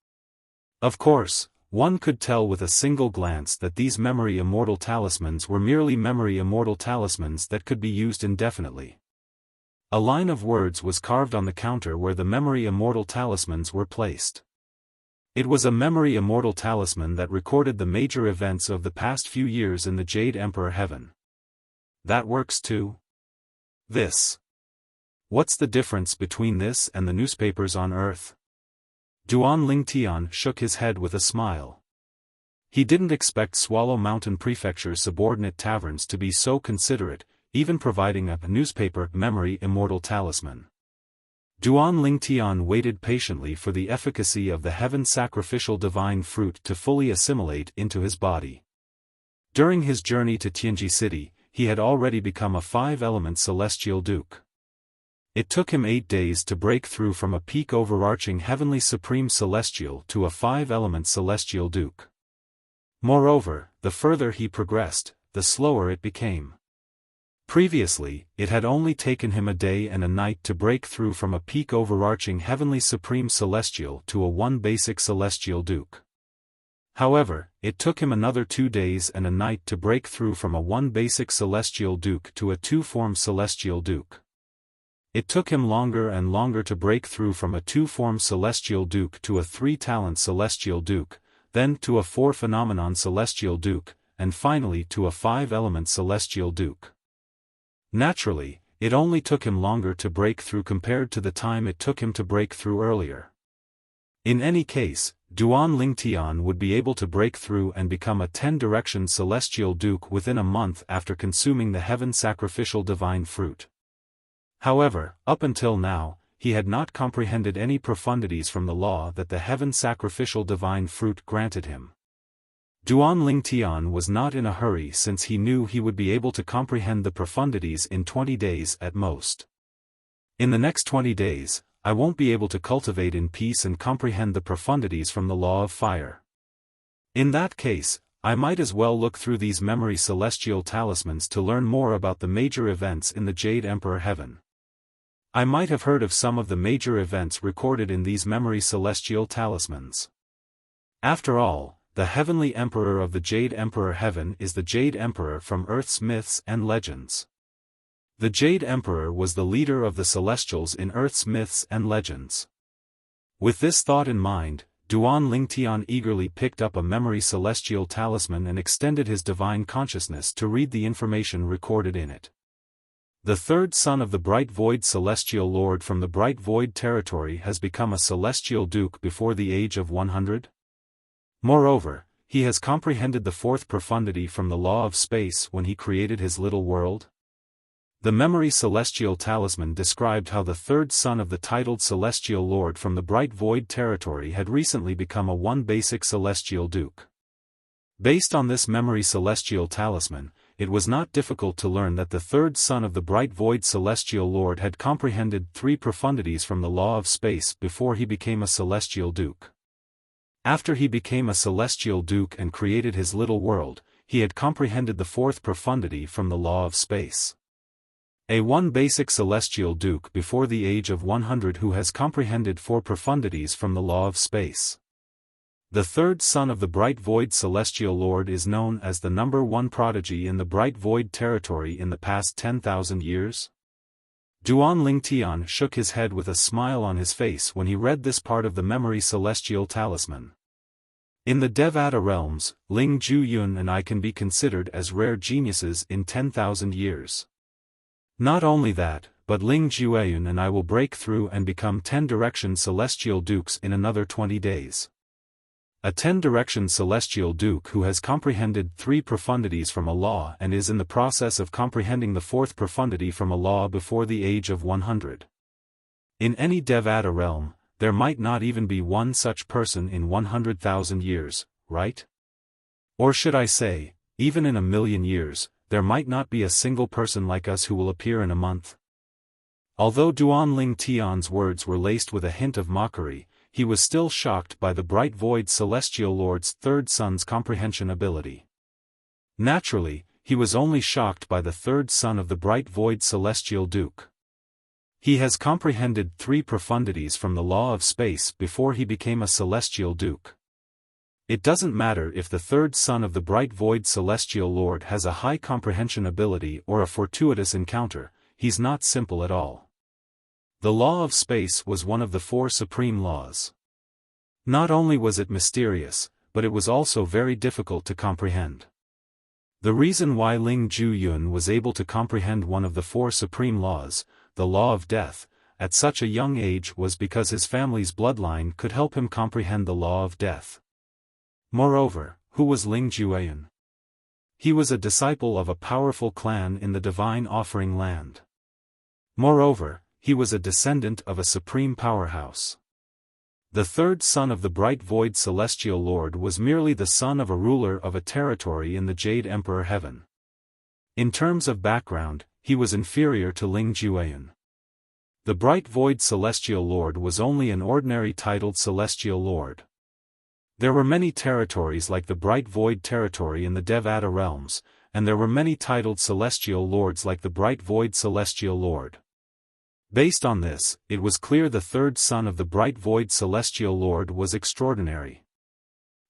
Of course, one could tell with a single glance that these memory immortal talismans were merely memory immortal talismans that could be used indefinitely. A line of words was carved on the counter where the memory immortal talismans were placed. It was a memory immortal talisman that recorded the major events of the past few years in the Jade Emperor Heaven. That works too? This. What's the difference between this and the newspapers on Earth? Duan Lingtian shook his head with a smile. He didn't expect Swallow Mountain Prefecture's subordinate taverns to be so considerate, even providing a newspaper memory immortal talisman. Duan Lingtian waited patiently for the efficacy of the heaven sacrificial divine fruit to fully assimilate into his body. During his journey to Tianji City, he had already become a 5-element celestial duke. It took him 8 days to break through from a peak overarching heavenly supreme celestial to a 5-element celestial duke. Moreover, the further he progressed, the slower it became. Previously, it had only taken him a day and a night to break through from a peak overarching heavenly supreme celestial to a 1 basic celestial duke. However, it took him another 2 days and a night to break through from a 1 basic celestial duke to a 2-form celestial duke. It took him longer and longer to break through from a 2-form celestial duke to a 3-talent celestial duke, then to a 4-phenomenon celestial duke, and finally to a 5-element celestial duke. Naturally, it only took him longer to break through compared to the time it took him to break through earlier. In any case, Duan Lingtian would be able to break through and become a 10-direction celestial duke within a month after consuming the heaven sacrificial divine fruit. However, up until now, he had not comprehended any profundities from the law that the heaven sacrificial divine fruit granted him. Duan Lingtian was not in a hurry since he knew he would be able to comprehend the profundities in 20 days at most. In the next 20 days, I won't be able to cultivate in peace and comprehend the profundities from the law of fire. In that case, I might as well look through these memory celestial talismans to learn more about the major events in the Jade Emperor Heaven. I might have heard of some of the major events recorded in these memory celestial talismans. After all, the heavenly emperor of the Jade Emperor Heaven is the Jade Emperor from Earth's myths and legends. The Jade Emperor was the leader of the Celestials in Earth's myths and legends. With this thought in mind, Duan Lingtian eagerly picked up a memory celestial talisman and extended his divine consciousness to read the information recorded in it. The third son of the Bright Void Celestial Lord from the Bright Void territory has become a Celestial Duke before the age of 100. Moreover, he has comprehended the fourth profundity from the law of space when he created his little world. The memory celestial talisman described how the third son of the titled Celestial Lord from the Bright Void territory had recently become a one basic Celestial Duke. Based on this memory celestial talisman, it was not difficult to learn that the third son of the Bright Void Celestial Lord had comprehended three profundities from the law of space before he became a Celestial Duke. After he became a Celestial Duke and created his little world, he had comprehended the fourth profundity from the law of space. A one basic Celestial Duke before the age of 100 who has comprehended four profundities from the law of space. The third son of the Bright Void Celestial Lord is known as the number one prodigy in the Bright Void territory in the past 10,000 years. Duan Lingtian shook his head with a smile on his face when he read this part of the memory celestial talisman. In the Devata realms, Ling Juyun and I can be considered as rare geniuses in 10,000 years. Not only that, but Ling Jueyun and I will break through and become 10-direction Celestial Dukes in another 20 days. A 10-direction Celestial Duke who has comprehended three profundities from a law and is in the process of comprehending the fourth profundity from a law before the age of 100. In any Devata realm, there might not even be one such person in 100,000 years, right? Or should I say, even in 1,000,000 years, there might not be a single person like us who will appear in a month. Although Duan Lingtian's words were laced with a hint of mockery, he was still shocked by the Bright Void Celestial Lord's third son's comprehension ability. Naturally, he was only shocked by the third son of the Bright Void Celestial Duke. He has comprehended three profundities from the law of space before he became a Celestial Duke. It doesn't matter if the third son of the Bright Void Celestial Lord has a high comprehension ability or a fortuitous encounter, he's not simple at all. The law of space was one of the four supreme laws. Not only was it mysterious, but it was also very difficult to comprehend. The reason why Ling Juyun was able to comprehend one of the four supreme laws, the law of death, at such a young age was because his family's bloodline could help him comprehend the law of death. Moreover, who was Ling Jueyun? He was a disciple of a powerful clan in the Divine Offering Land. Moreover, he was a descendant of a supreme powerhouse. The third son of the Bright Void Celestial Lord was merely the son of a ruler of a territory in the Jade Emperor Heaven. In terms of background, he was inferior to Ling Jueyun. The Bright Void Celestial Lord was only an ordinary titled Celestial Lord. There were many territories like the Bright Void territory in the Devata realms, and there were many titled Celestial Lords like the Bright Void Celestial Lord. Based on this, it was clear the third son of the Bright Void Celestial Lord was extraordinary.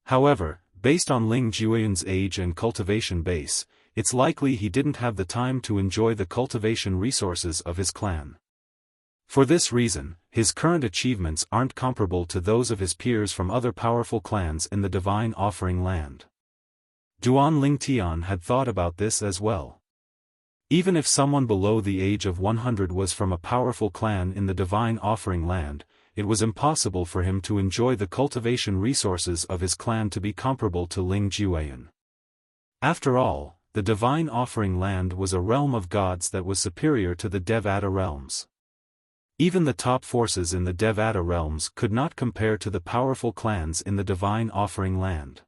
However, based on Ling Jueyun's age and cultivation base, it's likely he didn't have the time to enjoy the cultivation resources of his clan. For this reason, his current achievements aren't comparable to those of his peers from other powerful clans in the Divine Offering Land. Duan Lingtian had thought about this as well. Even if someone below the age of 100 was from a powerful clan in the Divine Offering Land, it was impossible for him to enjoy the cultivation resources of his clan to be comparable to Ling Jiuan. After all, the divine offering land was a realm of gods that was superior to the Devata realms. Even the top forces in the Devata realms could not compare to the powerful clans in the divine offering land.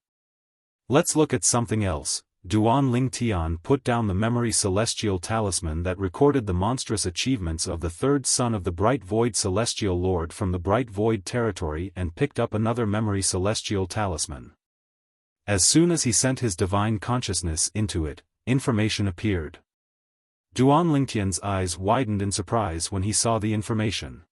Let's look at something else. Duan Ling Tian put down the memory celestial talisman that recorded the monstrous achievements of the third son of the Bright Void Celestial Lord from the Bright Void territory and picked up another memory celestial talisman. As soon as he sent his divine consciousness into it, information appeared. Duan Lingtian's eyes widened in surprise when he saw the information.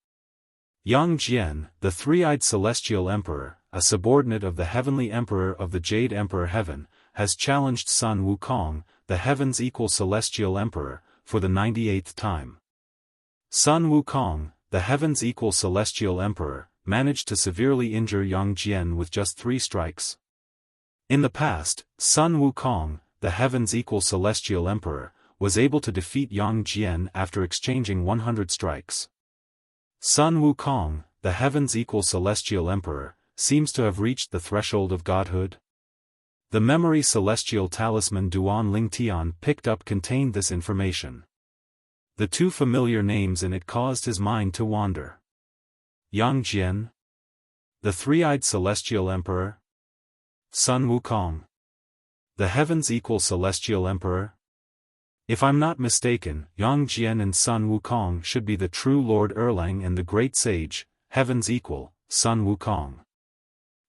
Yang Jian, the three-eyed celestial emperor, a subordinate of the heavenly emperor of the Jade Emperor Heaven, has challenged Sun Wukong, the heaven's equal celestial emperor, for the 98th time. Sun Wukong, the heaven's equal celestial emperor, managed to severely injure Yang Jian with just 3 strikes. In the past, Sun Wukong, the heaven's equal celestial emperor, was able to defeat Yang Jian after exchanging 100 strikes. Sun Wukong, the heaven's equal celestial emperor, seems to have reached the threshold of godhood. The memory celestial talisman Duan Ling Tian picked up contained this information. The 2 familiar names in it caused his mind to wander. Yang Jian, the three-eyed celestial emperor. Sun Wukong, the heaven's equal celestial emperor. If I'm not mistaken, Yang Jian and Sun Wukong should be the true Lord Erlang and the great sage, heaven's equal, Sun Wukong.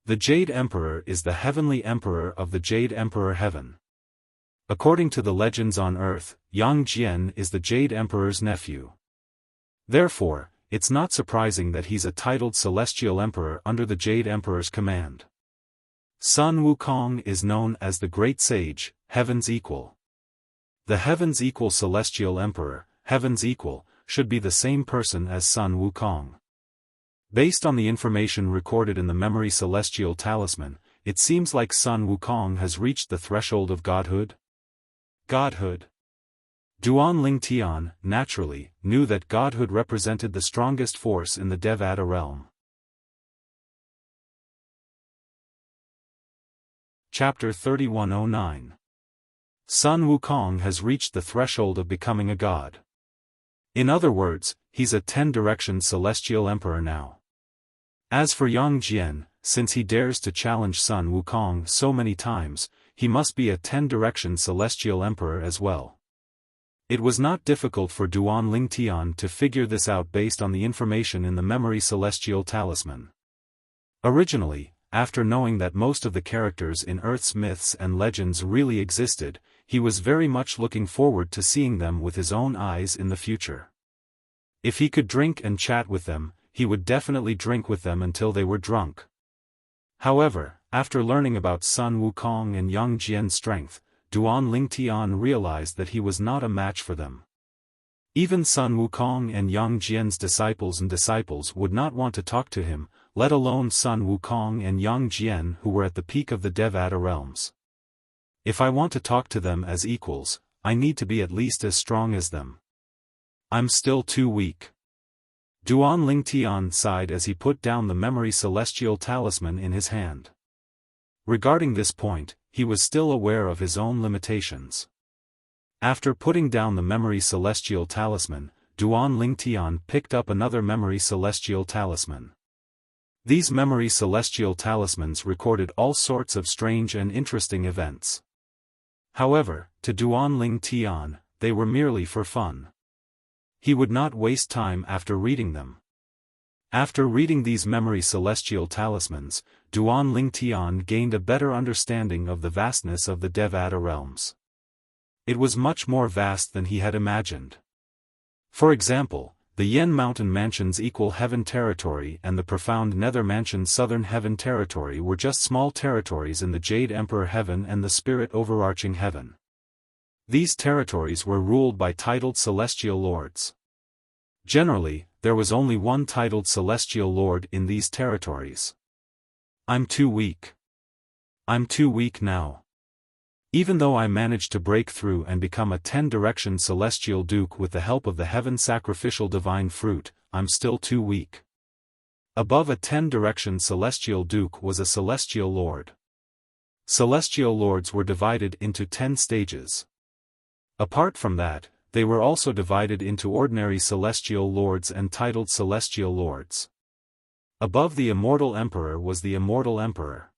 The Jade Emperor is the heavenly emperor of the Jade Emperor Heaven. According to the legends on Earth, Yang Jian is the Jade Emperor's nephew. Therefore, it's not surprising that he's a titled celestial emperor under the Jade Emperor's command. Sun Wukong is known as the Great Sage, Heaven's Equal. The Heaven's Equal Celestial Emperor, Heaven's Equal, should be the same person as Sun Wukong. Based on the information recorded in the Memory Celestial Talisman, it seems like Sun Wukong has reached the threshold of godhood. Godhood. Duan Ling Tian, naturally, knew that godhood represented the strongest force in the Devata realm. Chapter 3109. Sun Wukong has reached the threshold of becoming a god. In other words, he's a 10-direction celestial emperor now. As for Yang Jian, since he dares to challenge Sun Wukong so many times, he must be a 10-direction celestial emperor as well. It was not difficult for Duan Ling Tian to figure this out based on the information in the Memory Celestial Talisman. Originally, after knowing that most of the characters in Earth's myths and legends really existed, he was very much looking forward to seeing them with his own eyes in the future. If he could drink and chat with them, he would definitely drink with them until they were drunk. However, after learning about Sun Wukong and Yang Jian's strength, Duan Ling Tian realized that he was not a match for them. Even Sun Wukong and Yang Jian's disciples would not want to talk to him, let alone Sun Wukong and Yang Jian who were at the peak of the Devata realms. If I want to talk to them as equals, I need to be at least as strong as them. I'm still too weak. Duan Ling Tian sighed as he put down the Memory Celestial Talisman in his hand. Regarding this point, he was still aware of his own limitations. After putting down the Memory Celestial Talisman, Duan Ling Tian picked up another Memory Celestial Talisman. These Memory Celestial Talismans recorded all sorts of strange and interesting events. However, to Duan Ling Tian, they were merely for fun. He would not waste time after reading them. After reading these Memory Celestial Talismans, Duan Ling Tian gained a better understanding of the vastness of the Devata realms. It was much more vast than he had imagined. For example, the Yen Mountain Mansion's Equal Heaven Territory and the Profound Nether Mansion's Southern Heaven Territory were just small territories in the Jade Emperor Heaven and the Spirit Overarching Heaven. These territories were ruled by titled celestial lords. Generally, there was only one titled celestial lord in these territories. I'm too weak. I'm too weak now. Even though I managed to break through and become a 10-direction celestial duke with the help of the heaven sacrificial divine fruit, I'm still too weak. Above a 10-direction celestial duke was a celestial lord. Celestial lords were divided into 10 stages. Apart from that, they were also divided into ordinary celestial lords and titled celestial lords. Above the immortal emperor was the immortal emperor.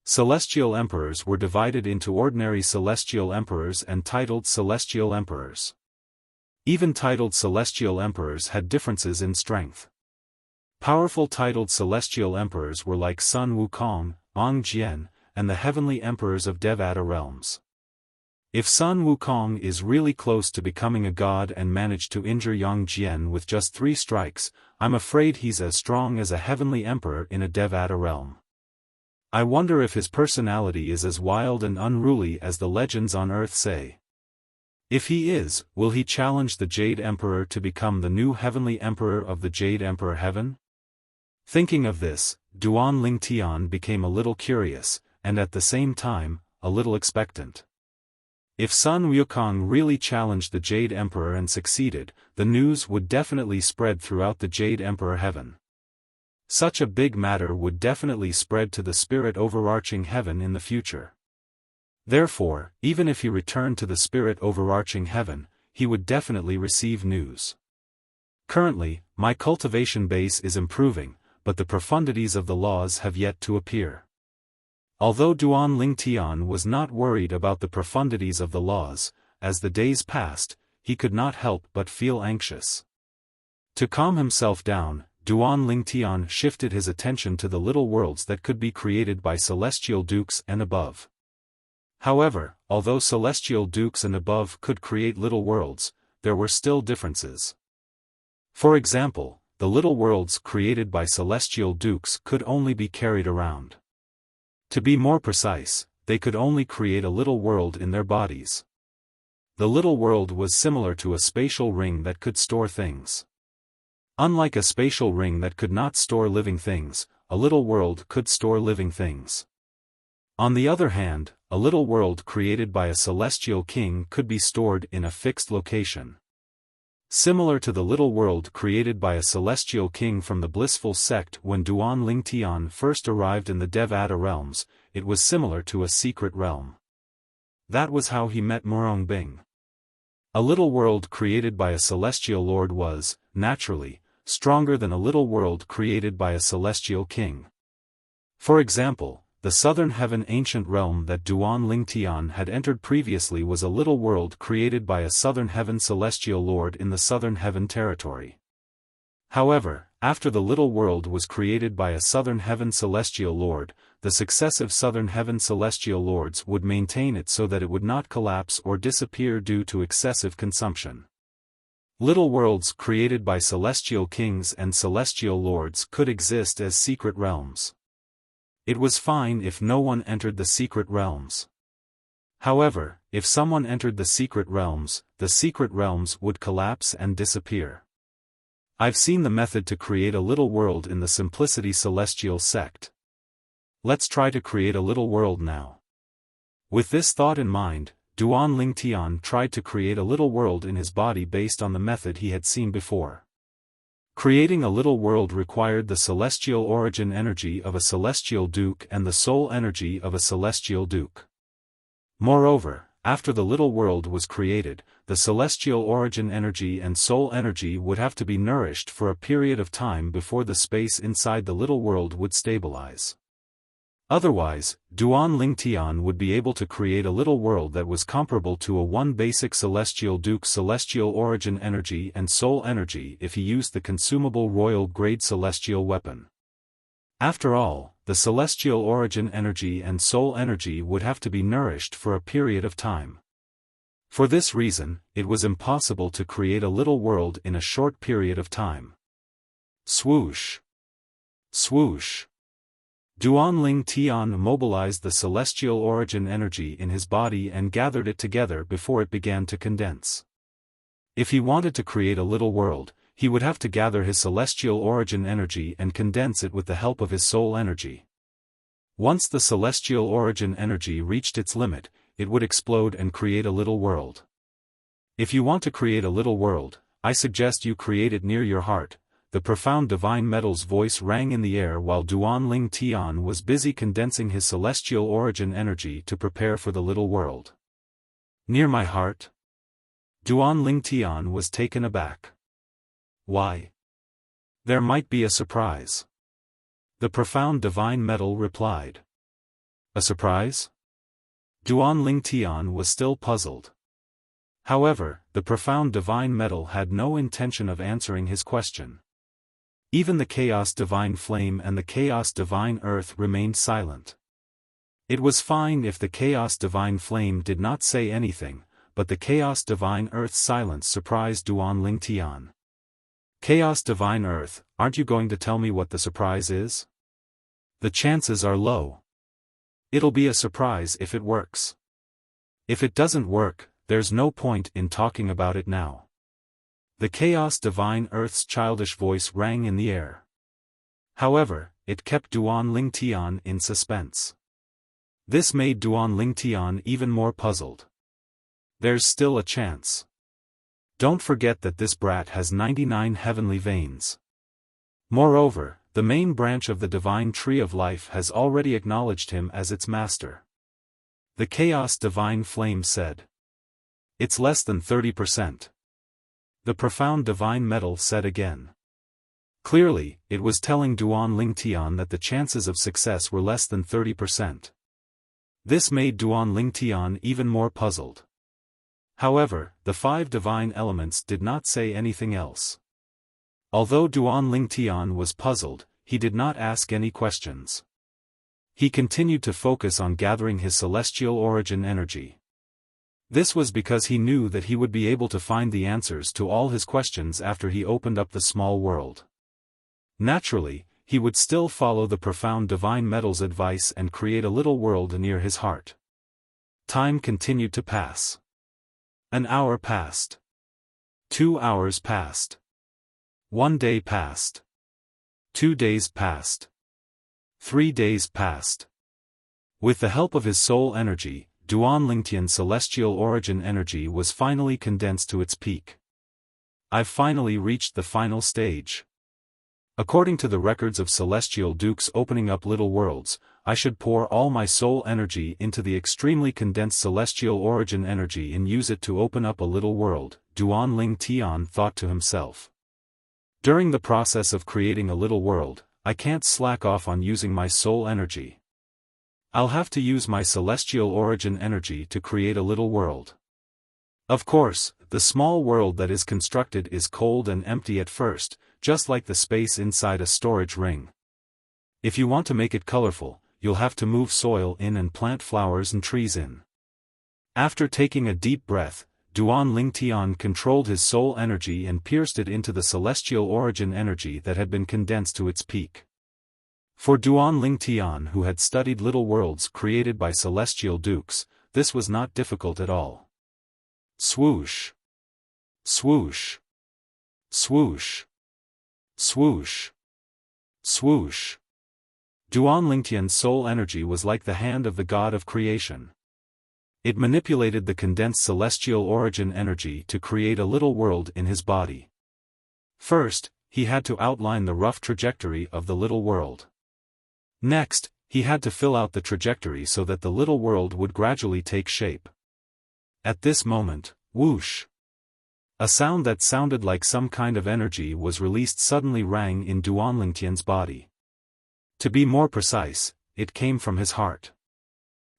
Celestial emperors were divided into ordinary celestial emperors and titled celestial emperors. Even titled celestial emperors had differences in strength. Powerful titled celestial emperors were like Sun Wukong, Ong Jian, and the heavenly emperors of Devata realms. If Sun Wukong is really close to becoming a god and managed to injure Yang Jian with just 3 strikes, I'm afraid he's as strong as a heavenly emperor in a Devata realm. I wonder if his personality is as wild and unruly as the legends on Earth say. If he is, will he challenge the Jade Emperor to become the new heavenly emperor of the Jade Emperor Heaven? Thinking of this, Duan Lingtian became a little curious, and at the same time, a little expectant. If Sun Wukong really challenged the Jade Emperor and succeeded, the news would definitely spread throughout the Jade Emperor Heaven. Such a big matter would definitely spread to the spirit overarching heaven in the future. Therefore, even if he returned to the spirit overarching heaven, he would definitely receive news. Currently, my cultivation base is improving, but the profundities of the laws have yet to appear. Although Duan Lingtian was not worried about the profundities of the laws, as the days passed, he could not help but feel anxious. To calm himself down, Duan Lingtian shifted his attention to the little worlds that could be created by celestial dukes and above. However, although celestial dukes and above could create little worlds, there were still differences. For example, the little worlds created by celestial dukes could only be carried around. To be more precise, they could only create a little world in their bodies. The little world was similar to a spatial ring that could store things. Unlike a spatial ring that could not store living things, a little world could store living things. On the other hand, a little world created by a celestial king could be stored in a fixed location. Similar to the little world created by a celestial king from the blissful sect when Duan Lingtian first arrived in the Devata realms, it was similar to a secret realm. That was how he met Murong Bing. A little world created by a celestial lord was, naturally, stronger than a little world created by a celestial king. For example, the southern heaven ancient realm that Duan Lingtian had entered previously was a little world created by a southern heaven celestial lord in the southern heaven territory. However, after the little world was created by a southern heaven celestial lord, the successive southern heaven celestial lords would maintain it so that it would not collapse or disappear due to excessive consumption. Little worlds created by celestial kings and celestial lords could exist as secret realms. It was fine if no one entered the secret realms. However, if someone entered the secret realms would collapse and disappear. I've seen the method to create a little world in the Simplicity Celestial sect. Let's try to create a little world now. With this thought in mind, Duan Lingtian tried to create a little world in his body based on the method he had seen before. Creating a little world required the celestial origin energy of a celestial duke and the soul energy of a celestial duke. Moreover, after the little world was created, the celestial origin energy and soul energy would have to be nourished for a period of time before the space inside the little world would stabilize. Otherwise, Duan Lingtian would be able to create a little world that was comparable to a one basic celestial duke's celestial origin energy and soul energy if he used the consumable royal-grade celestial weapon. After all, the celestial origin energy and soul energy would have to be nourished for a period of time. For this reason, it was impossible to create a little world in a short period of time. Swoosh! Swoosh! Duan Lingtian mobilized the celestial origin energy in his body and gathered it together before it began to condense. If he wanted to create a little world, he would have to gather his celestial origin energy and condense it with the help of his soul energy. Once the celestial origin energy reached its limit, it would explode and create a little world. If you want to create a little world, I suggest you create it near your heart. the profound divine metal's voice rang in the air while Duanling Tian was busy condensing his celestial origin energy to prepare for the little world. Near my heart? Duanling Tian was taken aback. Why? There might be a surprise. The profound divine metal replied. A surprise? Duanling Tian was still puzzled. However, the profound divine metal had no intention of answering his question. Even the chaos divine flame and the chaos divine earth remained silent. It was fine if the chaos divine flame did not say anything, but the chaos divine earth's silence surprised Duanling Tian. Chaos divine earth, aren't you going to tell me what the surprise is? The chances are low. It'll be a surprise if it works. If it doesn't work, there's no point in talking about it now. The chaos divine earth's childish voice rang in the air. However, it kept Duanling Tian in suspense. This made Duanling Tian even more puzzled. There's still a chance. Don't forget that this brat has 99 heavenly veins. Moreover, the main branch of the divine tree of life has already acknowledged him as its master. The chaos divine flame said. It's less than 30%. The profound divine metal said again. Clearly, it was telling Duanling Tian that the chances of success were less than 30%. This made Duanling Tian even more puzzled. However, the 5 divine elements did not say anything else. Although Duanling Tian was puzzled, he did not ask any questions. He continued to focus on gathering his celestial origin energy. This was because he knew that he would be able to find the answers to all his questions after he opened up the small world. Naturally, he would still follow the profound divine metal's advice and create a little world near his heart. Time continued to pass. An hour passed. 2 hours passed. 1 day passed. 2 days passed. 3 days passed. With the help of his soul energy, Duanling Tian's celestial origin energy was finally condensed to its peak. I've finally reached the final stage. According to the records of celestial dukes opening up little worlds, I should pour all my soul energy into the extremely condensed celestial origin energy and use it to open up a little world, Duanling Tian thought to himself. During the process of creating a little world, I can't slack off on using my soul energy. I'll have to use my celestial origin energy to create a little world. Of course, the small world that is constructed is cold and empty at first, just like the space inside a storage ring. If you want to make it colorful, you'll have to move soil in and plant flowers and trees in. After taking a deep breath, Duanling Tian controlled his soul energy and pierced it into the celestial origin energy that had been condensed to its peak. For Duanling Tian, who had studied little worlds created by celestial dukes, this was not difficult at all. Swoosh! Swoosh! Swoosh! Swoosh! Swoosh! Duanling Tian's soul energy was like the hand of the god of creation. It manipulated the condensed celestial origin energy to create a little world in his body. First, he had to outline the rough trajectory of the little world. Next, he had to fill out the trajectory so that the little world would gradually take shape. At this moment, whoosh! A sound that sounded like some kind of energy was released suddenly rang in Duanling Tian's body. To be more precise, it came from his heart.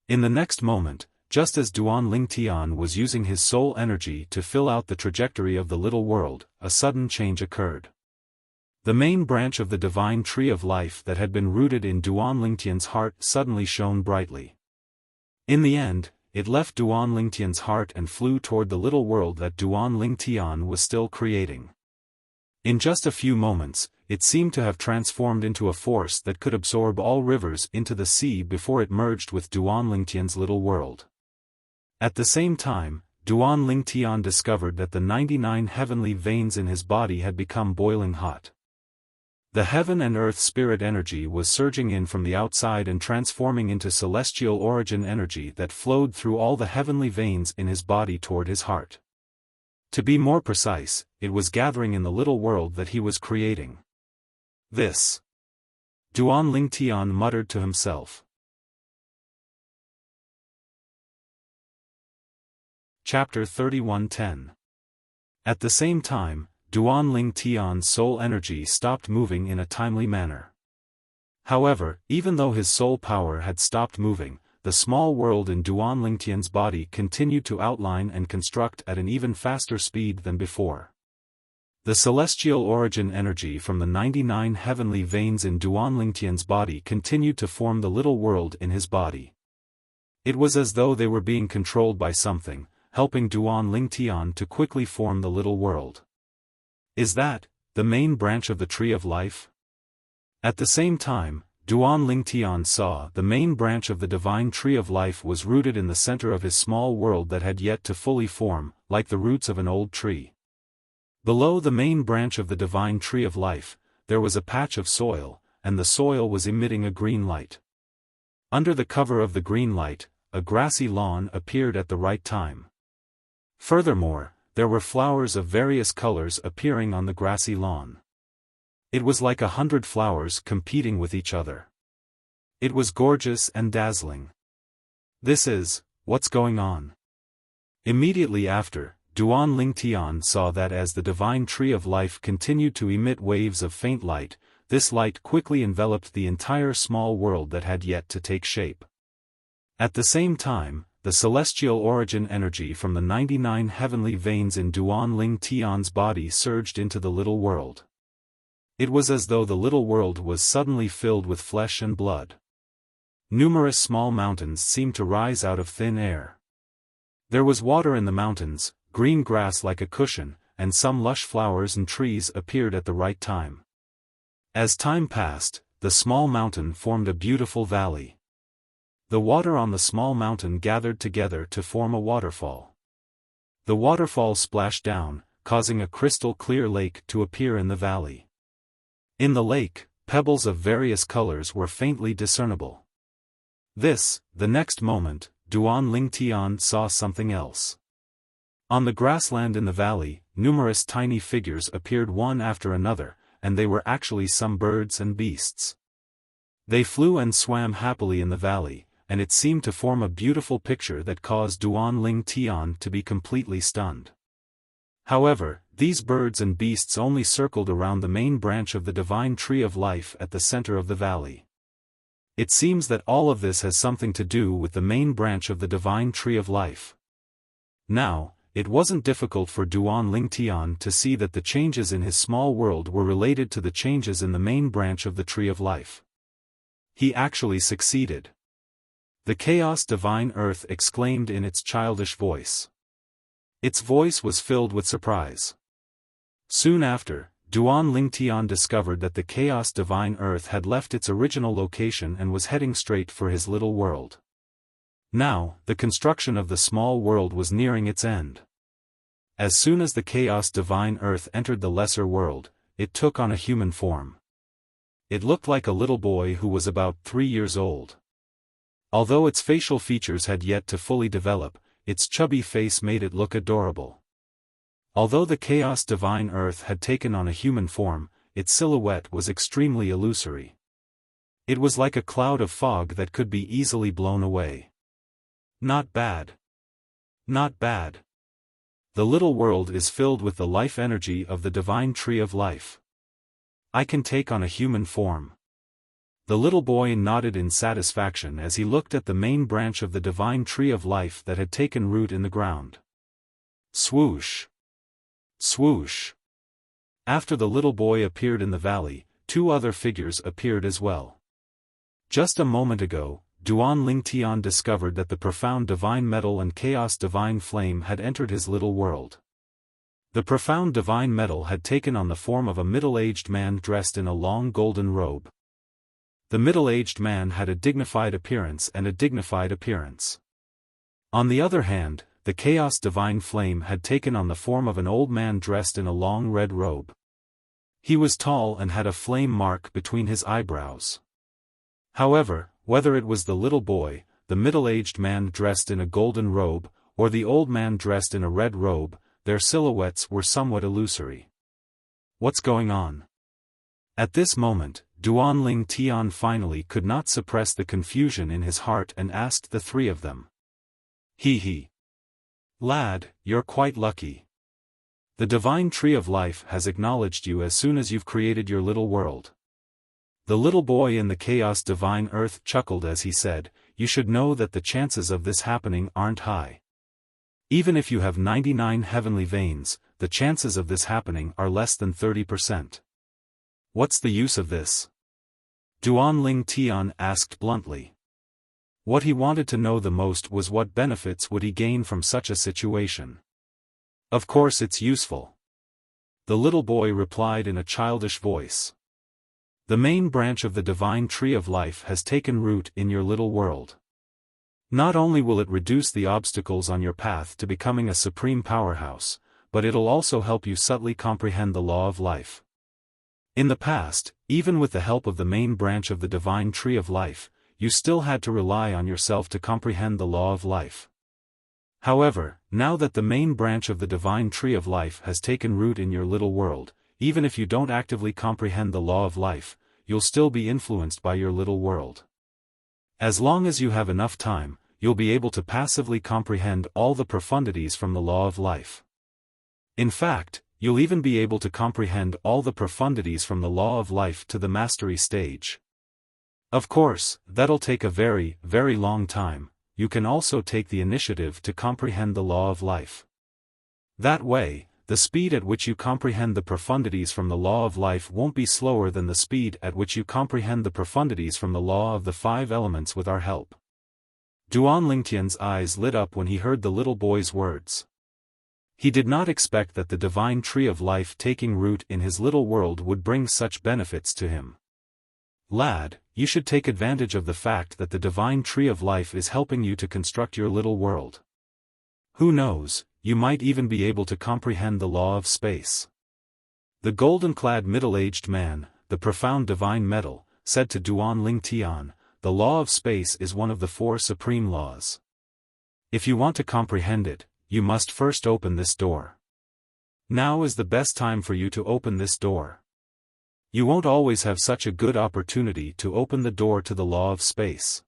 In the next moment, just as Duanling Tian was using his soul energy to fill out the trajectory of the little world, a sudden change occurred. The main branch of the divine tree of life that had been rooted in Duanling Tian's heart suddenly shone brightly. In the end, it left Duanling Tian's heart and flew toward the little world that Duanling Tian was still creating. In just a few moments, it seemed to have transformed into a force that could absorb all rivers into the sea before it merged with Duanling Tian's little world. At the same time, Duanling Tian discovered that the 99 heavenly veins in his body had become boiling hot. The heaven and earth spirit energy was surging in from the outside and transforming into celestial origin energy that flowed through all the heavenly veins in his body toward his heart. To be more precise, it was gathering in the little world that he was creating. This. Duan Lingtian muttered to himself. Chapter 31:10. At the same time, Duan Lingtian's soul energy stopped moving in a timely manner. However, even though his soul power had stopped moving, the small world in Duan Lingtian's body continued to outline and construct at an even faster speed than before. The celestial origin energy from the 99 heavenly veins in Duan Lingtian's body continued to form the little world in his body. It was as though they were being controlled by something, helping Duan Lingtian to quickly form the little world. Is that the main branch of the tree of life? At the same time, Duan Lingtian saw the main branch of the divine tree of life was rooted in the center of his small world that had yet to fully form, like the roots of an old tree. Below the main branch of the divine tree of life, there was a patch of soil, and the soil was emitting a green light. Under the cover of the green light, a grassy lawn appeared at the right time. Furthermore, there were flowers of various colors appearing on the grassy lawn. It was like 100 flowers competing with each other. It was gorgeous and dazzling. This is, what's going on? Immediately after, Duan Lingtian saw that as the divine tree of life continued to emit waves of faint light, this light quickly enveloped the entire small world that had yet to take shape. At the same time, the celestial origin energy from the 99 heavenly veins in Duan Lingtian's body surged into the little world. It was as though the little world was suddenly filled with flesh and blood. Numerous small mountains seemed to rise out of thin air. There was water in the mountains, green grass like a cushion, and some lush flowers and trees appeared at the right time. As time passed, the small mountain formed a beautiful valley. The water on the small mountain gathered together to form a waterfall. The waterfall splashed down, causing a crystal clear lake to appear in the valley. In the lake, pebbles of various colors were faintly discernible. The next moment, Duan Lingtian saw something else. On the grassland in the valley, numerous tiny figures appeared one after another, and they were actually some birds and beasts. They flew and swam happily in the valley, and it seemed to form a beautiful picture that caused Duan Lingtian to be completely stunned. However, these birds and beasts only circled around the main branch of the divine tree of life at the center of the valley. It seems that all of this has something to do with the main branch of the divine tree of life. Now, it wasn't difficult for Duan Lingtian to see that the changes in his small world were related to the changes in the main branch of the tree of life. He actually succeeded. The Chaos Divine Earth exclaimed in its childish voice. Its voice was filled with surprise. Soon after, Duan Lingtian discovered that the Chaos Divine Earth had left its original location and was heading straight for his little world. Now, the construction of the small world was nearing its end. As soon as the Chaos Divine Earth entered the lesser world, it took on a human form. It looked like a little boy who was about 3 years old. Although its facial features had yet to fully develop, its chubby face made it look adorable. Although the Chaos Divine Earth had taken on a human form, its silhouette was extremely illusory. It was like a cloud of fog that could be easily blown away. Not bad. Not bad. The little world is filled with the life energy of the divine tree of life. I can take on a human form. The little boy nodded in satisfaction as he looked at the main branch of the divine tree of life that had taken root in the ground. Swoosh! Swoosh! After the little boy appeared in the valley, 2 other figures appeared as well. Just a moment ago, Duan Lingtian discovered that the profound divine metal and chaos divine flame had entered his little world. The profound divine metal had taken on the form of a middle-aged man dressed in a long golden robe. The middle-aged man had a dignified appearance and a dignified appearance. On the other hand, the chaos divine flame had taken on the form of an old man dressed in a long red robe. He was tall and had a flame mark between his eyebrows. However, whether it was the little boy, the middle-aged man dressed in a golden robe, or the old man dressed in a red robe, their silhouettes were somewhat illusory. What's going on? At this moment, Duanling Tian finally could not suppress the confusion in his heart and asked the three of them. He. Lad, you're quite lucky. The divine tree of life has acknowledged you as soon as you've created your little world. The little boy in the chaos divine earth chuckled as he said, you should know that the chances of this happening aren't high. Even if you have 99 heavenly veins, the chances of this happening are less than 30%. What's the use of this? Duanling Tian asked bluntly. What he wanted to know the most was what benefits would he gain from such a situation. Of course it's useful. The little boy replied in a childish voice. The main branch of the divine tree of life has taken root in your little world. Not only will it reduce the obstacles on your path to becoming a supreme powerhouse, but it'll also help you subtly comprehend the law of life. In the past, even with the help of the main branch of the divine tree of life, you still had to rely on yourself to comprehend the law of life. However, now that the main branch of the divine tree of life has taken root in your little world, even if you don't actively comprehend the law of life, you'll still be influenced by your little world. As long as you have enough time, you'll be able to passively comprehend all the profundities from the law of life. In fact, you'll even be able to comprehend all the profundities from the law of life to the mastery stage. Of course, that'll take a very, very long time. You can also take the initiative to comprehend the law of life. That way, the speed at which you comprehend the profundities from the law of life won't be slower than the speed at which you comprehend the profundities from the law of the 5 elements with our help. Duanling Tian's eyes lit up when he heard the little boy's words. He did not expect that the divine tree of life taking root in his little world would bring such benefits to him. Lad, you should take advantage of the fact that the divine tree of life is helping you to construct your little world. Who knows, you might even be able to comprehend the law of space. The golden-clad middle-aged man, the profound divine metal, said to Duanling Tian, the law of space is one of the 4 supreme laws. If you want to comprehend it, you must first open this door. Now is the best time for you to open this door. You won't always have such a good opportunity to open the door to the law of space.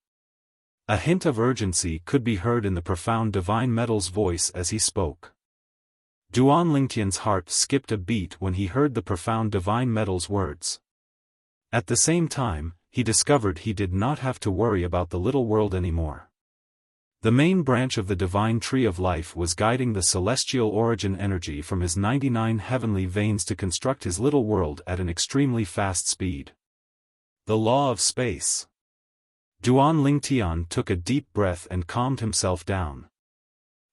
A hint of urgency could be heard in the profound divine metal's voice as he spoke. Duanling Tian's heart skipped a beat when he heard the profound divine metal's words. At the same time, he discovered he did not have to worry about the little world anymore. The main branch of the divine tree of life was guiding the celestial origin energy from his 99 heavenly veins to construct his little world at an extremely fast speed. The law of space. Duanling Tian took a deep breath and calmed himself down.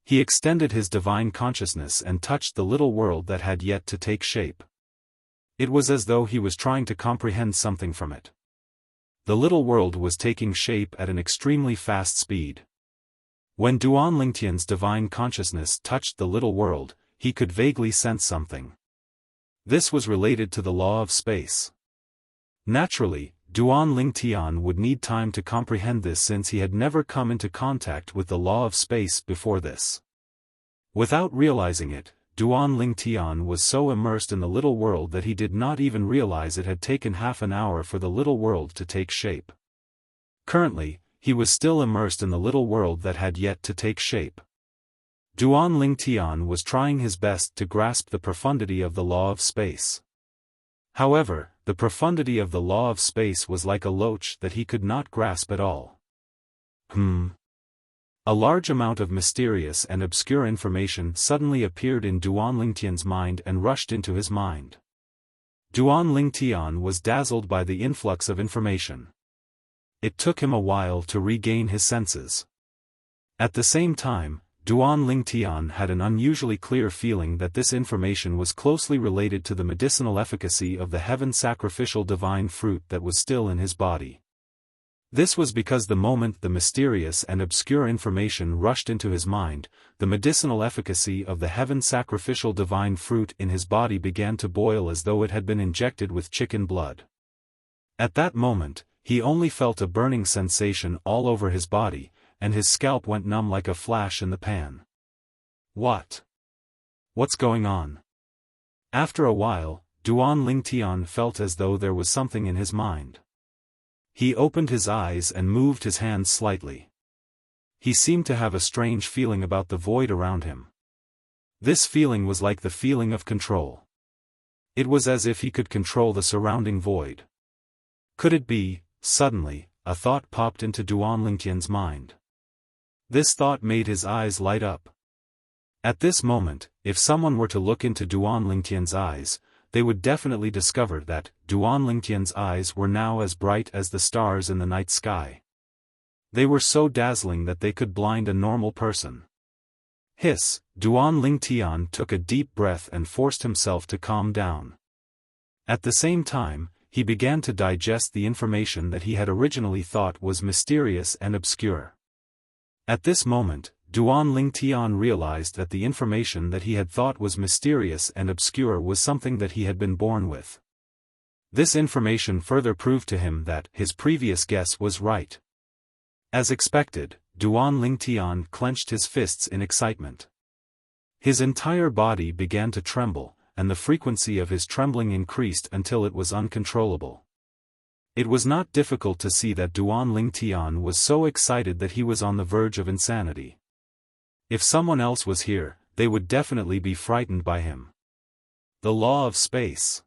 He extended his divine consciousness and touched the little world that had yet to take shape. It was as though he was trying to comprehend something from it. The little world was taking shape at an extremely fast speed. When Duanling Tian's divine consciousness touched the little world, he could vaguely sense something. This was related to the law of space. Naturally, Duanling Tian would need time to comprehend this since he had never come into contact with the law of space before this. Without realizing it, Duanling Tian was so immersed in the little world that he did not even realize it had taken half an hour for the little world to take shape. Currently, he was still immersed in the little world that had yet to take shape. Duanling Tian was trying his best to grasp the profundity of the law of space. However, the profundity of the law of space was like a loach that he could not grasp at all. A large amount of mysterious and obscure information suddenly appeared in Duanling Tian's mind and rushed into his mind. Duanling Tian was dazzled by the influx of information. It took him a while to regain his senses. At the same time, Duanling Tian had an unusually clear feeling that this information was closely related to the medicinal efficacy of the heaven sacrificial divine fruit that was still in his body. This was because the moment the mysterious and obscure information rushed into his mind, the medicinal efficacy of the heaven sacrificial divine fruit in his body began to boil as though it had been injected with chicken blood. At that moment, he only felt a burning sensation all over his body, and his scalp went numb like a flash in the pan. What's going on? After a while, Duan Lingtian felt as though there was something in his mind. He opened his eyes and moved his hands slightly. He seemed to have a strange feeling about the void around him. This feeling was like the feeling of control. It was as if he could control the surrounding void. Could it be? Suddenly, a thought popped into Duan Lingtian's mind. This thought made his eyes light up. At this moment, if someone were to look into Duan Lingtian's eyes, they would definitely discover that Duan Lingtian's eyes were now as bright as the stars in the night sky. They were so dazzling that they could blind a normal person. Hiss! Duan Lingtian took a deep breath and forced himself to calm down. At the same time, he began to digest the information that he had originally thought was mysterious and obscure. At this moment, Duan Lingtian realized that the information that he had thought was mysterious and obscure was something that he had been born with. This information further proved to him that his previous guess was right. As expected, Duan Lingtian clenched his fists in excitement. His entire body began to tremble, and the frequency of his trembling increased until it was uncontrollable. It was not difficult to see that Duan Lingtian was so excited that he was on the verge of insanity. If someone else was here, they would definitely be frightened by him. The law of space.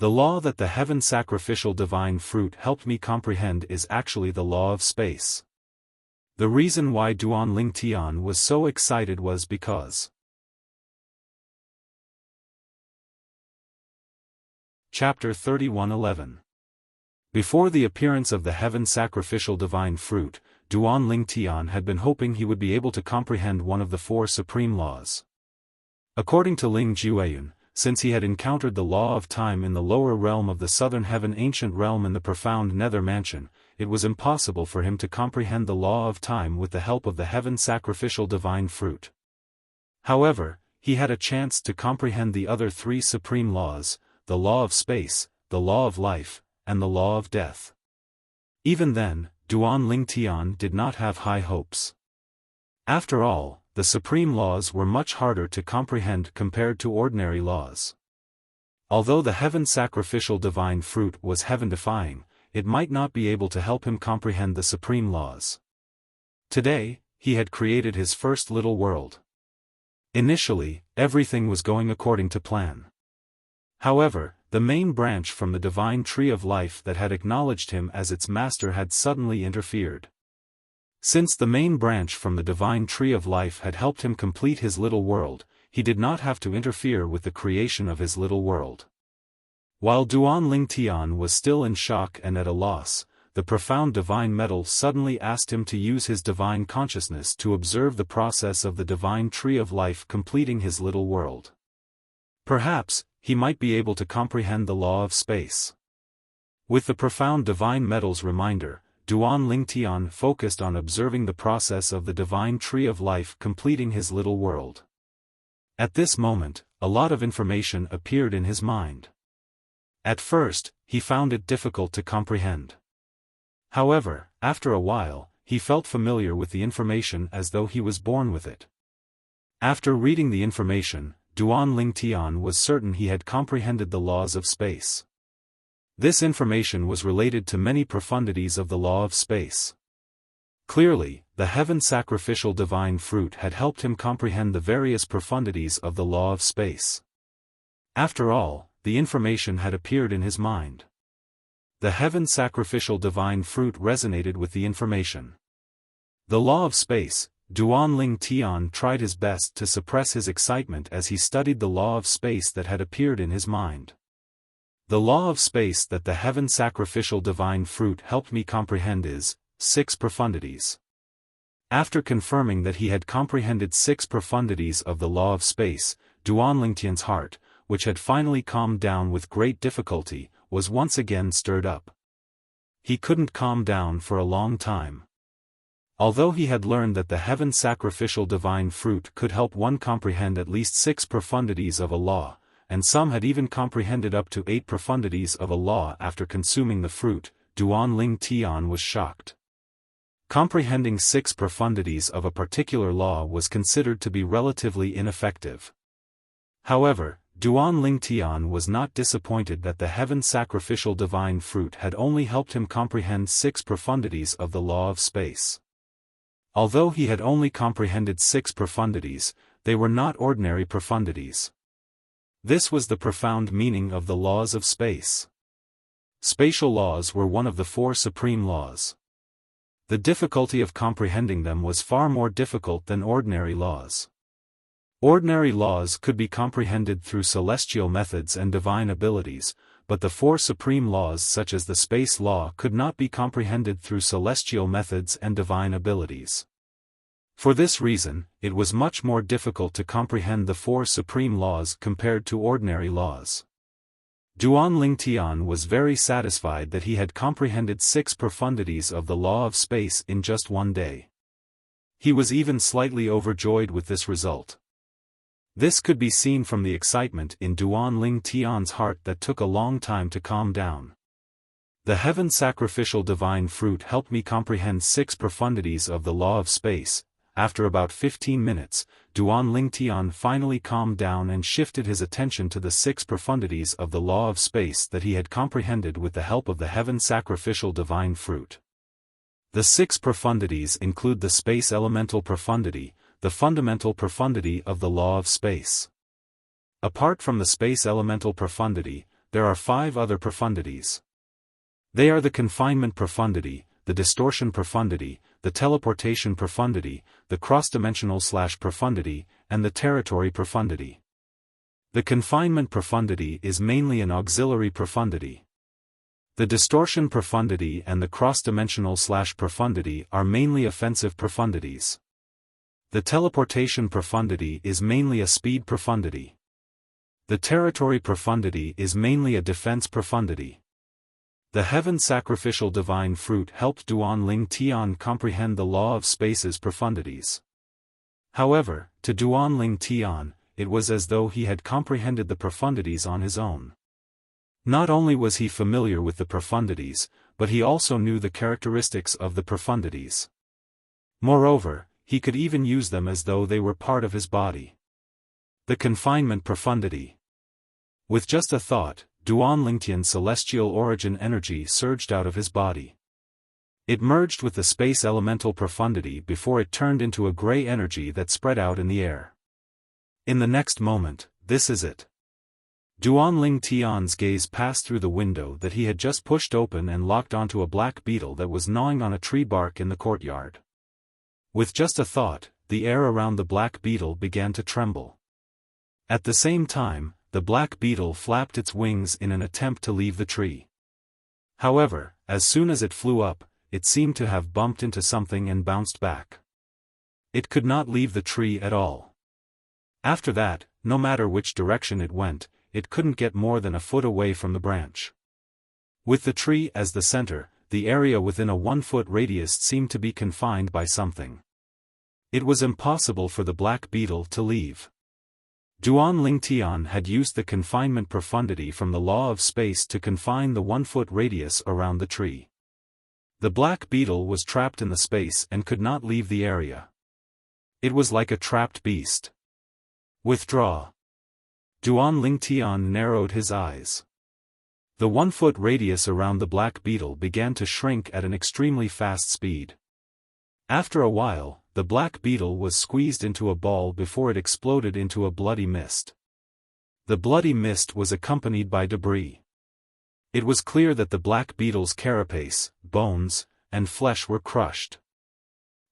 The law that the heaven sacrificial divine fruit helped me comprehend is actually the law of space. The reason why Duan Lingtian was so excited was because. Chapter 31:11. Before the appearance of the heaven sacrificial divine fruit, Duan Lingtian had been hoping he would be able to comprehend one of the four supreme laws. According to Ling Jueyun, since he had encountered the law of time in the lower realm of the southern heaven ancient realm in the profound nether mansion, it was impossible for him to comprehend the law of time with the help of the heaven sacrificial divine fruit. However, he had a chance to comprehend the other three supreme laws, the law of space, the law of life, and the law of death. Even then, Duan Lingtian did not have high hopes. After all, the supreme laws were much harder to comprehend compared to ordinary laws. Although the heaven sacrificial divine fruit was heaven-defying, it might not be able to help him comprehend the supreme laws. Today, he had created his first little world. Initially, everything was going according to plan. However, the main branch from the divine tree of life that had acknowledged him as its master had suddenly interfered. Since the main branch from the divine tree of life had helped him complete his little world, he did not have to interfere with the creation of his little world. While Duan Lingtian was still in shock and at a loss, the profound divine metal suddenly asked him to use his divine consciousness to observe the process of the divine tree of life completing his little world. Perhaps, he might be able to comprehend the law of space. With the profound divine metal's reminder, Duan Lingtian focused on observing the process of the divine tree of life completing his little world. At this moment, a lot of information appeared in his mind. At first, he found it difficult to comprehend. However, after a while, he felt familiar with the information as though he was born with it. After reading the information, Duan Lingtian was certain he had comprehended the laws of space. This information was related to many profundities of the law of space. Clearly, the heaven sacrificial divine fruit had helped him comprehend the various profundities of the law of space. After all, the information had appeared in his mind. The heaven sacrificial divine fruit resonated with the information. The law of space. Duan Lingtian tried his best to suppress his excitement as he studied the law of space that had appeared in his mind. The law of space that the heaven sacrificial divine fruit helped me comprehend is 6 profundities. After confirming that he had comprehended 6 profundities of the law of space, Duan Lingtian's heart, which had finally calmed down with great difficulty, was once again stirred up. He couldn't calm down for a long time. Although he had learned that the heaven sacrificial divine fruit could help one comprehend at least 6 profundities of a law, and some had even comprehended up to 8 profundities of a law after consuming the fruit, Duan Lingtian was shocked. Comprehending 6 profundities of a particular law was considered to be relatively ineffective. However, Duan Lingtian was not disappointed that the heaven sacrificial divine fruit had only helped him comprehend 6 profundities of the law of space. Although he had only comprehended 6 profundities, they were not ordinary profundities. This was the profound meaning of the laws of space. Spatial laws were one of the 4 supreme laws. The difficulty of comprehending them was far more difficult than ordinary laws. Ordinary laws could be comprehended through celestial methods and divine abilities, but the 4 supreme laws such as the space law could not be comprehended through celestial methods and divine abilities. For this reason, it was much more difficult to comprehend the 4 supreme laws compared to ordinary laws. Duan Lingtian was very satisfied that he had comprehended 6 profundities of the law of space in just one day. He was even slightly overjoyed with this result. This could be seen from the excitement in Duan Lingtian's heart that took a long time to calm down. The heaven sacrificial divine fruit helped me comprehend 6 profundities of the law of space. After about 15 minutes, Duan Lingtian finally calmed down and shifted his attention to the 6 profundities of the law of space that he had comprehended with the help of the heaven sacrificial divine fruit. The 6 profundities include the space elemental profundity, the fundamental profundity of the law of space. Apart from the space elemental profundity, there are 5 other profundities. They are the confinement profundity, the distortion profundity, the teleportation profundity, the cross-dimensional/profundity, and the territory profundity. The confinement profundity is mainly an auxiliary profundity. The distortion profundity and the cross-dimensional/profundity are mainly offensive profundities. The teleportation profundity is mainly a speed profundity. The territory profundity is mainly a defense profundity. The heaven sacrificial divine fruit helped Duan Lingtian comprehend the law of space's profundities. However, to Duan Lingtian, it was as though he had comprehended the profundities on his own. Not only was he familiar with the profundities, but he also knew the characteristics of the profundities. Moreover, he could even use them as though they were part of his body. The confinement profundity. With just a thought, Duan Lingtian's celestial origin energy surged out of his body. It merged with the space elemental profundity before it turned into a gray energy that spread out in the air. In the next moment, this is it. Duan Lingtian's gaze passed through the window that he had just pushed open and locked onto a black beetle that was gnawing on a tree bark in the courtyard. With just a thought, the air around the black beetle began to tremble. At the same time, the black beetle flapped its wings in an attempt to leave the tree. However, as soon as it flew up, it seemed to have bumped into something and bounced back. It could not leave the tree at all. After that, no matter which direction it went, it couldn't get more than a foot away from the branch. With the tree as the center, the area within a 1-foot radius seemed to be confined by something. It was impossible for the black beetle to leave. Duan Lingtian had used the confinement profundity from the law of space to confine the 1-foot radius around the tree. The black beetle was trapped in the space and could not leave the area. It was like a trapped beast. Withdraw. Duan Lingtian narrowed his eyes. The 1-foot radius around the black beetle began to shrink at an extremely fast speed. After a while, the black beetle was squeezed into a ball before it exploded into a bloody mist. The bloody mist was accompanied by debris. It was clear that the black beetle's carapace, bones, and flesh were crushed.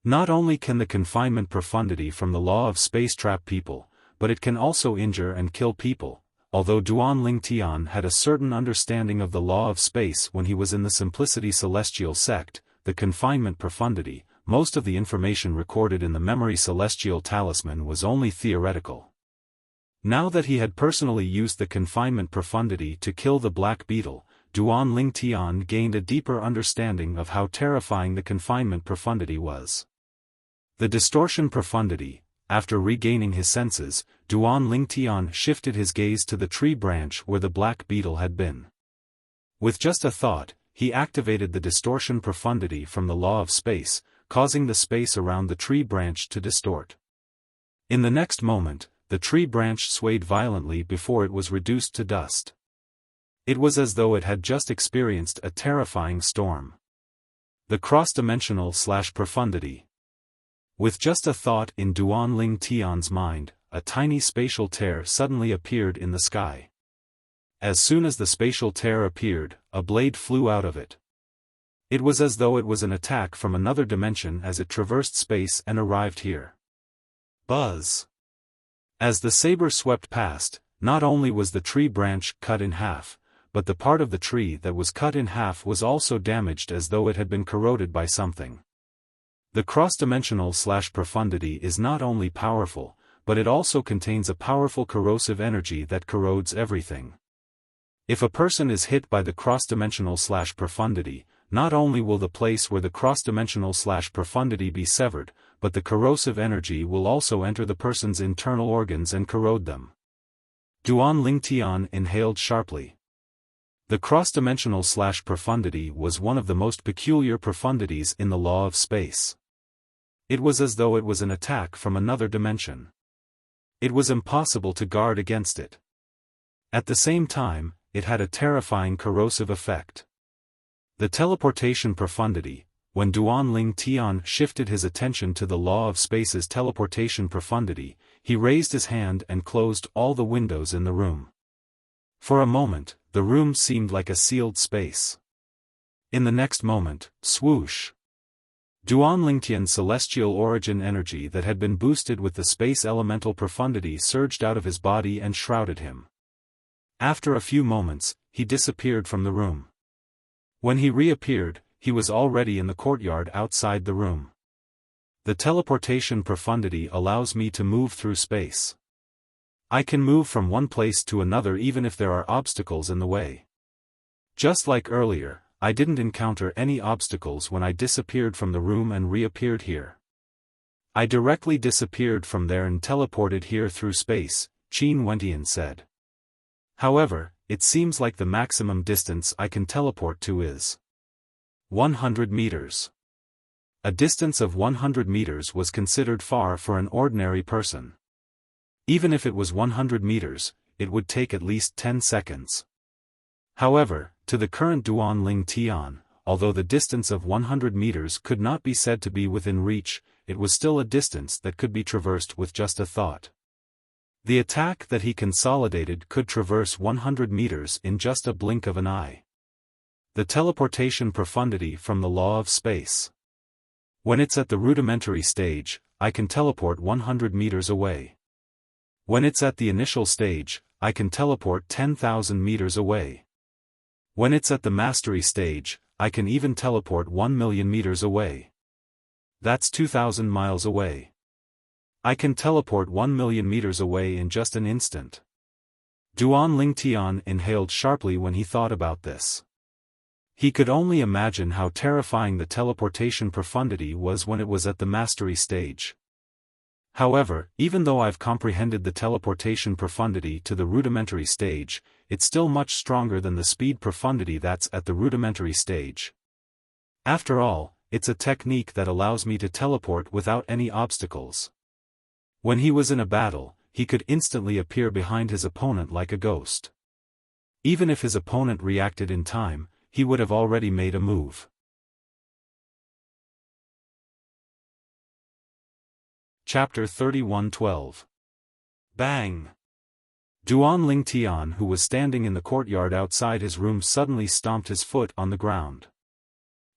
Not only can the confinement profundity from the law of space trap people, but it can also injure and kill people. Although Duan Lingtian had a certain understanding of the law of space when he was in the Simplicity Celestial sect, the confinement profundity, most of the information recorded in the Memory Celestial Talisman was only theoretical. Now that he had personally used the confinement profundity to kill the black beetle, Duan Lingtian gained a deeper understanding of how terrifying the confinement profundity was. The distortion profundity. After regaining his senses, Duan Lingtian shifted his gaze to the tree branch where the black beetle had been. With just a thought, he activated the distortion profundity from the law of space, causing the space around the tree branch to distort. In the next moment, the tree branch swayed violently before it was reduced to dust. It was as though it had just experienced a terrifying storm. The cross-dimensional/profundity. With just a thought in Duanling Tian's mind, a tiny spatial tear suddenly appeared in the sky. As soon as the spatial tear appeared, a blade flew out of it. It was as though it was an attack from another dimension as it traversed space and arrived here. Buzz! As the saber swept past, not only was the tree branch cut in half, but the part of the tree that was cut in half was also damaged as though it had been corroded by something. The cross-dimensional/profundity is not only powerful, but it also contains a powerful corrosive energy that corrodes everything. If a person is hit by the cross-dimensional/profundity, not only will the place where the cross-dimensional/profundity be severed, but the corrosive energy will also enter the person's internal organs and corrode them. Duanling Tian inhaled sharply. The cross-dimensional/profundity was one of the most peculiar profundities in the law of space. It was as though it was an attack from another dimension. It was impossible to guard against it. At the same time, it had a terrifying corrosive effect. The teleportation profundity. When Duanling Tian shifted his attention to the law of space's teleportation profundity, he raised his hand and closed all the windows in the room. For a moment, the room seemed like a sealed space. In the next moment, swoosh! Duanling Tian's celestial origin energy that had been boosted with the space elemental profundity surged out of his body and shrouded him. After a few moments, he disappeared from the room. When he reappeared, he was already in the courtyard outside the room. The teleportation profundity allows me to move through space. I can move from one place to another even if there are obstacles in the way. Just like earlier, I didn't encounter any obstacles when I disappeared from the room and reappeared here. I directly disappeared from there and teleported here through space, Qin Wentian said. However, it seems like the maximum distance I can teleport to is 100 meters. A distance of 100 meters was considered far for an ordinary person. Even if it was 100 meters, it would take at least 10 seconds. However, to the current Duanling Tian, although the distance of 100 meters could not be said to be within reach, it was still a distance that could be traversed with just a thought. The attack that he consolidated could traverse 100 meters in just a blink of an eye. The teleportation profundity from the law of space. When it's at the rudimentary stage, I can teleport 100 meters away. When it's at the initial stage, I can teleport 10,000 meters away. When it's at the mastery stage, I can even teleport 1,000,000 meters away. That's 2,000 miles away. I can teleport 1,000,000 meters away in just an instant. Duanling Tian inhaled sharply when he thought about this. He could only imagine how terrifying the teleportation profundity was when it was at the mastery stage. However, even though I've comprehended the teleportation profundity to the rudimentary stage, it's still much stronger than the speed profundity that's at the rudimentary stage. After all, it's a technique that allows me to teleport without any obstacles. When he was in a battle, he could instantly appear behind his opponent like a ghost. Even if his opponent reacted in time, he would have already made a move. Chapter 31:12. Bang! Duanling Tian, who was standing in the courtyard outside his room, suddenly stomped his foot on the ground.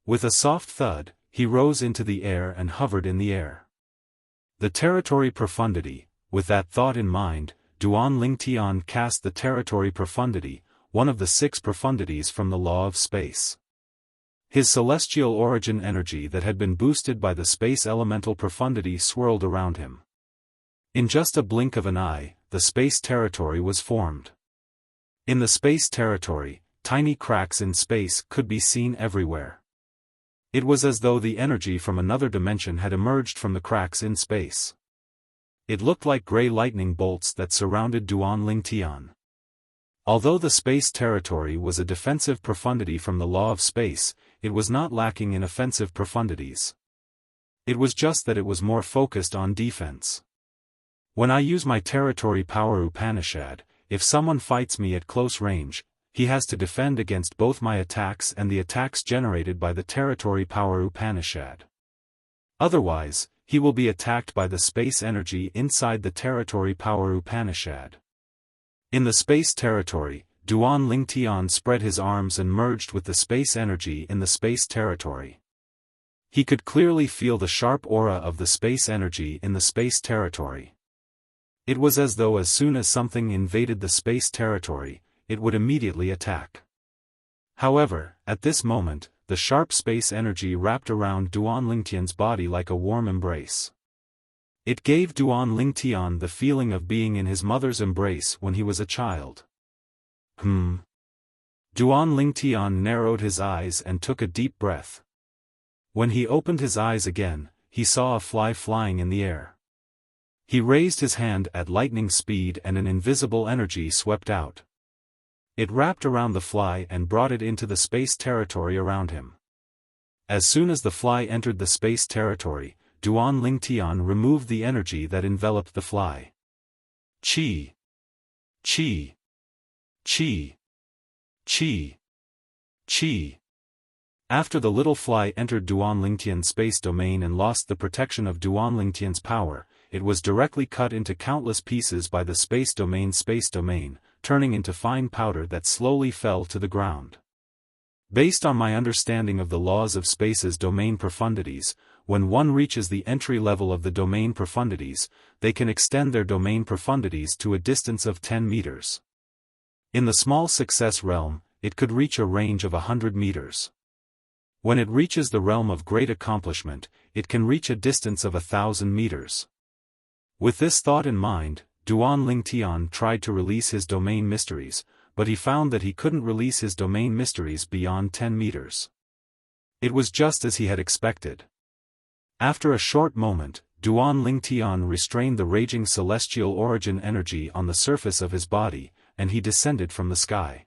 With a soft thud, he rose into the air and hovered in the air. The territory profundity. With that thought in mind, Duanling Tian cast the territory profundity, one of the 6 profundities from the law of space. His celestial origin energy that had been boosted by the space elemental profundity swirled around him. In just a blink of an eye, the space territory was formed. In the space territory, tiny cracks in space could be seen everywhere. It was as though the energy from another dimension had emerged from the cracks in space. It looked like gray lightning bolts that surrounded Duanling Tian. Although the space territory was a defensive profundity from the law of space, it was not lacking in offensive profundities. It was just that it was more focused on defense. When I use my territory power Upanishad, if someone fights me at close range, he has to defend against both my attacks and the attacks generated by the territory power Upanishad. Otherwise, he will be attacked by the space energy inside the territory power Upanishad. In the space territory, Duan Lingtian spread his arms and merged with the space energy in the space territory. He could clearly feel the sharp aura of the space energy in the space territory. It was as though as soon as something invaded the space territory, it would immediately attack. However, at this moment, the sharp space energy wrapped around Duan Lingtian's body like a warm embrace. It gave Duan Lingtian the feeling of being in his mother's embrace when he was a child. Duan Lingtian narrowed his eyes and took a deep breath. When he opened his eyes again, he saw a fly flying in the air. He raised his hand at lightning speed and an invisible energy swept out. It wrapped around the fly and brought it into the space territory around him. As soon as the fly entered the space territory, Duan Lingtian removed the energy that enveloped the fly. Qi. Qi. Qi. Qi. Qi. After the little fly entered Duan Lingtian's space domain and lost the protection of Duan Lingtian's power, it was directly cut into countless pieces by the space domain, turning into fine powder that slowly fell to the ground. Based on my understanding of the laws of space's domain profundities, when one reaches the entry level of the domain profundities, they can extend their domain profundities to a distance of 10 meters. In the small success realm, it could reach a range of 100 meters. When it reaches the realm of great accomplishment, it can reach a distance of 1,000 meters. With this thought in mind, Duan Lingtian tried to release his domain mysteries, but he found that he couldn't release his domain mysteries beyond 10 meters. It was just as he had expected. After a short moment, Duan Lingtian restrained the raging celestial origin energy on the surface of his body, and he descended from the sky.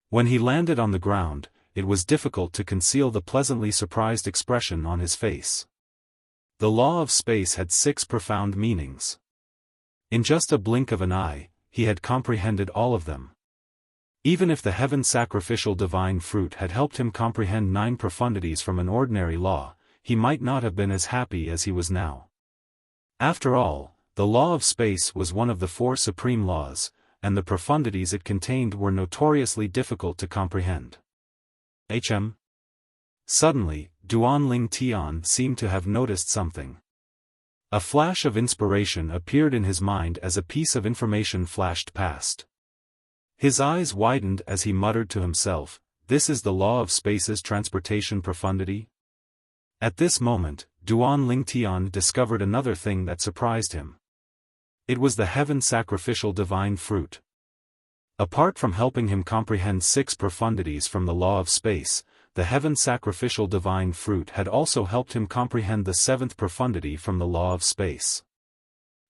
When he landed on the ground, it was difficult to conceal the pleasantly surprised expression on his face. The law of space had 6 profound meanings. In just a blink of an eye, he had comprehended all of them. Even if the heaven sacrificial divine fruit had helped him comprehend 9 profundities from an ordinary law, he might not have been as happy as he was now. After all, the law of space was one of the 4 supreme laws, and the profundities it contained were notoriously difficult to comprehend. Suddenly, Duan Lingtian seemed to have noticed something. A flash of inspiration appeared in his mind as a piece of information flashed past. His eyes widened as he muttered to himself, "This is the law of space's transportation profundity?" At this moment, Duan Lingtian discovered another thing that surprised him. It was the heaven sacrificial divine fruit. Apart from helping him comprehend 6 profundities from the law of space, the heaven sacrificial divine fruit had also helped him comprehend the 7th profundity from the law of space.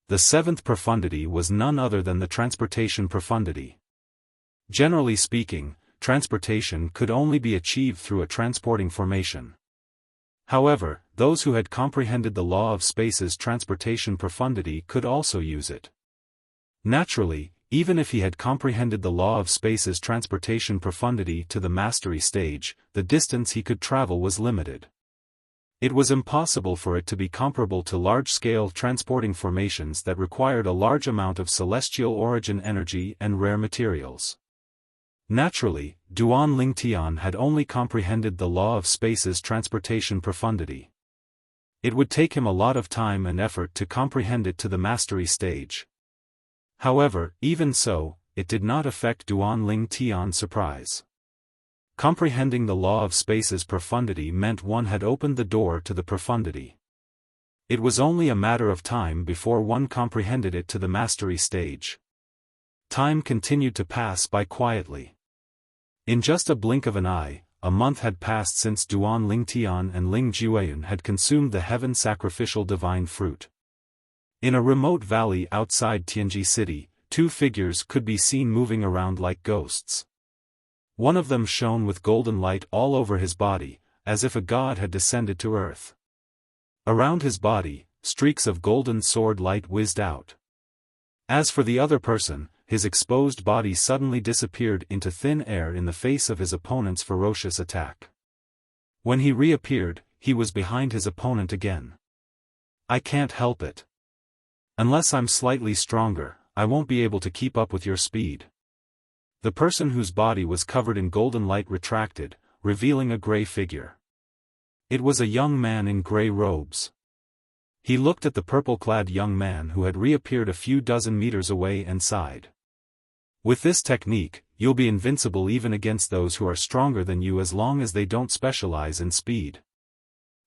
The 7th profundity was none other than the transportation profundity. Generally speaking, transportation could only be achieved through a transporting formation. However, those who had comprehended the law of space's transportation profundity could also use it. Naturally, even if he had comprehended the law of space's transportation profundity to the mastery stage, the distance he could travel was limited. It was impossible for it to be comparable to large-scale transporting formations that required a large amount of celestial origin energy and rare materials. Naturally, Duan Lingtian had only comprehended the law of space's transportation profundity. It would take him a lot of time and effort to comprehend it to the mastery stage. However, even so, it did not affect Duan Lingtian's surprise. Comprehending the law of space's profundity meant one had opened the door to the profundity. It was only a matter of time before one comprehended it to the mastery stage. Time continued to pass by quietly. In just a blink of an eye, a month had passed since Duan Lingtian and Ling Jueyun had consumed the heaven sacrificial divine fruit. In a remote valley outside Tianji City, 2 figures could be seen moving around like ghosts. One of them shone with golden light all over his body, as if a god had descended to earth. Around his body, streaks of golden sword light whizzed out. As for the other person, his exposed body suddenly disappeared into thin air in the face of his opponent's ferocious attack. When he reappeared, he was behind his opponent again. I can't help it. Unless I'm slightly stronger, I won't be able to keep up with your speed. The person whose body was covered in golden light retracted, revealing a gray figure. It was a young man in gray robes. He looked at the purple-clad young man who had reappeared a few dozen meters away and sighed. With this technique, you'll be invincible even against those who are stronger than you as long as they don't specialize in speed.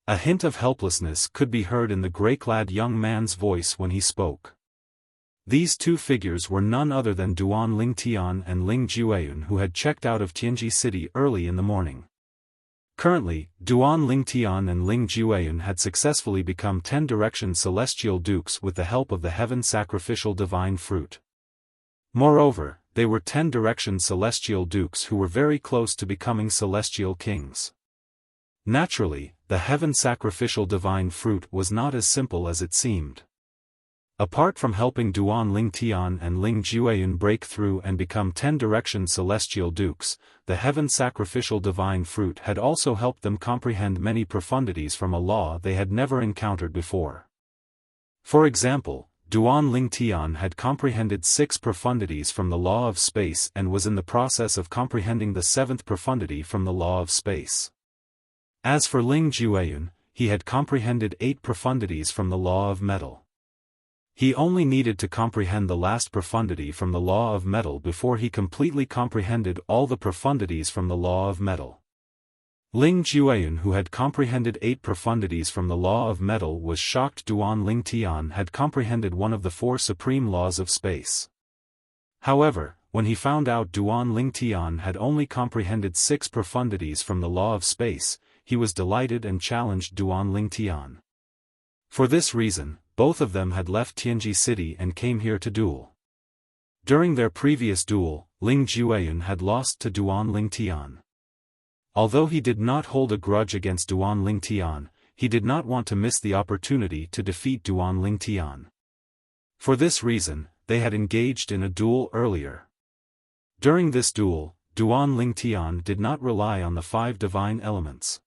A hint of helplessness could be heard in the gray-clad young man's voice when he spoke. These two figures were none other than Duan Lingtian and Ling Jueyun, who had checked out of Tianji City early in the morning. Currently, Duan Lingtian and Ling Jueyun had successfully become 10-direction celestial dukes with the help of the heaven sacrificial divine fruit. Moreover, they were 10-direction celestial dukes who were very close to becoming celestial kings. Naturally, the heaven sacrificial divine fruit was not as simple as it seemed. Apart from helping Duan Lingtian and Ling Jueyun break through and become 10-direction celestial dukes, the heaven sacrificial divine fruit had also helped them comprehend many profundities from a law they had never encountered before. For example, Duan Lingtian had comprehended 6 profundities from the law of space and was in the process of comprehending the 7th profundity from the law of space. As for Ling Jueyun, he had comprehended 8 profundities from the law of metal. He only needed to comprehend the last profundity from the law of metal before he completely comprehended all the profundities from the law of metal. Ling Jueyun, who had comprehended 8 profundities from the law of metal, was shocked Duan Lingtian had comprehended one of the 4 supreme laws of space. However, when he found out Duan Lingtian had only comprehended 6 profundities from the law of space, he was delighted and challenged Duan Lingtian. For this reason, both of them had left Tianji City and came here to duel. During their previous duel, Ling Jueyun had lost to Duan Lingtian. Although he did not hold a grudge against Duan Lingtian, he did not want to miss the opportunity to defeat Duan Lingtian. For this reason, they had engaged in a duel earlier. During this duel, Duan Lingtian did not rely on the 5 divine elements.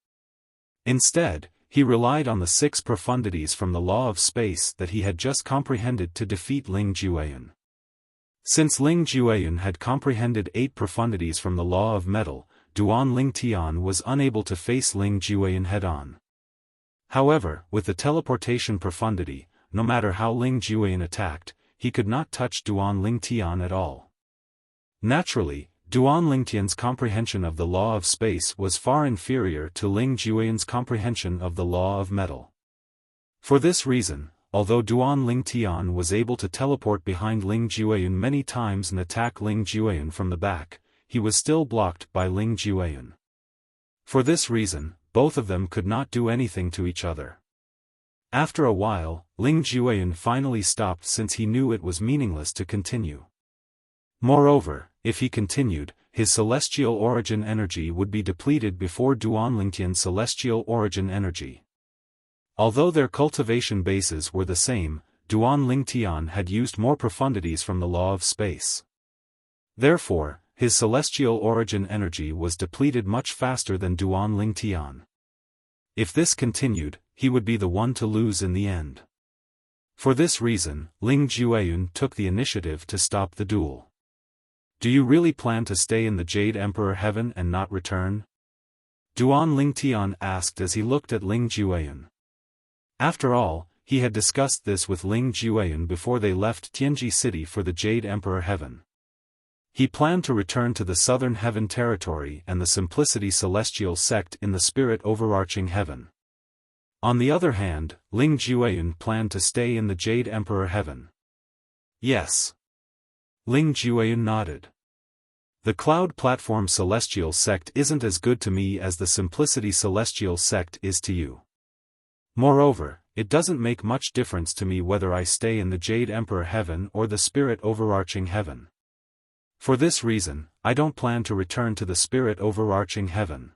Instead, he relied on the 6 profundities from the law of space that he had just comprehended to defeat Ling Jueyun. Since Ling Jueyun had comprehended 8 profundities from the law of metal, Duan Lingtian was unable to face Ling Jueyun head-on. However, with the teleportation profundity, no matter how Ling Jueyun attacked, he could not touch Duan Lingtian at all. Naturally, Duan Lingtian's comprehension of the law of space was far inferior to Ling Jueyun's comprehension of the law of metal. For this reason, although Duan Lingtian was able to teleport behind Ling Jueyun many times and attack Ling Jueyun from the back, he was still blocked by Ling Jueyun. For this reason, both of them could not do anything to each other. After a while, Ling Jueyun finally stopped since he knew it was meaningless to continue. Moreover, if he continued, his celestial origin energy would be depleted before Duan Lingtian's celestial origin energy. Although their cultivation bases were the same, Duan Lingtian had used more profundities from the law of space. Therefore, his celestial origin energy was depleted much faster than Duan Lingtian. If this continued, he would be the one to lose in the end. For this reason, Ling Jueyun took the initiative to stop the duel. Do you really plan to stay in the Jade Emperor Heaven and not return? Duan Lingtian asked as he looked at Ling Jueyun. After all, he had discussed this with Ling Jueyun before they left Tianji City for the Jade Emperor Heaven. He planned to return to the Southern Heaven Territory and the Simplicity Celestial Sect in the Spirit Overarching Heaven. On the other hand, Ling Jueyun planned to stay in the Jade Emperor Heaven. Yes. Ling Jueyun nodded. The Cloud Platform Celestial Sect isn't as good to me as the Simplicity Celestial Sect is to you. Moreover, it doesn't make much difference to me whether I stay in the Jade Emperor Heaven or the Spirit Overarching Heaven. For this reason, I don't plan to return to the Spirit Overarching Heaven.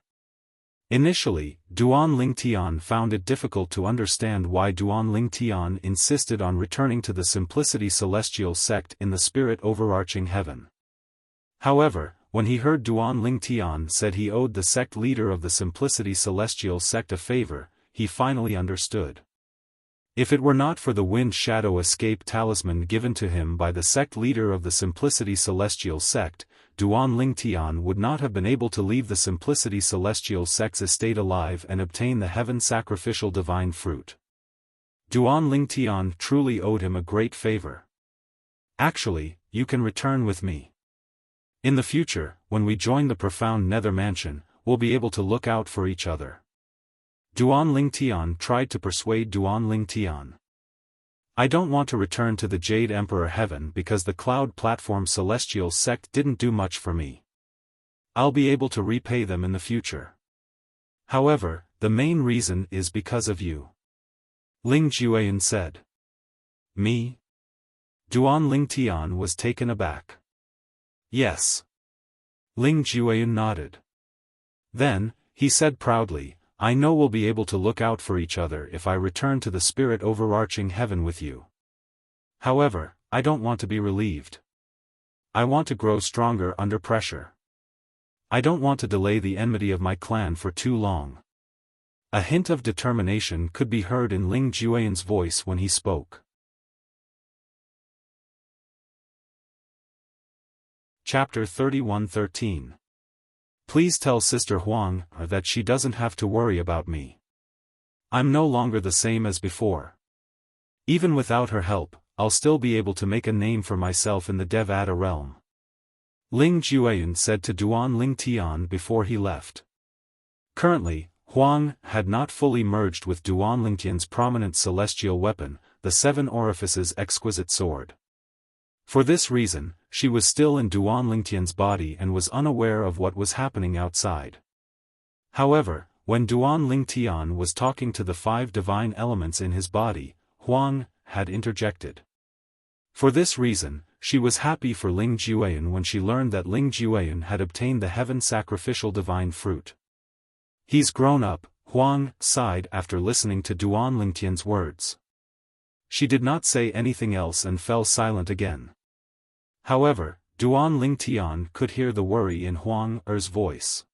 Initially, Duan Lingtian found it difficult to understand why Duan Lingtian insisted on returning to the Simplicity Celestial sect in the spirit overarching heaven. However, when he heard Duan Lingtian said he owed the sect leader of the Simplicity Celestial sect a favor, he finally understood. If it were not for the Wind Shadow Escape talisman given to him by the sect leader of the Simplicity Celestial sect, Duan Lingtian would not have been able to leave the Simplicity Celestial sect's estate alive and obtain the heaven sacrificial divine fruit. Duan Lingtian truly owed him a great favor. Actually, you can return with me. In the future, when we join the profound nether mansion, we'll be able to look out for each other. Duan Lingtian tried to persuade Duan Lingtian. I don't want to return to the Jade Emperor Heaven because the Cloud Platform Celestial sect didn't do much for me. I'll be able to repay them in the future. However, the main reason is because of you. Ling Jueyan said. Me? Duan Lingtian was taken aback. Yes. Ling Jueyan nodded. Then, he said proudly, I know we'll be able to look out for each other if I return to the spirit overarching heaven with you. However, I don't want to be relieved. I want to grow stronger under pressure. I don't want to delay the enmity of my clan for too long. A hint of determination could be heard in Ling Jueyan's voice when he spoke. Chapter 31:13. Please tell Sister Huang that she doesn't have to worry about me. I'm no longer the same as before. Even without her help, I'll still be able to make a name for myself in the Devata realm. Ling Jueyan said to Duan Lingtian before he left. Currently, Huang had not fully merged with Duan Lingtian's prominent celestial weapon, the Seven Orifices exquisite sword. For this reason, she was still in Duan Lingtian's body and was unaware of what was happening outside. However, when Duan Lingtian was talking to the 5 divine elements in his body, Huang had interjected. For this reason, she was happy for Ling Jueyan when she learned that Ling Jueyan had obtained the heaven sacrificial divine fruit. He's grown up, Huang sighed after listening to Duan Lingtian's words. She did not say anything else and fell silent again. However, Duan Lingtian could hear the worry in Huang Er's voice.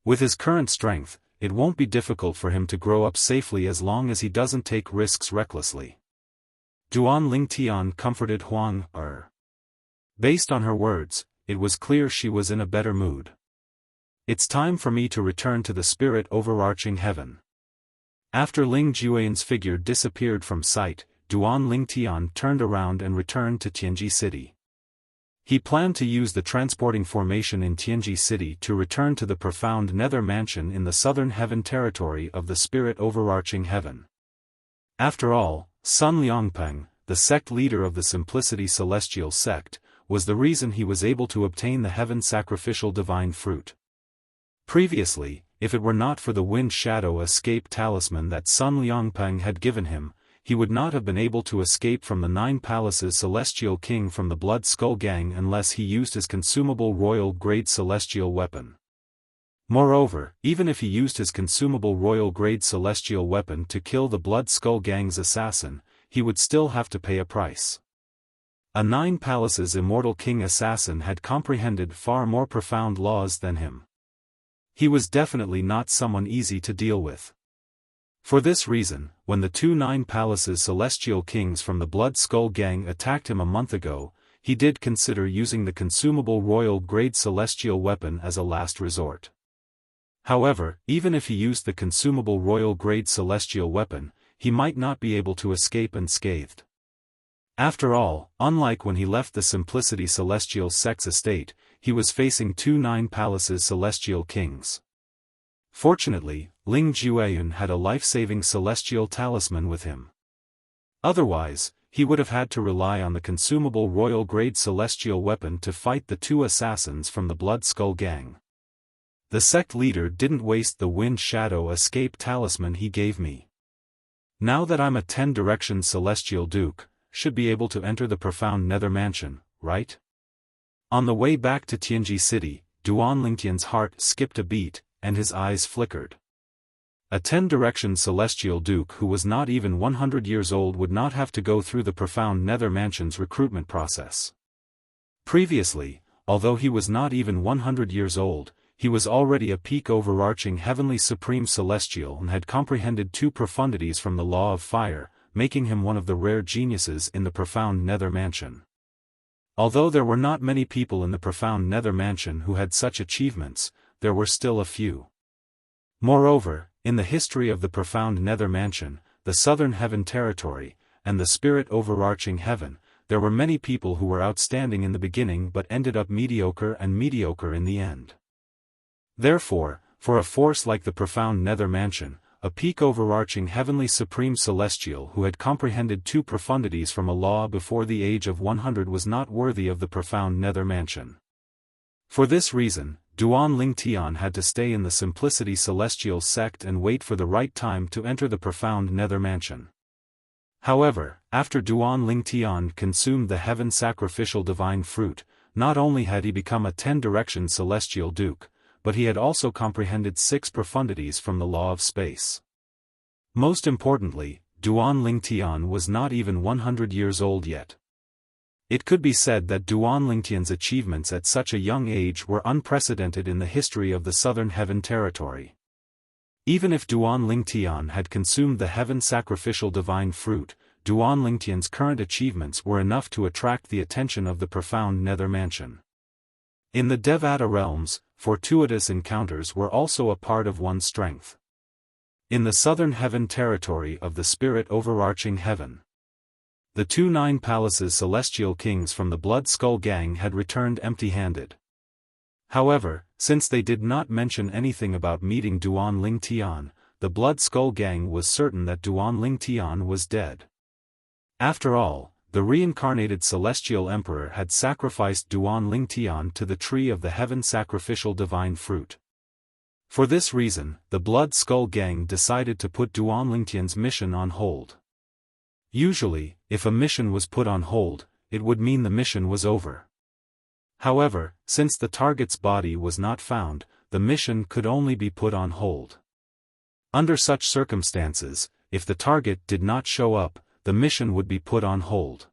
With his current strength, it won't be difficult for him to grow up safely as long as he doesn't take risks recklessly. Duan Lingtian comforted Huang Er. Based on her words, it was clear she was in a better mood. It's time for me to return to the spirit overarching heaven. After Ling Jueyan's figure disappeared from sight, Duan Lingtian turned around and returned to Tianji City. He planned to use the transporting formation in Tianji City to return to the profound nether mansion in the southern heaven territory of the spirit overarching heaven. After all, Sun Liangpeng, the sect leader of the Simplicity Celestial sect, was the reason he was able to obtain the heaven sacrificial divine fruit. Previously, if it were not for the Wind Shadow Escape talisman that Sun Liangpeng had given him, he would not have been able to escape from the 9 Palaces Celestial King from the Blood Skull Gang unless he used his consumable royal-grade celestial weapon. Moreover, even if he used his consumable royal-grade celestial weapon to kill the Blood Skull Gang's assassin, he would still have to pay a price. A 9 Palaces Immortal King assassin had comprehended far more profound laws than him. He was definitely not someone easy to deal with. For this reason, when the 2 9 Palaces Celestial Kings from the Blood Skull Gang attacked him a month ago, he did consider using the consumable royal-grade celestial weapon as a last resort. However, even if he used the consumable royal-grade celestial weapon, he might not be able to escape unscathed. After all, unlike when he left the Simplicity Celestial sect's estate, he was facing 2 9 Palaces Celestial Kings. Fortunately, Ling Jueyan had a life-saving celestial talisman with him. Otherwise, he would have had to rely on the consumable royal-grade celestial weapon to fight the 2 assassins from the Blood Skull Gang. The sect leader didn't waste the Wind Shadow Escape talisman he gave me. Now that I'm a 10-direction celestial duke, should be able to enter the profound nether mansion, right? On the way back to Tianji City, Duan Lingtian's heart skipped a beat, and his eyes flickered. A 10-direction celestial duke who was not even 100 years old would not have to go through the profound Nether Mansion's recruitment process. Previously, although he was not even 100 years old, he was already a peak overarching heavenly supreme celestial and had comprehended 2 profundities from the law of fire, making him one of the rare geniuses in the profound Nether Mansion. Although there were not many people in the profound Nether Mansion who had such achievements, there were still a few. Moreover, in the history of the profound Nether Mansion, the Southern Heaven Territory, and the Spirit overarching heaven, there were many people who were outstanding in the beginning but ended up mediocre in the end. Therefore, for a force like the profound Nether Mansion, a peak overarching heavenly supreme celestial who had comprehended 2 profundities from a law before the age of 100 was not worthy of the profound Nether Mansion. For this reason, Duan Ling Tian had to stay in the Simplicity Celestial sect and wait for the right time to enter the profound Nether Mansion. However, after Duan Ling Tian consumed the heaven sacrificial divine fruit, not only had he become a 10-direction celestial duke, but he had also comprehended 6 profundities from the law of space. Most importantly, Duan Ling Tian was not even 100 years old yet. It could be said that Duan Ling Tian's achievements at such a young age were unprecedented in the history of the Southern Heaven Territory. Even if Duan Ling Tian had consumed the heaven sacrificial divine fruit, Duan Ling Tian's current achievements were enough to attract the attention of the profound Nether Mansion. In the Devata realms, fortuitous encounters were also a part of one's strength. In the Southern Heaven Territory of the Spirit overarching heaven, the 2 Nine Palaces celestial kings from the Blood Skull Gang had returned empty-handed. However, since they did not mention anything about meeting Duan Ling Tian, the Blood Skull Gang was certain that Duan Ling Tian was dead. After all, the reincarnated Celestial Emperor had sacrificed Duan Ling Tian to the tree of the heaven sacrificial divine fruit. For this reason, the Blood Skull Gang decided to put Duan Ling Tian's mission on hold. Usually, if a mission was put on hold, it would mean the mission was over. However, since the target's body was not found, the mission could only be put on hold. Under such circumstances, if the target did not show up, the mission would be put on hold.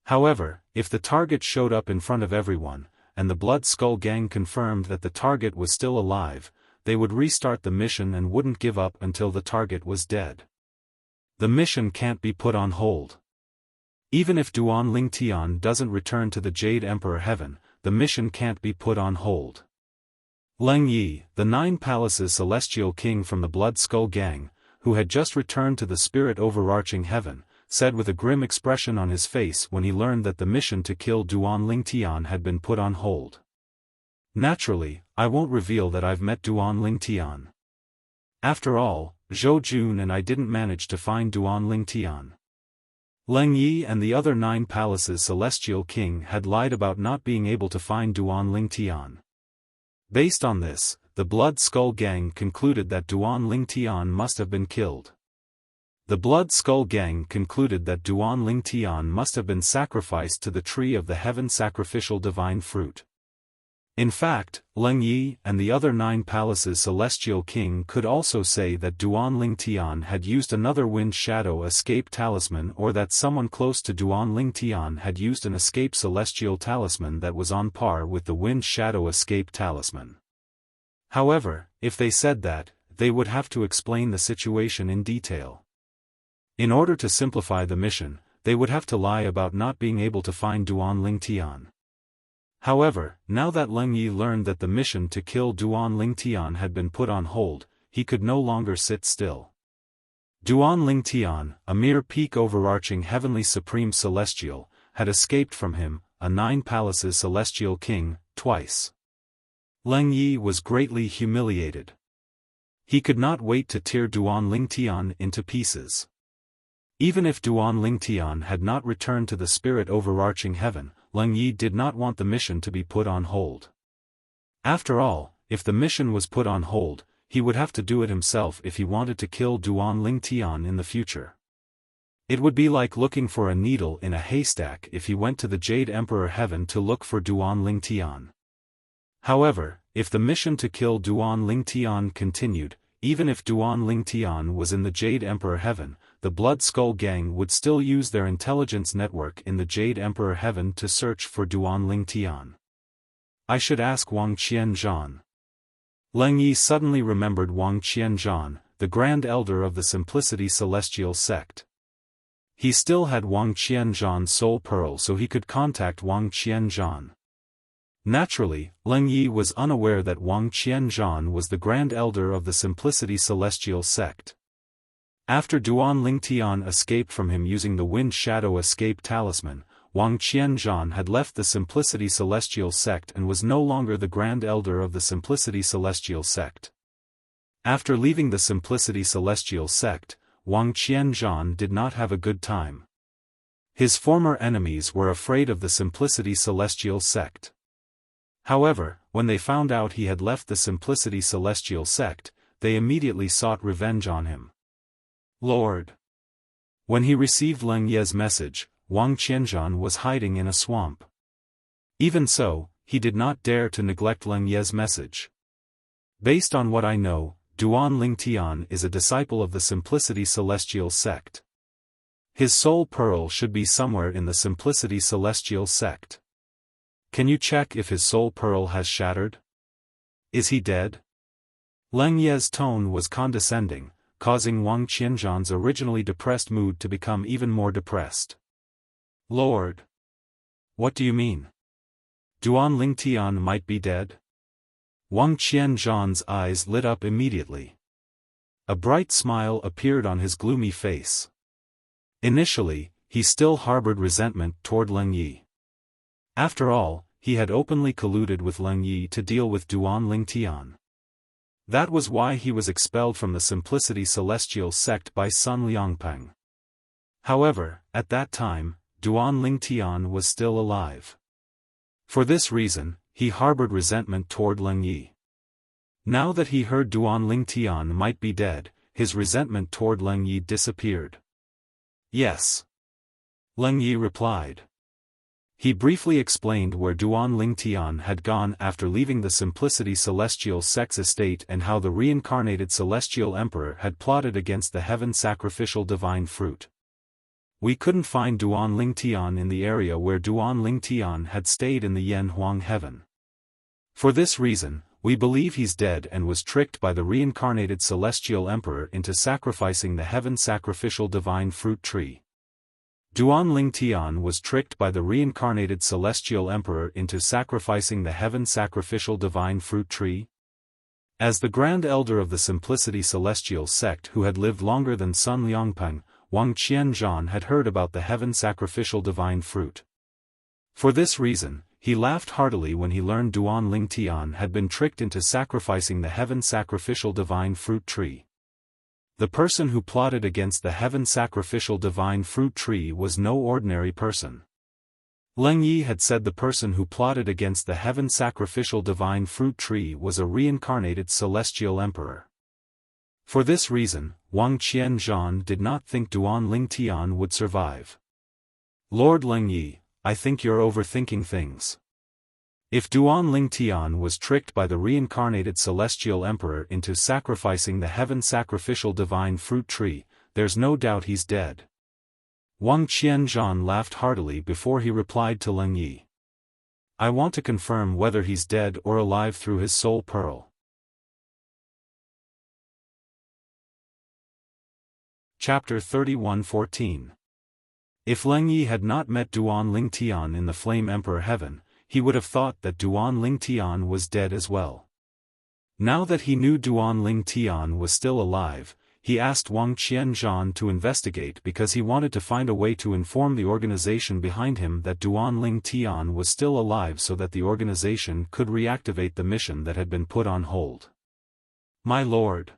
However, if the target showed up in front of everyone, and the Blood Skull Gang confirmed that the target was still alive, they would restart the mission and wouldn't give up until the target was dead. The mission can't be put on hold. Even if Duan Ling Tian doesn't return to the Jade Emperor Heaven, the mission can't be put on hold. Leng Yi, the 9 Palaces celestial king from the Blood Skull Gang, who had just returned to the Spirit overarching heaven, said with a grim expression on his face when he learned that the mission to kill Duan Ling Tian had been put on hold. Naturally, I won't reveal that I've met Duan Ling Tian. After all, Zhou Jun and I didn't manage to find Duan Ling Tian. Leng Yi and the other 9 Palaces celestial king had lied about not being able to find Duan Ling Tian. Based on this, the Blood Skull Gang concluded that Duan Ling Tian must have been killed. The Blood Skull Gang concluded that Duan Ling Tian must have been sacrificed to the tree of the heaven sacrificial divine fruit. In fact, Leng Yi and the other 9 Palaces celestial king could also say that Duan Ling Tian had used another wind shadow escape talisman, or that someone close to Duan Ling Tian had used an escape celestial talisman that was on par with the wind shadow escape talisman. However, if they said that, they would have to explain the situation in detail. In order to simplify the mission, they would have to lie about not being able to find Duan Ling Tian. However, now that Leng Yi learned that the mission to kill Duan Ling Tian had been put on hold, he could no longer sit still. Duan Ling Tian, a mere peak overarching heavenly supreme celestial, had escaped from him, a 9 Palaces celestial king, twice. Leng Yi was greatly humiliated. He could not wait to tear Duan Ling Tian into pieces. Even if Duan Ling Tian had not returned to the Spirit overarching heaven, Leng Yi did not want the mission to be put on hold. After all, if the mission was put on hold, he would have to do it himself if he wanted to kill Duan Ling Tian in the future. It would be like looking for a needle in a haystack if he went to the Jade Emperor Heaven to look for Duan Ling Tian. However, if the mission to kill Duan Lingtian continued, even if Duan Lingtian was in the Jade Emperor Heaven, the Blood Skull Gang would still use their intelligence network in the Jade Emperor Heaven to search for Duan Lingtian. I should ask Wang Qianzhan. Leng Yi suddenly remembered Wang Qianzhan, the Grand Elder of the Simplicity Celestial Sect. He still had Wang Qianzhan's soul pearl, so he could contact Wang Qianzhan. Naturally, Leng Yi was unaware that Wang Qianzhan was the Grand Elder of the Simplicity Celestial Sect. After Duan Lingtian escaped from him using the Wind Shadow Escape Talisman, Wang Qianzhan had left the Simplicity Celestial Sect and was no longer the Grand Elder of the Simplicity Celestial Sect. After leaving the Simplicity Celestial Sect, Wang Qianzhan did not have a good time. His former enemies were afraid of the Simplicity Celestial Sect. However, when they found out he had left the Simplicity Celestial Sect, they immediately sought revenge on him. Lord. When he received Leng Ye's message, Wang Qianzhan was hiding in a swamp. Even so, he did not dare to neglect Leng Ye's message. Based on what I know, Duan Lingtian is a disciple of the Simplicity Celestial Sect. His soul pearl should be somewhere in the Simplicity Celestial Sect. Can you check if his soul pearl has shattered? Is he dead? Leng Ye's tone was condescending, causing Wang Qianzhan's originally depressed mood to become even more depressed. Lord. What do you mean? Duan Lingtian might be dead? Wang Qianzhan's eyes lit up immediately. A bright smile appeared on his gloomy face. Initially, he still harbored resentment toward Leng Yi. After all, he had openly colluded with Leng Yi to deal with Duan Lingtian. That was why he was expelled from the Simplicity Celestial Sect by Sun Liangpeng. However, at that time, Duan Lingtian was still alive. For this reason, he harbored resentment toward Leng Yi. Now that he heard Duan Lingtian might be dead, his resentment toward Leng Yi disappeared. Yes. Leng Yi replied. He briefly explained where Duan Lingtian had gone after leaving the Simplicity Celestial Sect's estate and how the reincarnated Celestial Emperor had plotted against the Heaven Sacrificial Divine Fruit. We couldn't find Duan Lingtian in the area where Duan Lingtian had stayed in the Yan Huang Heaven. For this reason, we believe he's dead and was tricked by the reincarnated Celestial Emperor into sacrificing the Heaven Sacrificial Divine Fruit Tree. Duan Lingtian was tricked by the reincarnated Celestial Emperor into sacrificing the Heaven Sacrificial Divine Fruit Tree? As the Grand Elder of the Simplicity Celestial Sect who had lived longer than Sun Liangpeng, Wang Qianzhan had heard about the Heaven Sacrificial Divine Fruit. For this reason, he laughed heartily when he learned Duan Lingtian had been tricked into sacrificing the Heaven Sacrificial Divine Fruit Tree. The person who plotted against the Heaven Sacrificial Divine Fruit Tree was no ordinary person. Leng Yi had said the person who plotted against the Heaven Sacrificial Divine Fruit Tree was a reincarnated Celestial Emperor. For this reason, Wang Qianzhan did not think Duan Lingtian would survive. Lord Leng Yi, I think you're overthinking things. If Duan Lingtian was tricked by the reincarnated Celestial Emperor into sacrificing the Heaven Sacrificial Divine Fruit Tree, there's no doubt he's dead. Wang Qianzhan laughed heartily before he replied to Leng Yi. I want to confirm whether he's dead or alive through his soul pearl. Chapter 31:14. If Leng Yi had not met Duan Lingtian in the Flame Emperor Heaven, he would have thought that Duan Lingtian was dead as well. Now that he knew Duan Lingtian was still alive, he asked Wang Qianzhan to investigate because he wanted to find a way to inform the organization behind him that Duan Lingtian was still alive so that the organization could reactivate the mission that had been put on hold. My lord.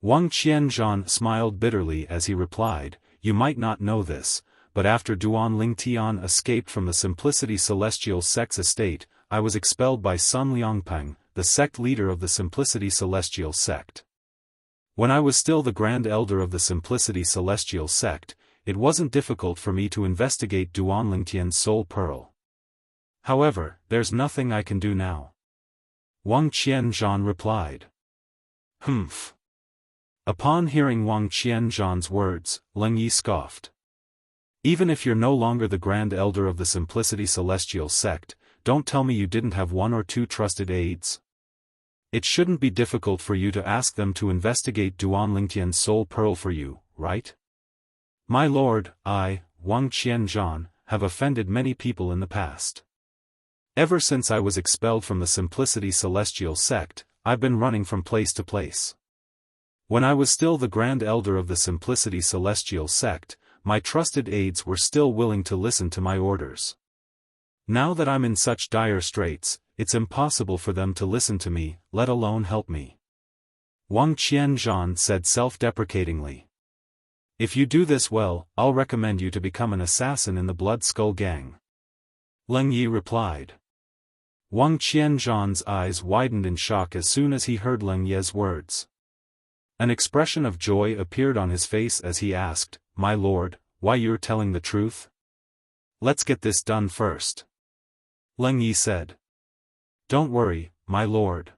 Wang Qianzhan smiled bitterly as he replied, you might not know this, but after Duan Lingtian escaped from the Simplicity Celestial Sect's estate, I was expelled by Sun Liangpeng, the sect leader of the Simplicity Celestial Sect. When I was still the Grand Elder of the Simplicity Celestial Sect, it wasn't difficult for me to investigate Duan Lingtian's soul pearl. However, there's nothing I can do now. Wang Qianzhan replied. Humph. Upon hearing Wang Qianzhan's words, Leng Yi scoffed. Even if you're no longer the Grand Elder of the Simplicity Celestial Sect, don't tell me you didn't have one or two trusted aides. It shouldn't be difficult for you to ask them to investigate Duan Lingtian's soul pearl for you, right? My lord, I, Wang Qianzhan, have offended many people in the past. Ever since I was expelled from the Simplicity Celestial Sect, I've been running from place to place. When I was still the Grand Elder of the Simplicity Celestial Sect, my trusted aides were still willing to listen to my orders. Now that I'm in such dire straits, it's impossible for them to listen to me, let alone help me. Wang Qianzhan said self-deprecatingly. If you do this well, I'll recommend you to become an assassin in the Blood Skull Gang. Leng Yi replied. Wang Qianzhan's eyes widened in shock as soon as he heard Leng Yi's words. An expression of joy appeared on his face as he asked, My lord, why you're telling the truth? Let's get this done first. Leng Yi said. Don't worry, my lord.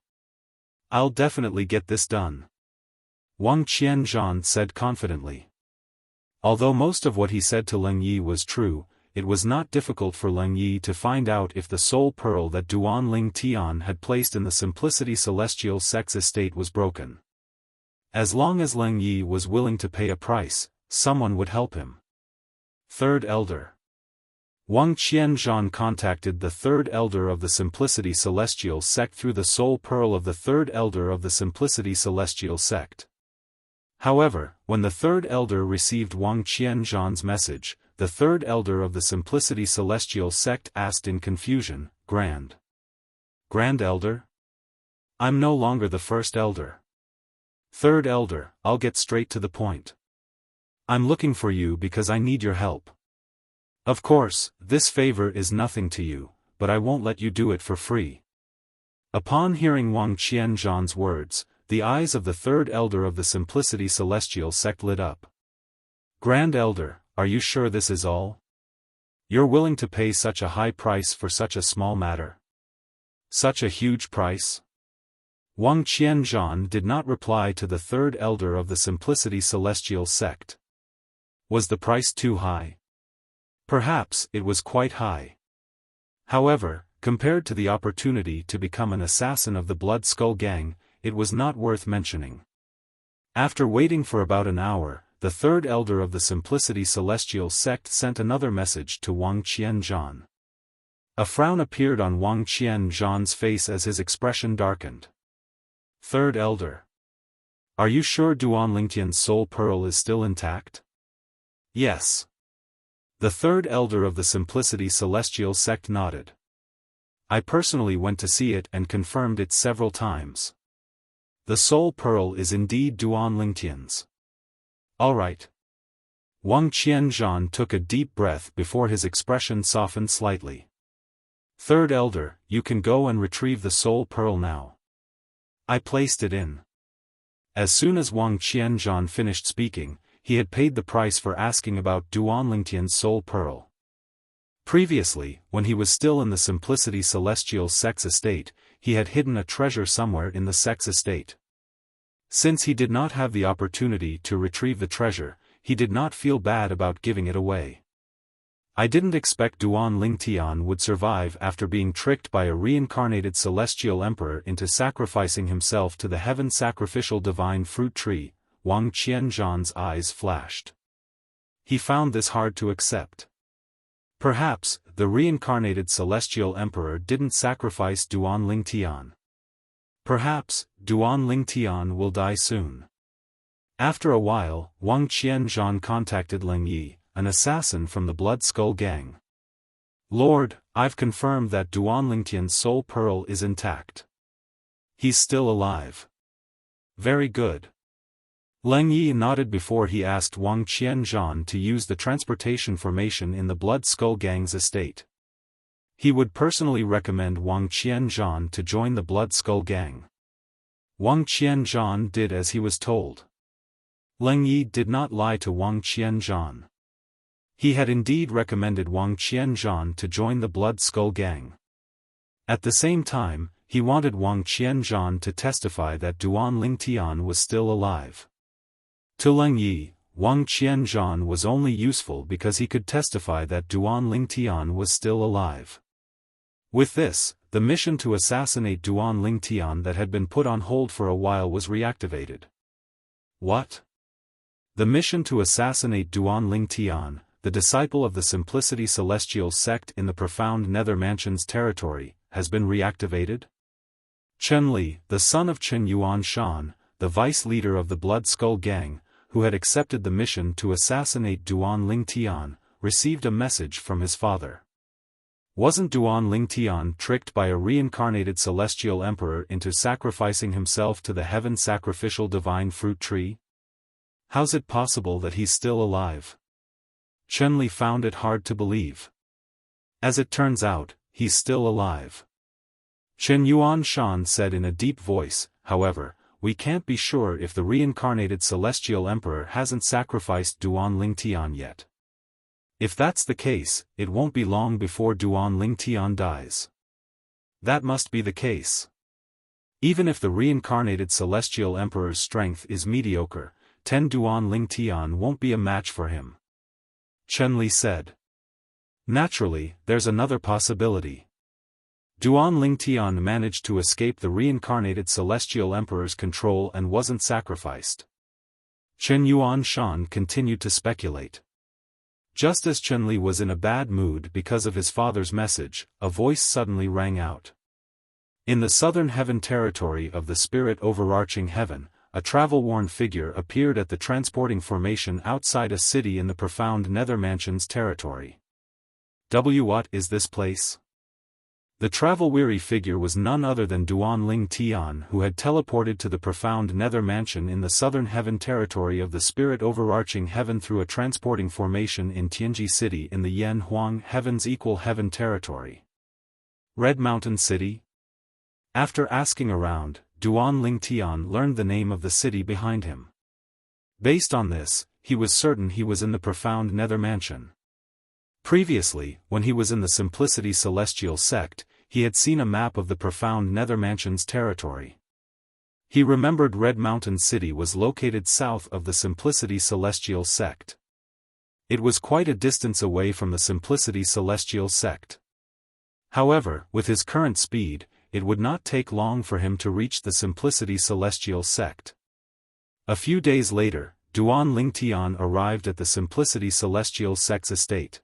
I'll definitely get this done. Wang Qianzhan said confidently. Although most of what he said to Leng Yi was true, it was not difficult for Leng Yi to find out if the soul pearl that Duan Ling Tian had placed in the Simplicity Celestial Sect's estate was broken. As long as Leng Yi was willing to pay a price, someone would help him. Third Elder. Wang Qianzhan contacted the Third Elder of the Simplicity Celestial Sect through the soul pearl of the Third Elder of the Simplicity Celestial Sect. However, when the Third Elder received Wang Qianzhan's message, the Third Elder of the Simplicity Celestial Sect asked in confusion, Grand Elder? I'm no longer the First Elder. Third Elder, I'll get straight to the point. I'm looking for you because I need your help. Of course, this favor is nothing to you, but I won't let you do it for free. Upon hearing Wang Qianzhan's words, the eyes of the Third Elder of the Simplicity Celestial Sect lit up. Grand Elder, are you sure this is all? You're willing to pay such a high price for such a small matter? Such a huge price? Wang Qianzhan did not reply to the Third Elder of the Simplicity Celestial Sect. Was the price too high? Perhaps it was quite high. However, compared to the opportunity to become an assassin of the Blood Skull Gang, it was not worth mentioning. After waiting for about an hour, the Third Elder of the Simplicity Celestial Sect sent another message to Wang Qianzhan. A frown appeared on Wang Qianzhan's face as his expression darkened. Third Elder. Are you sure Duan Lingtian's soul pearl is still intact? Yes. The Third Elder of the Simplicity Celestial Sect nodded. I personally went to see it and confirmed it several times. The soul pearl is indeed Duan Lingtian's. All right. Wang Qianzhan took a deep breath before his expression softened slightly. Third Elder, you can go and retrieve the soul pearl now. I placed it in. As soon as Wang Qianzhan finished speaking, he had paid the price for asking about Duan Lingtian's soul pearl. Previously, when he was still in the Simplicity Celestial Sect's estate, he had hidden a treasure somewhere in the sect's estate. Since he did not have the opportunity to retrieve the treasure, he did not feel bad about giving it away. I didn't expect Duan Lingtian would survive after being tricked by a reincarnated celestial emperor into sacrificing himself to the heaven sacrificial divine fruit tree. Wang Qianzhan's eyes flashed. He found this hard to accept. Perhaps, the reincarnated celestial emperor didn't sacrifice Duan Lingtian. Perhaps, Duan Lingtian will die soon. After a while, Wang Qianzhan contacted Leng Yi, an assassin from the Blood Skull Gang. Lord, I've confirmed that Duan Lingtian's soul pearl is intact. He's still alive. Very good. Leng Yi nodded before he asked Wang Qianzhan to use the transportation formation in the Blood Skull Gang's estate. He would personally recommend Wang Qianzhan to join the Blood Skull Gang. Wang Qianzhan did as he was told. Leng Yi did not lie to Wang Qianzhan. He had indeed recommended Wang Qianzhan to join the Blood Skull Gang. At the same time, he wanted Wang Qianzhan to testify that Duan Lingtian was still alive. To Leng Yi, Wang Qianzhan was only useful because he could testify that Duan Lingtian was still alive. With this, the mission to assassinate Duan Lingtian that had been put on hold for a while was reactivated. What? The mission to assassinate Duan Lingtian, the disciple of the Simplicity Celestial sect in the profound Nether Mansion's territory, has been reactivated? Chen Li, the son of Chen Yuanshan, the vice leader of the Blood Skull Gang, who had accepted the mission to assassinate Duan Lingtian, received a message from his father. Wasn't Duan Lingtian tricked by a reincarnated celestial emperor into sacrificing himself to the heaven sacrificial divine fruit tree? How's it possible that he's still alive? Chen Li found it hard to believe. As it turns out, he's still alive. Chen Yuanshan said in a deep voice, however, we can't be sure if the reincarnated celestial emperor hasn't sacrificed Duan Lingtian yet. If that's the case, it won't be long before Duan Lingtian dies. That must be the case. Even if the reincarnated celestial emperor's strength is mediocre, 10 Duan Lingtian won't be a match for him. Chen Li said. Naturally, there's another possibility. Duan Lingtian managed to escape the reincarnated celestial emperor's control and wasn't sacrificed. Chen Yuanshan continued to speculate. Just as Chen Li was in a bad mood because of his father's message, a voice suddenly rang out. In the southern heaven territory of the spirit overarching heaven, a travel-worn figure appeared at the transporting formation outside a city in the profound Nether Mansion's territory. What is this place? The travel-weary figure was none other than Duan Lingtian, who had teleported to the profound Nether Mansion in the southern heaven territory of the spirit overarching heaven through a transporting formation in Tianji City in the Yan Huang Heaven's equal heaven territory. Red Mountain City? After asking around, Duan Lingtian learned the name of the city behind him. Based on this, he was certain he was in the profound Nether Mansion. Previously, when he was in the Simplicity Celestial sect, he had seen a map of the profound Nether Mansion's territory. He remembered Red Mountain City was located south of the Simplicity Celestial sect. It was quite a distance away from the Simplicity Celestial sect. However, with his current speed, it would not take long for him to reach the Simplicity Celestial sect. A few days later, Duan Lingtian arrived at the Simplicity Celestial sect's estate.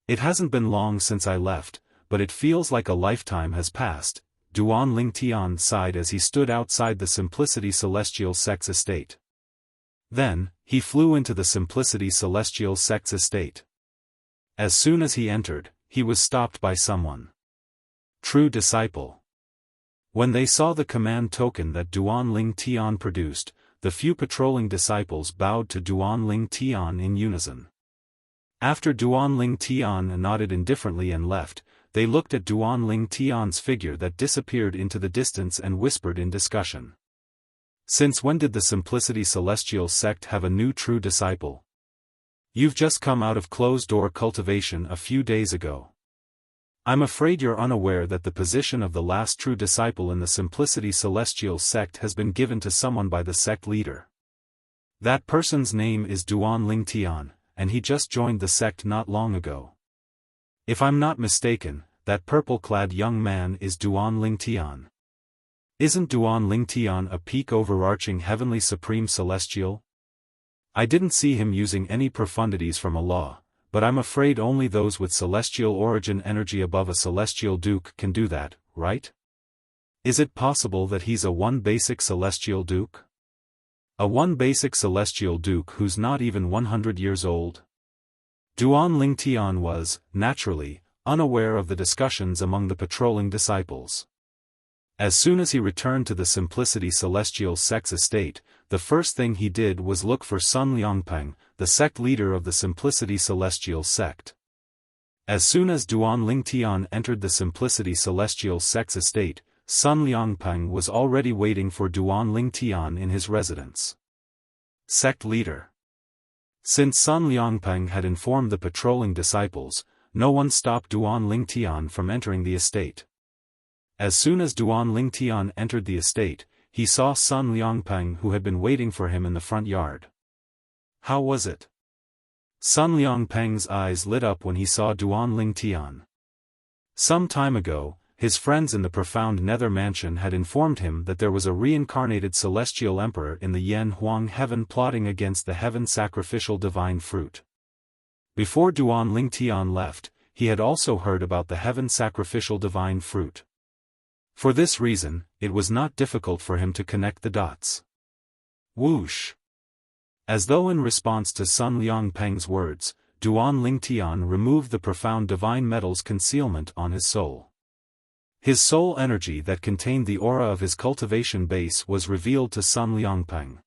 It hasn't been long since I left, but it feels like a lifetime has passed, Duan Lingtian sighed as he stood outside the Simplicity Celestial sect's estate. Then, he flew into the Simplicity Celestial sect's estate. As soon as he entered, he was stopped by someone. True disciple. When they saw the command token that Duan Lingtian produced, the few patrolling disciples bowed to Duan Lingtian in unison. After Duan Lingtian nodded indifferently and left, they looked at Duan Lingtian's figure that disappeared into the distance and whispered in discussion. Since when did the Simplicity Celestial sect have a new true disciple? You've just come out of closed-door cultivation a few days ago. I'm afraid you're unaware that the position of the last true disciple in the Simplicity Celestial sect has been given to someone by the sect leader. That person's name is Duan Lingtian, and he just joined the sect not long ago. If I'm not mistaken, that purple-clad young man is Duan Lingtian. Isn't Duan Lingtian a peak overarching heavenly supreme celestial? I didn't see him using any profundities from Allah, but I'm afraid only those with celestial origin energy above a celestial duke can do that, right? Is it possible that he's a one basic celestial duke? A one basic celestial duke who's not even 100 years old? Duan Lingtian was, naturally, unaware of the discussions among the patrolling disciples. As soon as he returned to the Simplicity Celestial sect's estate, the first thing he did was look for Sun Liangpeng, the sect leader of the Simplicity Celestial sect. As soon as Duan Lingtian entered the Simplicity Celestial sect's estate, Sun Liangpeng was already waiting for Duan Lingtian in his residence. Sect leader. Since Sun Liangpeng had informed the patrolling disciples, no one stopped Duan Lingtian from entering the estate. As soon as Duan Lingtian entered the estate, he saw Sun Liangpeng who had been waiting for him in the front yard. How was it? Sun Liangpeng's eyes lit up when he saw Duan Lingtian. Some time ago, his friends in the profound nether mansion had informed him that there was a reincarnated celestial emperor in the Yen Huang heaven plotting against the heaven sacrificial divine fruit. Before Duan Lingtian left, he had also heard about the heaven sacrificial divine fruit. For this reason, it was not difficult for him to connect the dots. Whoosh! As though in response to Sun Liangpeng's words, Duan Lingtian removed the profound divine metal's concealment on his soul. His soul energy that contained the aura of his cultivation base was revealed to Sun Liangpeng.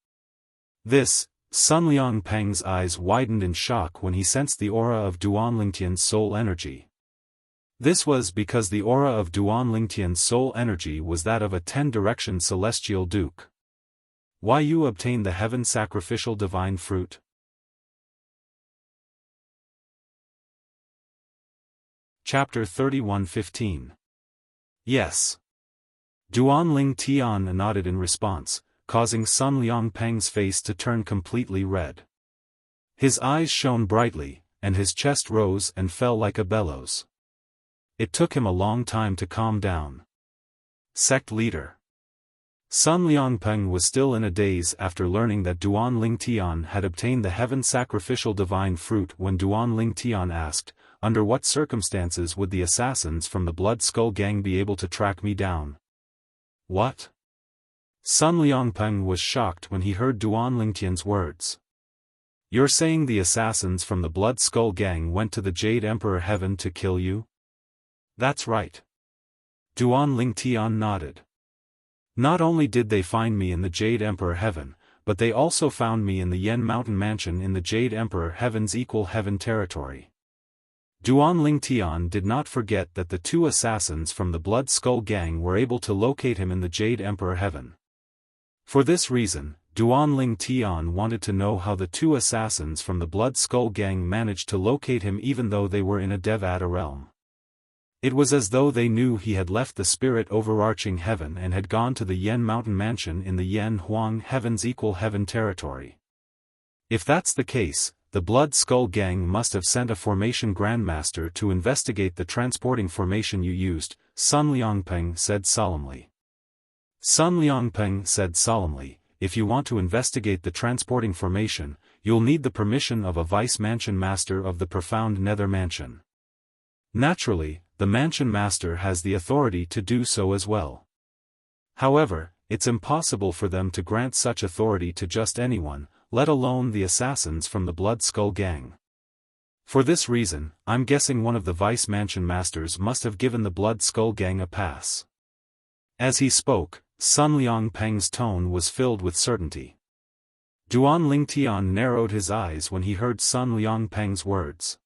Sun Liangpeng's eyes widened in shock when he sensed the aura of Duan Lingtian's soul energy. This was because the aura of Duan Lingtian's soul energy was that of a 10-direction celestial duke. Why you obtain the heaven sacrificial divine fruit? Chapter 31:15. Yes. Duan Lingtian nodded in response, causing Sun Liangpeng's face to turn completely red. His eyes shone brightly, and his chest rose and fell like a bellows. It took him a long time to calm down. Sect leader. Sun Liangpeng was still in a daze after learning that Duan Lingtian had obtained the heaven sacrificial divine fruit when Duan Lingtian asked, "Under what circumstances would the assassins from the Blood Skull Gang be able to track me down?" What? Sun Liangpeng was shocked when he heard Duan Lingtian's words. You're saying the assassins from the Blood Skull Gang went to the Jade Emperor Heaven to kill you? That's right. Duan Lingtian nodded. Not only did they find me in the Jade Emperor Heaven, but they also found me in the Yen Mountain Mansion in the Jade Emperor Heaven's equal heaven territory. Duan Lingtian did not forget that the two assassins from the Blood Skull Gang were able to locate him in the Jade Emperor Heaven. For this reason, Duan Lingtian wanted to know how the two assassins from the Blood Skull Gang managed to locate him even though they were in a Devata realm. It was as though they knew he had left the spirit overarching heaven and had gone to the Yen Mountain Mansion in the Yen Huang Heaven's equal heaven territory. If that's the case, the Blood Skull Gang must have sent a formation grandmaster to investigate the transporting formation you used, Sun Liangpeng said solemnly. Sun Liangpeng said solemnly, if you want to investigate the transporting formation, you'll need the permission of a vice mansion master of the profound nether mansion. Naturally, the mansion master has the authority to do so as well. However, it's impossible for them to grant such authority to just anyone, let alone the assassins from the Blood Skull Gang. For this reason, I'm guessing one of the vice mansion masters must have given the Blood Skull Gang a pass. As he spoke, Sun Liangpeng's tone was filled with certainty. Duan Lingtian narrowed his eyes when he heard Sun Liangpeng's words.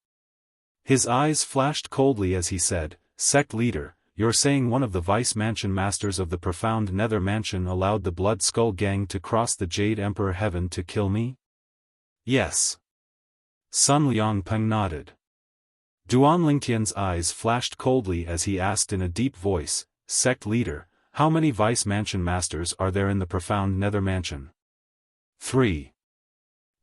His eyes flashed coldly as he said, Sect leader, you're saying one of the vice mansion masters of the profound nether mansion allowed the Blood Skull Gang to cross the Jade Emperor Heaven to kill me? Yes. Sun Liangpeng nodded. Duan Lingtian's eyes flashed coldly as he asked in a deep voice, Sect leader, how many vice mansion masters are there in the profound nether mansion? 3.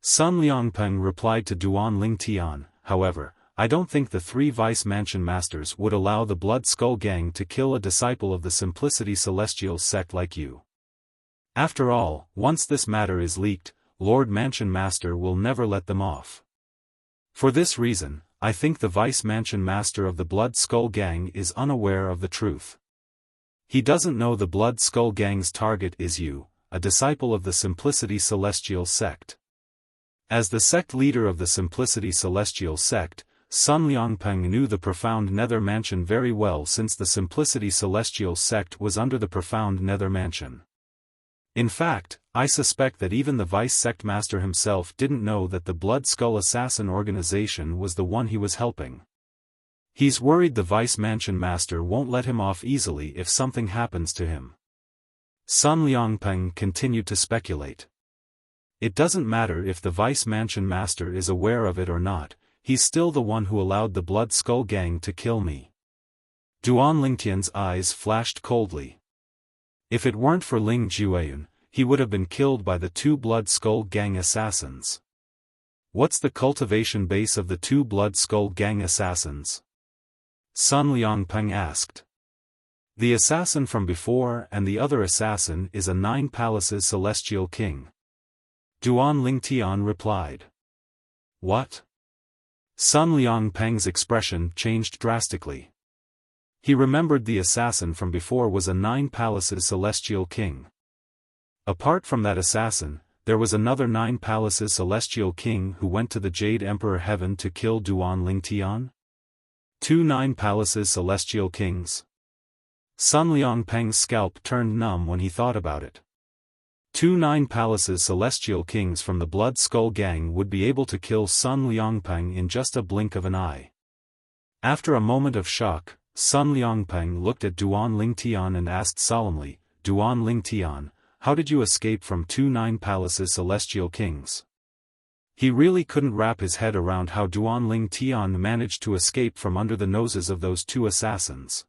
Sun Liangpeng replied to Duan Lingtian, however, I don't think the 3 vice mansion masters would allow the Blood Skull Gang to kill a disciple of the Simplicity Celestial sect like you. After all, once this matter is leaked, Lord Mansion Master will never let them off. For this reason, I think the vice mansion master of the Blood Skull Gang is unaware of the truth. He doesn't know the Blood Skull Gang's target is you, a disciple of the Simplicity Celestial sect. As the sect leader of the Simplicity Celestial sect, Sun Liangpeng knew the profound nether mansion very well since the Simplicity Celestial sect was under the profound nether mansion. In fact, I suspect that even the vice sect master himself didn't know that the Blood Skull Assassin organization was the one he was helping. He's worried the vice mansion master won't let him off easily if something happens to him. Sun Liangpeng continued to speculate. It doesn't matter if the vice mansion master is aware of it or not, he's still the one who allowed the Blood Skull Gang to kill me. Duan Lingtian's eyes flashed coldly. If it weren't for Ling Jueyun, he would have been killed by the two Blood Skull Gang assassins. What's the cultivation base of the two Blood Skull Gang assassins? Sun Liangpeng asked. The assassin from before and the other assassin is a 9 palaces celestial king. Duan Lingtian replied. What? Sun Liangpeng's expression changed drastically. He remembered the assassin from before was a 9 palaces celestial king. Apart from that assassin, there was another 9 palaces celestial king who went to the Jade Emperor Heaven to kill Duan Lingtian? 2 9 palaces celestial kings? Sun Liangpeng's scalp turned numb when he thought about it. 2 9 palaces celestial kings from the Blood Skull Gang would be able to kill Sun Liangpeng in just a blink of an eye. After a moment of shock, Sun Liangpeng looked at Duan Lingtian and asked solemnly, Duan Lingtian, how did you escape from 2 9 palaces celestial kings? He really couldn't wrap his head around how Duan Lingtian managed to escape from under the noses of those 2 assassins.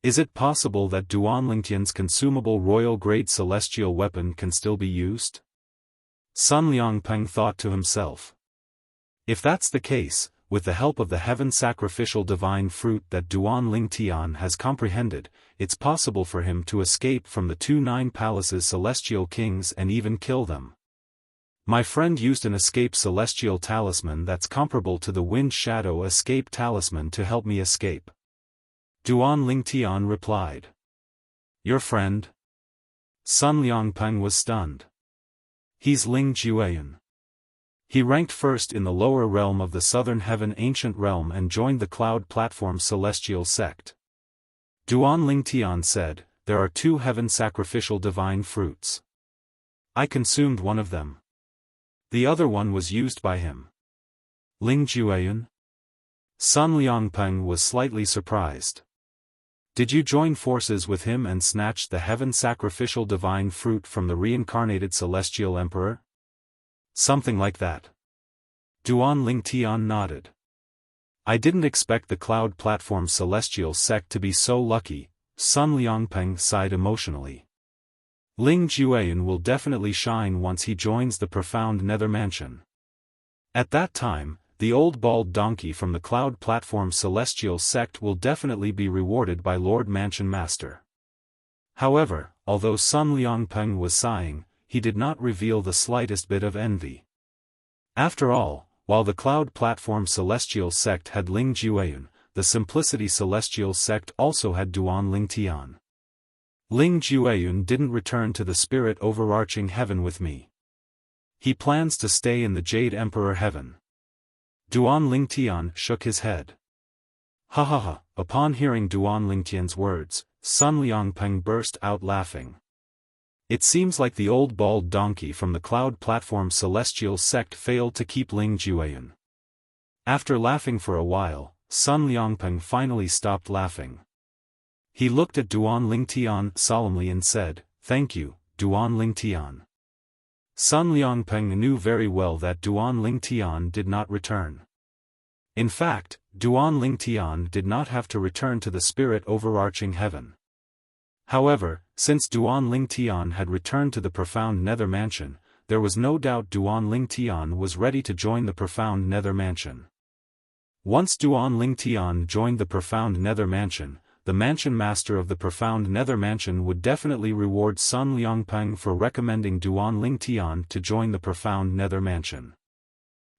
Is it possible that Duan Lingtian's consumable royal-grade celestial weapon can still be used? Sun Liangpeng thought to himself. If that's the case, with the help of the heaven sacrificial divine fruit that Duan Lingtian has comprehended, it's possible for him to escape from the 2 9 palaces celestial kings and even kill them. My friend used an escape celestial talisman that's comparable to the Wind Shadow escape talisman to help me escape. Duan Lingtian replied. Your friend? Sun Liangpeng was stunned. He's Ling Jueyun. He ranked first in the lower realm of the Southern Heaven Ancient Realm and joined the Cloud Platform Celestial Sect. Duan Lingtian said, there are 2 heaven sacrificial divine fruits. I consumed one of them. The other one was used by him. Ling Jueyun? Sun Liangpeng was slightly surprised. Did you join forces with him and snatch the heaven sacrificial divine fruit from the reincarnated celestial emperor? Something like that. Duan Lingtian nodded. I didn't expect the Cloud Platform Celestial Sect to be so lucky, Sun Liangpeng sighed emotionally. Ling Jueyun will definitely shine once he joins the profound Nether Mansion. At that time, the old bald donkey from the Cloud Platform Celestial Sect will definitely be rewarded by Lord Mansion Master. However, although Sun Liangpeng was sighing, he did not reveal the slightest bit of envy. After all, while the Cloud Platform Celestial Sect had Ling Jueyun, the Simplicity Celestial Sect also had Duan Lingtian. Ling Jueyun didn't return to the spirit overarching heaven with me. He plans to stay in the Jade Emperor Heaven. Duan Lingtian shook his head. Ha ha ha, upon hearing Duan Lingtian's words, Sun Liangpeng burst out laughing. It seems like the old bald donkey from the Cloud Platform Celestial Sect failed to keep Ling Jueyun. After laughing for a while, Sun Liangpeng finally stopped laughing. He looked at Duan Lingtian solemnly and said, Thank you, Duan Lingtian. Sun Liangpeng knew very well that Duan Lingtian did not return. In fact, Duan Lingtian did not have to return to the spirit overarching heaven. However, since Duan Lingtian had returned to the profound Nether Mansion, there was no doubt Duan Lingtian was ready to join the profound Nether Mansion. Once Duan Lingtian joined the profound Nether Mansion, the Mansion Master of the profound Nether Mansion would definitely reward Sun Liangpeng for recommending Duan Lingtian to join the profound Nether Mansion.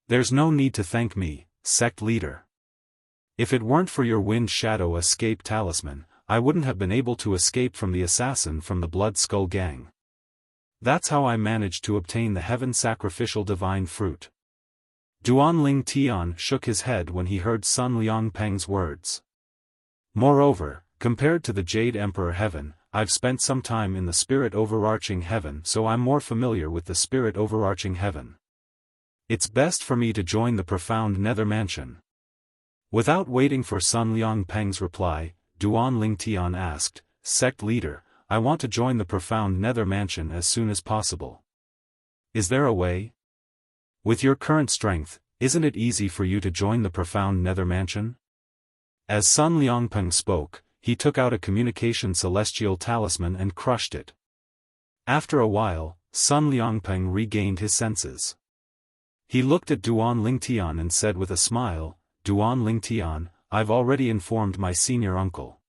There's no need to thank me, sect leader. If it weren't for your Wind Shadow escape talisman, I wouldn't have been able to escape from the assassin from the Blood Skull Gang. That's how I managed to obtain the heaven sacrificial divine fruit. Duan Lingtian shook his head when he heard Sun Liangpeng's words. Moreover, compared to the Jade Emperor Heaven, I've spent some time in the spirit overarching heaven, so I'm more familiar with the spirit overarching heaven. It's best for me to join the profound Nether Mansion. Without waiting for Sun Liangpeng's reply, Duan Lingtian asked, Sect leader, I want to join the profound Nether Mansion as soon as possible. Is there a way? With your current strength, isn't it easy for you to join the profound Nether Mansion? As Sun Liangpeng spoke, he took out a communication celestial talisman and crushed it. After a while, Sun Liangpeng regained his senses. He looked at Duan Lingtian and said with a smile, "Duan Lingtian, I've already informed my senior uncle.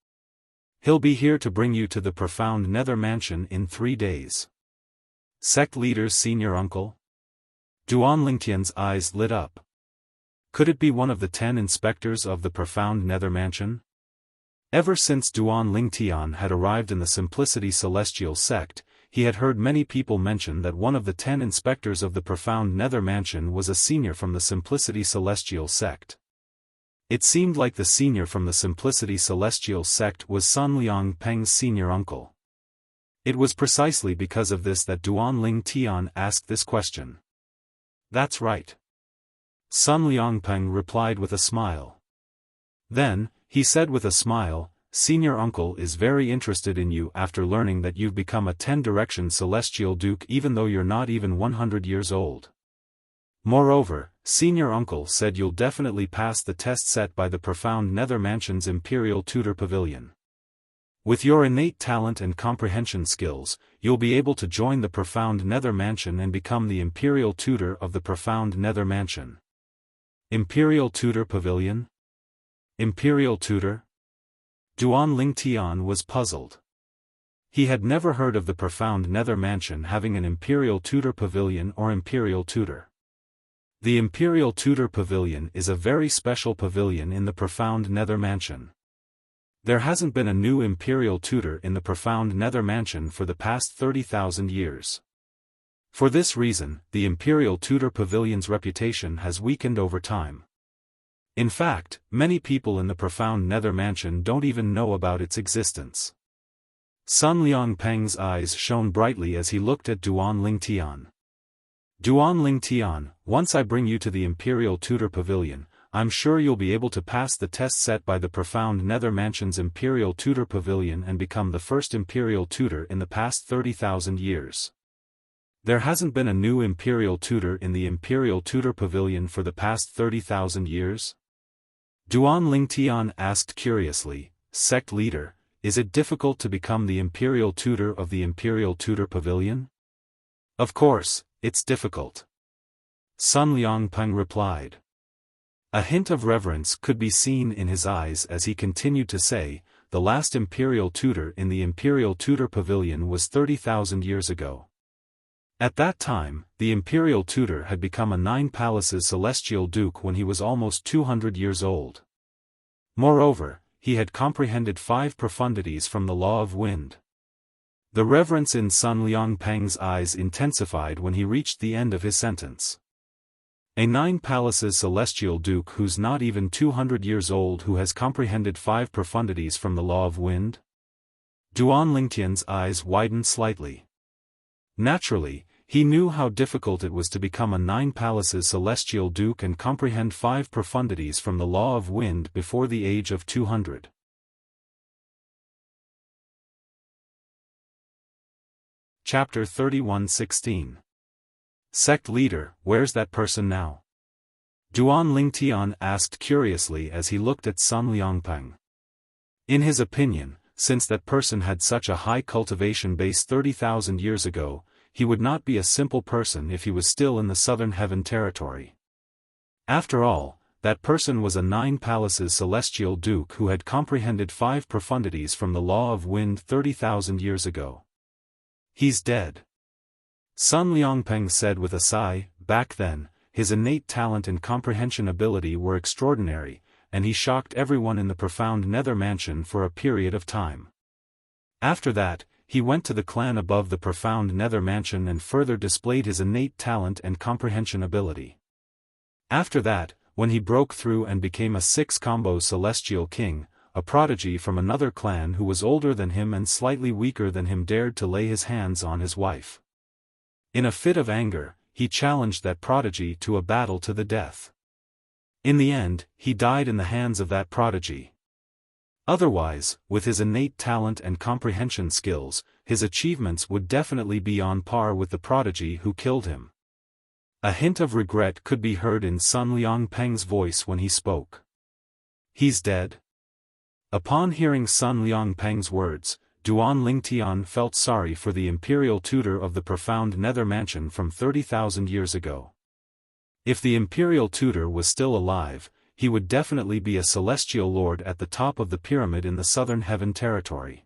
He'll be here to bring you to the profound nether mansion in 3 days." Sect leader's senior uncle? Duan Lingtian's eyes lit up. Could it be one of the 10 inspectors of the profound nether mansion? Ever since Duan Lingtian had arrived in the Simplicity Celestial sect, he had heard many people mention that one of the 10 inspectors of the profound nether mansion was a senior from the Simplicity Celestial sect. It seemed like the senior from the Simplicity Celestial sect was Sun Liangpeng's senior uncle. It was precisely because of this that Duan Lingtian asked this question. "That's right." Sun Liangpeng replied with a smile. Then, he said with a smile, "Senior uncle is very interested in you after learning that you've become a 10-direction celestial duke even though you're not even 100 years old. Moreover, senior uncle said you'll definitely pass the test set by the profound nether mansion's Imperial Tutor Pavilion. With your innate talent and comprehension skills, you'll be able to join the profound nether mansion and become the Imperial Tutor of the profound nether mansion." Imperial Tutor Pavilion? Imperial Tutor? Duan Lingtian was puzzled. He had never heard of the profound nether mansion having an Imperial Tutor Pavilion or Imperial Tutor. The Imperial Tutor Pavilion is a very special pavilion in the profound nether mansion. There hasn't been a new Imperial Tutor in the profound nether mansion for the past 30,000 years. For this reason, the Imperial Tutor Pavilion's reputation has weakened over time. In fact, many people in the profound nether mansion don't even know about its existence. Sun Liangpeng's eyes shone brightly as he looked at Duan Lingtian. "Duan Lingtian, once I bring you to the Imperial Tutor Pavilion, I'm sure you'll be able to pass the test set by the profound nether mansion's Imperial Tutor Pavilion and become the first Imperial Tutor in the past 30,000 years. There hasn't been a new Imperial Tutor in the Imperial Tutor Pavilion for the past 30,000 years? Duan Lingtian asked curiously, "Sect leader, is it difficult to become the Imperial Tutor of the Imperial Tutor Pavilion?" "Of course, it's difficult," Sun Liangpeng replied. A hint of reverence could be seen in his eyes as he continued to say, "The last Imperial Tutor in the Imperial Tutor Pavilion was 30,000 years ago. At that time, the Imperial Tutor had become a 9 Palaces Celestial Duke when he was almost 200 years old. Moreover, he had comprehended 5 profundities from the Law of Wind." The reverence in Sun Liangpeng's eyes intensified when he reached the end of his sentence. A 9 Palaces Celestial Duke who's not even 200 years old who has comprehended 5 profundities from the Law of Wind? Duan Lingtian's eyes widened slightly. Naturally, he knew how difficult it was to become a 9 Palaces Celestial Duke and comprehend 5 profundities from the Law of Wind before the age of 200. Chapter 31:16. Sect leader, where's that person now? Duan Lingtian asked curiously as he looked at Sun Liangpeng. In his opinion, since that person had such a high cultivation base 30,000 years ago, he would not be a simple person if he was still in the Southern Heaven territory. After all, that person was a 9 Palaces Celestial Duke who had comprehended 5 profundities from the Law of Wind 30,000 years ago. He's dead. Sun Liangpeng said with a sigh. Back then, his innate talent and comprehension ability were extraordinary, and he shocked everyone in the profound nether mansion for a period of time. After that, he went to the clan above the profound nether mansion and further displayed his innate talent and comprehension ability. After that, when he broke through and became a 6-combo celestial king, a prodigy from another clan who was older than him and slightly weaker than him dared to lay his hands on his wife. In a fit of anger, he challenged that prodigy to a battle to the death. In the end, he died in the hands of that prodigy. Otherwise, with his innate talent and comprehension skills, his achievements would definitely be on par with the prodigy who killed him. A hint of regret could be heard in Sun Liangpeng's voice when he spoke. He's dead? Upon hearing Sun Liangpeng's words, Duan Lingtian felt sorry for the imperial tutor of the profound nether mansion from 30,000 years ago. If the imperial tutor was still alive, he would definitely be a celestial lord at the top of the pyramid in the southern heaven territory.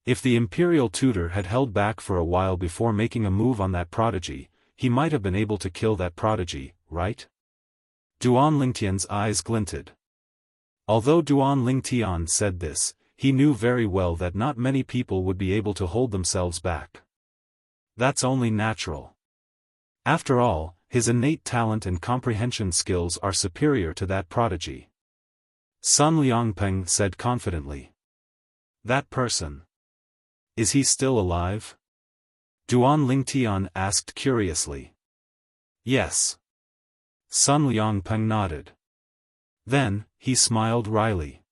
If the imperial tutor had held back for a while before making a move on that prodigy, he might have been able to kill that prodigy, right? Duan Lingtian's eyes glinted. Although Duan Lingtian said this, he knew very well that not many people would be able to hold themselves back. That's only natural. After all, his innate talent and comprehension skills are superior to that prodigy. Sun Liangpeng said confidently. That person. Is he still alive? Duan Lingtian asked curiously. Yes. Sun Liangpeng nodded. Then, he smiled wryly.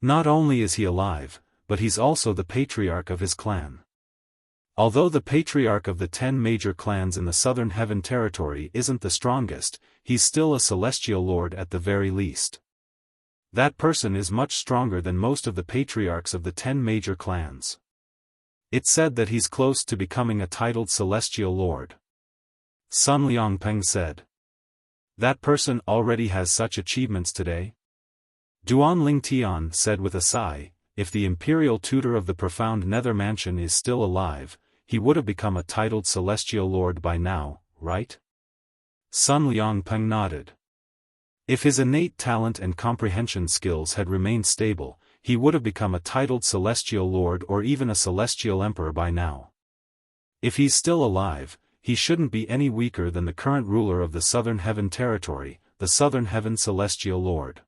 Not only is he alive, but he's also the patriarch of his clan. Although the patriarch of the 10 major clans in the southern heaven territory isn't the strongest, he's still a celestial lord at the very least. That person is much stronger than most of the patriarchs of the 10 major clans. It's said that he's close to becoming a titled celestial lord. Sun Liangpeng said. That person already has such achievements today? Duan Lingtian said with a sigh, if the imperial tutor of the profound nether mansion is still alive, he would have become a titled celestial lord by now, right? Sun Liangpeng nodded. If his innate talent and comprehension skills had remained stable, he would have become a titled celestial lord or even a celestial emperor by now. If he's still alive, he shouldn't be any weaker than the current ruler of the southern heaven territory, the southern heaven celestial lord.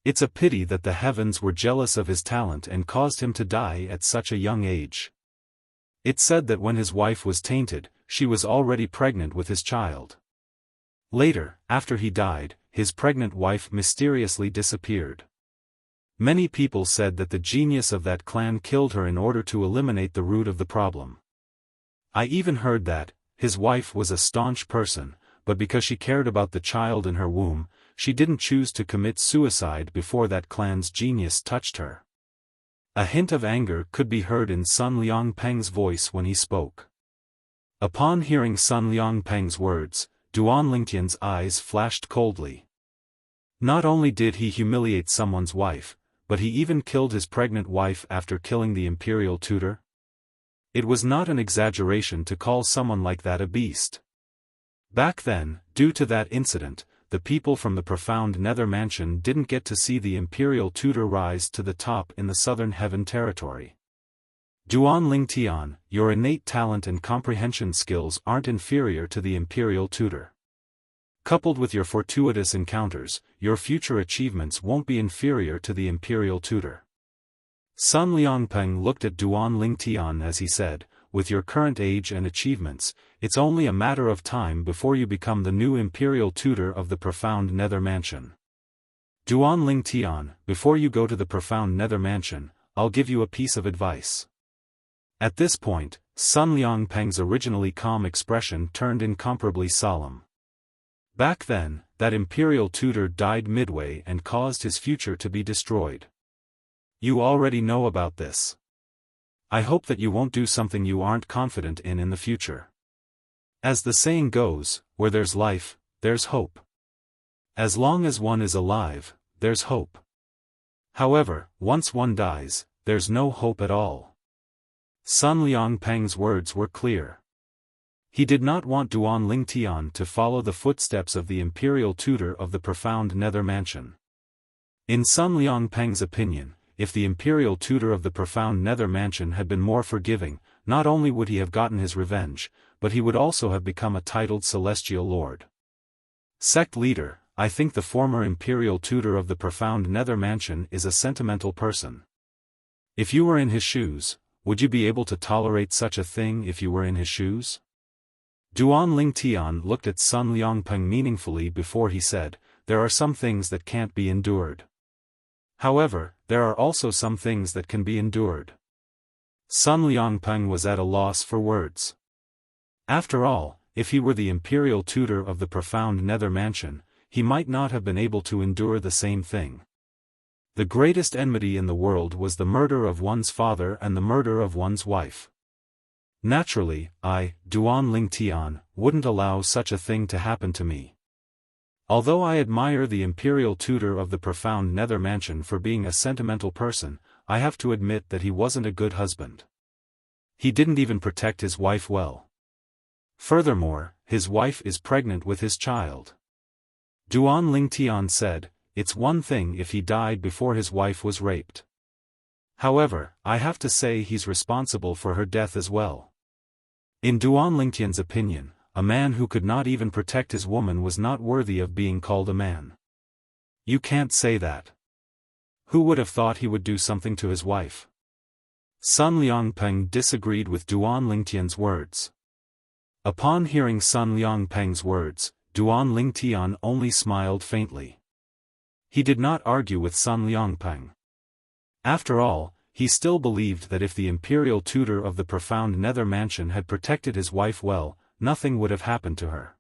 It's a pity that the heavens were jealous of his talent and caused him to die at such a young age. It's said that when his wife was tainted, she was already pregnant with his child. Later, after he died, his pregnant wife mysteriously disappeared. Many people said that the genius of that clan killed her in order to eliminate the root of the problem. I even heard that, his wife was a staunch person, but because she cared about the child in her womb, she didn't choose to commit suicide before that clan's genius touched her. A hint of anger could be heard in Sun Liangpeng's voice when he spoke. Upon hearing Sun Liangpeng's words, Duan Lingtian's eyes flashed coldly. Not only did he humiliate someone's wife, but he even killed his pregnant wife after killing the imperial tutor. It was not an exaggeration to call someone like that a beast. Back then, due to that incident, the people from the profound nether mansion didn't get to see the imperial tutor rise to the top in the southern heaven territory. Duan Lingtian, your innate talent and comprehension skills aren't inferior to the imperial tutor. Coupled with your fortuitous encounters, your future achievements won't be inferior to the imperial tutor. Sun Liangpeng looked at Duan Lingtian as he said, with your current age and achievements, it's only a matter of time before you become the new imperial tutor of the profound nether mansion. Duan Lingtian, before you go to the profound nether mansion, I'll give you a piece of advice. At this point, Sun Liangpeng's originally calm expression turned incomparably solemn. Back then, that imperial tutor died midway and caused his future to be destroyed. You already know about this. I hope that you won't do something you aren't confident in the future. As the saying goes, where there's life, there's hope. As long as one is alive, there's hope. However, once one dies, there's no hope at all. Sun Liangpeng's words were clear. He did not want Duan Lingtian to follow the footsteps of the imperial tutor of the profound nether mansion. In Sun Liangpeng's opinion, if the imperial tutor of the profound nether mansion had been more forgiving, not only would he have gotten his revenge, but he would also have become a titled celestial lord. Sect leader, I think the former imperial tutor of the profound nether mansion is a sentimental person. If you were in his shoes, would you be able to tolerate such a thing if you were in his shoes? Duan Lingtian looked at Sun Liangpeng meaningfully before he said, there are some things that can't be endured. However, there are also some things that can be endured. Sun Liangpeng was at a loss for words. After all, if he were the imperial tutor of the profound nether mansion, he might not have been able to endure the same thing. The greatest enmity in the world was the murder of one's father and the murder of one's wife. Naturally, I, Duan Ling Tian, wouldn't allow such a thing to happen to me. Although I admire the imperial tutor of the profound Nether Mansion for being a sentimental person, I have to admit that he wasn't a good husband. He didn't even protect his wife well. Furthermore, his wife is pregnant with his child. Duan Ling Tian said, "It's one thing if he died before his wife was raped. However, I have to say he's responsible for her death as well." In Duan Lingtian's opinion, a man who could not even protect his woman was not worthy of being called a man. You can't say that. Who would have thought he would do something to his wife? Sun Liangpeng disagreed with Duan Lingtian's words. Upon hearing Sun Liangpeng's words, Duan Lingtian only smiled faintly. He did not argue with Sun Liangpeng. After all, he still believed that if the imperial tutor of the profound Nether Mansion had protected his wife well, nothing would have happened to her.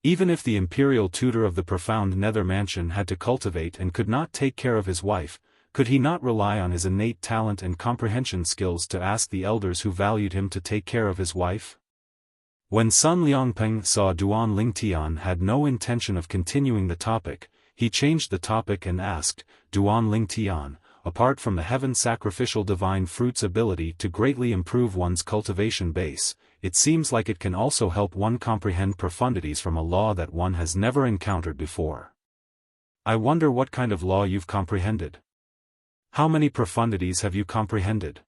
Even if the imperial tutor of the profound Nether Mansion had to cultivate and could not take care of his wife, could he not rely on his innate talent and comprehension skills to ask the elders who valued him to take care of his wife? When Sun Liangpeng saw Duan Lingtian had no intention of continuing the topic, he changed the topic and asked, "Duan Lingtian, apart from the heaven sacrificial divine fruit's ability to greatly improve one's cultivation base, it seems like it can also help one comprehend profundities from a law that one has never encountered before. I wonder what kind of law you've comprehended. How many profundities have you comprehended?"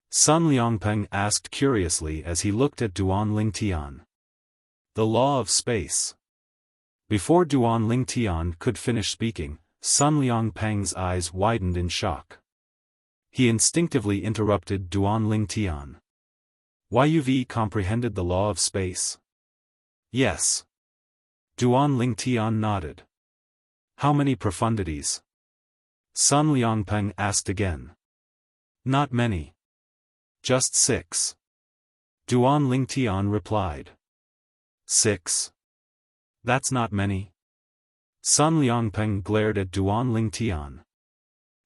Sun Liangpeng asked curiously as he looked at Duan Lingtian. "The law of space." Before Duan Lingtian could finish speaking, Sun Liangpeng's eyes widened in shock. He instinctively interrupted Duan Lingtian. "You've comprehended the law of space?" "Yes." Duan Lingtian nodded. "How many profundities?" Sun Liangpeng asked again. "Not many. Just 6. Duan Lingtian replied. 6? That's not many." Sun Liangpeng glared at Duan Lingtian.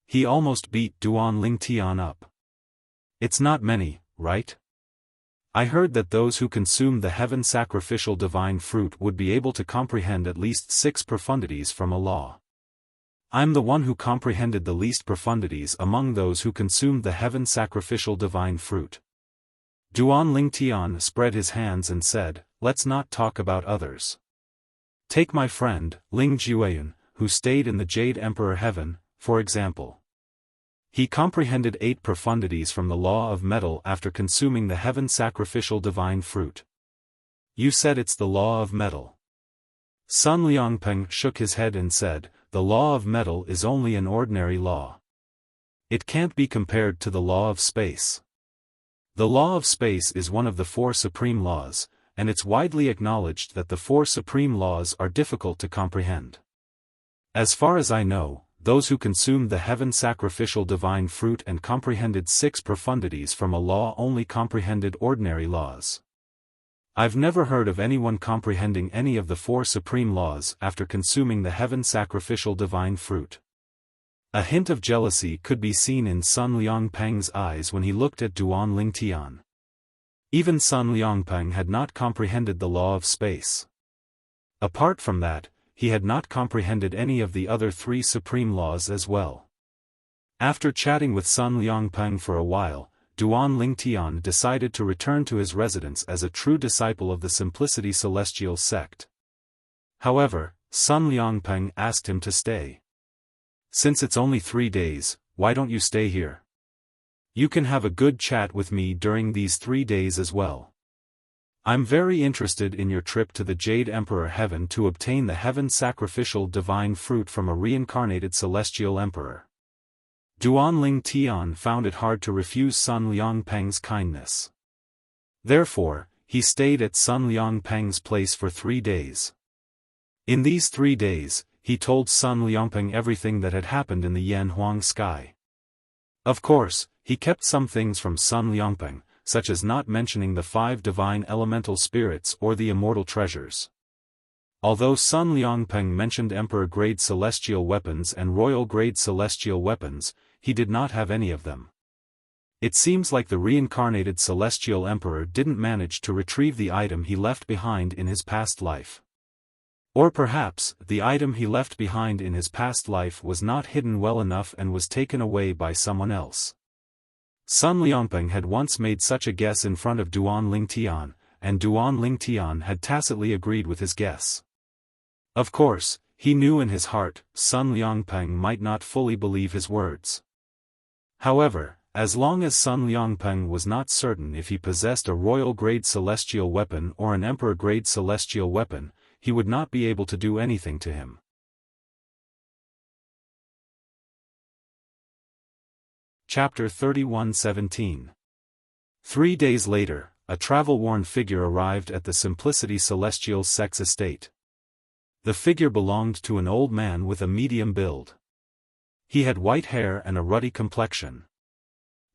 He almost beat Duan Lingtian up. "It's not many, right? I heard that those who consumed the heaven sacrificial divine fruit would be able to comprehend at least 6 profundities from a law. I'm the one who comprehended the least profundities among those who consumed the heaven sacrificial divine fruit." Duan Lingtian spread his hands and said, "Let's not talk about others. Take my friend, Ling Jiuyan, who stayed in the Jade Emperor Heaven, for example. He comprehended 8 profundities from the law of metal after consuming the heaven sacrificial divine fruit." "You said it's the law of metal." Sun Liangpeng shook his head and said, "The law of metal is only an ordinary law. It can't be compared to the law of space. The law of space is one of the 4 supreme laws, and it's widely acknowledged that the 4 supreme laws are difficult to comprehend. As far as I know, those who consumed the heaven sacrificial divine fruit and comprehended 6 profundities from a law only comprehended ordinary laws. I've never heard of anyone comprehending any of the 4 supreme laws after consuming the heaven sacrificial divine fruit." A hint of jealousy could be seen in Sun Liangpeng's eyes when he looked at Duan Lingtian. Even Sun Liangpeng had not comprehended the law of space. Apart from that, he had not comprehended any of the other 3 supreme laws as well. After chatting with Sun Liangpeng for a while, Duan Lingtian decided to return to his residence as a true disciple of the Simplicity Celestial sect. However, Sun Liangpeng asked him to stay. "Since it's only 3 days, why don't you stay here? You can have a good chat with me during these 3 days as well. I'm very interested in your trip to the Jade Emperor Heaven to obtain the heaven sacrificial divine fruit from a reincarnated celestial emperor." Duan Lingtian found it hard to refuse Sun Liangpeng's kindness. Therefore, he stayed at Sun Liangpeng's place for 3 days. In these 3 days, he told Sun Liangpeng everything that had happened in the Yanhuang sky. Of course, he kept some things from Sun Liangpeng, such as not mentioning the 5 divine elemental spirits or the immortal treasures. Although Sun Liangpeng mentioned Emperor-grade celestial weapons and royal-grade celestial weapons, he did not have any of them. It seems like the reincarnated celestial emperor didn't manage to retrieve the item he left behind in his past life. Or perhaps, the item he left behind in his past life was not hidden well enough and was taken away by someone else. Sun Liangpeng had once made such a guess in front of Duan Lingtian, and Duan Lingtian had tacitly agreed with his guess. Of course, he knew in his heart, Sun Liangpeng might not fully believe his words. However, as long as Sun Liangpeng was not certain if he possessed a royal-grade celestial weapon or an emperor-grade celestial weapon, he would not be able to do anything to him. Chapter 31:17. 3 days later, a travel-worn figure arrived at the Simplicity Celestial Sect's estate. The figure belonged to an old man with a medium build. He had white hair and a ruddy complexion.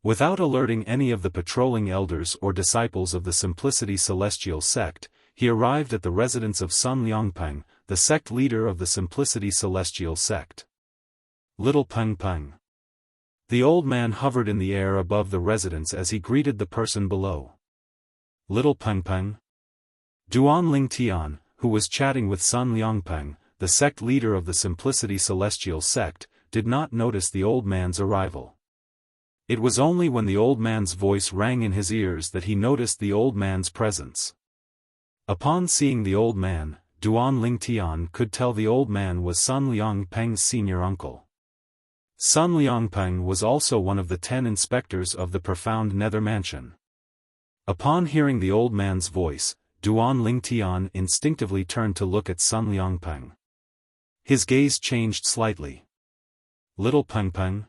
Without alerting any of the patrolling elders or disciples of the Simplicity Celestial Sect, he arrived at the residence of Sun Liangpeng, the sect leader of the Simplicity Celestial Sect. Little Peng Peng. The old man hovered in the air above the residence as he greeted the person below. Little Peng Peng. Duan Lingtian, who was chatting with Sun Liangpeng, the sect leader of the Simplicity Celestial Sect, did not notice the old man's arrival. It was only when the old man's voice rang in his ears that he noticed the old man's presence. Upon seeing the old man, Duan Lingtian could tell the old man was Sun Liangpeng's senior uncle. Sun Liangpeng was also one of the 10 inspectors of the profound Nether Mansion. Upon hearing the old man's voice, Duan Lingtian instinctively turned to look at Sun Liangpeng. His gaze changed slightly. Little Peng Peng.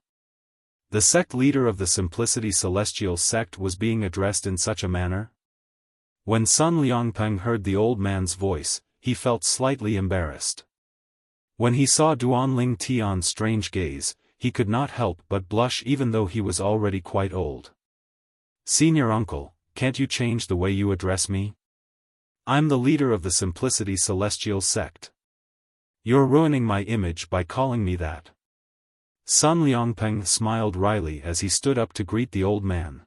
The sect leader of the Simplicity Celestial Sect was being addressed in such a manner? When Sun Liangpeng heard the old man's voice, he felt slightly embarrassed. When he saw Duan Lingtian's strange gaze, he could not help but blush even though he was already quite old. Senior uncle, can't you change the way you address me? I'm the leader of the Simplicity Celestial Sect. You're ruining my image by calling me that. Sun Liangpeng smiled wryly as he stood up to greet the old man.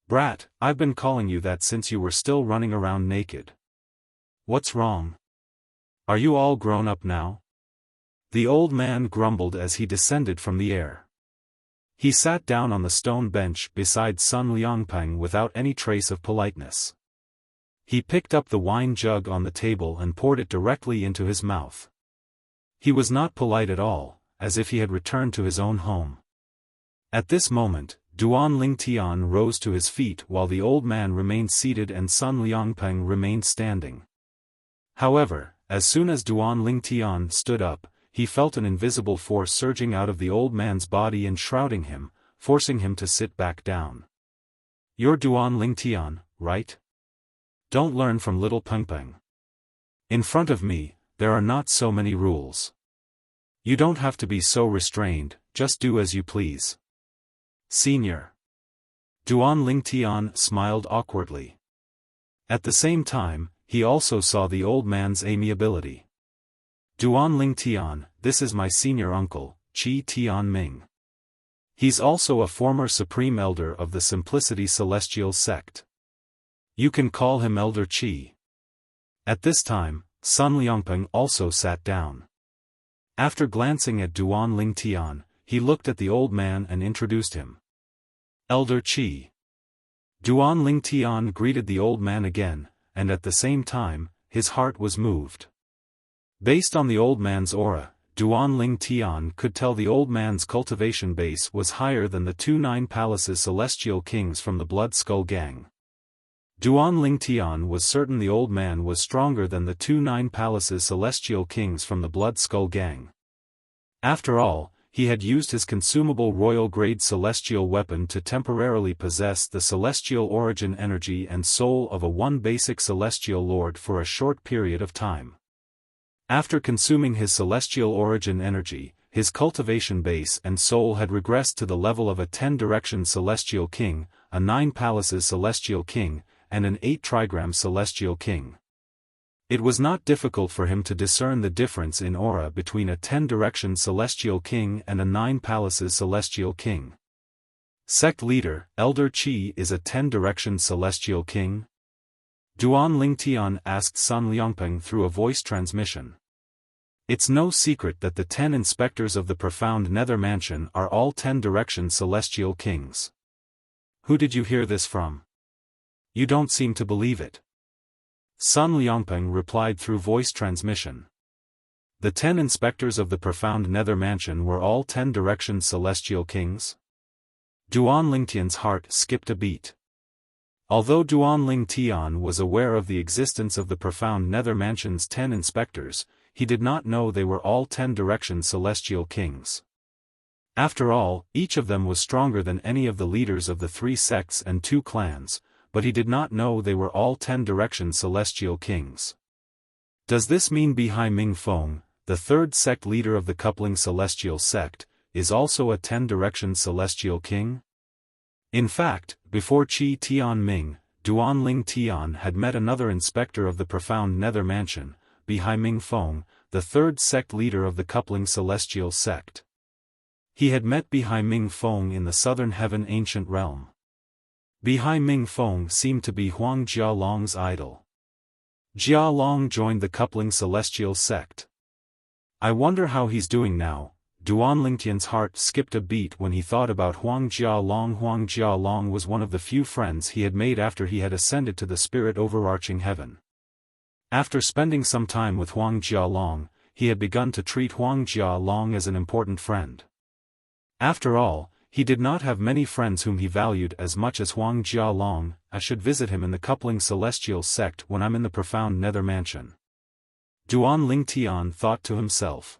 Brat, I've been calling you that since you were still running around naked. What's wrong? Are you all grown up now? The old man grumbled as he descended from the air. He sat down on the stone bench beside Sun Liangpeng without any trace of politeness. He picked up the wine jug on the table and poured it directly into his mouth. He was not polite at all, as if he had returned to his own home. At this moment, Duan Lingtian rose to his feet while the old man remained seated and Sun Liangpeng remained standing. However, as soon as Duan Lingtian stood up, he felt an invisible force surging out of the old man's body and shrouding him, forcing him to sit back down. You're Duan Lingtian, right? Don't learn from little Peng Peng. In front of me, there are not so many rules. You don't have to be so restrained, just do as you please. Senior. Duan Lingtian smiled awkwardly. At the same time, he also saw the old man's amiability. Duan Lingtian, this is my senior uncle, Qi Tianming. He's also a former supreme elder of the Simplicity Celestial Sect. You can call him Elder Qi. At this time, Sun Liangpeng also sat down. After glancing at Duan Lingtian, he looked at the old man and introduced him. Elder Qi. Duan Lingtian greeted the old man again, and at the same time, his heart was moved. Based on the old man's aura, Duan Lingtian could tell the old man's cultivation base was higher than the 2 Nine Palaces Celestial Kings from the Blood Skull Gang. Duan Lingtian was certain the old man was stronger than the 2 Nine Palaces Celestial Kings from the Blood Skull Gang. After all, he had used his consumable royal-grade celestial weapon to temporarily possess the celestial origin energy and soul of a one basic celestial lord for a short period of time. After consuming his celestial origin energy, his cultivation base and soul had regressed to the level of a 10-direction celestial king, a 9 palaces celestial king, and an 8 trigram celestial king. It was not difficult for him to discern the difference in aura between a 10-direction celestial king and a 9-palaces celestial king. Sect leader, Elder Qi is a 10-direction celestial king? Duan Lingtian asked Sun Liangpeng through a voice transmission. It's no secret that the 10 inspectors of the profound nether mansion are all 10-direction celestial kings. Who did you hear this from? You don't seem to believe it. Sun Liangpeng replied through voice transmission. The 10 inspectors of the profound nether mansion were all 10-direction celestial kings? Duan Lingtian's heart skipped a beat. Although Duan Lingtian was aware of the existence of the profound nether mansion's 10 inspectors, he did not know they were all 10-direction celestial kings. After all, each of them was stronger than any of the leaders of the 3 sects and 2 clans, but he did not know they were all 10-direction celestial kings. Does this mean Bihai Ming Feng, the 3rd sect leader of the coupling celestial sect, is also a 10-direction celestial king? In fact, before Qi Tianming, Duan Lingtian had met another inspector of the profound nether mansion, Bihai Ming Feng, the 3rd sect leader of the coupling celestial sect. He had met Bihai Ming Feng in the southern heaven ancient realm. Bihai Ming Feng seemed to be Huang Jialong's idol. Jialong joined the coupling celestial sect. I wonder how he's doing now. Duan Lingtian's heart skipped a beat when he thought about Huang Jialong. Huang Jialong was one of the few friends he had made after he had ascended to the spirit overarching heaven. After spending some time with Huang Jialong, he had begun to treat Huang Jialong as an important friend. After all, he did not have many friends whom he valued as much as Huang Jialong. I should visit him in the coupling celestial sect when I'm in the profound nether mansion. Duan Lingtian thought to himself.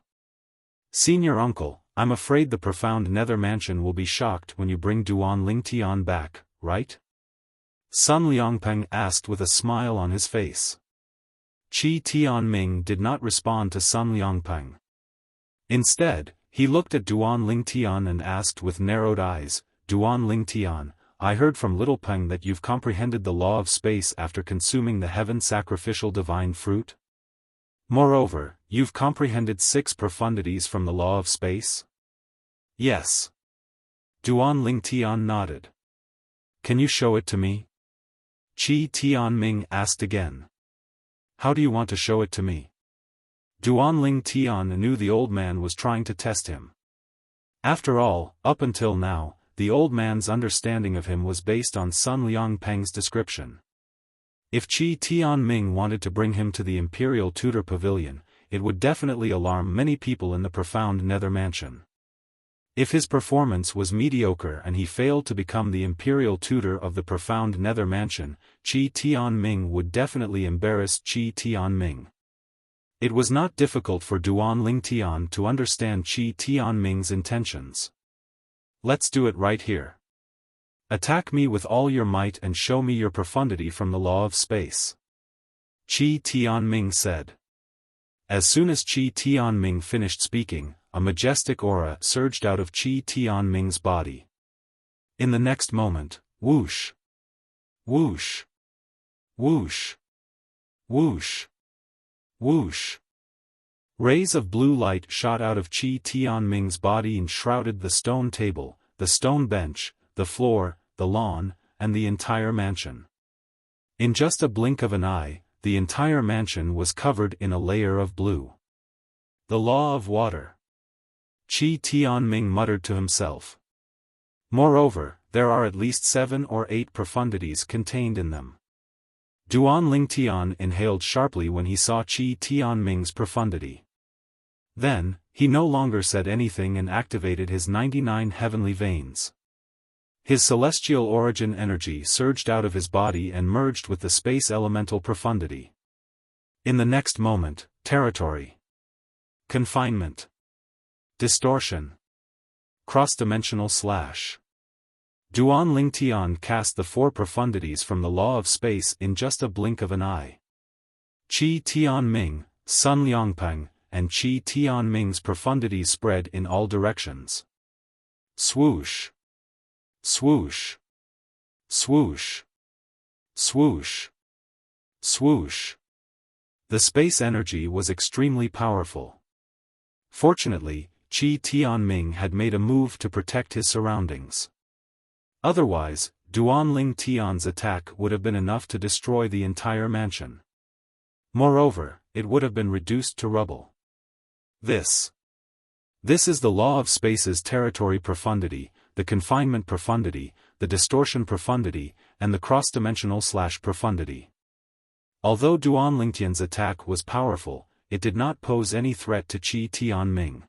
Senior uncle, I'm afraid the profound nether mansion will be shocked when you bring Duan Lingtian back, right? Sun Liangpeng asked with a smile on his face. Qi Tianming did not respond to Sun Liangpeng. Instead, he looked at Duan Lingtian and asked with narrowed eyes, Duan Lingtian, I heard from Little Peng that you've comprehended the law of space after consuming the heaven sacrificial divine fruit? Moreover, you've comprehended 6 profundities from the law of space? Yes. Duan Lingtian nodded. Can you show it to me? Qi Tianming asked again. How do you want to show it to me? Duan Lingtian knew the old man was trying to test him. After all, up until now, the old man's understanding of him was based on Sun Liangpeng's description. If Qi Tianming wanted to bring him to the Imperial Tutor Pavilion, it would definitely alarm many people in the profound nether mansion. If his performance was mediocre and he failed to become the Imperial Tutor of the profound nether mansion, Qi Tianming would definitely embarrass Qi Tianming. It was not difficult for Duan Lingtian to understand Qi Tianming's intentions. Let's do it right here. Attack me with all your might and show me your profundity from the law of space. Qi Tianming said. As soon as Qi Tianming finished speaking, a majestic aura surged out of Qi Tianming's body. In the next moment, whoosh! Whoosh! Whoosh! Whoosh! Whoosh! Rays of blue light shot out of Qi Tianming's body and shrouded the stone table, the stone bench, the floor, the lawn, and the entire mansion. In just a blink of an eye, the entire mansion was covered in a layer of blue. The law of water. Qi Tianming muttered to himself. Moreover, there are at least 7 or 8 profundities contained in them. Duan Lingtian inhaled sharply when he saw Qi Tianming's profundity. Then, he no longer said anything and activated his 99 heavenly veins. His celestial origin energy surged out of his body and merged with the space elemental profundity. In the next moment, territory. Confinement. Distortion. Cross-dimensional slash. Duan Lingtian cast the 4 profundities from the law of space in just a blink of an eye. Qi Tianming, Sun Liangpeng, and Qi Tianming's profundities spread in all directions. Swoosh! Swoosh! Swoosh! Swoosh! Swoosh! The space energy was extremely powerful. Fortunately, Qi Tianming had made a move to protect his surroundings. Otherwise, Duanling Tian's attack would have been enough to destroy the entire mansion. Moreover, it would have been reduced to rubble. This is the law of space's territory profundity, the confinement profundity, the distortion profundity, and the cross-dimensional profundity. Although Duanling Tian's attack was powerful, it did not pose any threat to Qi Tianming.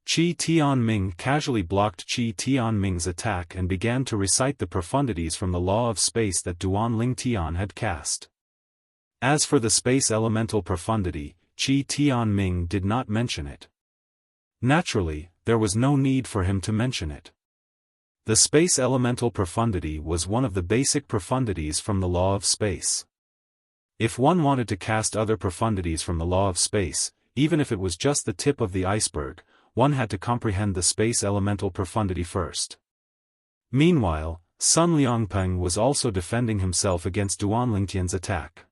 Qi Tianming casually blocked Qi Tianming's attack and began to recite the profundities from the law of space that Duanling Tian had cast. As for the space elemental profundity, Qi Tianming did not mention it. Naturally, there was no need for him to mention it. The space elemental profundity was one of the basic profundities from the law of space. If one wanted to cast other profundities from the law of space, even if it was just the tip of the iceberg, one had to comprehend the space elemental profundity first. Meanwhile, Sun Liangpeng was also defending himself against Duanling Tian's attack.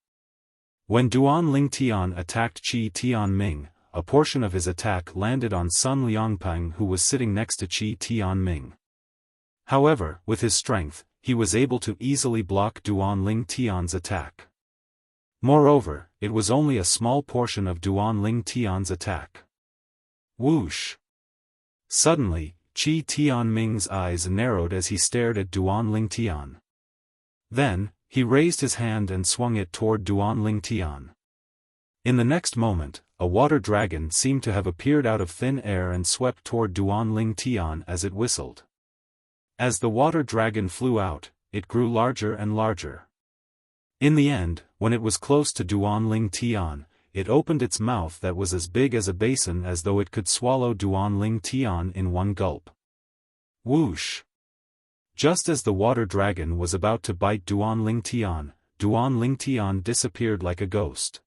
When Duanling Tian attacked Qi Tianming, a portion of his attack landed on Sun Liangpeng, who was sitting next to Qi Tianming. However, with his strength, he was able to easily block Duanling Tian's attack. Moreover, it was only a small portion of Duanling Tian's attack. Whoosh! Suddenly, Qi Tianming's eyes narrowed as he stared at Duanling Tian. Then, he raised his hand and swung it toward Duanling Tian. In the next moment, a water dragon seemed to have appeared out of thin air and swept toward Duanling Tian as it whistled. As the water dragon flew out, it grew larger and larger. In the end, when it was close to Duanling Tian, it opened its mouth that was as big as a basin, as though it could swallow Duanling Tian in one gulp. Whoosh! Just as the water dragon was about to bite Duanling Tian disappeared like a ghost.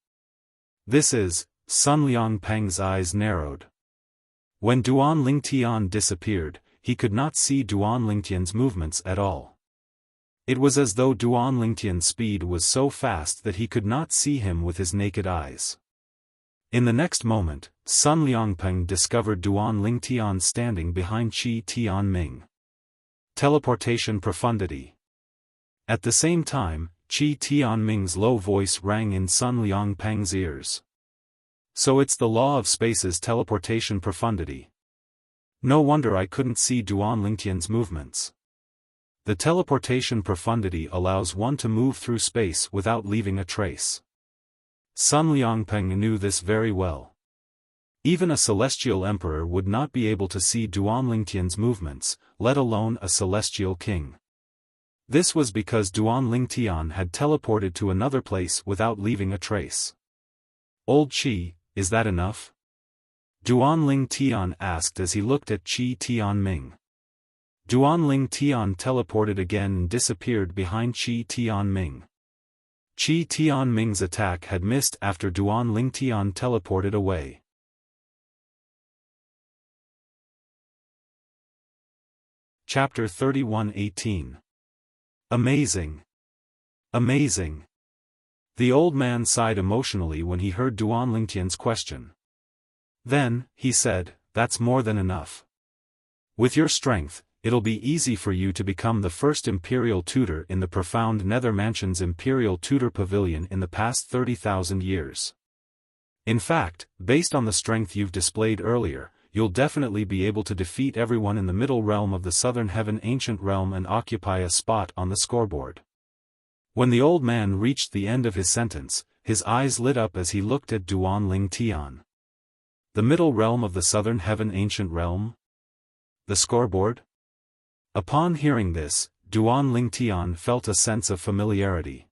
Sun Liangpeng's eyes narrowed. When Duanling Tian disappeared, he could not see Duanling Tian's movements at all. It was as though Duanling Tian's speed was so fast that he could not see him with his naked eyes. In the next moment, Sun Liangpeng discovered Duanling Tian standing behind Qi Tianming. Teleportation profundity. At the same time, Qi Tianming's low voice rang in Sun Liangpeng's ears. So it's the law of space's teleportation profundity. No wonder I couldn't see Duanling Tian's movements. The teleportation profundity allows one to move through space without leaving a trace. Sun Liangpeng knew this very well. Even a celestial emperor would not be able to see Duanling Tian's movements, let alone a celestial king. This was because Duanling Tian had teleported to another place without leaving a trace. Old Qi, is that enough? Duanling Tian asked as he looked at Qi Tianming. Duanling Tian teleported again and disappeared behind Qi Tianming. Qi Tianming's attack had missed after Duanling Tian teleported away. Chapter 31:18. Amazing! Amazing! The old man sighed emotionally when he heard Duanling Tian's question. Then, he said, "That's more than enough. With your strength, it'll be easy for you to become the first imperial tutor in the profound Nether Mansion's imperial tutor pavilion in the past 30,000 years. In fact, based on the strength you've displayed earlier, you'll definitely be able to defeat everyone in the middle realm of the Southern Heaven Ancient Realm and occupy a spot on the scoreboard." When the old man reached the end of his sentence, his eyes lit up as he looked at Duanling Tian. The middle realm of the Southern Heaven Ancient Realm? The scoreboard? Upon hearing this, Duanling Tian felt a sense of familiarity.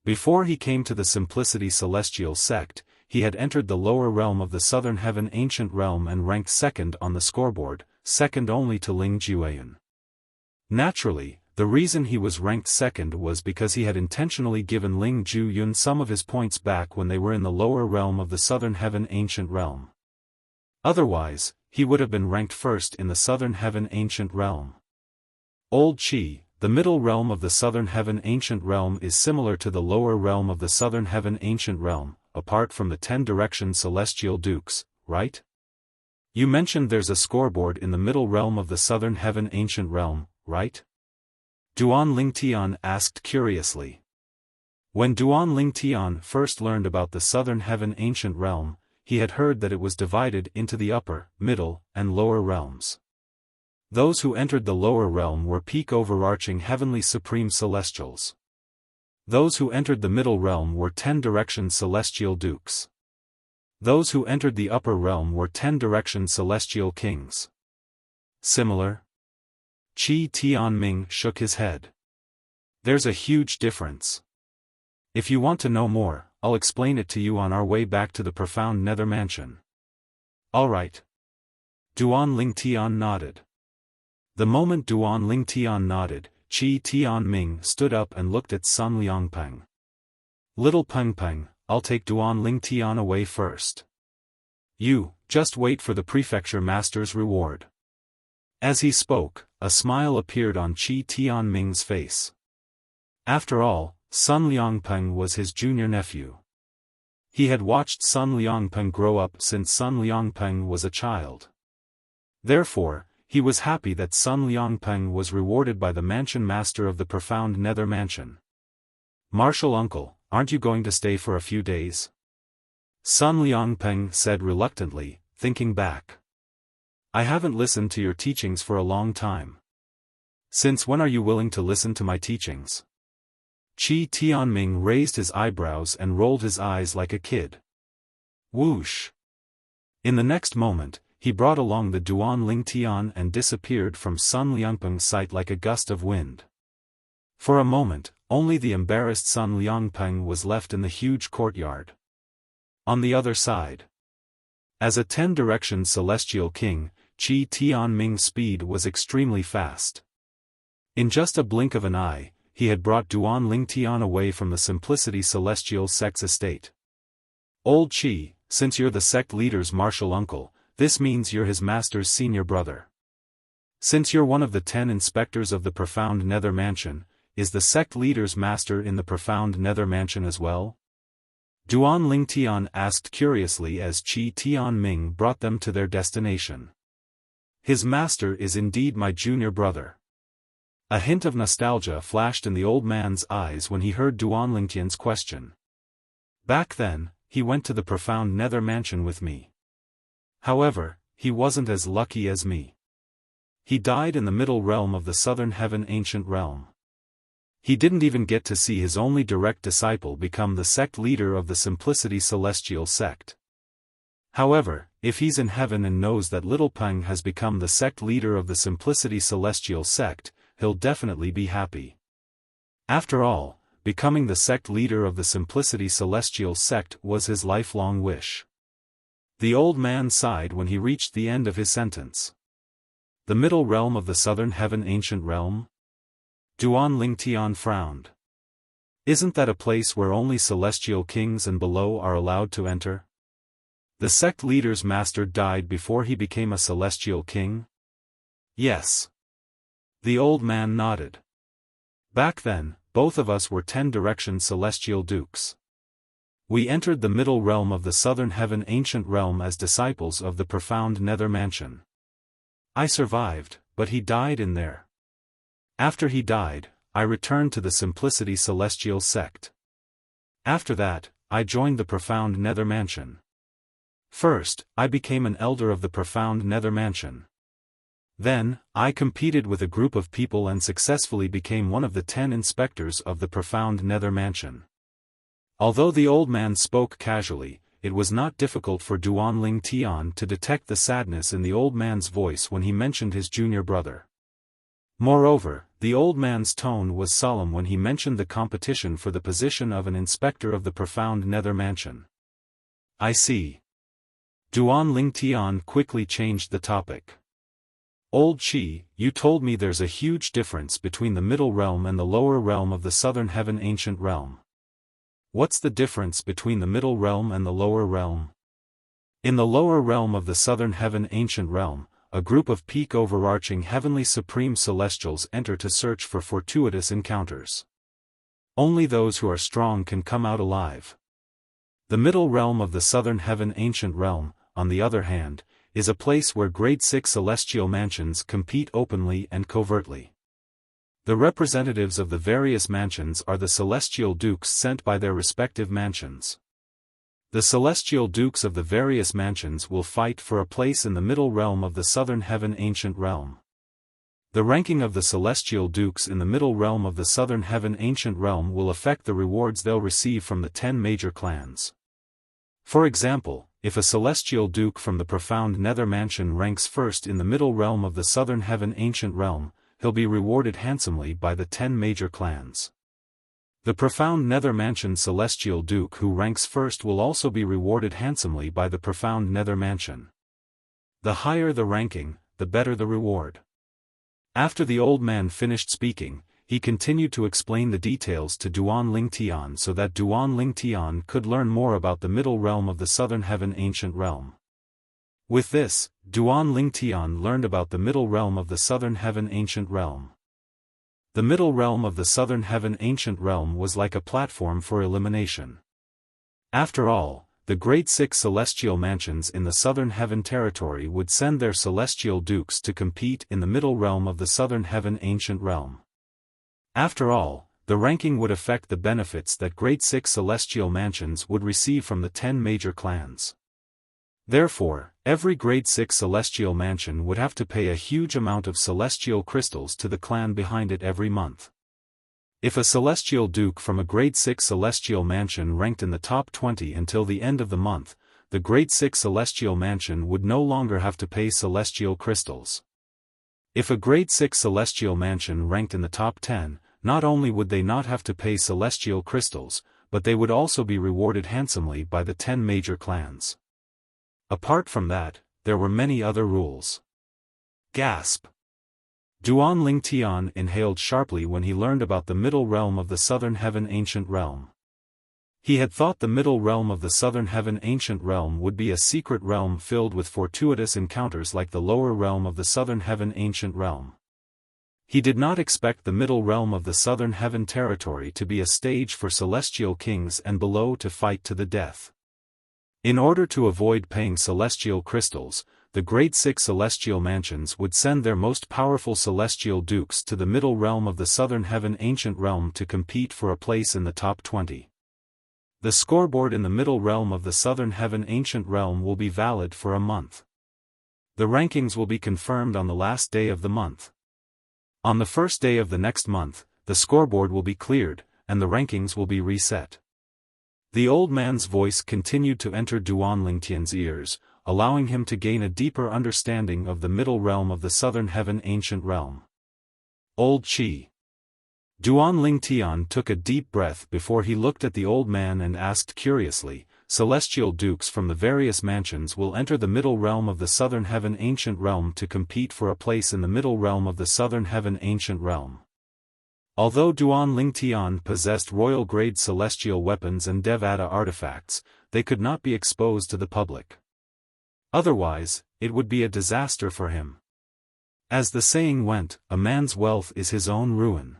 Before he came to the Simplicity Celestial sect, he had entered the lower realm of the Southern Heaven Ancient Realm and ranked second on the scoreboard, second only to Ling Jiuyan. Naturally, the reason he was ranked second was because he had intentionally given Ling Jiuyan some of his points back when they were in the lower realm of the Southern Heaven Ancient Realm. Otherwise, he would have been ranked first in the Southern Heaven Ancient Realm. Old Qi, the middle realm of the Southern Heaven Ancient Realm is similar to the lower realm of the Southern Heaven Ancient Realm, apart from the 10 direction celestial dukes, right? You mentioned there's a scoreboard in the middle realm of the southern heaven ancient realm, right? Duan Lingtian asked curiously. When Duan Lingtian first learned about the southern heaven ancient realm, he had heard that it was divided into the upper, middle, and lower realms. Those who entered the lower realm were peak overarching heavenly supreme celestials. Those who entered the middle realm were 10 direction celestial dukes. Those who entered the upper realm were 10 direction celestial kings. Similar? Qi Tianming shook his head. There's a huge difference. If you want to know more, I'll explain it to you on our way back to the profound nether mansion. Alright. Duan Lingtian nodded. The moment Duan Lingtian nodded, Qi Tianming stood up and looked at Sun Liangpeng. Little Peng Peng, I'll take Duan Lingtian away first. You, just wait for the prefecture master's reward. As he spoke, a smile appeared on Qi Tianming's face. After all, Sun Liangpeng was his junior nephew. He had watched Sun Liangpeng grow up since Sun Liangpeng was a child. Therefore, he was happy that Sun Liangpeng was rewarded by the mansion master of the profound nether mansion. Martial uncle, aren't you going to stay for a few days? Sun Liangpeng said reluctantly, thinking back. I haven't listened to your teachings for a long time. Since when are you willing to listen to my teachings? Qi Tianming raised his eyebrows and rolled his eyes like a kid. Whoosh! In the next moment, he brought along the Duan Lingtian and disappeared from Sun Liangpeng's sight like a gust of wind. For a moment, only the embarrassed Sun Liangpeng was left in the huge courtyard. On the other side, as a 10 direction celestial king, Qi Tianming's speed was extremely fast. In just a blink of an eye, he had brought Duan Lingtian away from the Simplicity Celestial Sect's estate. Old Qi, since you're the sect leader's martial uncle, this means you're his master's senior brother. Since you're one of the 10 inspectors of the profound nether mansion, is the sect leader's master in the profound nether mansion as well? Duan Lingtian asked curiously as Qi Tianming brought them to their destination. His master is indeed my junior brother. A hint of nostalgia flashed in the old man's eyes when he heard Duan Lingtian's question. Back then, he went to the profound nether mansion with me. However, he wasn't as lucky as me. He died in the middle realm of the southern heaven ancient realm. He didn't even get to see his only direct disciple become the sect leader of the Simplicity Celestial Sect. However, if he's in heaven and knows that Little Peng has become the sect leader of the Simplicity Celestial Sect, he'll definitely be happy. After all, becoming the sect leader of the Simplicity Celestial Sect was his lifelong wish. The old man sighed when he reached the end of his sentence. The middle realm of the southern heaven ancient realm? Duan Lingtian frowned. Isn't that a place where only celestial kings and below are allowed to enter? The sect leader's master died before he became a celestial king? Yes. The old man nodded. Back then, both of us were 10 direction celestial dukes. We entered the middle realm of the southern heaven ancient realm as disciples of the profound nether mansion. I survived, but he died in there. After he died, I returned to the Simplicity Celestial Sect. After that, I joined the profound nether mansion. First, I became an elder of the profound nether mansion. Then, I competed with a group of people and successfully became one of the 10 inspectors of the profound nether mansion. Although the old man spoke casually, it was not difficult for Duan Lingtian to detect the sadness in the old man's voice when he mentioned his junior brother. Moreover, the old man's tone was solemn when he mentioned the competition for the position of an inspector of the profound nether mansion. I see. Duan Lingtian quickly changed the topic. Old Qi, you told me there's a huge difference between the middle realm and the lower realm of the southern heaven ancient realm. What's the difference between the middle realm and the lower realm? In the lower realm of the southern heaven ancient realm, a group of peak overarching heavenly supreme celestials enter to search for fortuitous encounters. Only those who are strong can come out alive. The middle realm of the southern heaven ancient realm, on the other hand, is a place where great six celestial mansions compete openly and covertly. The representatives of the various mansions are the celestial dukes sent by their respective mansions. The celestial dukes of the various mansions will fight for a place in the middle realm of the southern heaven ancient realm. The ranking of the celestial dukes in the middle realm of the southern heaven ancient realm will affect the rewards they'll receive from the 10 major clans. For example, if a celestial duke from the profound nether mansion ranks first in the middle realm of the southern heaven ancient realm, he'll be rewarded handsomely by the 10 major clans. The profound nether mansion celestial duke who ranks first will also be rewarded handsomely by the profound nether mansion. The higher the ranking, the better the reward. After the old man finished speaking, he continued to explain the details to Duan Ling Tian so that Duan Ling Tian could learn more about the middle realm of the southern heaven ancient realm. With this, Duan Ling Tian learned about the middle realm of the southern heaven ancient realm. The middle realm of the southern heaven ancient realm was like a platform for elimination. After all, the great six celestial mansions in the southern heaven territory would send their celestial dukes to compete in the middle realm of the southern heaven ancient realm. After all, the ranking would affect the benefits that great six celestial mansions would receive from the 10 major clans. Therefore, every grade 6 celestial mansion would have to pay a huge amount of celestial crystals to the clan behind it every month. If a celestial duke from a grade 6 celestial mansion ranked in the top 20 until the end of the month, the grade 6 celestial mansion would no longer have to pay celestial crystals. If a grade 6 celestial mansion ranked in the top 10, not only would they not have to pay celestial crystals, but they would also be rewarded handsomely by the 10 major clans. Apart from that, there were many other rules. Gasp! Duan Ling Tian inhaled sharply when he learned about the middle realm of the southern heaven ancient realm. He had thought the middle realm of the southern heaven ancient realm would be a secret realm filled with fortuitous encounters like the lower realm of the southern heaven ancient realm. He did not expect the middle realm of the southern heaven territory to be a stage for celestial kings and below to fight to the death. In order to avoid paying celestial crystals, the great six celestial mansions would send their most powerful celestial dukes to the middle realm of the southern heaven ancient realm to compete for a place in the top 20. The scoreboard in the middle realm of the southern heaven ancient realm will be valid for a month. The rankings will be confirmed on the last day of the month. On the first day of the next month, the scoreboard will be cleared, and the rankings will be reset. The old man's voice continued to enter Duan Lingtian's ears, allowing him to gain a deeper understanding of the middle realm of the southern heaven ancient realm. Old Qi. Duan Lingtian took a deep breath before he looked at the old man and asked curiously, celestial dukes from the various mansions will enter the middle realm of the southern heaven ancient realm to compete for a place in the middle realm of the southern heaven ancient realm. Although Duan Lingtian possessed royal-grade celestial weapons and Devata artifacts, they could not be exposed to the public. Otherwise, it would be a disaster for him. As the saying went, a man's wealth is his own ruin.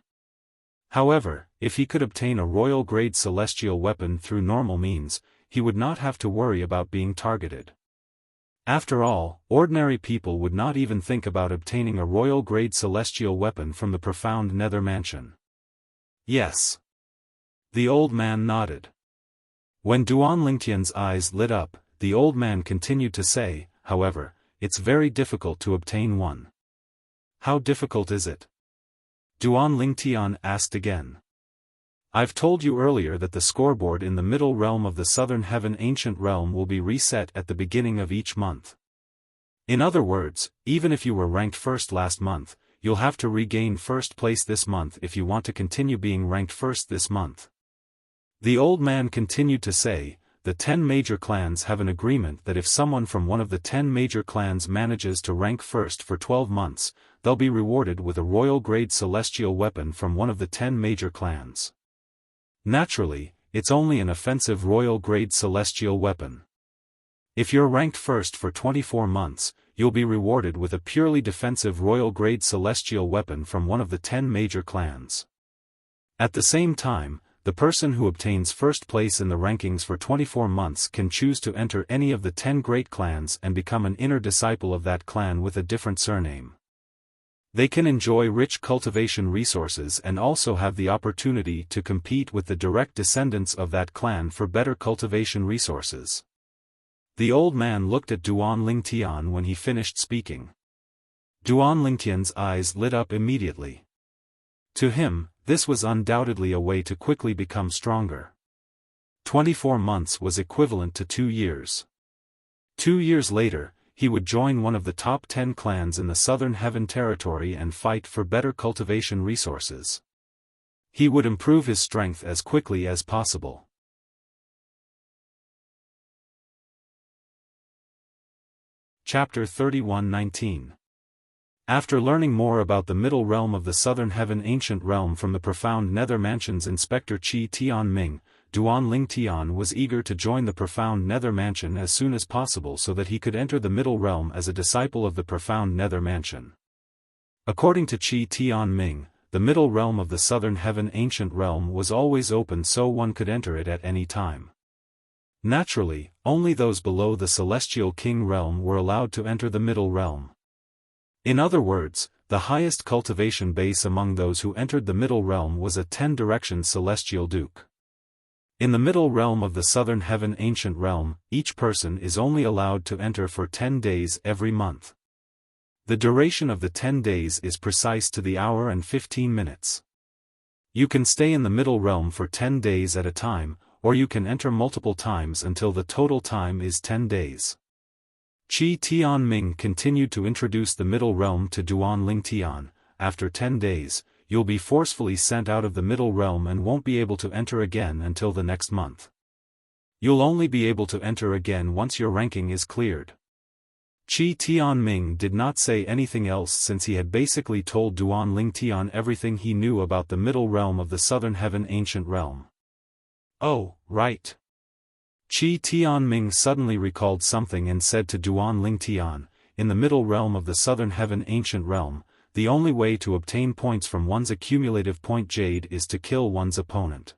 However, if he could obtain a royal-grade celestial weapon through normal means, he would not have to worry about being targeted. After all, ordinary people would not even think about obtaining a royal-grade celestial weapon from the profound nether mansion. Yes. The old man nodded. When Duan Lingtian's eyes lit up, the old man continued to say, however, it's very difficult to obtain one. How difficult is it? Duan Lingtian asked again. I've told you earlier that the scoreboard in the middle realm of the southern heaven ancient realm will be reset at the beginning of each month. In other words, even if you were ranked first last month, you'll have to regain first place this month if you want to continue being ranked first this month. The old man continued to say, the 10 major clans have an agreement that if someone from one of the 10 major clans manages to rank first for 12 months, they'll be rewarded with a royal-grade celestial weapon from one of the 10 major clans. Naturally, it's only an offensive royal-grade celestial weapon. If you're ranked first for 24 months, you'll be rewarded with a purely defensive royal-grade celestial weapon from one of the 10 major clans. At the same time, the person who obtains first place in the rankings for 24 months can choose to enter any of the 10 great clans and become an inner disciple of that clan with a different surname. They can enjoy rich cultivation resources and also have the opportunity to compete with the direct descendants of that clan for better cultivation resources. The old man looked at Duan Lingtian when he finished speaking. Duan Lingtian's eyes lit up immediately. To him, this was undoubtedly a way to quickly become stronger. 24 months was equivalent to 2 years. 2 years later, he would join one of the top 10 clans in the Southern Heaven territory and fight for better cultivation resources. He would improve his strength as quickly as possible. Chapter 31:19. After learning more about the middle realm of the Southern Heaven ancient realm from the profound Nether Mansion's Inspector Qi Tianming, Duan Lingtian was eager to join the profound Nether Mansion as soon as possible so that he could enter the middle realm as a disciple of the profound Nether Mansion. According to Qi Tianming, the middle realm of the Southern Heaven ancient realm was always open so one could enter it at any time. Naturally, only those below the Celestial King realm were allowed to enter the middle realm. In other words, the highest cultivation base among those who entered the middle realm was a 10-direction Celestial Duke. In the middle realm of the Southern Heaven ancient realm, each person is only allowed to enter for 10 days every month. The duration of the 10 days is precise to the hour and 15 minutes. You can stay in the middle realm for 10 days at a time, or you can enter multiple times until the total time is 10 days. Qi Tianming continued to introduce the middle realm to Duan Lingtian. After 10 days, you'll be forcefully sent out of the middle realm and won't be able to enter again until the next month. You'll only be able to enter again once your ranking is cleared. Qi Tianming did not say anything else since he had basically told Duan Lingtian everything he knew about the middle realm of the Southern Heaven ancient realm. Oh, right. Qi Tianming suddenly recalled something and said to Duan Lingtian, in the middle realm of the Southern Heaven ancient realm, the only way to obtain points from one's accumulative point jade is to kill one's opponent.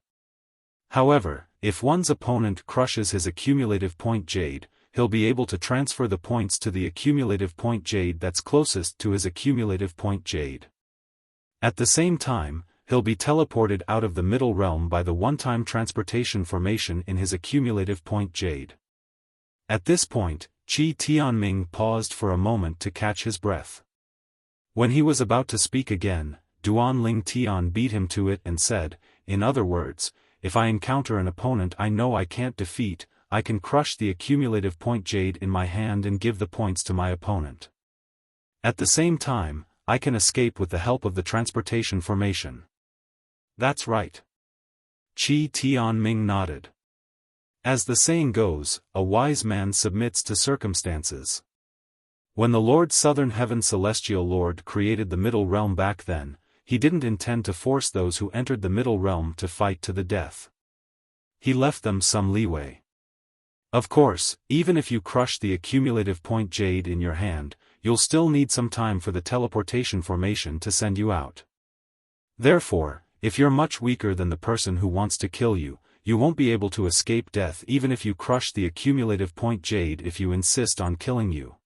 However, if one's opponent crushes his accumulative point jade, he'll be able to transfer the points to the accumulative point jade that's closest to his accumulative point jade. At the same time, he'll be teleported out of the middle realm by the one-time transportation formation in his accumulative point jade. At this point, Qi Tianming paused for a moment to catch his breath. When he was about to speak again, Duan Lingtian beat him to it and said, in other words, if I encounter an opponent I know I can't defeat, I can crush the accumulative point jade in my hand and give the points to my opponent. At the same time, I can escape with the help of the transportation formation. That's right. Qi Tianming nodded. As the saying goes, a wise man submits to circumstances. When the Lord Southern Heaven Celestial Lord created the middle realm back then, he didn't intend to force those who entered the middle realm to fight to the death. He left them some leeway. Of course, even if you crush the accumulative point jade in your hand, you'll still need some time for the teleportation formation to send you out. Therefore, if you're much weaker than the person who wants to kill you, you won't be able to escape death even if you crush the accumulative point jade if you insist on killing you.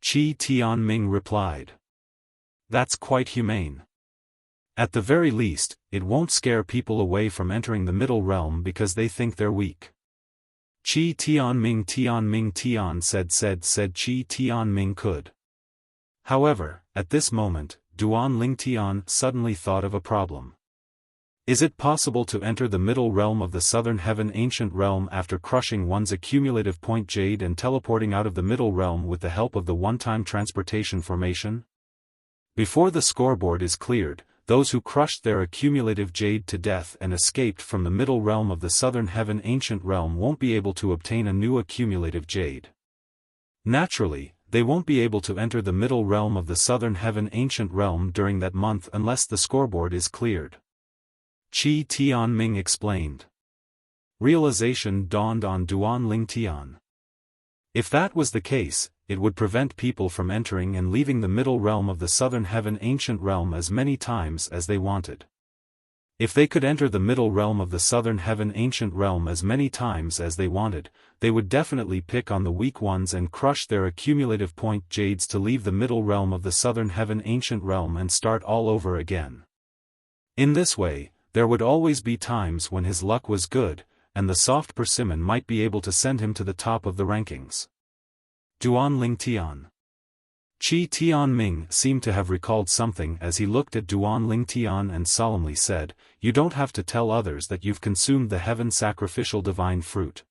Qi Tianming replied. That's quite humane. At the very least, it won't scare people away from entering the middle realm because they think they're weak. Qi Tianming said Qi Tianming could. However, at this moment, Duan Lingtian suddenly thought of a problem. Is it possible to enter the middle realm of the Southern Heaven ancient realm after crushing one's accumulative point jade and teleporting out of the middle realm with the help of the one-time transportation formation? Before the scoreboard is cleared, those who crushed their accumulative jade to death and escaped from the middle realm of the Southern Heaven ancient realm won't be able to obtain a new accumulative jade. Naturally, they won't be able to enter the middle realm of the Southern Heaven ancient realm during that month unless the scoreboard is cleared. Qi Tianming explained. Realization dawned on Duan Lingtian. If that was the case, it would prevent people from entering and leaving the middle realm of the Southern Heaven ancient realm as many times as they wanted. If they could enter the middle realm of the southern heaven ancient realm as many times as they wanted, they would definitely pick on the weak ones and crush their accumulative point jades to leave the middle realm of the southern heaven ancient realm and start all over again. In this way, there would always be times when his luck was good, and the soft persimmon might be able to send him to the top of the rankings. Duan Ling Tian. Qi Tianming seemed to have recalled something as he looked at Duan Ling Tian and solemnly said, "You don't have to tell others that you've consumed the heaven sacrificial divine fruit.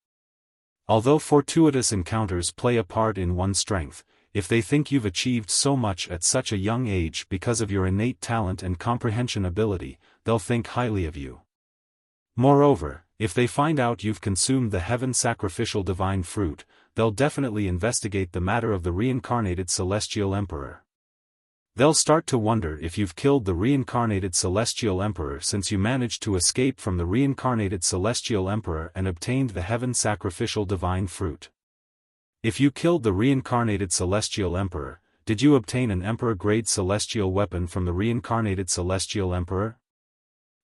Although fortuitous encounters play a part in one's strength, if they think you've achieved so much at such a young age because of your innate talent and comprehension ability, they'll think highly of you. Moreover, if they find out you've consumed the heaven sacrificial divine fruit, they'll definitely investigate the matter of the reincarnated celestial emperor. They'll start to wonder if you've killed the reincarnated celestial emperor since you managed to escape from the reincarnated celestial emperor and obtained the heaven sacrificial divine fruit. If you killed the reincarnated celestial emperor, did you obtain an emperor-grade celestial weapon from the reincarnated celestial emperor?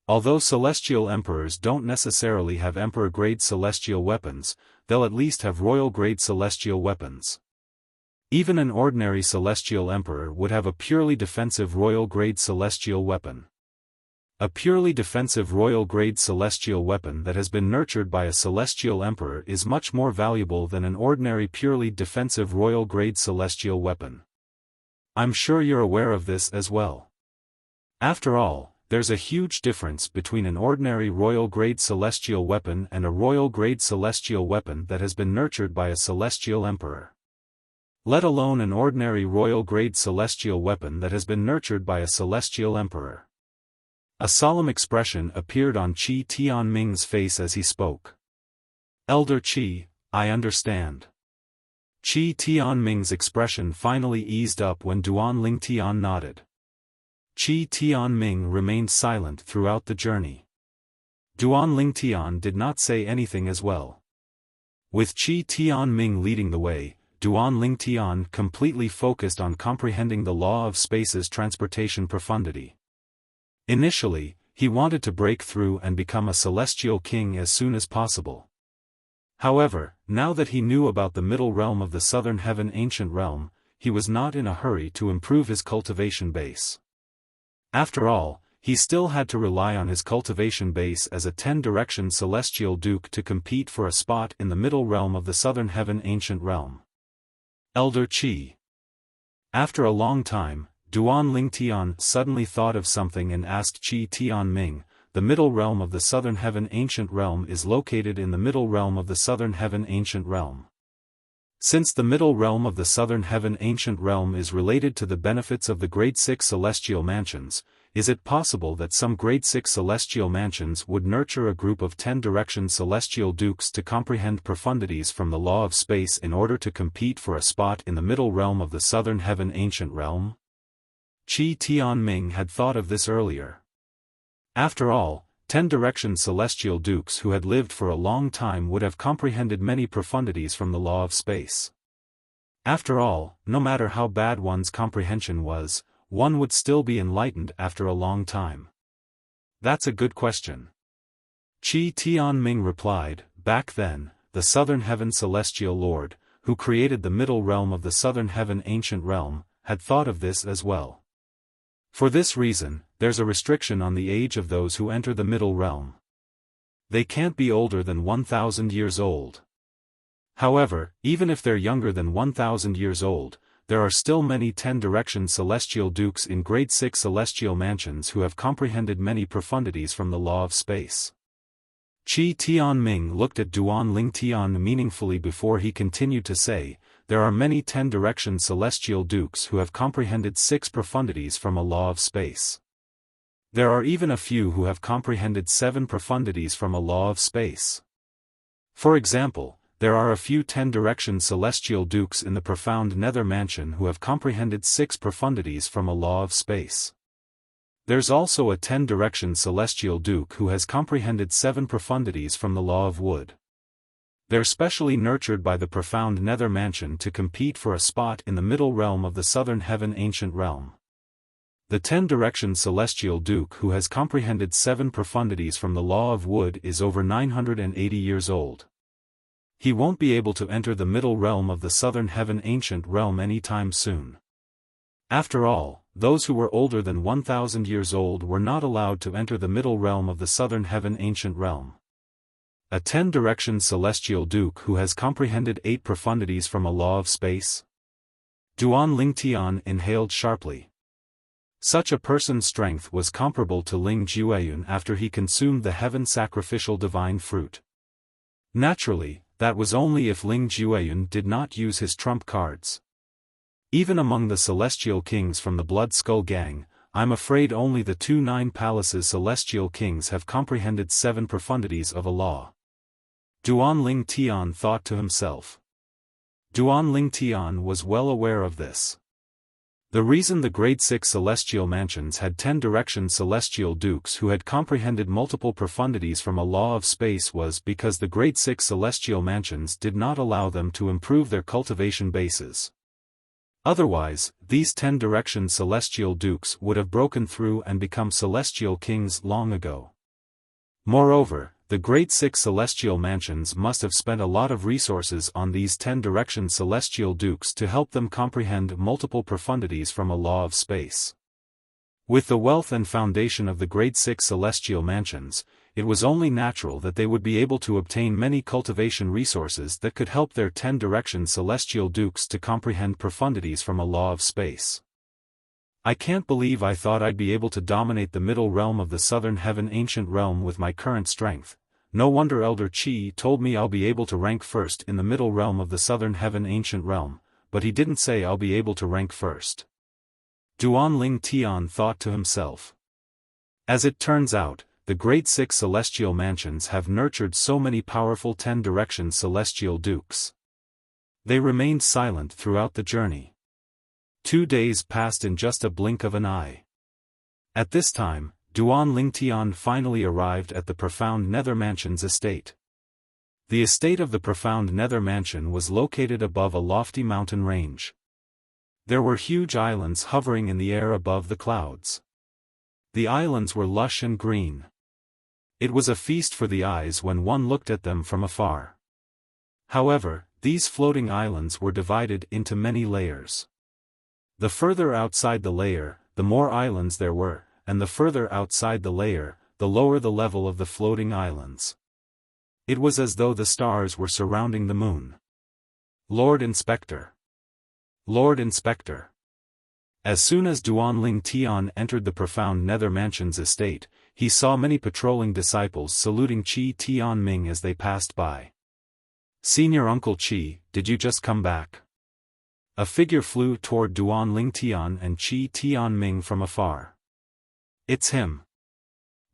Although celestial emperors don't necessarily have emperor-grade celestial weapons, they'll at least have royal-grade celestial weapons. Even an ordinary celestial emperor would have a purely defensive royal-grade celestial weapon. A purely defensive royal-grade celestial weapon that has been nurtured by a celestial emperor is much more valuable than an ordinary purely defensive royal-grade celestial weapon. I'm sure you're aware of this as well. After all, there's a huge difference between an ordinary royal-grade celestial weapon and a royal-grade celestial weapon that has been nurtured by a celestial emperor. Let alone an ordinary royal-grade celestial weapon that has been nurtured by a celestial emperor. A solemn expression appeared on Qi Tianming's face as he spoke. Elder Qi, I understand. Qi Tianming's expression finally eased up when Duan Ling Tian nodded. Qi Tianming remained silent throughout the journey. Duan Ling Tian did not say anything as well. With Qi Tianming leading the way, Duan Ling Tian completely focused on comprehending the law of space's transportation profundity. Initially, he wanted to break through and become a celestial king as soon as possible. However, now that he knew about the middle realm of the southern heaven ancient realm, he was not in a hurry to improve his cultivation base. After all, he still had to rely on his cultivation base as a 10-direction celestial duke to compete for a spot in the middle realm of the southern heaven ancient realm. Elder Qi. After a long time, Duan Ling Tian suddenly thought of something and asked Qi Tianming, the middle realm of the southern heaven ancient realm is located in the middle realm of the southern heaven ancient realm. Since the middle realm of the southern heaven ancient realm is related to the benefits of the grade 6 celestial mansions, is it possible that some grade 6 celestial mansions would nurture a group of 10-direction celestial dukes to comprehend profundities from the law of space in order to compete for a spot in the middle realm of the southern heaven ancient realm? Qi Tianming had thought of this earlier. After all, 10-direction celestial dukes who had lived for a long time would have comprehended many profundities from the law of space. After all, no matter how bad one's comprehension was, one would still be enlightened after a long time. That's a good question. Qi Tianming replied, back then, the southern heaven celestial lord, who created the middle realm of the southern heaven ancient realm, had thought of this as well. For this reason, there's a restriction on the age of those who enter the middle realm. They can't be older than 1,000 years old. However, even if they're younger than 1,000 years old, there are still many 10-direction celestial dukes in grade 6 celestial mansions who have comprehended many profundities from the law of space. Qi Tianming looked at Duan Ling Tian meaningfully before he continued to say, there are many 10-direction celestial dukes who have comprehended 6 profundities from a law of space. There are even a few who have comprehended 7 profundities from a law of space. For example, there are a few 10-direction celestial dukes in the profound nether mansion who have comprehended 6 profundities from a law of space. There's also a 10-direction celestial duke who has comprehended 7 profundities from the law of wood. They're specially nurtured by the profound nether mansion to compete for a spot in the middle realm of the southern heaven ancient realm. The 10-direction celestial duke who has comprehended 7 profundities from the law of wood is over 980 years old. He won't be able to enter the middle realm of the southern heaven ancient realm any time soon. After all, those who were older than 1,000 years old were not allowed to enter the middle realm of the southern heaven ancient realm. A 10-direction celestial duke who has comprehended 8 profundities from a law of space? Duan Ling Tian inhaled sharply. Such a person's strength was comparable to Ling Jueyun after he consumed the heaven sacrificial divine fruit. Naturally, that was only if Ling Jueyun did not use his trump cards. Even among the celestial kings from the Blood Skull Gang, I'm afraid only the 2 Nine Palaces celestial kings have comprehended 7 profundities of a law. Duan Ling Tian thought to himself. Duan Ling Tian was well aware of this. The reason the Grade 6 celestial mansions had 10-direction celestial dukes who had comprehended multiple profundities from a law of space was because the Grade 6 celestial mansions did not allow them to improve their cultivation bases. Otherwise, these 10-direction celestial dukes would have broken through and become celestial kings long ago. Moreover, the Grade 6 celestial mansions must have spent a lot of resources on these 10-direction celestial dukes to help them comprehend multiple profundities from a law of space. With the wealth and foundation of the Grade 6 celestial mansions, it was only natural that they would be able to obtain many cultivation resources that could help their 10-direction celestial dukes to comprehend profundities from a law of space. I can't believe I thought I'd be able to dominate the middle realm of the southern heaven ancient realm with my current strength. No wonder Elder Qi told me I'll be able to rank first in the middle realm of the southern heaven ancient realm, but he didn't say I'll be able to rank first. Duan Ling Tian thought to himself. As it turns out, the Grade 6 celestial mansions have nurtured so many powerful 10-direction celestial dukes. They remained silent throughout the journey. 2 days passed in just a blink of an eye. At this time, Duan Ling Tian finally arrived at the Profound Nether Mansion's estate. The estate of the Profound Nether Mansion was located above a lofty mountain range. There were huge islands hovering in the air above the clouds. The islands were lush and green. It was a feast for the eyes when one looked at them from afar. However, these floating islands were divided into many layers. The further outside the layer, the more islands there were, and the further outside the layer, the lower the level of the floating islands. It was as though the stars were surrounding the moon. Lord Inspector. Lord Inspector. As soon as Duan Ling Tian entered the Profound Nether Mansion's estate, he saw many patrolling disciples saluting Qi Tian Ming as they passed by. Senior Uncle Qi, did you just come back? A figure flew toward Duan Ling Tian and Qi Tian Ming from afar. It's him.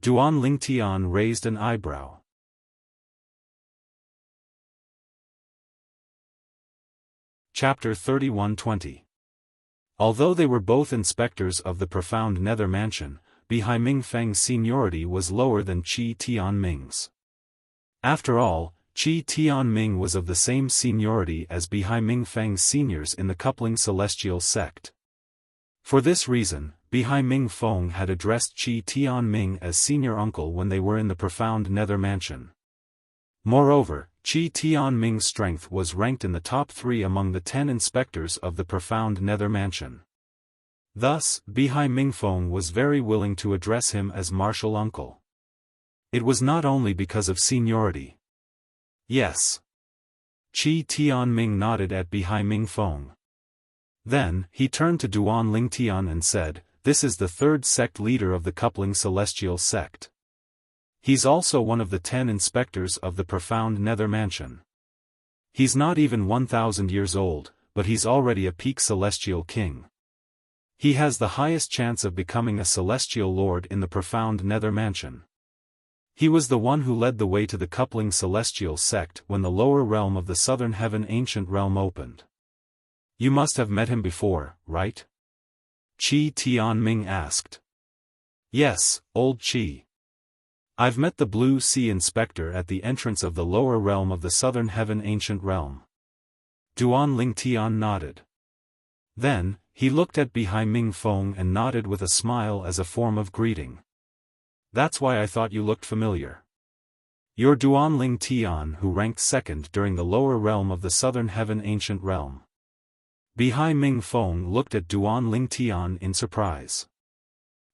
Duan Ling Tian raised an eyebrow. Chapter 31-20. Although they were both inspectors of the Profound Nether Mansion, Bihai Mingfeng's seniority was lower than Qi Tian Ming's. After all, Qi Tian Ming was of the same seniority as Bihai Mingfeng's seniors in the Coupling Celestial sect. For this reason, Bihai Mingfeng had addressed Qi Tian Ming as senior uncle when they were in the Profound Nether Mansion. Moreover, Qi Tian Ming's strength was ranked in the top 3 among the 10 inspectors of the Profound Nether Mansion. Thus, Bihai Mingfeng was very willing to address him as martial uncle. It was not only because of seniority. Yes. Qi Tian Ming nodded at Bihai Mingfeng. Then, he turned to Duan Ling Tian and said, "This is the 3rd sect leader of the Coupling Celestial sect. He's also one of the 10 inspectors of the Profound Nether Mansion. He's not even 1,000 years old, but he's already a peak celestial king. He has the highest chance of becoming a celestial lord in the Profound Nether Mansion. He was the one who led the way to the Coupling Celestial sect when the lower realm of the Southern Heaven Ancient Realm opened. You must have met him before, right?" Qi Tian Ming asked. "Yes, old Qi. I've met the Blue Sea Inspector at the entrance of the lower realm of the Southern Heaven Ancient Realm." Duan Ling Tian nodded. Then, he looked at Bihai Ming Feng and nodded with a smile as a form of greeting. That's why I thought you looked familiar. You're Duanling Tian, who ranked second during the lower realm of the Southern Heaven Ancient Realm. Bihai Ming Feng looked at Duanling Tian in surprise.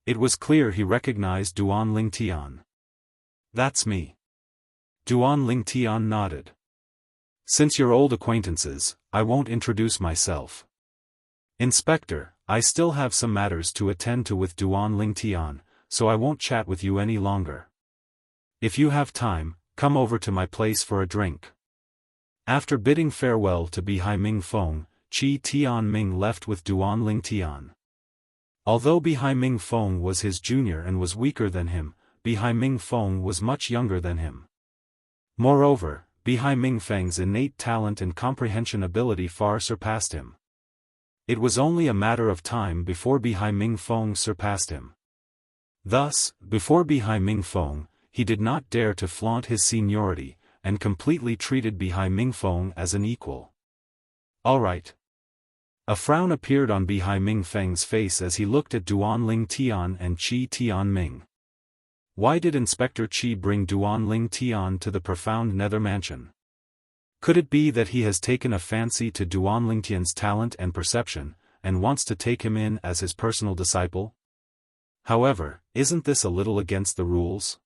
It was clear he recognized Duanling Tian. That's me. Duanling Tian nodded. Since you're old acquaintances, I won't introduce myself. Inspector, I still have some matters to attend to with Duanling Tian, so I won't chat with you any longer. If you have time, come over to my place for a drink. After bidding farewell to Bihai Ming Feng, Qi Tian Ming left with Duanling Tian. Although Bihai Ming Feng was his junior and was weaker than him, Bihai Ming Feng was much younger than him. Moreover, Bihai Ming Feng's innate talent and comprehension ability far surpassed him. It was only a matter of time before Bihai Ming Feng surpassed him. Thus, before Bihai Ming Feng, he did not dare to flaunt his seniority, and completely treated Bihai Ming Feng as an equal. All right. A frown appeared on Bihai Ming Feng's face as he looked at Duanling Tian and Qi Tian Ming. Why did Inspector Qi bring Duanling Tian to the profound nether mansion? Could it be that he has taken a fancy to Duanling Tian's talent and perception, and wants to take him in as his personal disciple? However, isn't this a little against the rules?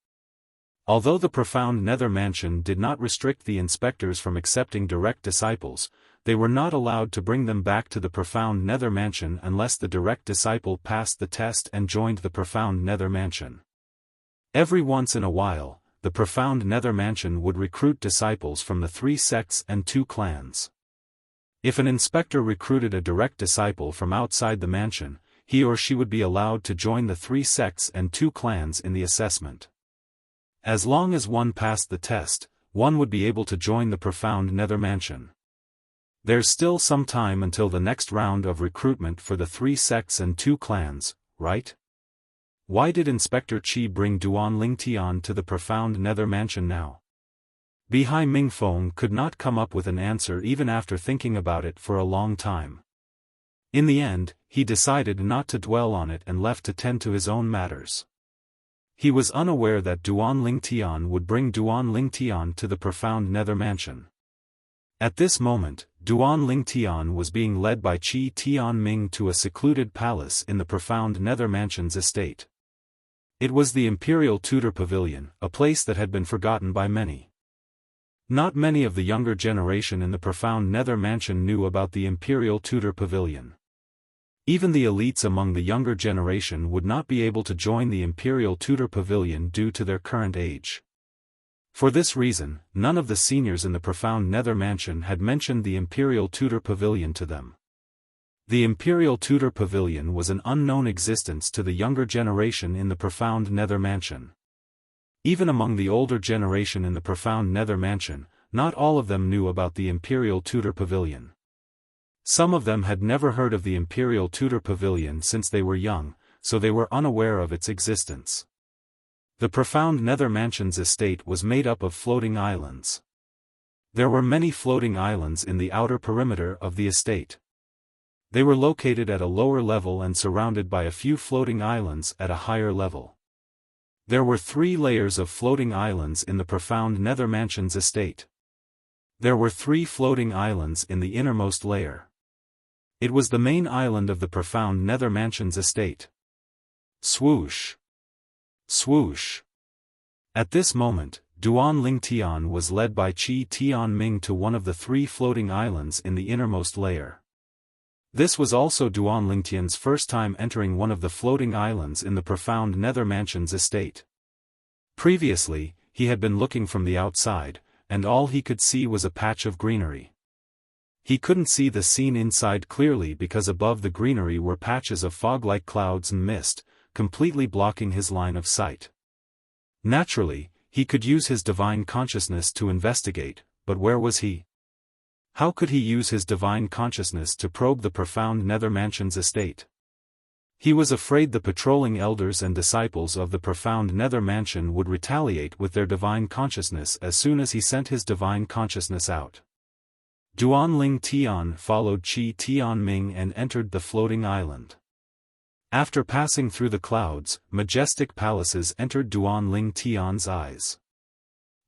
Although the profound nether mansion did not restrict the inspectors from accepting direct disciples, they were not allowed to bring them back to the profound nether mansion unless the direct disciple passed the test and joined the profound nether mansion. Every once in a while, the profound nether mansion would recruit disciples from the 3 sects and 2 clans. If an inspector recruited a direct disciple from outside the mansion, he or she would be allowed to join the 3 sects and 2 clans in the assessment. As long as one passed the test, one would be able to join the profound nether mansion. There's still some time until the next round of recruitment for the 3 sects and 2 clans, right? Why did Inspector Qi bring Duanling Tian to the profound nether mansion now? Bihai Ming Feng could not come up with an answer even after thinking about it for a long time. In the end, he decided not to dwell on it and left to tend to his own matters. He was unaware that Duanling Tian would bring Duanling Tian to the profound nether mansion. At this moment, Duanling Tian was being led by Qi Tian Ming to a secluded palace in the profound nether mansion's estate. It was the Imperial Tudor Pavilion, a place that had been forgotten by many. Not many of the younger generation in the profound nether mansion knew about the Imperial Tudor Pavilion. Even the elites among the younger generation would not be able to join the Imperial Tudor Pavilion due to their current age. For this reason, none of the seniors in the profound nether mansion had mentioned the Imperial Tudor Pavilion to them. The Imperial Tudor Pavilion was an unknown existence to the younger generation in the profound nether mansion. Even among the older generation in the profound nether mansion, not all of them knew about the Imperial Tudor Pavilion. Some of them had never heard of the Imperial Tudor Pavilion since they were young, so they were unaware of its existence. The profound nether mansion's estate was made up of floating islands. There were many floating islands in the outer perimeter of the estate. They were located at a lower level and surrounded by a few floating islands at a higher level. There were 3 layers of floating islands in the profound nether mansion's estate. There were 3 floating islands in the innermost layer. It was the main island of the profound nether mansion's estate. Swoosh! Swoosh! At this moment, Duanling Tian was led by Qi Tian Ming to one of the 3 floating islands in the innermost layer. This was also Duanling Tian's first time entering one of the floating islands in the profound nether mansion's estate. Previously, he had been looking from the outside, and all he could see was a patch of greenery. He couldn't see the scene inside clearly because above the greenery were patches of fog-like clouds and mist, completely blocking his line of sight. Naturally, he could use his divine consciousness to investigate, but where was he? How could he use his divine consciousness to probe the profound nether mansion's estate? He was afraid the patrolling elders and disciples of the profound nether mansion would retaliate with their divine consciousness as soon as he sent his divine consciousness out. Duanling Tian followed Qi Tianming and entered the floating island. After passing through the clouds, majestic palaces entered Duanling Tian's eyes.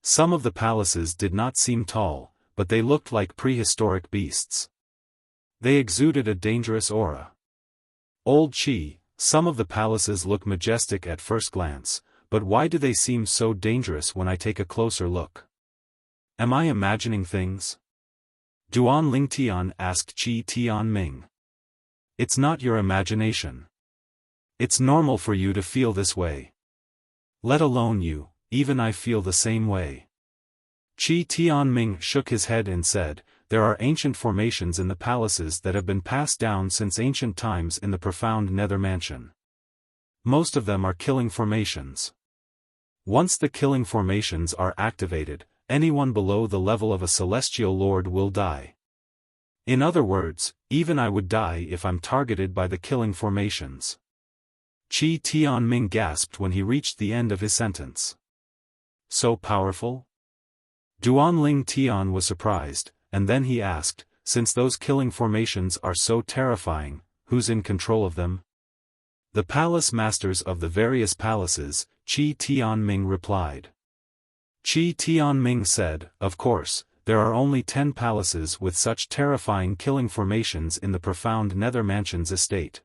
Some of the palaces did not seem tall, but they looked like prehistoric beasts. They exuded a dangerous aura. Old Qi, some of the palaces look majestic at first glance, but why do they seem so dangerous when I take a closer look? Am I imagining things? Duanling Tian asked Qi Tianming. It's not your imagination. It's normal for you to feel this way. Let alone you, even I feel the same way. Qi Tianming shook his head and said, there are ancient formations in the palaces that have been passed down since ancient times in the profound nether mansion. Most of them are killing formations. Once the killing formations are activated, anyone below the level of a celestial lord will die. In other words, even I would die if I'm targeted by the killing formations. Qi Tianming gasped when he reached the end of his sentence. So powerful? Duanling Tian was surprised, and then he asked, since those killing formations are so terrifying, who's in control of them? The palace masters of the various palaces, Qi Tianming replied. Qi Tianming said, of course, there are only 10 palaces with such terrifying killing formations in the profound nether mansion's estate.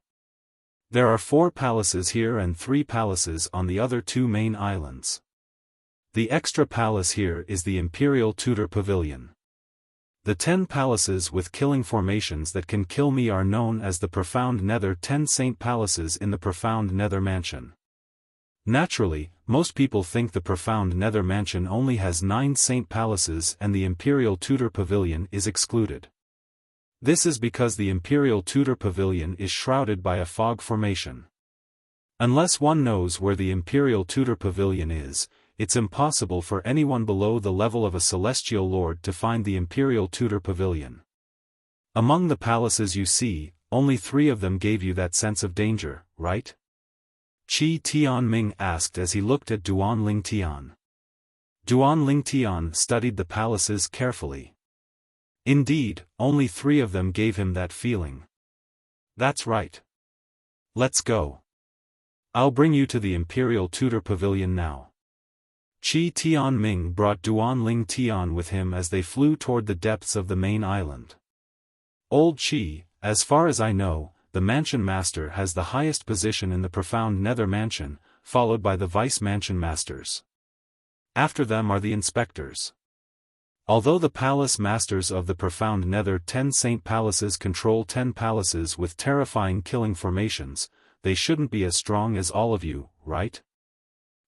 There are 4 palaces here and 3 palaces on the other 2 main islands. The extra palace here is the Imperial Tudor Pavilion. The 10 palaces with killing formations that can kill me are known as the Profound Nether 10 Saint Palaces in the Profound Nether Mansion. Naturally, most people think the Profound Nether Mansion only has 9 Saint Palaces and the Imperial Tudor Pavilion is excluded. This is because the Imperial Tudor Pavilion is shrouded by a fog formation. Unless one knows where the Imperial Tudor Pavilion is, it's impossible for anyone below the level of a celestial lord to find the Imperial Tudor Pavilion. Among the palaces you see, only 3 of them gave you that sense of danger, right? Qi Tianming asked as he looked at Duanling Tian. Duanling Tian studied the palaces carefully. Indeed, only 3 of them gave him that feeling. That's right. Let's go. I'll bring you to the Imperial Tudor Pavilion now. Qi Tianming brought Duanling Tian with him as they flew toward the depths of the main island. Old Qi, as far as I know, the mansion master has the highest position in the profound nether mansion, followed by the vice mansion masters. After them are the inspectors. Although the palace masters of the profound nether 10 Saint Palaces control 10 palaces with terrifying killing formations, they shouldn't be as strong as all of you, right?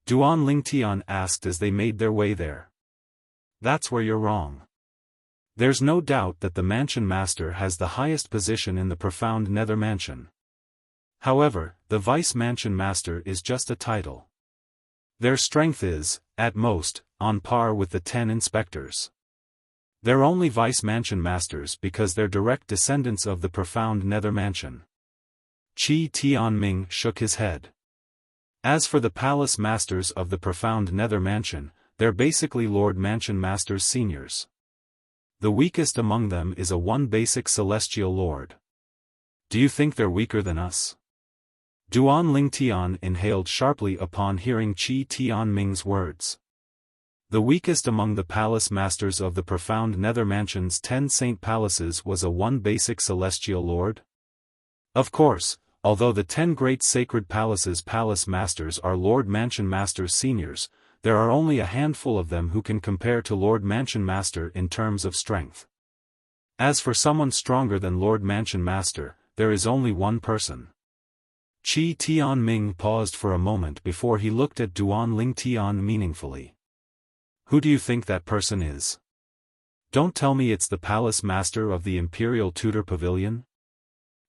Duanling Tian asked as they made their way there. That's where you're wrong. There's no doubt that the mansion master has the highest position in the profound nether mansion. However, the vice mansion master is just a title. Their strength is, at most, on par with the 10 inspectors. They're only vice mansion masters because they're direct descendants of the profound nether mansion. Qi Tianming shook his head. As for the palace masters of the profound nether mansion, they're basically Lord Mansion Masters seniors. The weakest among them is a one basic celestial lord. Do you think they're weaker than us? Duanling Tian inhaled sharply upon hearing Qi Tianming's words. The weakest among the palace masters of the profound nether mansion's 10 Saint Palaces was a one basic celestial lord? Of course, although the 10 great sacred palaces' palace masters are Lord Mansion Masters seniors, there are only a handful of them who can compare to Lord Mansion Master in terms of strength. As for someone stronger than Lord Mansion Master, there is only one person. Qi Tianming paused for a moment before he looked at Duanling Tian meaningfully. Who do you think that person is? Don't tell me it's the palace master of the Imperial Tudor Pavilion?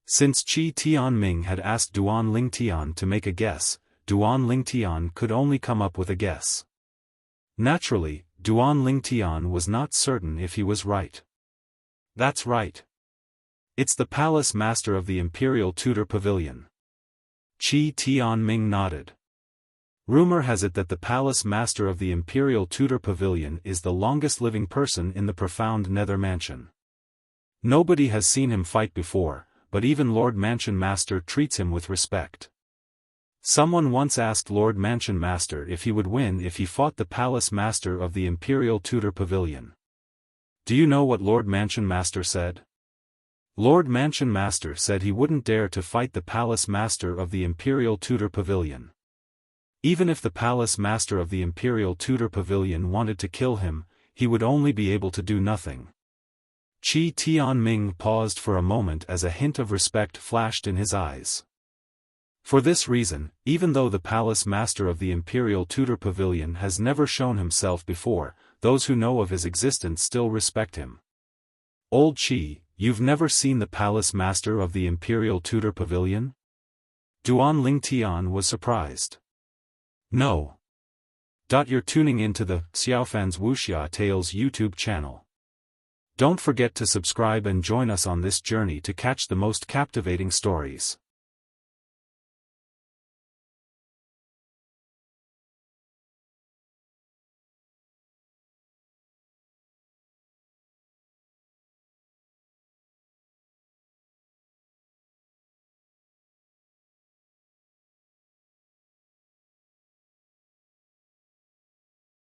Since Qi Tianming had asked Duanling Tian to make a guess, Duanling Tian could only come up with a guess. Naturally, Duanling Tian was not certain if he was right. That's right. It's the palace master of the Imperial Tudor Pavilion. Qi Tianming nodded. Rumor has it that the palace master of the Imperial Tudor Pavilion is the longest living person in the profound nether mansion. Nobody has seen him fight before, but even Lord Mansion Master treats him with respect. Someone once asked Lord Mansion Master if he would win if he fought the Palace Master of the Imperial Tudor Pavilion. Do you know what Lord Mansion Master said? Lord Mansion Master said he wouldn't dare to fight the Palace Master of the Imperial Tudor Pavilion. Even if the Palace Master of the Imperial Tudor Pavilion wanted to kill him, he would only be able to do nothing. Qi Tianming paused for a moment as a hint of respect flashed in his eyes. For this reason, even though the Palace Master of the Imperial Tudor Pavilion has never shown himself before, those who know of his existence still respect him. Old Qi, you've never seen the Palace Master of the Imperial Tudor Pavilion? Duan Lingtian was surprised. No. You're tuning into the Xiaofan's Wuxia Tales YouTube channel. Don't forget to subscribe and join us on this journey to catch the most captivating stories.